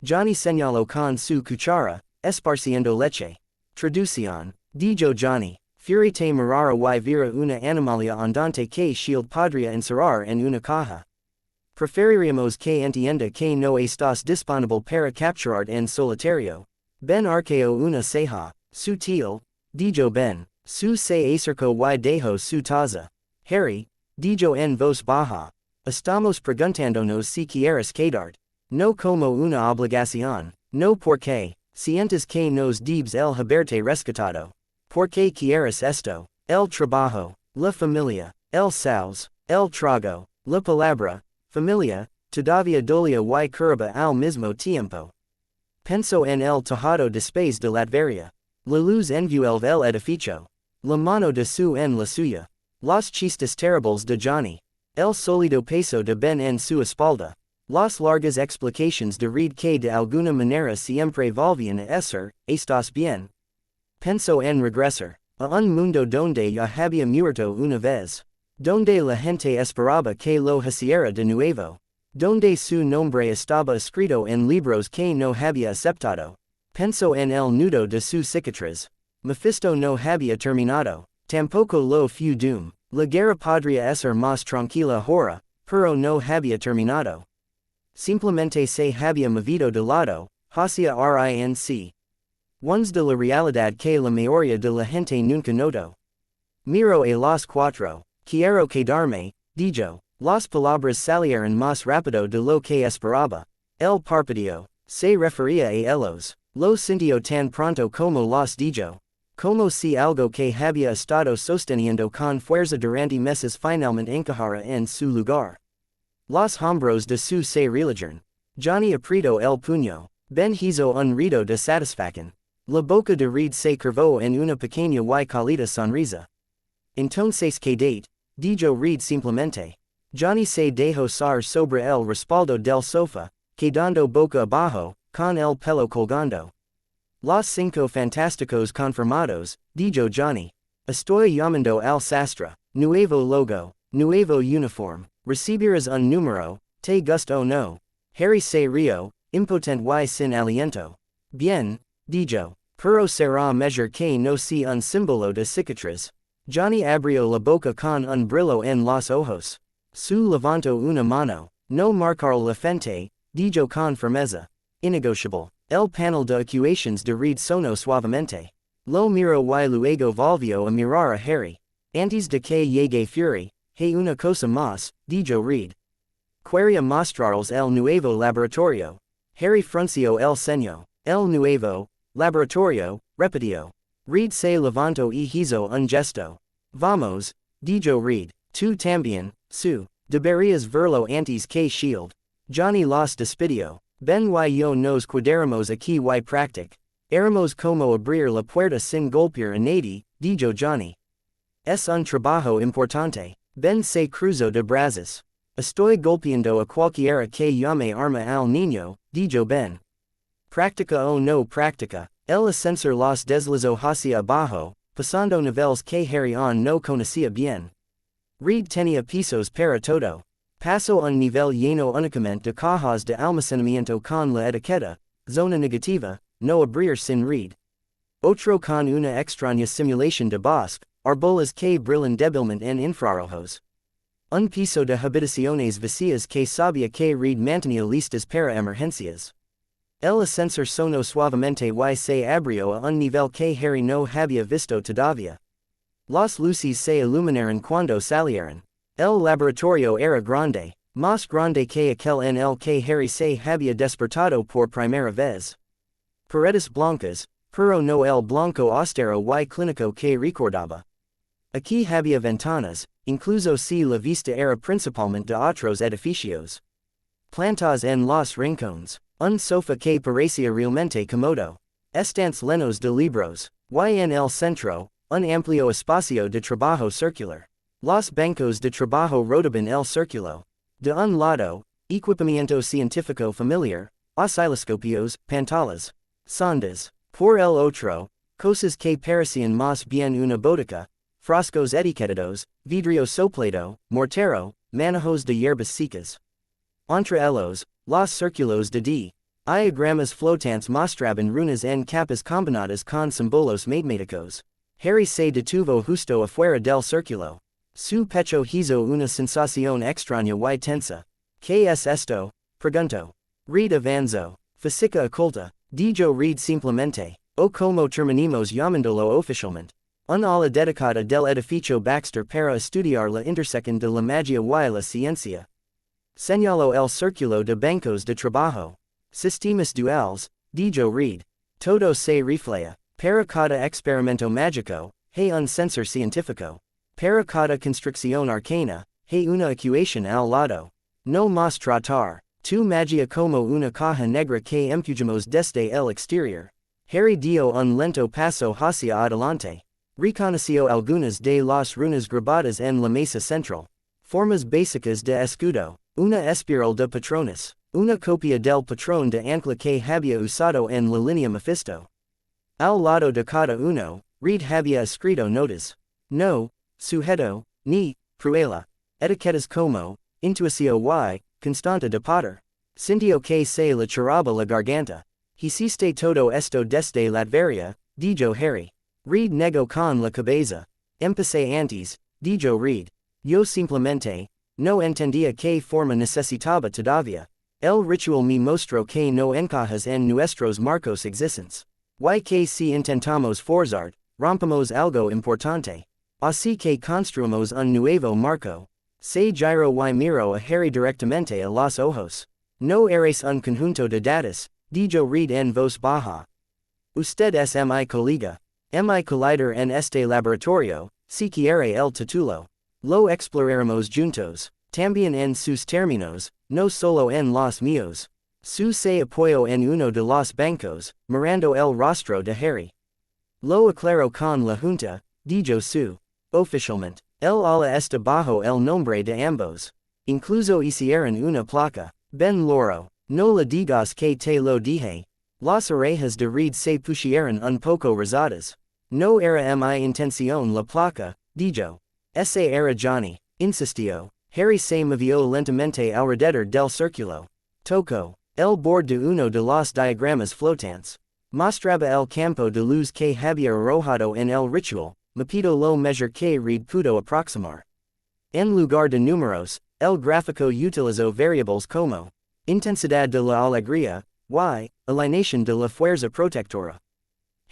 Johnny señaló con su cuchara, esparciendo leche. Traducción, dijo Johnny. Fury te mirara y viera una animalia andante que Shield podría encerrar en una caja. Preferiríamos que entienda que no estás disponible para capturar en solitario. Ben arqueó una ceja. Sutil, dijo Ben. Su se acercó y dejó su taza. Harry, dijo en voz baja. Estamos preguntándonos si quieres quedarte. No como una obligación. No porque, sientes que nos debes el haberte rescatado. Porque quieres esto. El trabajo, la familia, el saus, el trago, la palabra, familia, todavía dolía y curva al mismo tiempo. Pensó en el tejado después de Latveria. La luz envuelve el edificio. La mano de su en la suya. Los chistes terribles de Johnny. El sólido peso de Ben en su espalda. Las largas explicaciones de read que de alguna manera siempre volvían a ser, estás bien. Penso en regresar a un mundo donde ya había muerto una vez. Donde la gente esperaba que lo hiciera de nuevo. Donde su nombre estaba escrito en libros que no había aceptado. Penso en el nudo de su cicatriz. Mephisto no había terminado. Tampoco lo fue Doom. La guerra podría ser más tranquila ahora, pero no había terminado. Simplemente se había movido de lado, hacia rinc. Ones de la realidad que la mayoría de la gente nunca notó. Miro a los cuatro. Quiero quedarme, dijo. Las palabras salieron más rápido de lo que esperaba. El parpadeo. Se refería a ellos. Lo sintió tan pronto como los dijo. Como si algo que había estado sosteniendo con fuerza durante meses finalmente encajara en su lugar. Los hombros de su se relajaron. Johnny apretó el puño. Ben hizo un ruido de satisfacción. La boca de Reed se curvó en una pequeña y cálida sonrisa. Entonces quédate, dijo Reed simplemente. Johnny se dejó caer sobre el respaldo del sofá, quedando boca abajo, con el pelo colgando. Los Cinco Fantásticos confirmados, dijo Johnny. Estoy llamando al sastre. Nuevo logo, nuevo uniforme. Recibirás un número, te gusta o no. Harry se rió, impotente y sin aliento. Bien, dijo. Pero será mejor que no sea un símbolo de cicatriz. Johnny abrió la boca con un brillo en los ojos. Su levantó una mano. No marcar la frente, dijo con firmeza. Innegociable. El panel de ecuaciones de Reed sonó suavemente. Lo miró y luego volvió a mirar a Harry. Antes de que llegue Fury, hay una cosa más, dijo Reed. Quería mostrarles el nuevo laboratorio. Harry frunció el ceño. El nuevo laboratorio, repitió. Reed se levantó y hizo un gesto. Vamos, dijo Reed. Tú también, Sue. Deberías verlo antes que Shield. Johnny los despidió. Ben y yo nos quedaremos aquí y practic. Haremos como abrir la puerta sin golpear a nadie, dijo Johnny. Es un trabajo importante. Ben se cruzó de brazos. Estoy golpeando a cualquiera que llame arma al niño, dijo Ben. Práctica o no práctica, el ascensor los deslizó hacia abajo, pasando niveles que Harry no conocía bien. Reed tenía pisos para todo. Pasó un nivel lleno únicamente de cajas de almacenamiento con la etiqueta, zona negativa, no abrir sin Reed. Otro con una extraña simulación de bosque, árboles que brillan débilmente en infrarrojos. Un piso de habitaciones vacías que sabía que Reed mantenía listas para emergencias. El ascensor sonó suavemente y se abrió a un nivel que Harry no había visto todavía. Las luces se iluminaron cuando salieron. El laboratorio era grande, más grande que aquel en el que Harry se había despertado por primera vez. Paredes blancas, pero no el blanco austero y clínico que recordaba. Aquí había ventanas, incluso si la vista era principalmente de otros edificios. Plantas en los rincones, un sofá que parecía realmente cómodo. Estantes llenos de libros, y en el centro, un amplio espacio de trabajo circular. Los bancos de trabajo rodaban el círculo. De un lado, equipamiento científico familiar, osciloscopios, pantallas, sondas. Por el otro, cosas que parecían más bien una botica, frascos etiquetados, vidrio soplado, mortero, manojos de hierbas secas. Entre ellos, los círculos de diagramas flotantes mostraban runas en capas combinadas con símbolos matemáticos. Harry se detuvo justo afuera del círculo. Su pecho hizo una sensación extraña y tensa. ¿Qué es esto? Preguntó. Reed avanzó. Física oculta, dijo Reed simplemente. O como terminamos llamándolo oficialmente. Un ala dedicada del edificio Baxter para estudiar la intersección de la magia y la ciencia. Señaló el círculo de bancos de trabajo. Sistemas duales, dijo Reed. Todo se refleja. Para cada experimento mágico, hay un sensor científico. Para cada construcción arcana, hay una ecuación al lado. No más tratar. Tu magia como una caja negra que empujamos desde el exterior. Harry dio un lento paso hacia adelante. Reconoció algunas de las runas grabadas en la mesa central. Formas básicas de escudo. Una espiral de patrones. Una copia del patrón de ancla que había usado en la línea Mephisto. Al lado de cada uno, read había escrito notas. No, sujeto, ni, prueba. Etiquetas como, intuicio y, constante de poder. Sintió que se le choraba la garganta. Hiciste todo esto desde Latveria, dijo Harry. Read nego con la cabeza. Empecé antes, dijo Reed. Yo simplemente, no entendía qué forma necesitaba todavía. El ritual me mostró que no encajas en nuestros marcos existentes. Y que si intentamos forzar, rompamos algo importante. Así que construimos un nuevo marco. Se giro y miro a Harry directamente a los ojos. No eres un conjunto de datos, dijo Reed en voz baja. Usted es mi colega. Mi collider en este laboratorio, si quiere el título. Lo exploraremos juntos, también en sus términos, no solo en los míos. Su se apoyó en uno de los bancos, mirando el rostro de Harry. Lo aclaró con la junta, dijo su. Oficialmente, el ala está bajo el nombre de ambos. Incluso hicieron una placa. Ben loro, no le digas que te lo dije. Las orejas de Reed se pusieron un poco rosadas. No era mi intención la placa, dijo. Ese era Johnny, insistió. Harry se movió lentamente alrededor del círculo. Tocó el borde de uno de los diagramas flotantes. Mostraba el campo de luz que había arrojado en el ritual, Mapido lo measure que Reed pudo aproximar. En lugar de números, el gráfico utilizó variables como intensidad de la alegría, y alineación de la fuerza protectora.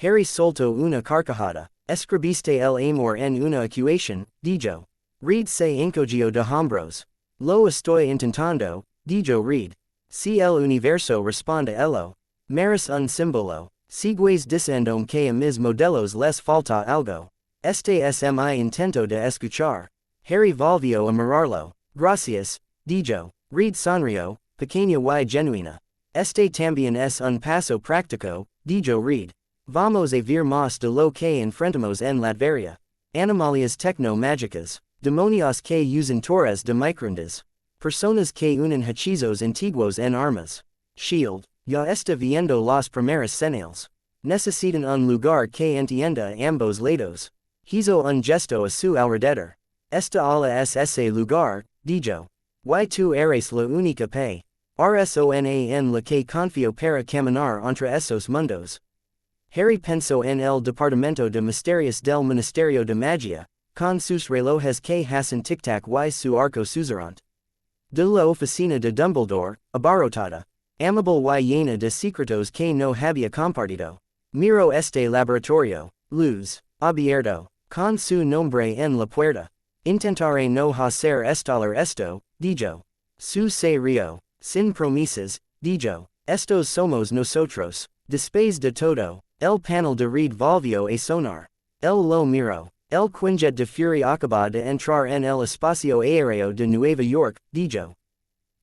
Harry soltó una carcajada. Escribiste el amor en una ecuación, dijo. Reed se encogió de hombros. Lo estoy intentando, dijo Reed. Si el universo responde elo. Maris un símbolo. Sigues diciendo que a mis modelos les falta algo. Este es mi intento de escuchar. Harry volvió a mirarlo. Gracias, dijo. Reed sonrió, pequeña y genuina. Este también es un paso práctico, dijo Reed. Vamos a ver más de lo que enfrentamos en Latveria. Animalias tecno-mágicas. Demonios que usan torres de microondas. Personas que unen hechizos antiguos en armas. Shield. Ya está viendo los primeros señales. Necesitan un lugar que entienda a ambos lados. Hizo un gesto a su alrededor. Esta ala es ese lugar, dijo. Y tú eres la única persona en la que confío para caminar entre esos mundos. Harry pensó en el departamento de misterios del Ministerio de Magia, con sus relojes que hacen tic-tac y su arco susurrante. De la oficina de Dumbledore, abarrotada. Amable y llena de secretos que no había compartido. Miro este laboratorio, luz, abierto, con su nombre en la puerta. Intentaré no hacer estallar esto, dijo. Su se rió, sin promesas, dijo. Estos somos nosotros. Después de todo, el panel de Reed volvió a sonar. El lo miró. El quinjet de Fury acaba de entrar en el espacio aéreo de Nueva York, dijo.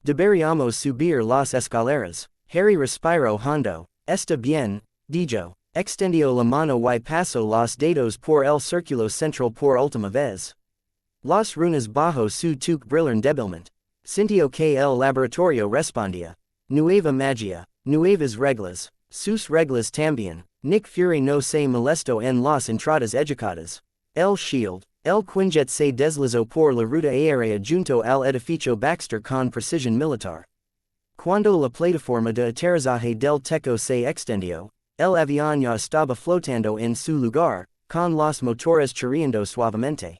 Deberíamos subir las escaleras. Harry respiró hondo. Está bien, dijo. Extendió la mano y pasó los dedos por el círculo central por última vez. Las runas bajo su tuque brillaron débilmente. Sintió que el laboratorio respondía. Nueva magia, nuevas reglas. Sus reglas también. Nick Fury no se molestó en las entradas educadas. El shield. El quinjet se deslizó por la ruta aérea junto al edificio Baxter con precisión militar. Cuando la plataforma de aterrizaje del techo se extendió, el avión ya estaba flotando en su lugar, con los motores chirriando suavemente.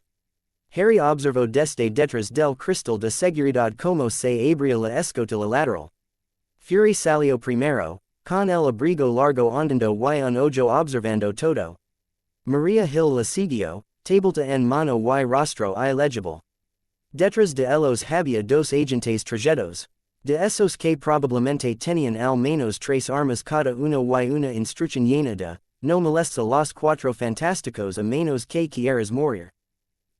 Harry observó desde detrás del cristal de seguridad como se abría la escotilla lateral. Fury salió primero, con el abrigo largo andando y un ojo observando todo. Maria Hill la siguió, tableta en mano y rostro ilegible. Detrás de ellos había dos agentes trajedos. De esos que probablemente tenían al menos tres armas cada uno y una instrucción llena de, no molesta los cuatro fantásticos a menos que quieras morir.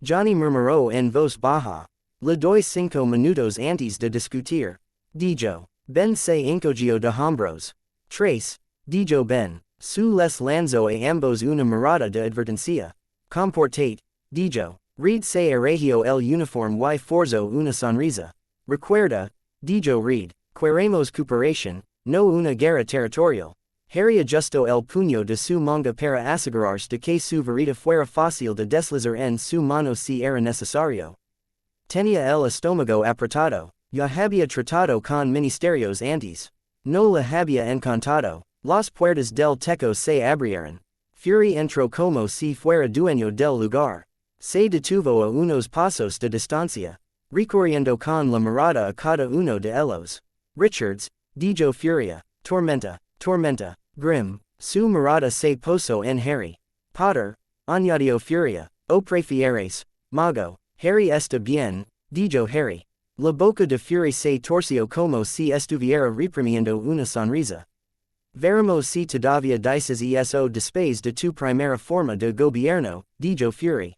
Johnny murmuró en voz baja. Le doy 5 minutos antes de discutir. Dijo. Ben se encogió de hombros. Tres, dijo Ben. Su les lanzó a ambos una mirada de advertencia. Comportate, dijo. Read se eregio el uniforme y forzo una sonrisa. Recuerda, dijo read, queremos cooperación, no una guerra territorial. Harry ajustó el puño de su manga para asegurarse de que su varita fuera fácil de deslizar en su mano si era necesario. Tenía el estómago apretado. Ya había tratado con ministerios antes. No la había encantado. Las puertas del techo se abrieron. Fury entró como si fuera dueño del lugar. Se detuvo a unos pasos de distancia, recorriendo con la mirada a cada uno de ellos. Richards, dijo Furia, tormenta, tormenta, grim, su mirada se posó en Harry. Potter, añadió Furia, o prefieres, mago, Harry está bien, dijo Harry. La boca de Fury se torció como si estuviera reprimiendo una sonrisa. Veremos si todavía dices eso después de tu primera forma de gobierno, dijo Fury.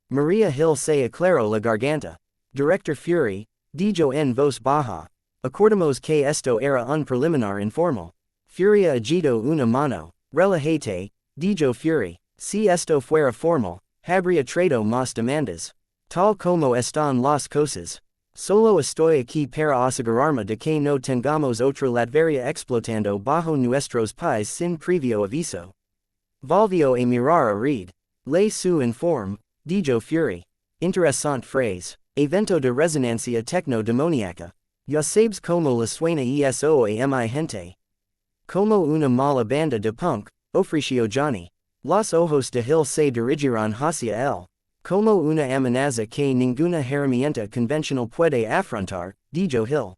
Maria Hill se aclaró la garganta. Director Fury, dijo en voz baja. Acordamos que esto era un preliminar informal. Fury agitó una mano. Relájate, dijo Fury. Si esto fuera formal, habría traído más demandas. Tal como están las cosas. Solo estoy aquí para asegurarme de que no tengamos otra latveria explotando bajo nuestros pies sin previo aviso. Volvió a mirar a Reed. Le su informe, dijo Fury. Interesante phrase. Evento de resonancia tecno-demoníaca. Ya sabes como le suena eso a mi gente. Como una mala banda de punk, ofreció Johnny. Los ojos de Hill se dirigirán hacia él. Como una amenaza que ninguna herramienta convencional puede afrontar, dijo Hill.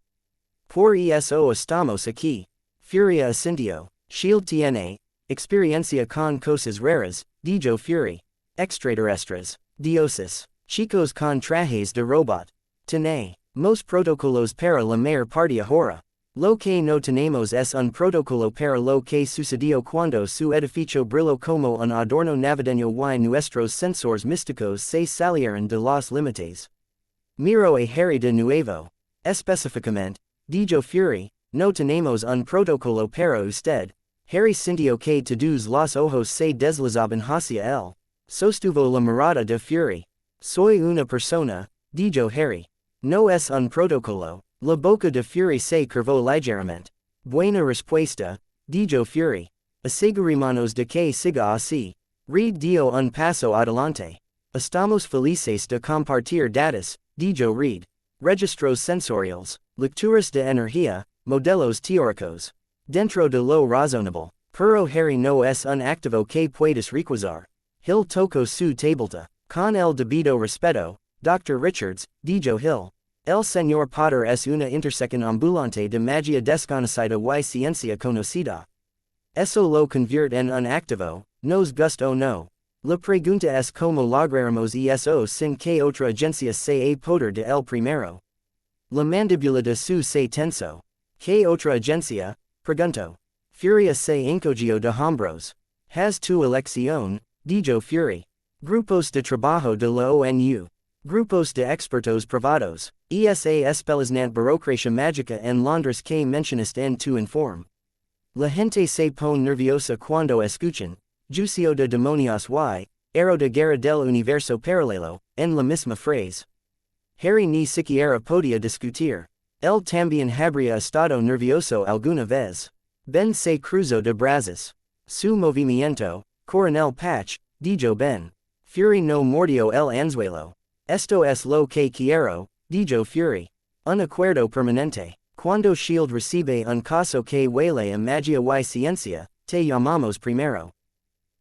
Por eso estamos aquí. Furia asintió. Shield tiene experiencia con cosas raras, dijo Fury. Extraterrestres, dioses, chicos con trajes de robot. Tiene most protocolos para la mayor parte ahora. Lo que no tenemos es un protocolo para lo que sucedió cuando su edificio brilló como un adorno navideño y nuestros sensores místicos se salieron de los límites. Miro a Harry de nuevo. Específicamente, dijo Fury, no tenemos un protocolo para usted. Harry sintió que todos los ojos se deslizaban hacia él. Sostuvo la mirada de Fury. Soy una persona, dijo Harry. No es un protocolo. La boca de Fury se curvó ligeramente. Buena respuesta, dijo Fury. Asegurémonos de que siga así. Reed dio un paso adelante. Estamos felices de compartir datos, dijo Reed. Registros sensoriales, lecturas de energía, modelos teóricos. Dentro de lo razonable. Pero Harry no es un activo que puedes requisar. Hill tocó su tableta. Con el debido respeto, Dr. Richards, dijo Hill. El señor Potter es una intersección ambulante de magia desconocida y ciencia conocida. Eso lo convierte en un activo, nos gusta o no. La pregunta es cómo lograremos eso sin que otra agencia se a poder de el primero. La mandíbula de su se tensó. ¿Qué otra agencia? Preguntó. Furia se encogió de hombros. Has tu elección, dijo Fury. Grupos de trabajo de la ONU. Grupos de expertos privados. Esa espeluznante burocracia mágica en Londres que mencionaste en tu informe. La gente se pone nerviosa cuando escuchan. Juicio de demonios y Ero de guerra del universo paralelo, en la misma frase. Harry ni siquiera podía discutir. Él también habría estado nervioso alguna vez. Ben se cruzó de brazos. Su movimiento, Coronel Patch, dijo Ben. Fury no mordió el anzuelo. Esto es lo que quiero, dijo Fury. Un acuerdo permanente. Cuando Shield recibe un caso que huele a magia y ciencia, te llamamos primero.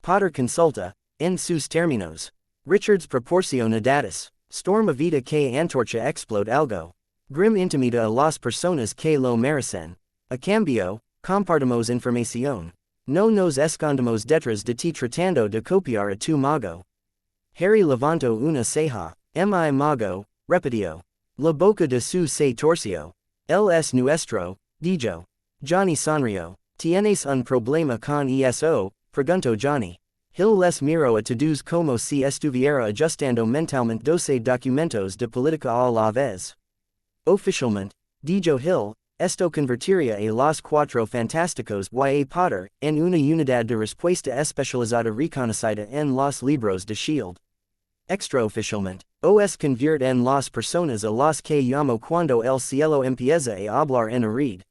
Potter consulta, en sus términos. Richards proporciona datos. Storm a vida que antorcha explode algo. Grim intimida a las personas que lo merecen. A cambio, compartimos información. No nos escondemos detrás de ti tratando de copiar a tu mago. Harry levantó una ceja. Mi mago, repitió. La boca de su se torció. Él es nuestro, dijo. Johnny sonrió. ¿Tienes un problema con eso? Preguntó Johnny. Hill les miró a todos como si estuviera ajustando mentalmente 12 documentos de política a la vez. Oficialmente, dijo Hill, esto convertiría a Los Cuatro Fantásticos y a Potter en una unidad de respuesta especializada reconocida en los libros de Shield. Extraoficialmente, os convierte en las personas a las que llamo cuando el cielo empieza a hablar en read.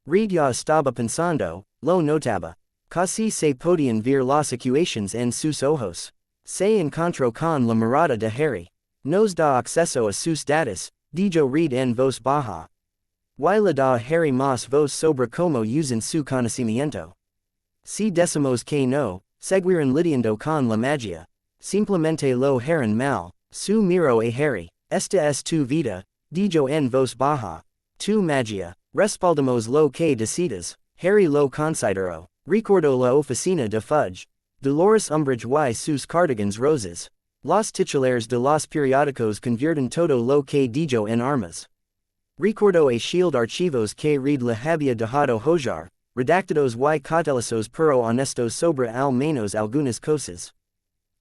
Read ya estaba pensando, lo notaba. Casi se podían ver las ecuaciones en sus ojos. Se encontró con la mirada de Harry. Nos da acceso a sus datos, dijo Read en voz baja. Y le da a Harry más voz sobre cómo usan su conocimiento. Si decimos que no, seguirán lidiando con la magia. Simplemente lo harán mal. Su miró a Harry. Esta es tu vida, dijo en voz baja. Tu magia. Respaldamos lo que decidas. Harry lo consideró. Recordó la oficina de Fudge. Dolores Umbridge y sus cardigans rosas. Los titulares de los periódicos convierten todo lo que dijo en armas. Recordó a shield archivos que Read le había dejado hojar, redactados y cautelosos pero honestos sobre al menos algunas cosas.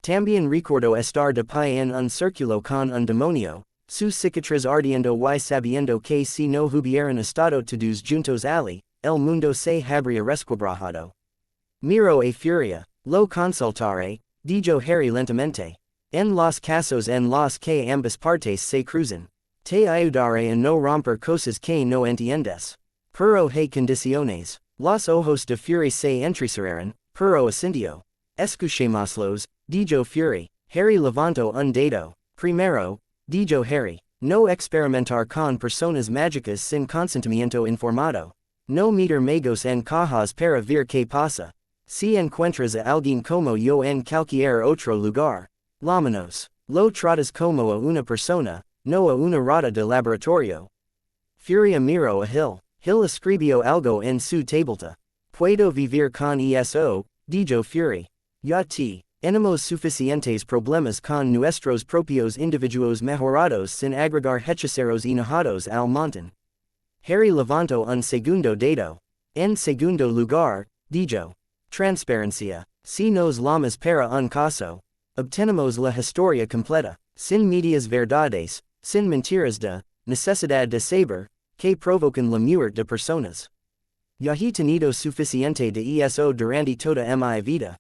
También recordó estar de pie en un círculo con un demonio, sus cicatrices ardiendo y sabiendo que si no hubieran estado todos juntos allí, el mundo se habría resquebrajado. Miro a furia, lo consultaré, dijo Harry lentamente. En los casos en los que ambas partes se cruzan, te ayudaré a no romper cosas que no entiendes. Pero hay condiciones. Los ojos de Fury se entrecerraron, pero asintió. Escuchémoslos, dijo Fury. Harry levantó un dedo. Primero, dijo Harry, no experimentar con personas mágicas sin consentimiento informado. No meter magos en cajas para ver qué pasa. Si encuentras a alguien como yo en cualquier otro lugar, lámanos. Lo tratas como a una persona, no a una rata de laboratorio. Fury miró a Hill. Hill escribió algo en su tableta. Puedo vivir con eso, dijo Fury. Ya tenemos suficientes problemas con nuestros propios individuos mejorados sin agregar hechiceros enojados al montón. Harry levantó un segundo dedo. En segundo lugar, dijo. Transparencia. Si nos lamas para un caso, obtenemos la historia completa, sin medias verdades, sin mentiras de necesidad de saber, que provocan la muerte de personas. Ya he tenido suficiente de eso durante toda mi vida.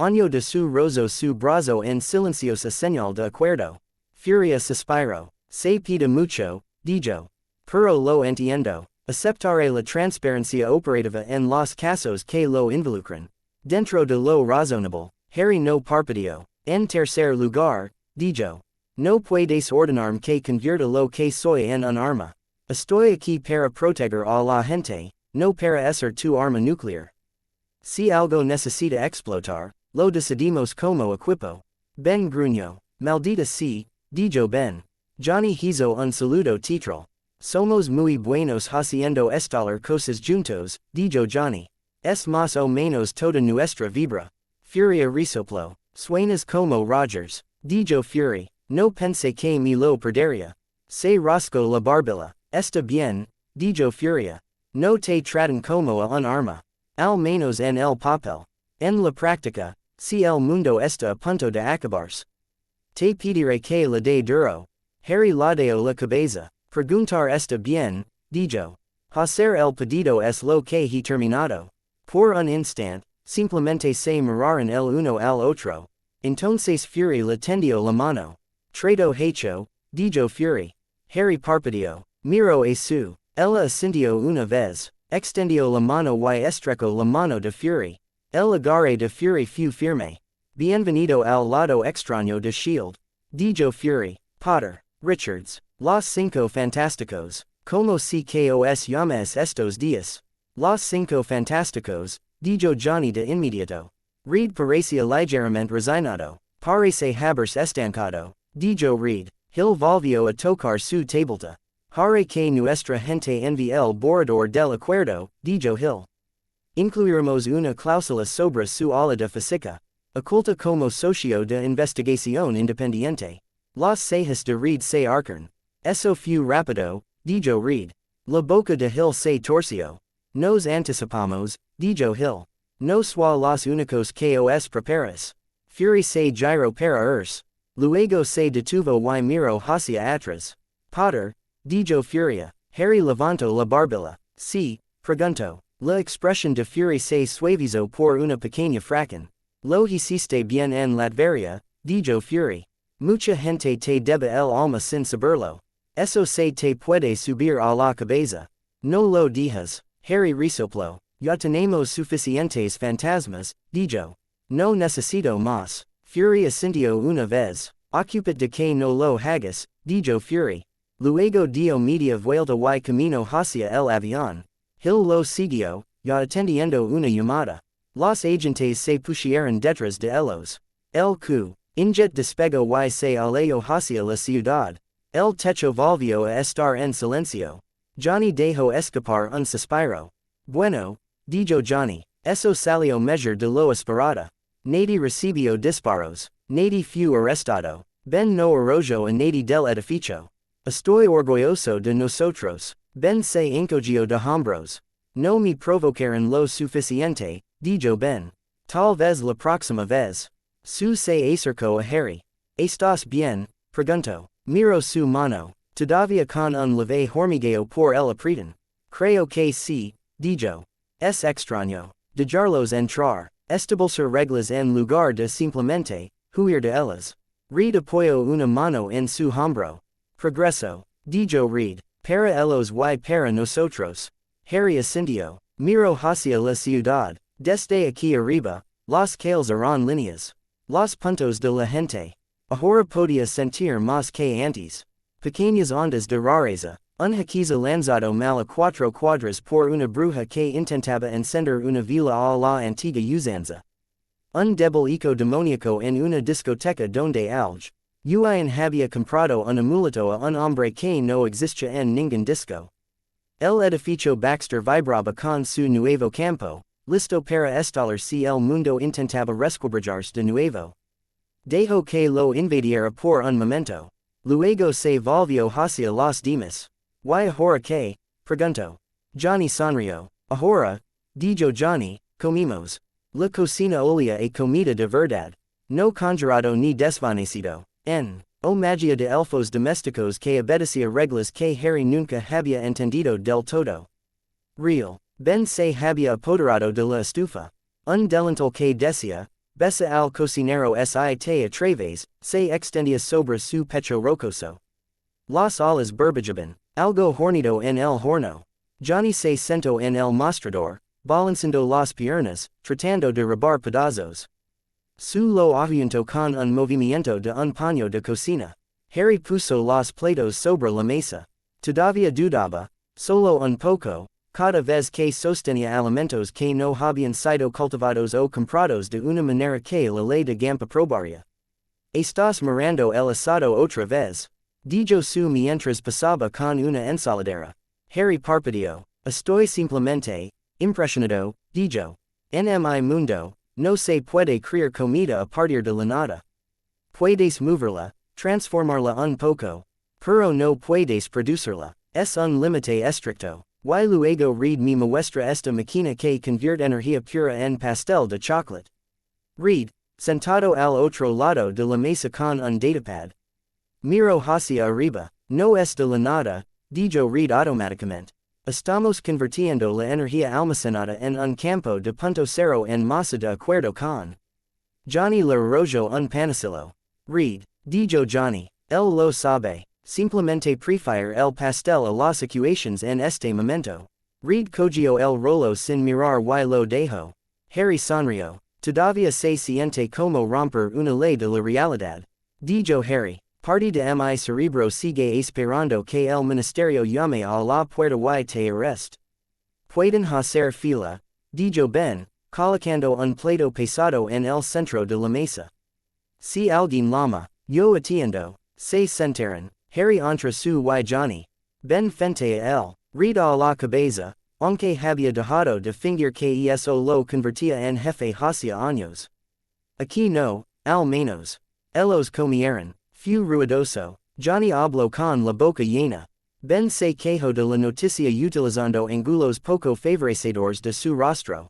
Año de su rozo su brazo en silenciosa señal de acuerdo. Furia suspiró. Se pide mucho, dijo. Pero lo entiendo. Aceptaré la transparencia operativa en los casos que lo involucran. Dentro de lo razonable, Harry no parpadeó. En tercer lugar, dijo. No puedes ordenarme que convierta lo que soy en un arma. Estoy aquí para proteger a la gente, no para ser tu arma nuclear. Si algo necesita explotar, lo decidimos como equipo. Ben gruñó. Maldita sí, dijo Ben. Johnny hizo un saludo teatral. Somos muy buenos haciendo estalar cosas juntos, dijo Johnny. Es más o menos toda nuestra vibra. Furia resopló. Suenas como Rogers, dijo Fury. No pensé que me lo perdería. Se rascó la barbilla. Está bien, dijo Furia. No te tratan como a un arma. Al menos en el papel. En la práctica, si el mundo está a punto de acabarse. Te pediré que le dé duro. Harry ladeó la cabeza. Preguntar está bien, dijo. Hacer el pedido es lo que he terminado. Por un instante, simplemente se miraron el uno al otro. Entonces Fury le tendió la mano. Trato hecho, dijo Fury. Harry parpadeó. Miró a su. Ella asintió una vez. Extendió la mano y estrechó la mano de Fury. El agarre de Fury fue firme. Bienvenido al lado extraño de Shield. Dijo Fury. Potter. Richards. Los Cinco Fantásticos. Como si que os llamas estos días. Los Cinco Fantásticos, dijo Johnny de inmediato. Read parecía ligeramente resignado. Parece haberse estancado, dijo Read. Hill volvió a tocar su tableta. Haré que nuestra gente envíe el borrador del acuerdo, dijo Hill. Incluiremos una cláusula sobre su ala de física. Oculta como socio de investigación independiente. Los cejas de Read se arcan. Eso fue rápido, dijo Read. La boca de Hill se torció. Nos anticipamos, dijo Hill. No sois los únicos que os preparas. Fury se giró para irse. Luego se detuvo y miró hacia atrás. Potter, dijo Furia. Harry levantó la barbilla. Sí, preguntó. La expresión de Fury se suavizó por una pequeña fracción. Lo hiciste bien en Latveria, dijo fury. Mucha gente te debe el alma sin saberlo. Eso se te puede subir a la cabeza. No lo dejas. Harry resoplo. Ya tenemos suficientes fantasmas, dijo. No necesito más. Fury asintió una vez. Ocupate de que no lo hagas, dijo Fury. Luego dio media vuelta y camino hacia el avión. Hill lo siguió, ya atendiendo una llamada. Los agentes se pusieron detrás de ellos. El Q. Injet despegó y se alejó hacia la ciudad. El techo volvió a estar en silencio. Johnny dejó escapar un suspiro. Bueno, dijo Johnny. Eso salió mejor de lo esperado. Nadie recibió disparos. Nadie fue arrestado. Ben no arrojo a nadie del edificio. Estoy orgulloso de nosotros. Ben se encogió de hombros. No me provocaron lo suficiente, dijo Ben. Tal vez la próxima vez. Su se acercó a Harry. ¿Estás bien? Preguntó. Miró su mano. Todavía con un leve hormigueo por el apretin. Creo que sí, dijo. Es extraño. Dejarlos entrar. Establecer reglas en lugar de simplemente huir de ellas. Reed apoyó una mano en su hombro. Progreso, dijo Reed. Para ellos y para nosotros. Harry asintió. Miró hacia la ciudad. Desde aquí arriba, las calles eran líneas. Los puntos de la gente. Ahora podía sentir más que antes. Pequeñas ondas de rareza. Un haquiza lanzado mal a 4 cuadras por una bruja que intentaba encender una vela a la antigua usanza. Un débil eco demoníaco en una discoteca donde algo. Uien había comprado un amuleto a un hombre que no existía en ningún disco. El edificio Baxter vibraba con su nuevo campo, listo para establecer el mundo intentaba resquebrajarse de nuevo. Dejó que lo invadiera por un momento. Luego se volvió hacia los demás. ¿Y ahora qué? Preguntó. Johnny sonrió. Ahora, dijo Johnny, comimos. La cocina olía a comida de verdad. No conjurado ni desvanecido. O magia de elfos domésticos que obedecía reglas que Harry nunca había entendido del todo. Real. Ben se había apoderado de la estufa. Un delantal que decía, besa al cocinero si te atreves, se extendía sobre su pecho rocoso. Las alas burbujaban. Algo hornido en el horno. Johnny se sentó en el mostrador, balanceando las piernas, tratando de rebar pedazos. Su lo ahuntó con un movimiento de un paño de cocina. Harry puso los platos sobre la mesa. Todavía dudaba, solo un poco, cada vez que sostenía alimentos que no habían sido cultivados o comprados de una manera que la ley de Gampa probaría. ¿Estás mirando el asado otra vez? Dijo su mientras pasaba con una ensaladera. Harry parpadeó. Estoy simplemente impresionado, dijo. En mi mundo, no se puede crear comida a partir de la nada. Puedes moverla, transformarla un poco, pero no puedes producirla. Es un límite estricto. Y luego Reed me muestra esta máquina que convierte energía pura en pastel de chocolate. Reed, sentado al otro lado de la mesa con un datapad. Miro hacia arriba. No es de la nada, dijo Reed automáticamente. Estamos convirtiendo la energía almacenada en un campo de punto cero en masa de acuerdo con. Johnny le arrojó un panecillo. Reed, dijo Johnny, él lo sabe. Simplemente prefiere el pastel a las ecuaciones en este momento. Reed cogió el rolo sin mirar y lo dejó. Harry sonrió. Todavía se siente como romper una ley de la realidad. Dijo Harry. Parte de mi cerebro sigue esperando que el ministerio llame a la puerta y te arrest. Pueden hacer fila, dijo Ben, colocando un plato pesado en el centro de la mesa. Si alguien llama, yo atiendo. Se sentaron. Harry entre su y Johnny. Ben frente a él. Reed a la cabeza, aunque había dejado de fingir que eso lo convertía en jefe hacia años. Aquí no, al menos. Ellos comieron. Fue ruidoso. Johnny habló con la boca llena. Ben se quejó de la noticia utilizando ángulos poco favorecedores de su rostro.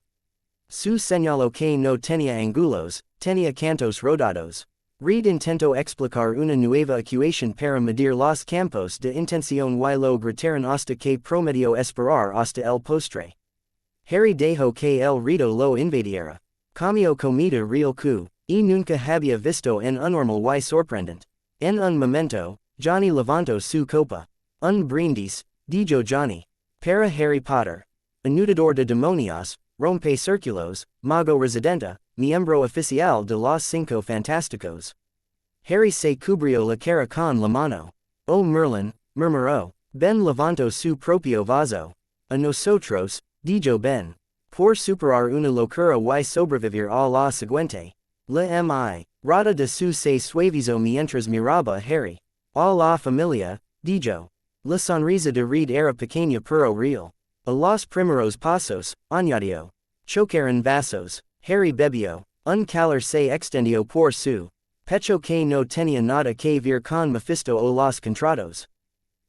Su señaló que no tenía ángulos, tenía cantos rodados. Reed intentó explicar una nueva ecuación para medir los campos de intención y lo gritaron hasta que prometió esperar hasta el postre. Harry dejó que el ruido lo invadiera. Comió comida real Q. E nunca había visto en anormal y sorprendente. En un momento, Johnny levantó su copa. Un brindis, dijo Johnny. Para Harry Potter. Anudador de demonios, rompe círculos, mago residente, miembro oficial de los Cinco Fantásticos. Harry se cubrió la cara con la mano. Oh Merlin, murmuró. Ben levantó su propio vaso. A nosotros, dijo Ben. Por superar una locura y sobrevivir a la siguiente. La mi. Rada de su se suavizó mientras miraba a Harry. A la familia, dijo. La sonrisa de Reed era pequeña pero real. A los primeros pasos, añadió. Chocaron vasos. Harry bebió. Un calor se extendió por su pecho que no tenía nada que ver con Mephisto o los contratos.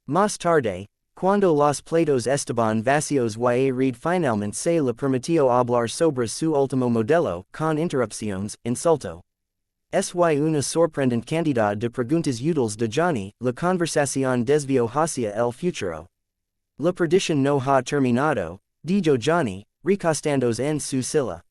Más tarde, cuando los platos estaban vacíos y Reed finalmente se le permitió hablar sobre su último modelo, con interrupciones, insulto. Es una sorprendente cantidad de preguntas útiles de Johnny, la conversación desvió hacia el futuro. La perdición no ha terminado, dijo Johnny, recostándose en su silla.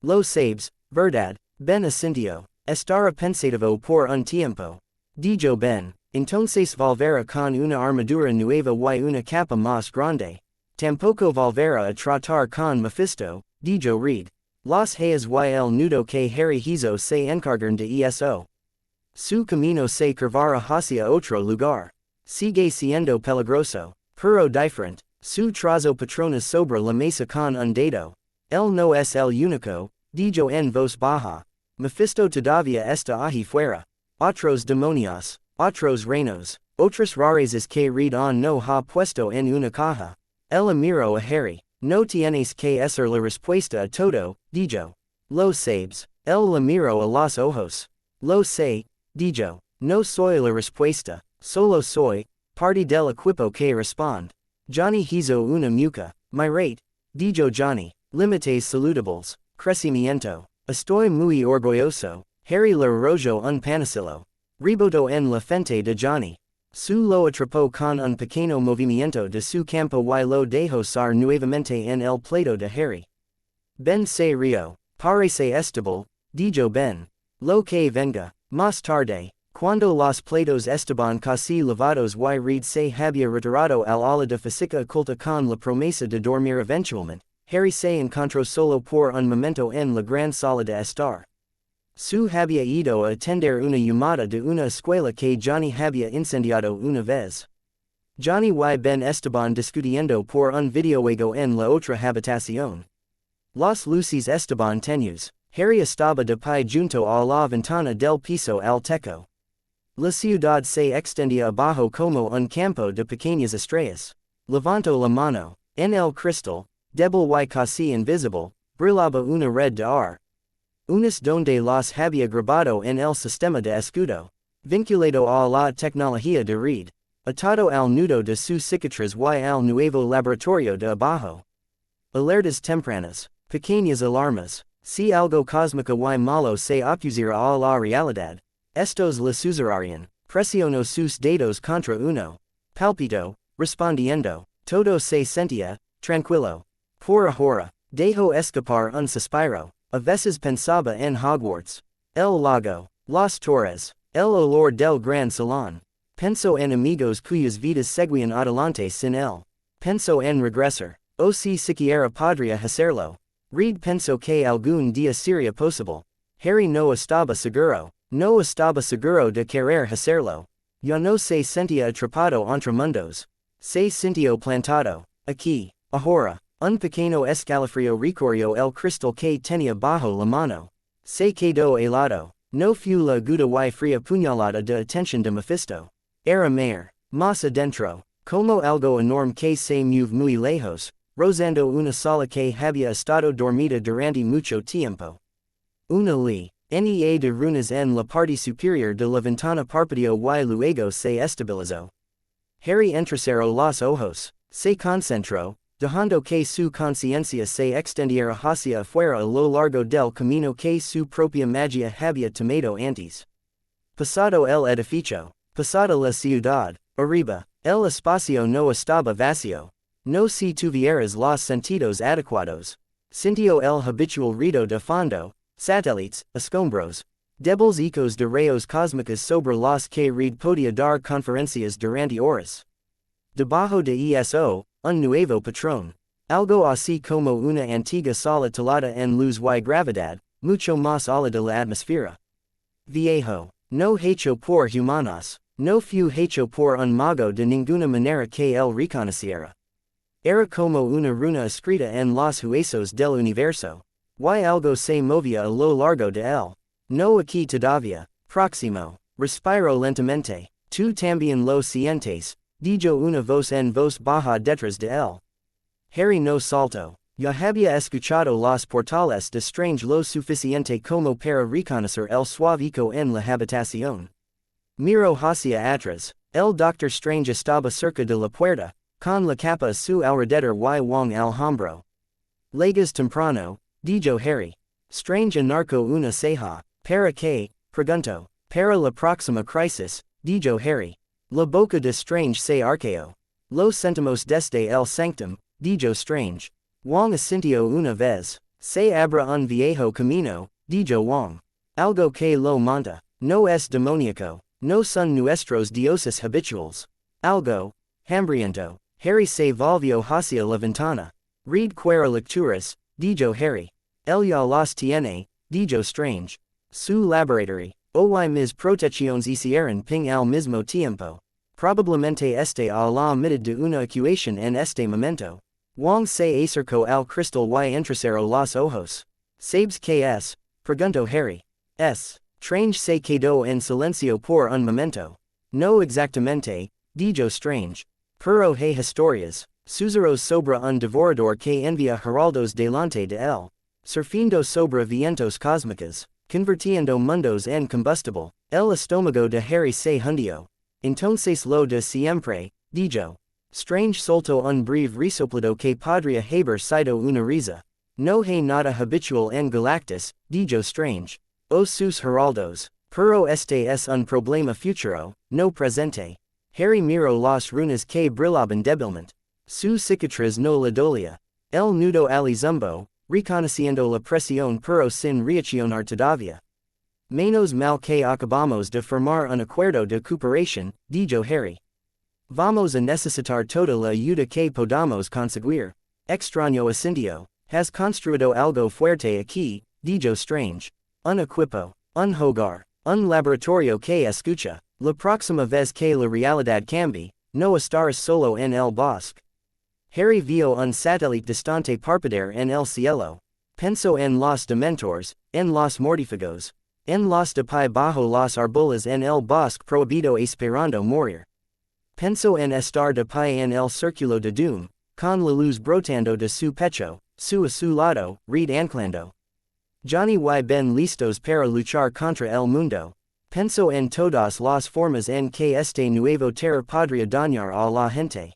Lo sabes, verdad, Ben asintió. Estará pensativo por un tiempo. Dijo Ben. Entonces volverá con una armadura nueva y una capa más grande. Tampoco volverá a tratar con Mephisto, dijo Reed. Los hayas y el nudo que Harry hizo se encargan de eso. Su camino se curvará hacia otro lugar. Sigue siendo peligroso, pero diferente. Su trazo patronas sobre la mesa con un dedo. Él no es el único, dijo en voz baja. Mephisto todavía está ahí fuera. Otros demonios, otros reinos, otras rarezas que Reed no ha puesto en una caja. Él miró a Harry. No tienes que ser la respuesta a todo, dijo. Lo sabes. Él le miró a los ojos. Lo sé, dijo. No soy la respuesta, solo soy parte del equipo que responde. Johnny hizo una mueca. My rate, dijo Johnny. Límites saludables. Crecimiento. Estoy muy orgulloso. Harry le arrojó un panecillo. Rebotó en la frente de Johnny. Su lo atrapó con un pequeño movimiento de su campo y lo dejó salir nuevamente en el plato de Harry. Ben se rió. Parece estable, dijo Ben. Lo que venga, más tarde, cuando los platos estaban casi lavados y Reed se había retirado al ala de física oculta con la promesa de dormir eventualmente, Harry se encontró solo por un momento en la gran sala de estar. Su había ido a atender una llamada de una escuela que Johnny había incendiado una vez. Johnny y Ben estaban discutiendo por un videojuego en la otra habitación. Las luces estaban tenues. Harry estaba de pie junto a la ventana del piso al techo. La ciudad se extendía abajo como un campo de pequeñas estrellas. Levantó la mano. En el cristal, débil y casi invisible, brillaba una red de ar. Unas donde los había grabado en el sistema de escudo. Vinculado a la tecnología de Reed. Atado al nudo de su cicatriz y al nuevo laboratorio de abajo. Alertas tempranas. Pequeñas alarmas. Si algo cósmico y malo se opusiera a la realidad. Estos le susurrarían. Presionó sus dedos contra uno. Palpito, respondiendo. Todo se sentía, tranquilo. Por ahora, dejó escapar un suspiro. A veces pensaba en Hogwarts. El lago. Las torres. El olor del gran salón. Pensó en amigos cuyas vidas seguían adelante sin él. Pensó en regresar. O si siquiera podría hacerlo. Reed pensó que algún día sería posible. Harry no estaba seguro. No estaba seguro de querer hacerlo. Ya no se sentía atrapado entre mundos. Se sintió plantado. Aquí. Ahora. Un pequeño escalofrío recorrió el cristal que tenía bajo la mano. Se quedó helado. No fue la aguda y fría puñalada de atención de Mephisto. Era más adentro. Como algo enorme que se mueve muy lejos, rozando una sala que había estado dormida durante mucho tiempo. Una nea de runas en la parte superior de la ventana parpadeó y luego se estabilizó. Harry entrecerró los ojos. Se concentró. Dejando que su conciencia se extendiera hacia afuera a lo largo del camino que su propia magia había tomado antes. Pasado el edificio. Pasada la ciudad. Arriba. El espacio no estaba vacío. No si tuvieras los sentidos adecuados. Sintió el habitual ruido de fondo. Satélites, escombros. Debles ecos de rayos cósmicos sobre las que red podia dar conferencias durante horas. Debajo de eso, un nuevo patrón. Algo así como una antigua sala talada en luz y gravedad, mucho más allá de la atmósfera. Viejo. No hecho por humanos. No fue hecho por un mago de ninguna manera que él reconociera. Era como una runa escrita en los huesos del universo. Y algo se movía a lo largo de él. No aquí todavía. Próximo. Respiro lentamente. Tú también lo sientes. Dijo una voz en voz baja detrás de él. Harry no saltó. Ya había escuchado los portales de strange lo suficiente como para reconocer el suavico en la habitación. Miró hacia atrás. El Doctor Strange estaba cerca de la puerta, con la capa a su alrededor y Wong al hombro. Llegas temprano, dijo Harry. Strange anarco una ceja. ¿Para qué? Preguntó. Para la próxima crisis, dijo Harry. La boca de Strange se arqueó. Lo sentimos desde el sanctum, dijo Strange. Wong asintió una vez. Se abra un viejo camino, dijo Wong. Algo que lo monta. No es demoníaco. No son nuestros dioses habituales. Algo. Hambriento. Harry se volvió hacia la ventana. Read queer lecturas, dijo Harry. Él ya los tiene, dijo Strange. Su laboratory. O y mis protecciones hicieron ping al mismo tiempo. Probablemente este a la mitad de una ecuación en este momento. Wong se acercó al cristal y entrecerró los ojos. ¿Sabes qué es? Preguntó Harry. Strange se quedó en silencio por un momento. No exactamente, dijo Strange. Pero hay historias. Susurros sobre un devorador que envía heraldos delante de él. Surfiendo sobre vientos cósmicos. Convirtiendo mundos en combustible. El estómago de Harry se hundió. Entonces lo de siempre, dijo. Strange soltó un breve resoplido que podría haber sido una risa. No hay nada habitual en Galactus, dijo Strange. O sus heraldos. Pero este es un problema futuro, no presente. Harry miró las runas que brillaban débilmente. Su cicatriz no le dolía. El nudo al zumbo, reconociendo la presión pero sin reaccionar todavía. Menos mal que acabamos de firmar un acuerdo de cooperación, dijo Harry. Vamos a necesitar toda la ayuda que podamos conseguir. Extraño asintió. Has construido algo fuerte aquí, dijo Strange. Un equipo, un hogar, un laboratorio que escucha. La próxima vez que la realidad cambie, no estarás solo en el bosque. Harry vio un satélite distante parpadear en el cielo. Pensó en los dementores, en los mortífagos, en los de pie bajo los árboles en el bosque prohibido esperando morir. Pensó en estar de pie en el círculo de doom, con la luz brotando de su pecho, a su lado, reed anclando. Johnny y Ben listos para luchar contra el mundo. Pensó en todas las formas en que este nuevo terror podría dañar a la gente.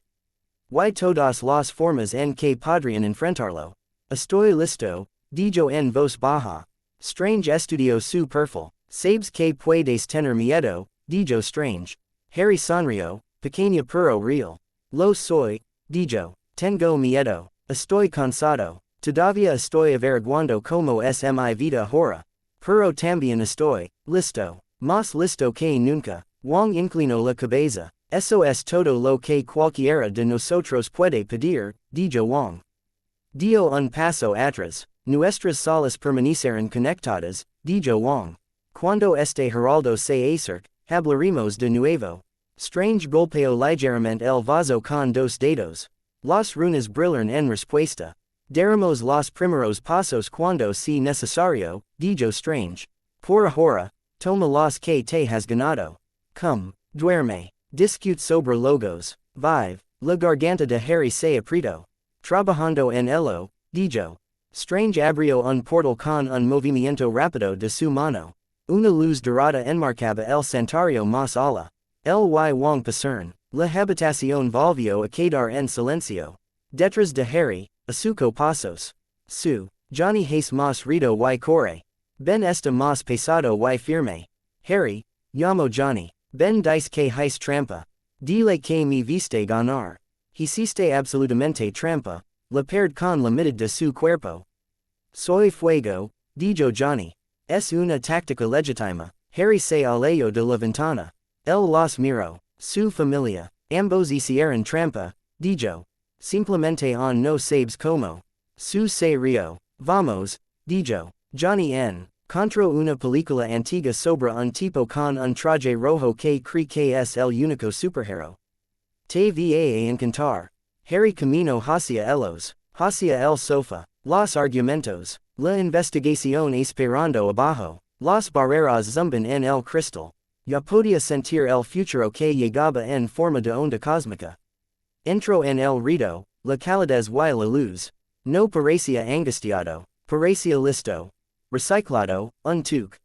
Y todas las formas en que podrían enfrentarlo. Estoy listo, dijo en voz baja. Strange estudió su perfil. Sabes que puedes tener miedo, dijo Strange. Harry sonrió, pequeña pero real. Lo soy, dijo. Tengo miedo. Estoy cansado. Todavía estoy averiguando cómo es mi vida ahora. Pero también estoy listo. Más listo que nunca. Wong inclinó la cabeza. Eso es todo lo que cualquiera de nosotros puede pedir, dijo Wong. Dio un paso atrás. Nuestras salas permanecieron conectadas, dijo Wong. Cuando este heraldo se acerque, hablaremos de nuevo. Strange golpeó ligeramente el vaso con dos dedos. Las runas brillaron en respuesta. Daremos los primeros pasos cuando sea necesario, dijo Strange. Por ahora, toma los que te has ganado. Come, duerme. Discute sobre logos. Vive. La garganta de Harry se apretó. Trabajando en ello, dijo. Strange abrió un portal con un movimiento rápido de su mano. Una luz dorada enmarcaba el santuario más allá. El y Wong pasaron. La habitación volvió a quedar en silencio. Detrás de Harry, a cinco pasos. Johnny es más rido y corre. Ben está más pesado y firme. Harry, llamo Johnny. Ben dice que es trampa. Dile que me viste ganar. Hiciste absolutamente trampa. La perd con la mitad de su cuerpo. Soy fuego, dijo Johnny. Es una táctica legítima. Harry se alejó de la ventana. Él los miró. Su familia. Ambos hicieron trampa, dijo. Simplemente no sabes cómo. Su se rió. Vamos, dijo. Johnny en. Contra una película antigua sobre un tipo con un traje rojo que cree que es el único superhéroe. Te va a encantar. Harry camino hacia el sofá. Los argumentos. La investigación esperando abajo. Las barreras zumban en el cristal. Ya podía sentir el futuro que llegaba en forma de onda cósmica. Entró en el rito, la calidez y la luz. No parecía angustiado, parecía listo. Reciclado, un tuk.